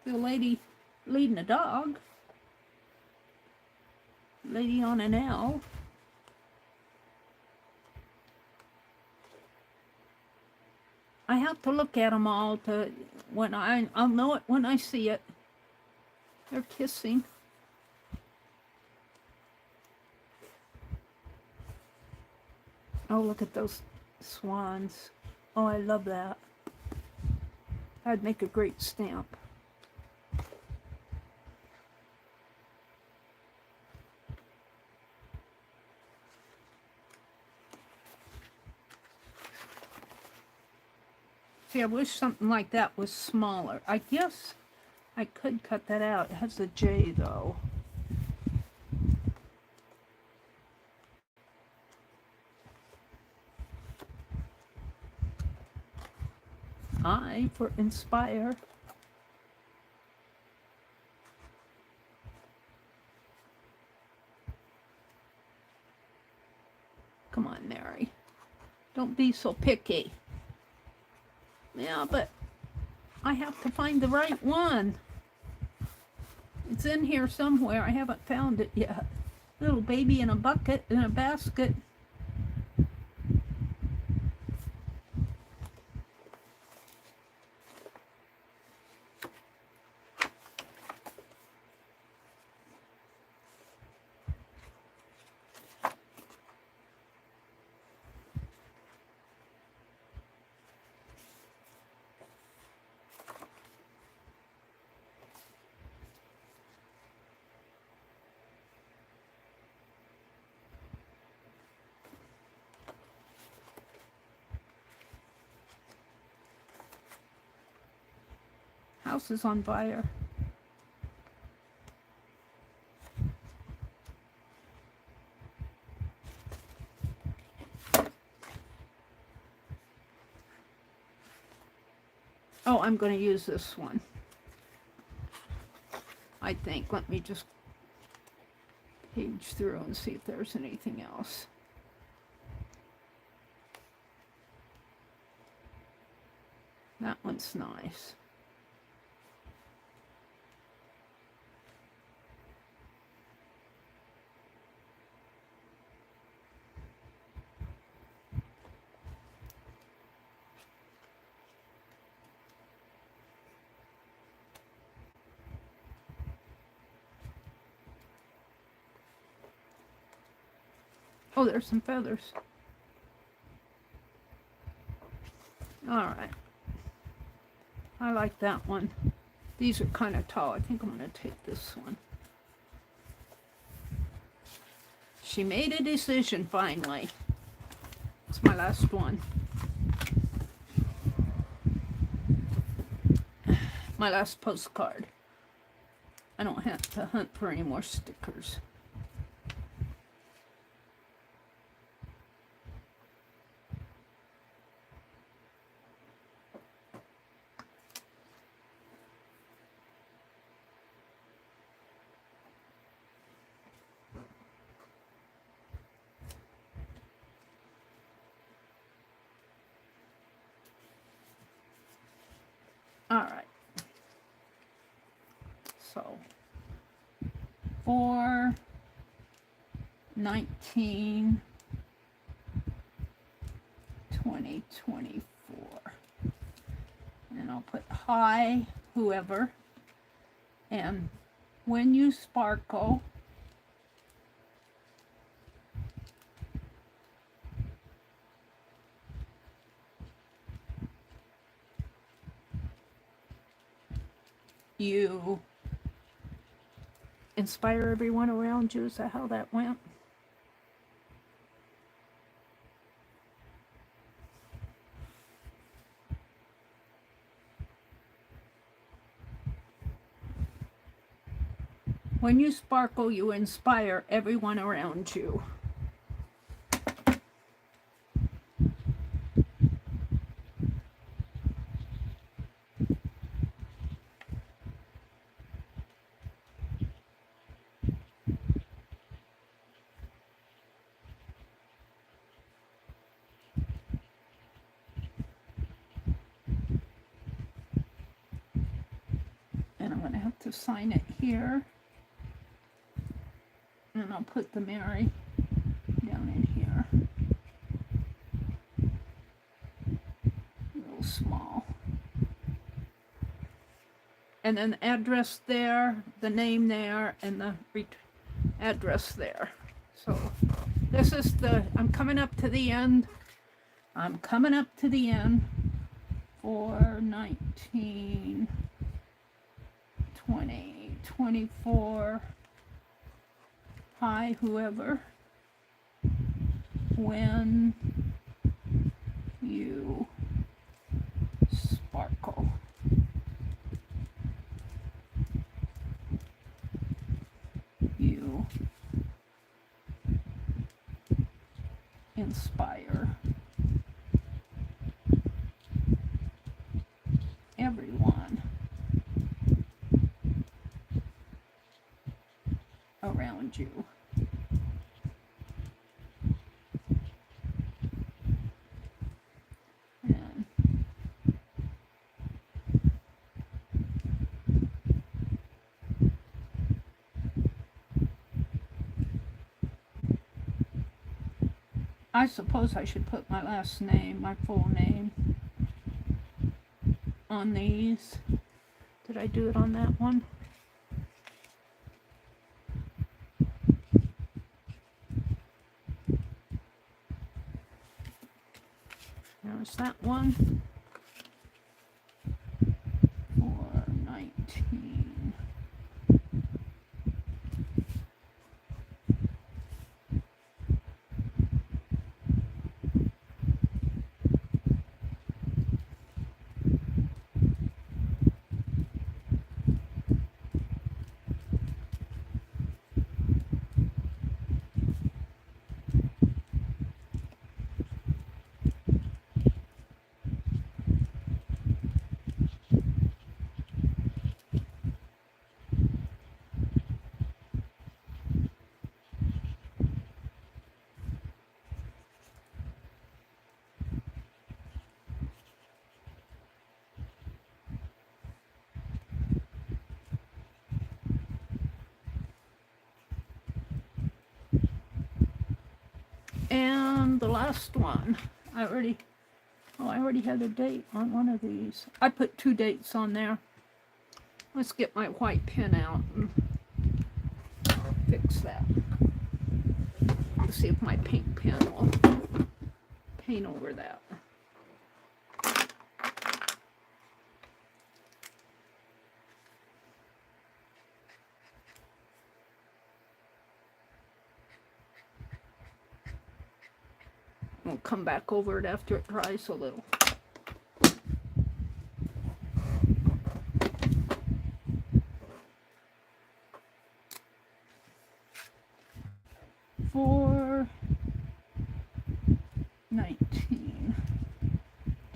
The lady leading a dog. Lady on an L. I have to look at them all to when I'll know it when I see it. They're kissing. Oh, look at those swans. Oh, I love that. That'd make a great stamp. See, I wish something like that was smaller. I guess I could cut that out. It has a J, though. I for inspire. Come on, Mary. Don't be so picky. Yeah, but I have to find the right one. It's in here somewhere. I haven't found it yet. Little baby in a bucket, in a basket. House is on fire. Oh, I'm going to use this one. I think. Let me just page through and see if there's anything else. That one's nice. Oh, there's some feathers. Alright. I like that one. These are kind of tall. I think I'm going to take this one. She made a decision finally. It's my last one. My last postcard. I don't have to hunt for any more stickers. All right. So 4/19/2024, and I'll put hi whoever, and when you sparkle, you inspire everyone around you. Is that how that went? When you sparkle, you inspire everyone around you. And I'm going to have to sign it here. And I'll put the Meri down in here. A little small. And then the address there, the name there, and the address there. So this is I'm coming up to the end. I'm coming up to the end for 19/20/24. Hi, whoever, when you sparkle. You inspire everyone around you. And I suppose I should put my last name, my full name, on these. Did I do it on that one? There's that one. 4/19. And the last one, I already had a date on one of these. I put 2 dates on there. Let's get my white pen out and fix that. see if my pink pen will paint over that. We'll come back over it after it dries a little. For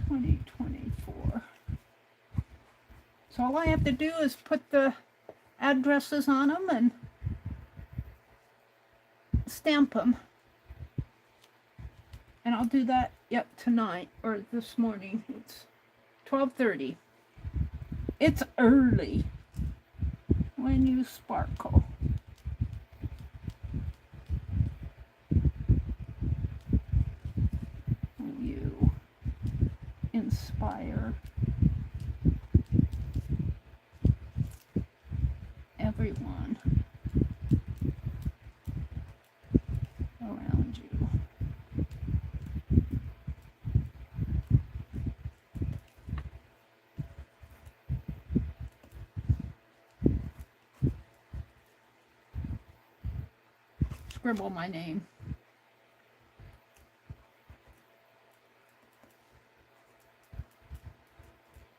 2024. So all I have to do is put the addresses on them and stamp them. And I'll do that yet tonight or this morning. It's 12:30. It's early when you sparkle. You inspire everyone around you. Scribble my name.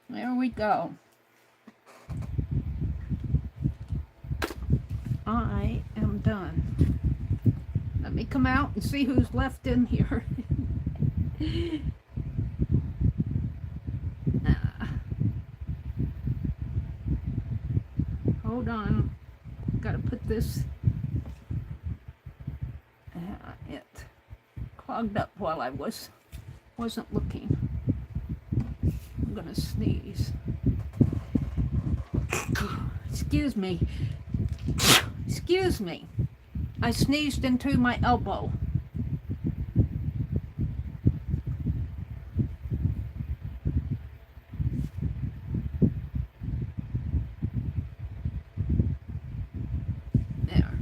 There we go. I am done. Let me come out and see who's left in here. Hold on. Gotta put this. It clogged up while I wasn't looking. I'm gonna sneeze. Excuse me. Excuse me. I sneezed into my elbow. There.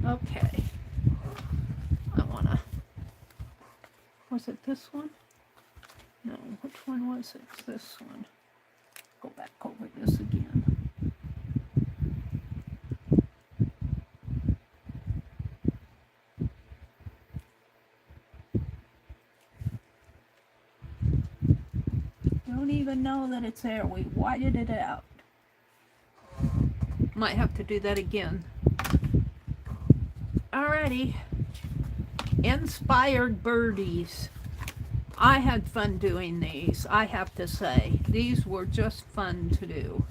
Okay. Was it this one? No, which one was it? It's this one. Go back over this again. Don't even know that it's there. We whited it out. Might have to do that again. Alrighty. Inspired birdies. I had fun doing these, I have to say. These were just fun to do.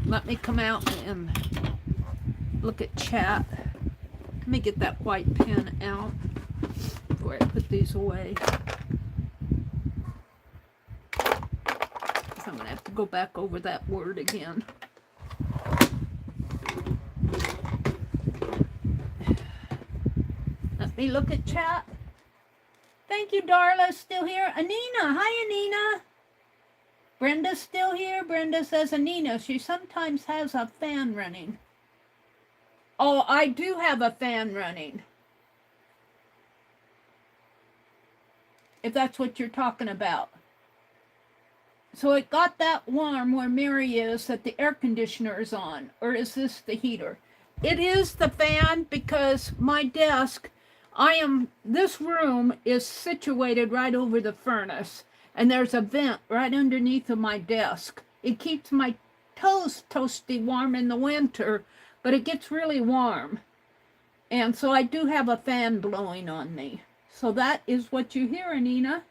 Let me come out and look at chat. Let me get that white pen out before I put these away. So I'm going to have to go back over that word again. Let me look at chat. Thank you, Darla. Still here. Anina. Hi, Anina. Brenda's still here. Brenda says, Anina, she sometimes has a fan running. Oh, I do have a fan running. If that's what you're talking about. So it got that warm where Meri is that the air conditioner is on. Or is this the heater? It is the fan because my desk... this room is situated right over the furnace, and there's a vent right underneath of my desk. It keeps my toes toasty warm in the winter, but it gets really warm. And so I do have a fan blowing on me. So that is what you hear, Anina.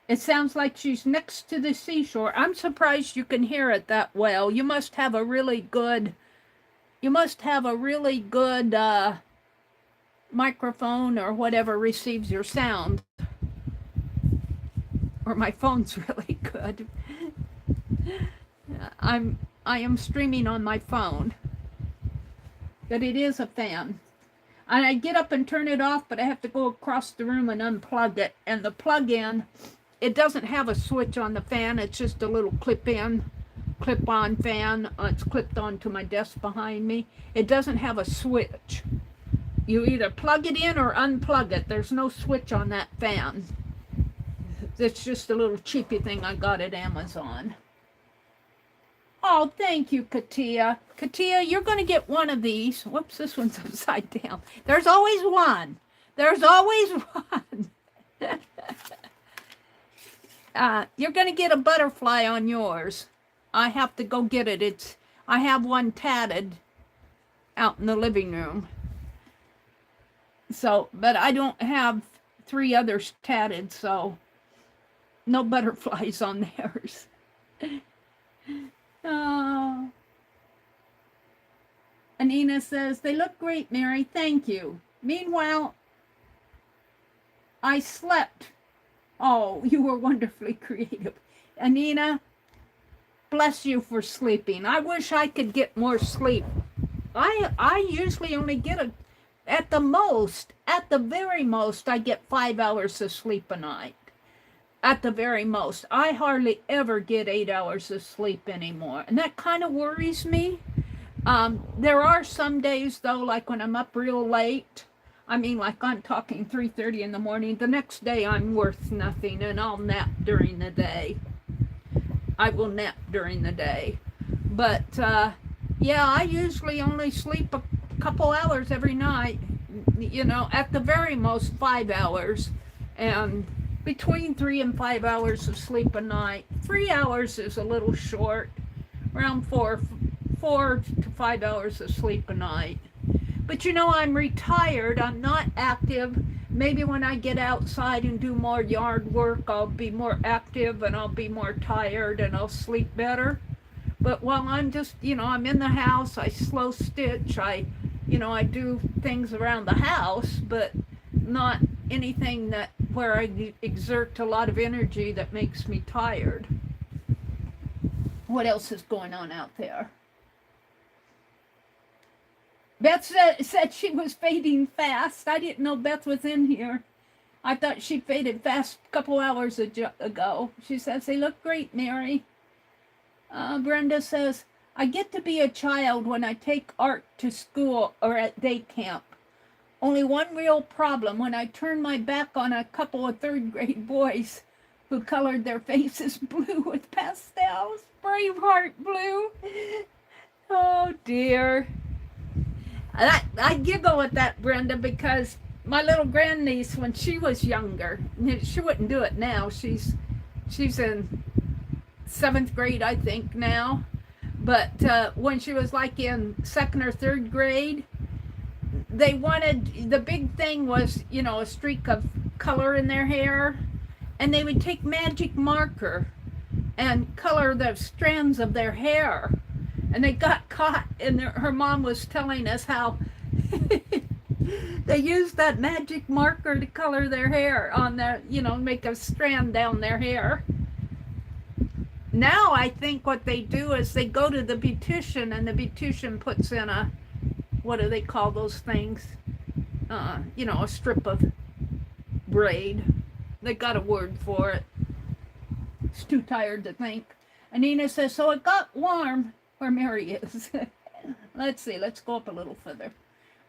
It sounds like she's next to the seashore. I'm surprised you can hear it that well. You must have a really good, microphone or whatever receives your sound. Or my phone's really good. I am streaming on my phone. But it is a fan. And I get up and turn it off, but I have to go across the room and unplug it. And the plug-in, it doesn't have a switch on the fan. It's just a little clip-in clip-on fan. It's clipped onto my desk behind me. It doesn't have a switch. You either plug it in or unplug it. There's no switch on that fan. It's just a little cheapy thing I got at Amazon. Oh, thank you, Katia. Katia, you're going to get one of these. Whoops, this one's upside down. There's always one. There's always one. You're going to get a butterfly on yours. I have to go get it. I have one tatted out in the living room. So, but I don't have 3 others tatted, so no butterflies on theirs. Oh. Anina says, they look great, Meri. Thank you. Meanwhile, I slept. Oh, you were wonderfully creative. Anina, bless you for sleeping. I wish I could get more sleep. I usually only get at the very most, I get 5 hours of sleep a night. At the very most. I hardly ever get 8 hours of sleep anymore. And that kind of worries me. There are some days, though, like when I'm up real late. I mean, like I'm talking 3:30 in the morning. The next day I'm worth nothing, and I'll nap during the day. I will nap during the day. But, yeah, I usually only sleep a couple hours every night. You know, at the very most 5 hours. And between 3 and 5 hours of sleep a night. 3 hours is a little short. Around 4 to 5 hours of sleep a night. But you know, I'm retired. I'm not active. Maybe when I get outside and do more yard work, I'll be more active and I'll be more tired and I'll sleep better. But while I'm just, you know, I'm in the house, I slow stitch, I do things around the house, but not anything where I exert a lot of energy that makes me tired. What else is going on out there? Beth said she was fading fast. I didn't know Beth was in here. I thought she faded fast a couple hours ago. She says, they look great, Meri. Brenda says, I get to be a child when I take art to school or at day camp. Only one real problem: when I turn my back on a couple of 3rd grade boys who colored their faces blue with pastels. Braveheart blue. Oh, dear. I giggle at that, Brenda, because my little grandniece, when she was younger, she wouldn't do it now. She's in 7th grade, I think, now. But when she was like in 2nd or 3rd grade, the big thing was, you know, a streak of color in their hair. And they would take magic marker and color the strands of their hair. And they got caught, and her mom was telling us how they used that magic marker to color their hair on their, you know, make a strand down their hair. Now I think what they do is they go to the beautician, and the beautician puts in a, what do they call those things? You know, a strip of braid. They got a word for it. It's too tired to think. Anina says, so it got warm where Meri is. Let's see, let's go up a little further.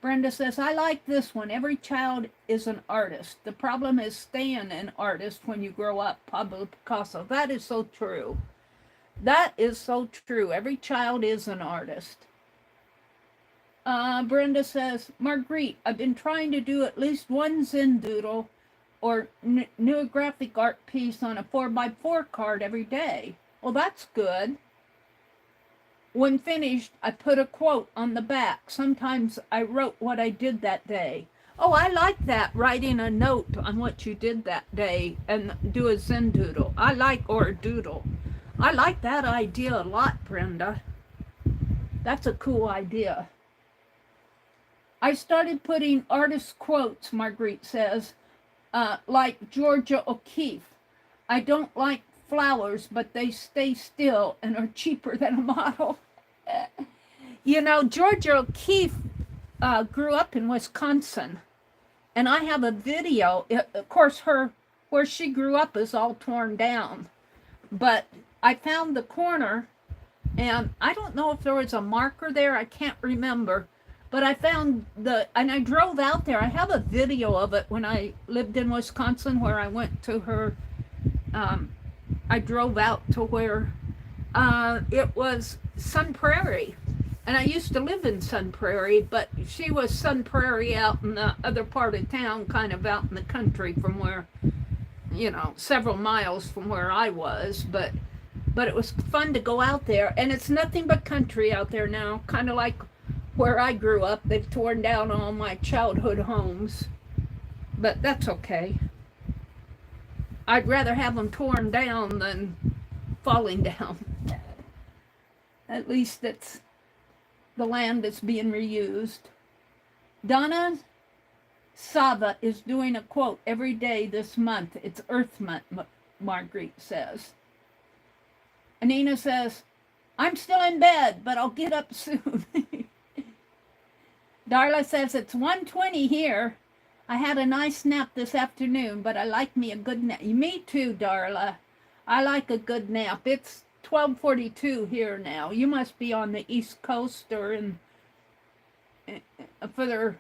Brenda says, I like this one. Every child is an artist. The problem is staying an artist when you grow up. Pablo Picasso. That is so true. That is so true. Every child is an artist. Brenda says, Marguerite, I've been trying to do at least one Zen doodle or new graphic art piece on a 4x4 card every day. Well, that's good. When finished, I put a quote on the back. Sometimes I wrote what I did that day. Oh, I like that, writing a note on what you did that day and do a Zen doodle. Or a doodle. I like that idea a lot, Brenda. That's a cool idea. I started putting artist quotes, Marguerite says, like Georgia O'Keeffe. I don't like flowers, but they stay still and are cheaper than a model. You know, Georgia O'Keeffe grew up in Wisconsin, and I have a video. Of course, where she grew up is all torn down, but I found the corner And I don't know if there was a marker there. I can't remember. But I found and I drove out there. I have a video of it when I lived in Wisconsin where I went to her. I drove out to where it was Sun Prairie. And I used to live in Sun Prairie, but she was Sun Prairie out in the other part of town, kind of out in the country from where, several miles from where I was. But it was fun to go out there. And it's nothing but country out there now, kind of like where I grew up. They've torn down all my childhood homes. But that's okay. I'd rather have them torn down than falling down. At least it's the land that's being reused. Donna Sava is doing a quote every day this month. It's Earth Month, Marguerite says. Anina says, I'm still in bed, but I'll get up soon. Darla says, it's 1:20 here. I had a nice nap this afternoon, but I like me a good nap. Me too, Darla. I like a good nap. It's 12:42 here now. You must be on the East Coast or in further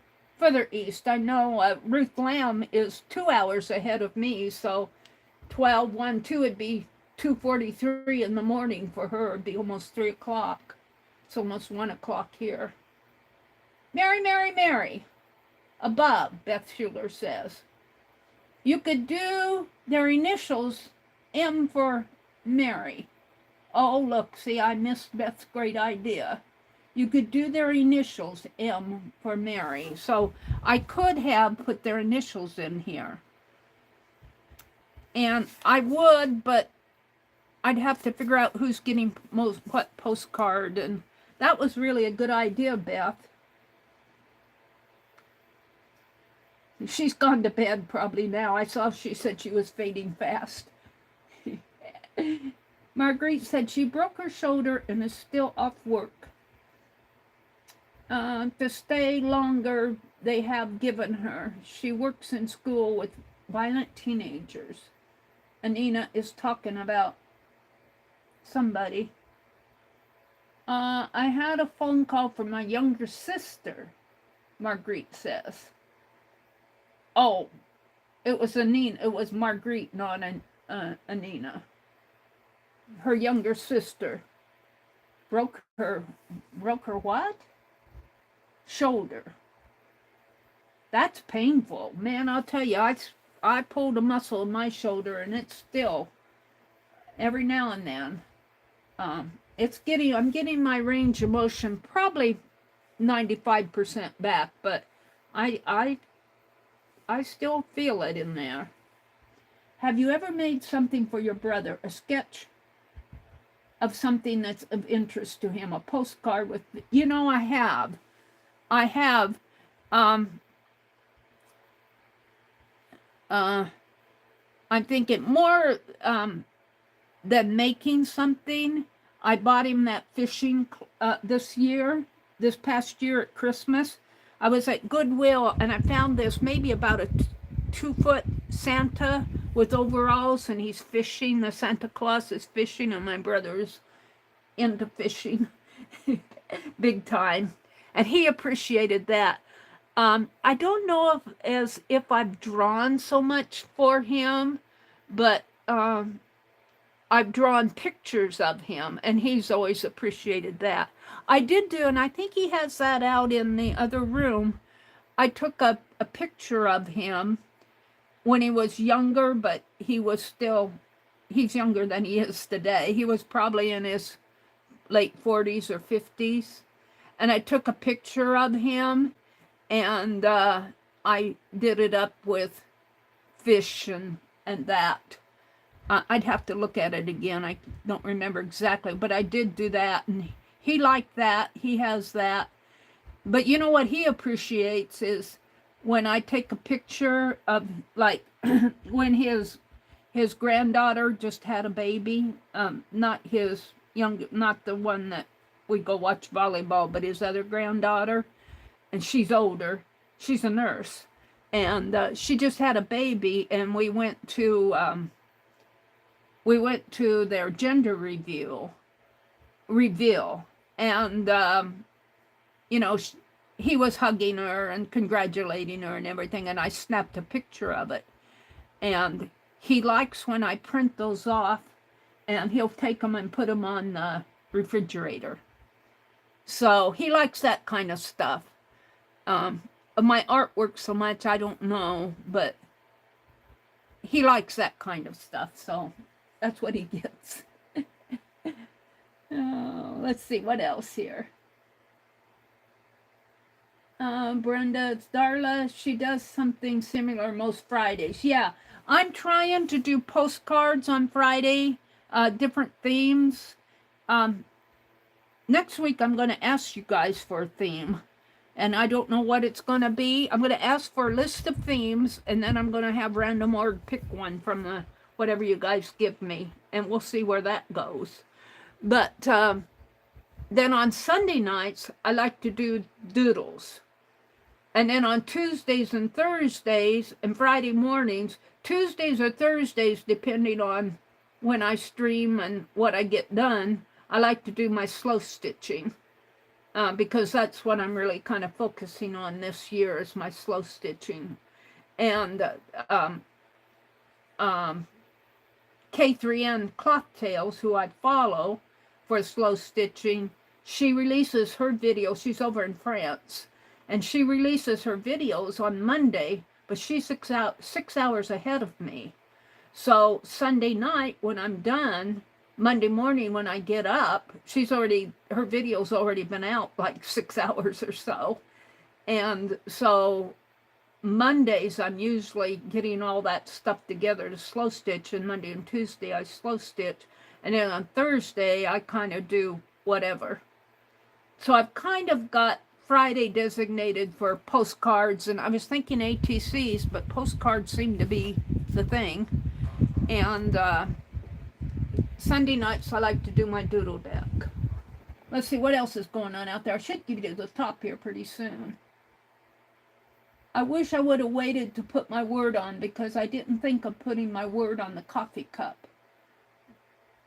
east. I know Ruth Lamb is 2 hours ahead of me, so 12:12 would be 2:43 in the morning for her. It'd be almost 3 o'clock. It's almost 1 o'clock here. Mary, Mary, Mary. Above, Beth Schuler says. You could do their initials, M for Mary. Oh, look, see, I missed Beth's great idea. You could do their initials, M for Mary. So I could have put their initials in here. And I would, but I'd have to figure out who's getting what postcard. And that was really a good idea, Beth. She's gone to bed probably now. I saw she said she was fading fast. Marguerite said she broke her shoulder and is still off work. To stay longer, they have given her. She works in school with violent teenagers. Anina is talking about somebody. I had a phone call from my younger sister, Marguerite says. Oh, it was Anina. It was Marguerite, not Anina. Her younger sister broke her what? Shoulder. That's painful. Man, I'll tell you, I pulled a muscle in my shoulder and it's still, every now and then, I'm getting my range of motion probably 95% back, but I still feel it in there. Have you ever made something for your brother? A sketch of something that's of interest to him? A postcard with, I have. I'm thinking more than making something. I bought him that fishing this past year at Christmas. I was at Goodwill and I found this maybe about a 2-foot Santa with overalls, and he's fishing. The Santa Claus is fishing, and my brother's into fishing big time, and he appreciated that. I don't know if I've drawn so much for him, but I've drawn pictures of him, and he's always appreciated that. I did do, and I think he has that out in the other room. I took a picture of him when he was younger, but he's younger than he is today. He was probably in his late 40s or 50s. And I took a picture of him, and I did it up with fish and that. I'd have to look at it again. I don't remember exactly, but I did do that, and he liked that. He has that. But you know what he appreciates is when I take a picture of, like, when his granddaughter just had a baby, not the one that we go watch volleyball, but his other granddaughter, and she's older. She's a nurse, and she just had a baby, and we went to their gender reveal, reveal. And, you know, he was hugging her and congratulating her and everything, and I snapped a picture of it. And he likes when I print those off, and he'll take them and put them on the refrigerator. So he likes that kind of stuff. My artwork so much, I don't know, but he likes that kind of stuff, so that's what he gets. Let's see, what else here? Brenda, it's Darla. She does something similar most Fridays. Yeah, I'm trying to do postcards on Friday, different themes. Next week, I'm going to ask you guys for a theme. And I don't know what it's going to be. I'm going to ask for a list of themes, and then I'm going to have Random Org pick one from whatever you guys give me, and we'll see where that goes. But then on Sunday nights, I like to do doodles. And then on Tuesdays and Thursdays and Friday mornings, Tuesdays or Thursdays, depending on when I stream and what I get done, I like to do my slow stitching. Because that's what I'm really kind of focusing on this year is my slow stitching. And K3N Cloth Tales, who I follow for slow stitching, she releases her video. She's over in France, and she releases her videos on Monday, but she's 6 hours ahead of me. So Sunday night when I'm done, Monday morning when I get up, her video's already been out like 6 hours or so. And so Mondays, I'm usually getting all that stuff together to slow stitch, and Monday and Tuesday I slow stitch. And then on Thursday, I kind of do whatever. So I've kind of got Friday designated for postcards, and I was thinking ATCs, but postcards seem to be the thing. And Sunday nights, I like to do my doodle deck. Let's see what else is going on out there. I should give you the top here pretty soon. I wish I would have waited to put my word on because I didn't think of putting my word on the coffee cup.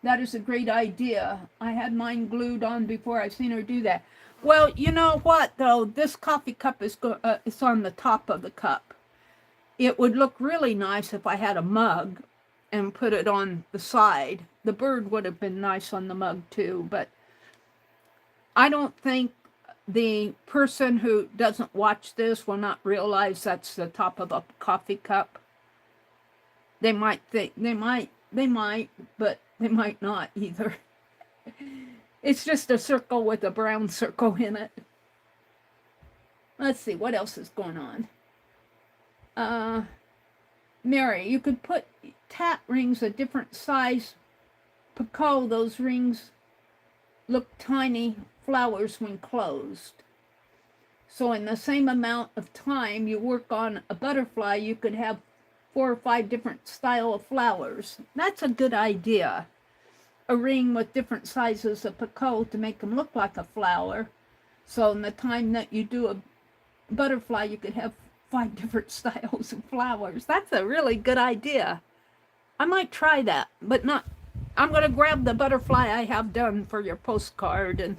That is a great idea. I had mine glued on before I seen her do that. Well, you know what, though? This coffee cup is it's on the top of the cup. It would look really nice if I had a mug and put it on the side. The bird would have been nice on the mug too, but I don't think the person who doesn't watch this will not realize that's the top of a coffee cup. They might think, they might, but they might not either. It's just a circle with a brown circle in it. Let's see, what else is going on? Mary, you could put tat rings a different size. Picasso, those rings look tiny flowers when closed. So in the same amount of time you work on a butterfly, you could have 4 or 5 different style of flowers. That's a good idea. A ring with different sizes of Picasso to make them look like a flower. So in the time that you do a butterfly, you could have 5 different styles of flowers. That's a really good idea. I might try that, but not. I'm going to grab the butterfly I have done for your postcard, and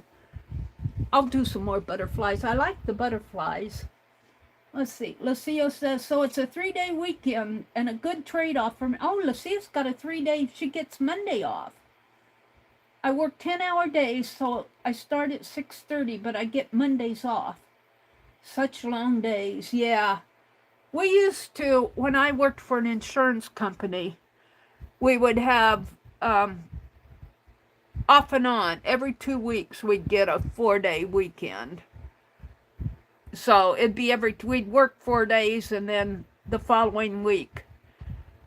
I'll do some more butterflies. I like the butterflies. Let's see. Lucia says, so it's a 3-day weekend and a good trade-off for me. Oh, Lucia's got a 3-day. She gets Monday off. I work 10-hour days, so I start at 6:30, but I get Mondays off. Such long days. Yeah. We used to, when I worked for an insurance company, we would have off and on, every 2 weeks, we'd get a 4-day weekend. So it'd be we'd work 4 days, and then the following week,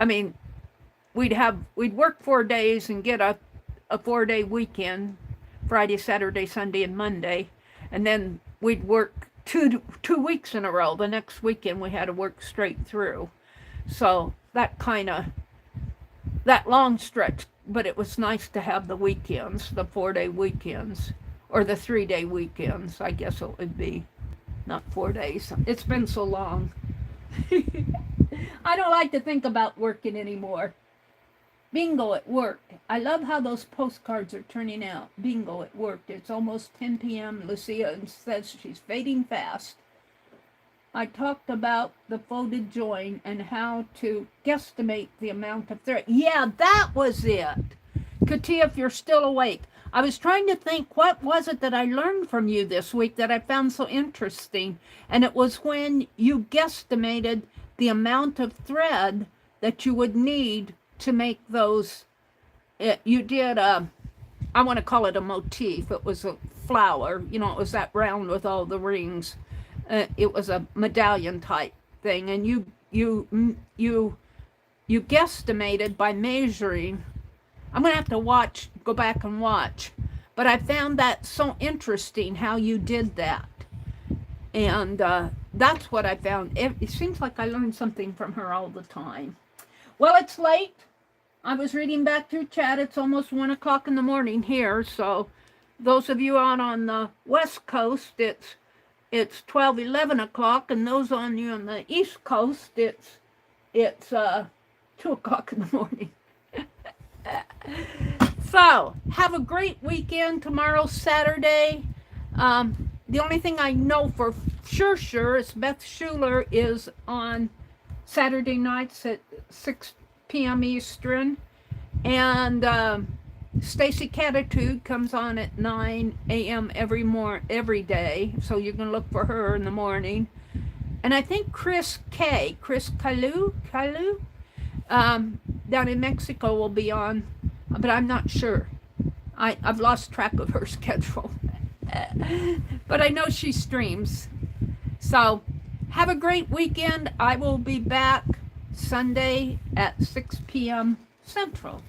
we'd work 4 days and get a 4-day weekend, Friday, Saturday, Sunday, and Monday. And then we'd work two weeks in a row. The next weekend we had to work straight through. So that long stretch, but it was nice to have the weekends, the 4-day weekends, or the 3-day weekends, I guess it would be, not 4 days. It's been so long. I don't like to think about working anymore. Bingo, it worked. I love how those postcards are turning out. Bingo, it worked. It's almost 10 p.m. Lucia says she's fading fast. I talked about the folded join and how to guesstimate the amount of thread. Yeah, that was it. Katia, if you're still awake. I was trying to think, what was it that I learned from you this week that I found so interesting? And it was when you guesstimated the amount of thread that you would need to make those. You did I want to call it a motif. It was a flower. You know, it was that round with all the rings. It was a medallion type thing, and you guesstimated by measuring. I'm gonna have to go back and watch, but I found that so interesting how you did that, and that's what I found. It seems like I learned something from her all the time. Well, it's late. I was reading back through chat. It's almost 1 o'clock in the morning here, so those of you out on the West Coast, it's 12, 11 o'clock, and those on you on the East Coast, it's 2 o'clock in the morning. So, have a great weekend. Tomorrow's Saturday. The only thing I know for sure is Beth Schuler is on Saturday nights at 6 p.m. Eastern, and Stacy Catitude comes on at 9 a.m. every day, so you can look for her in the morning. And I think Chris Calu, down in Mexico will be on, but I'm not sure. I've lost track of her schedule. But I know she streams. So have a great weekend. I will be back Sunday at 6 p.m. Central.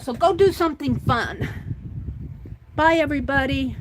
So go do something fun. Bye, everybody.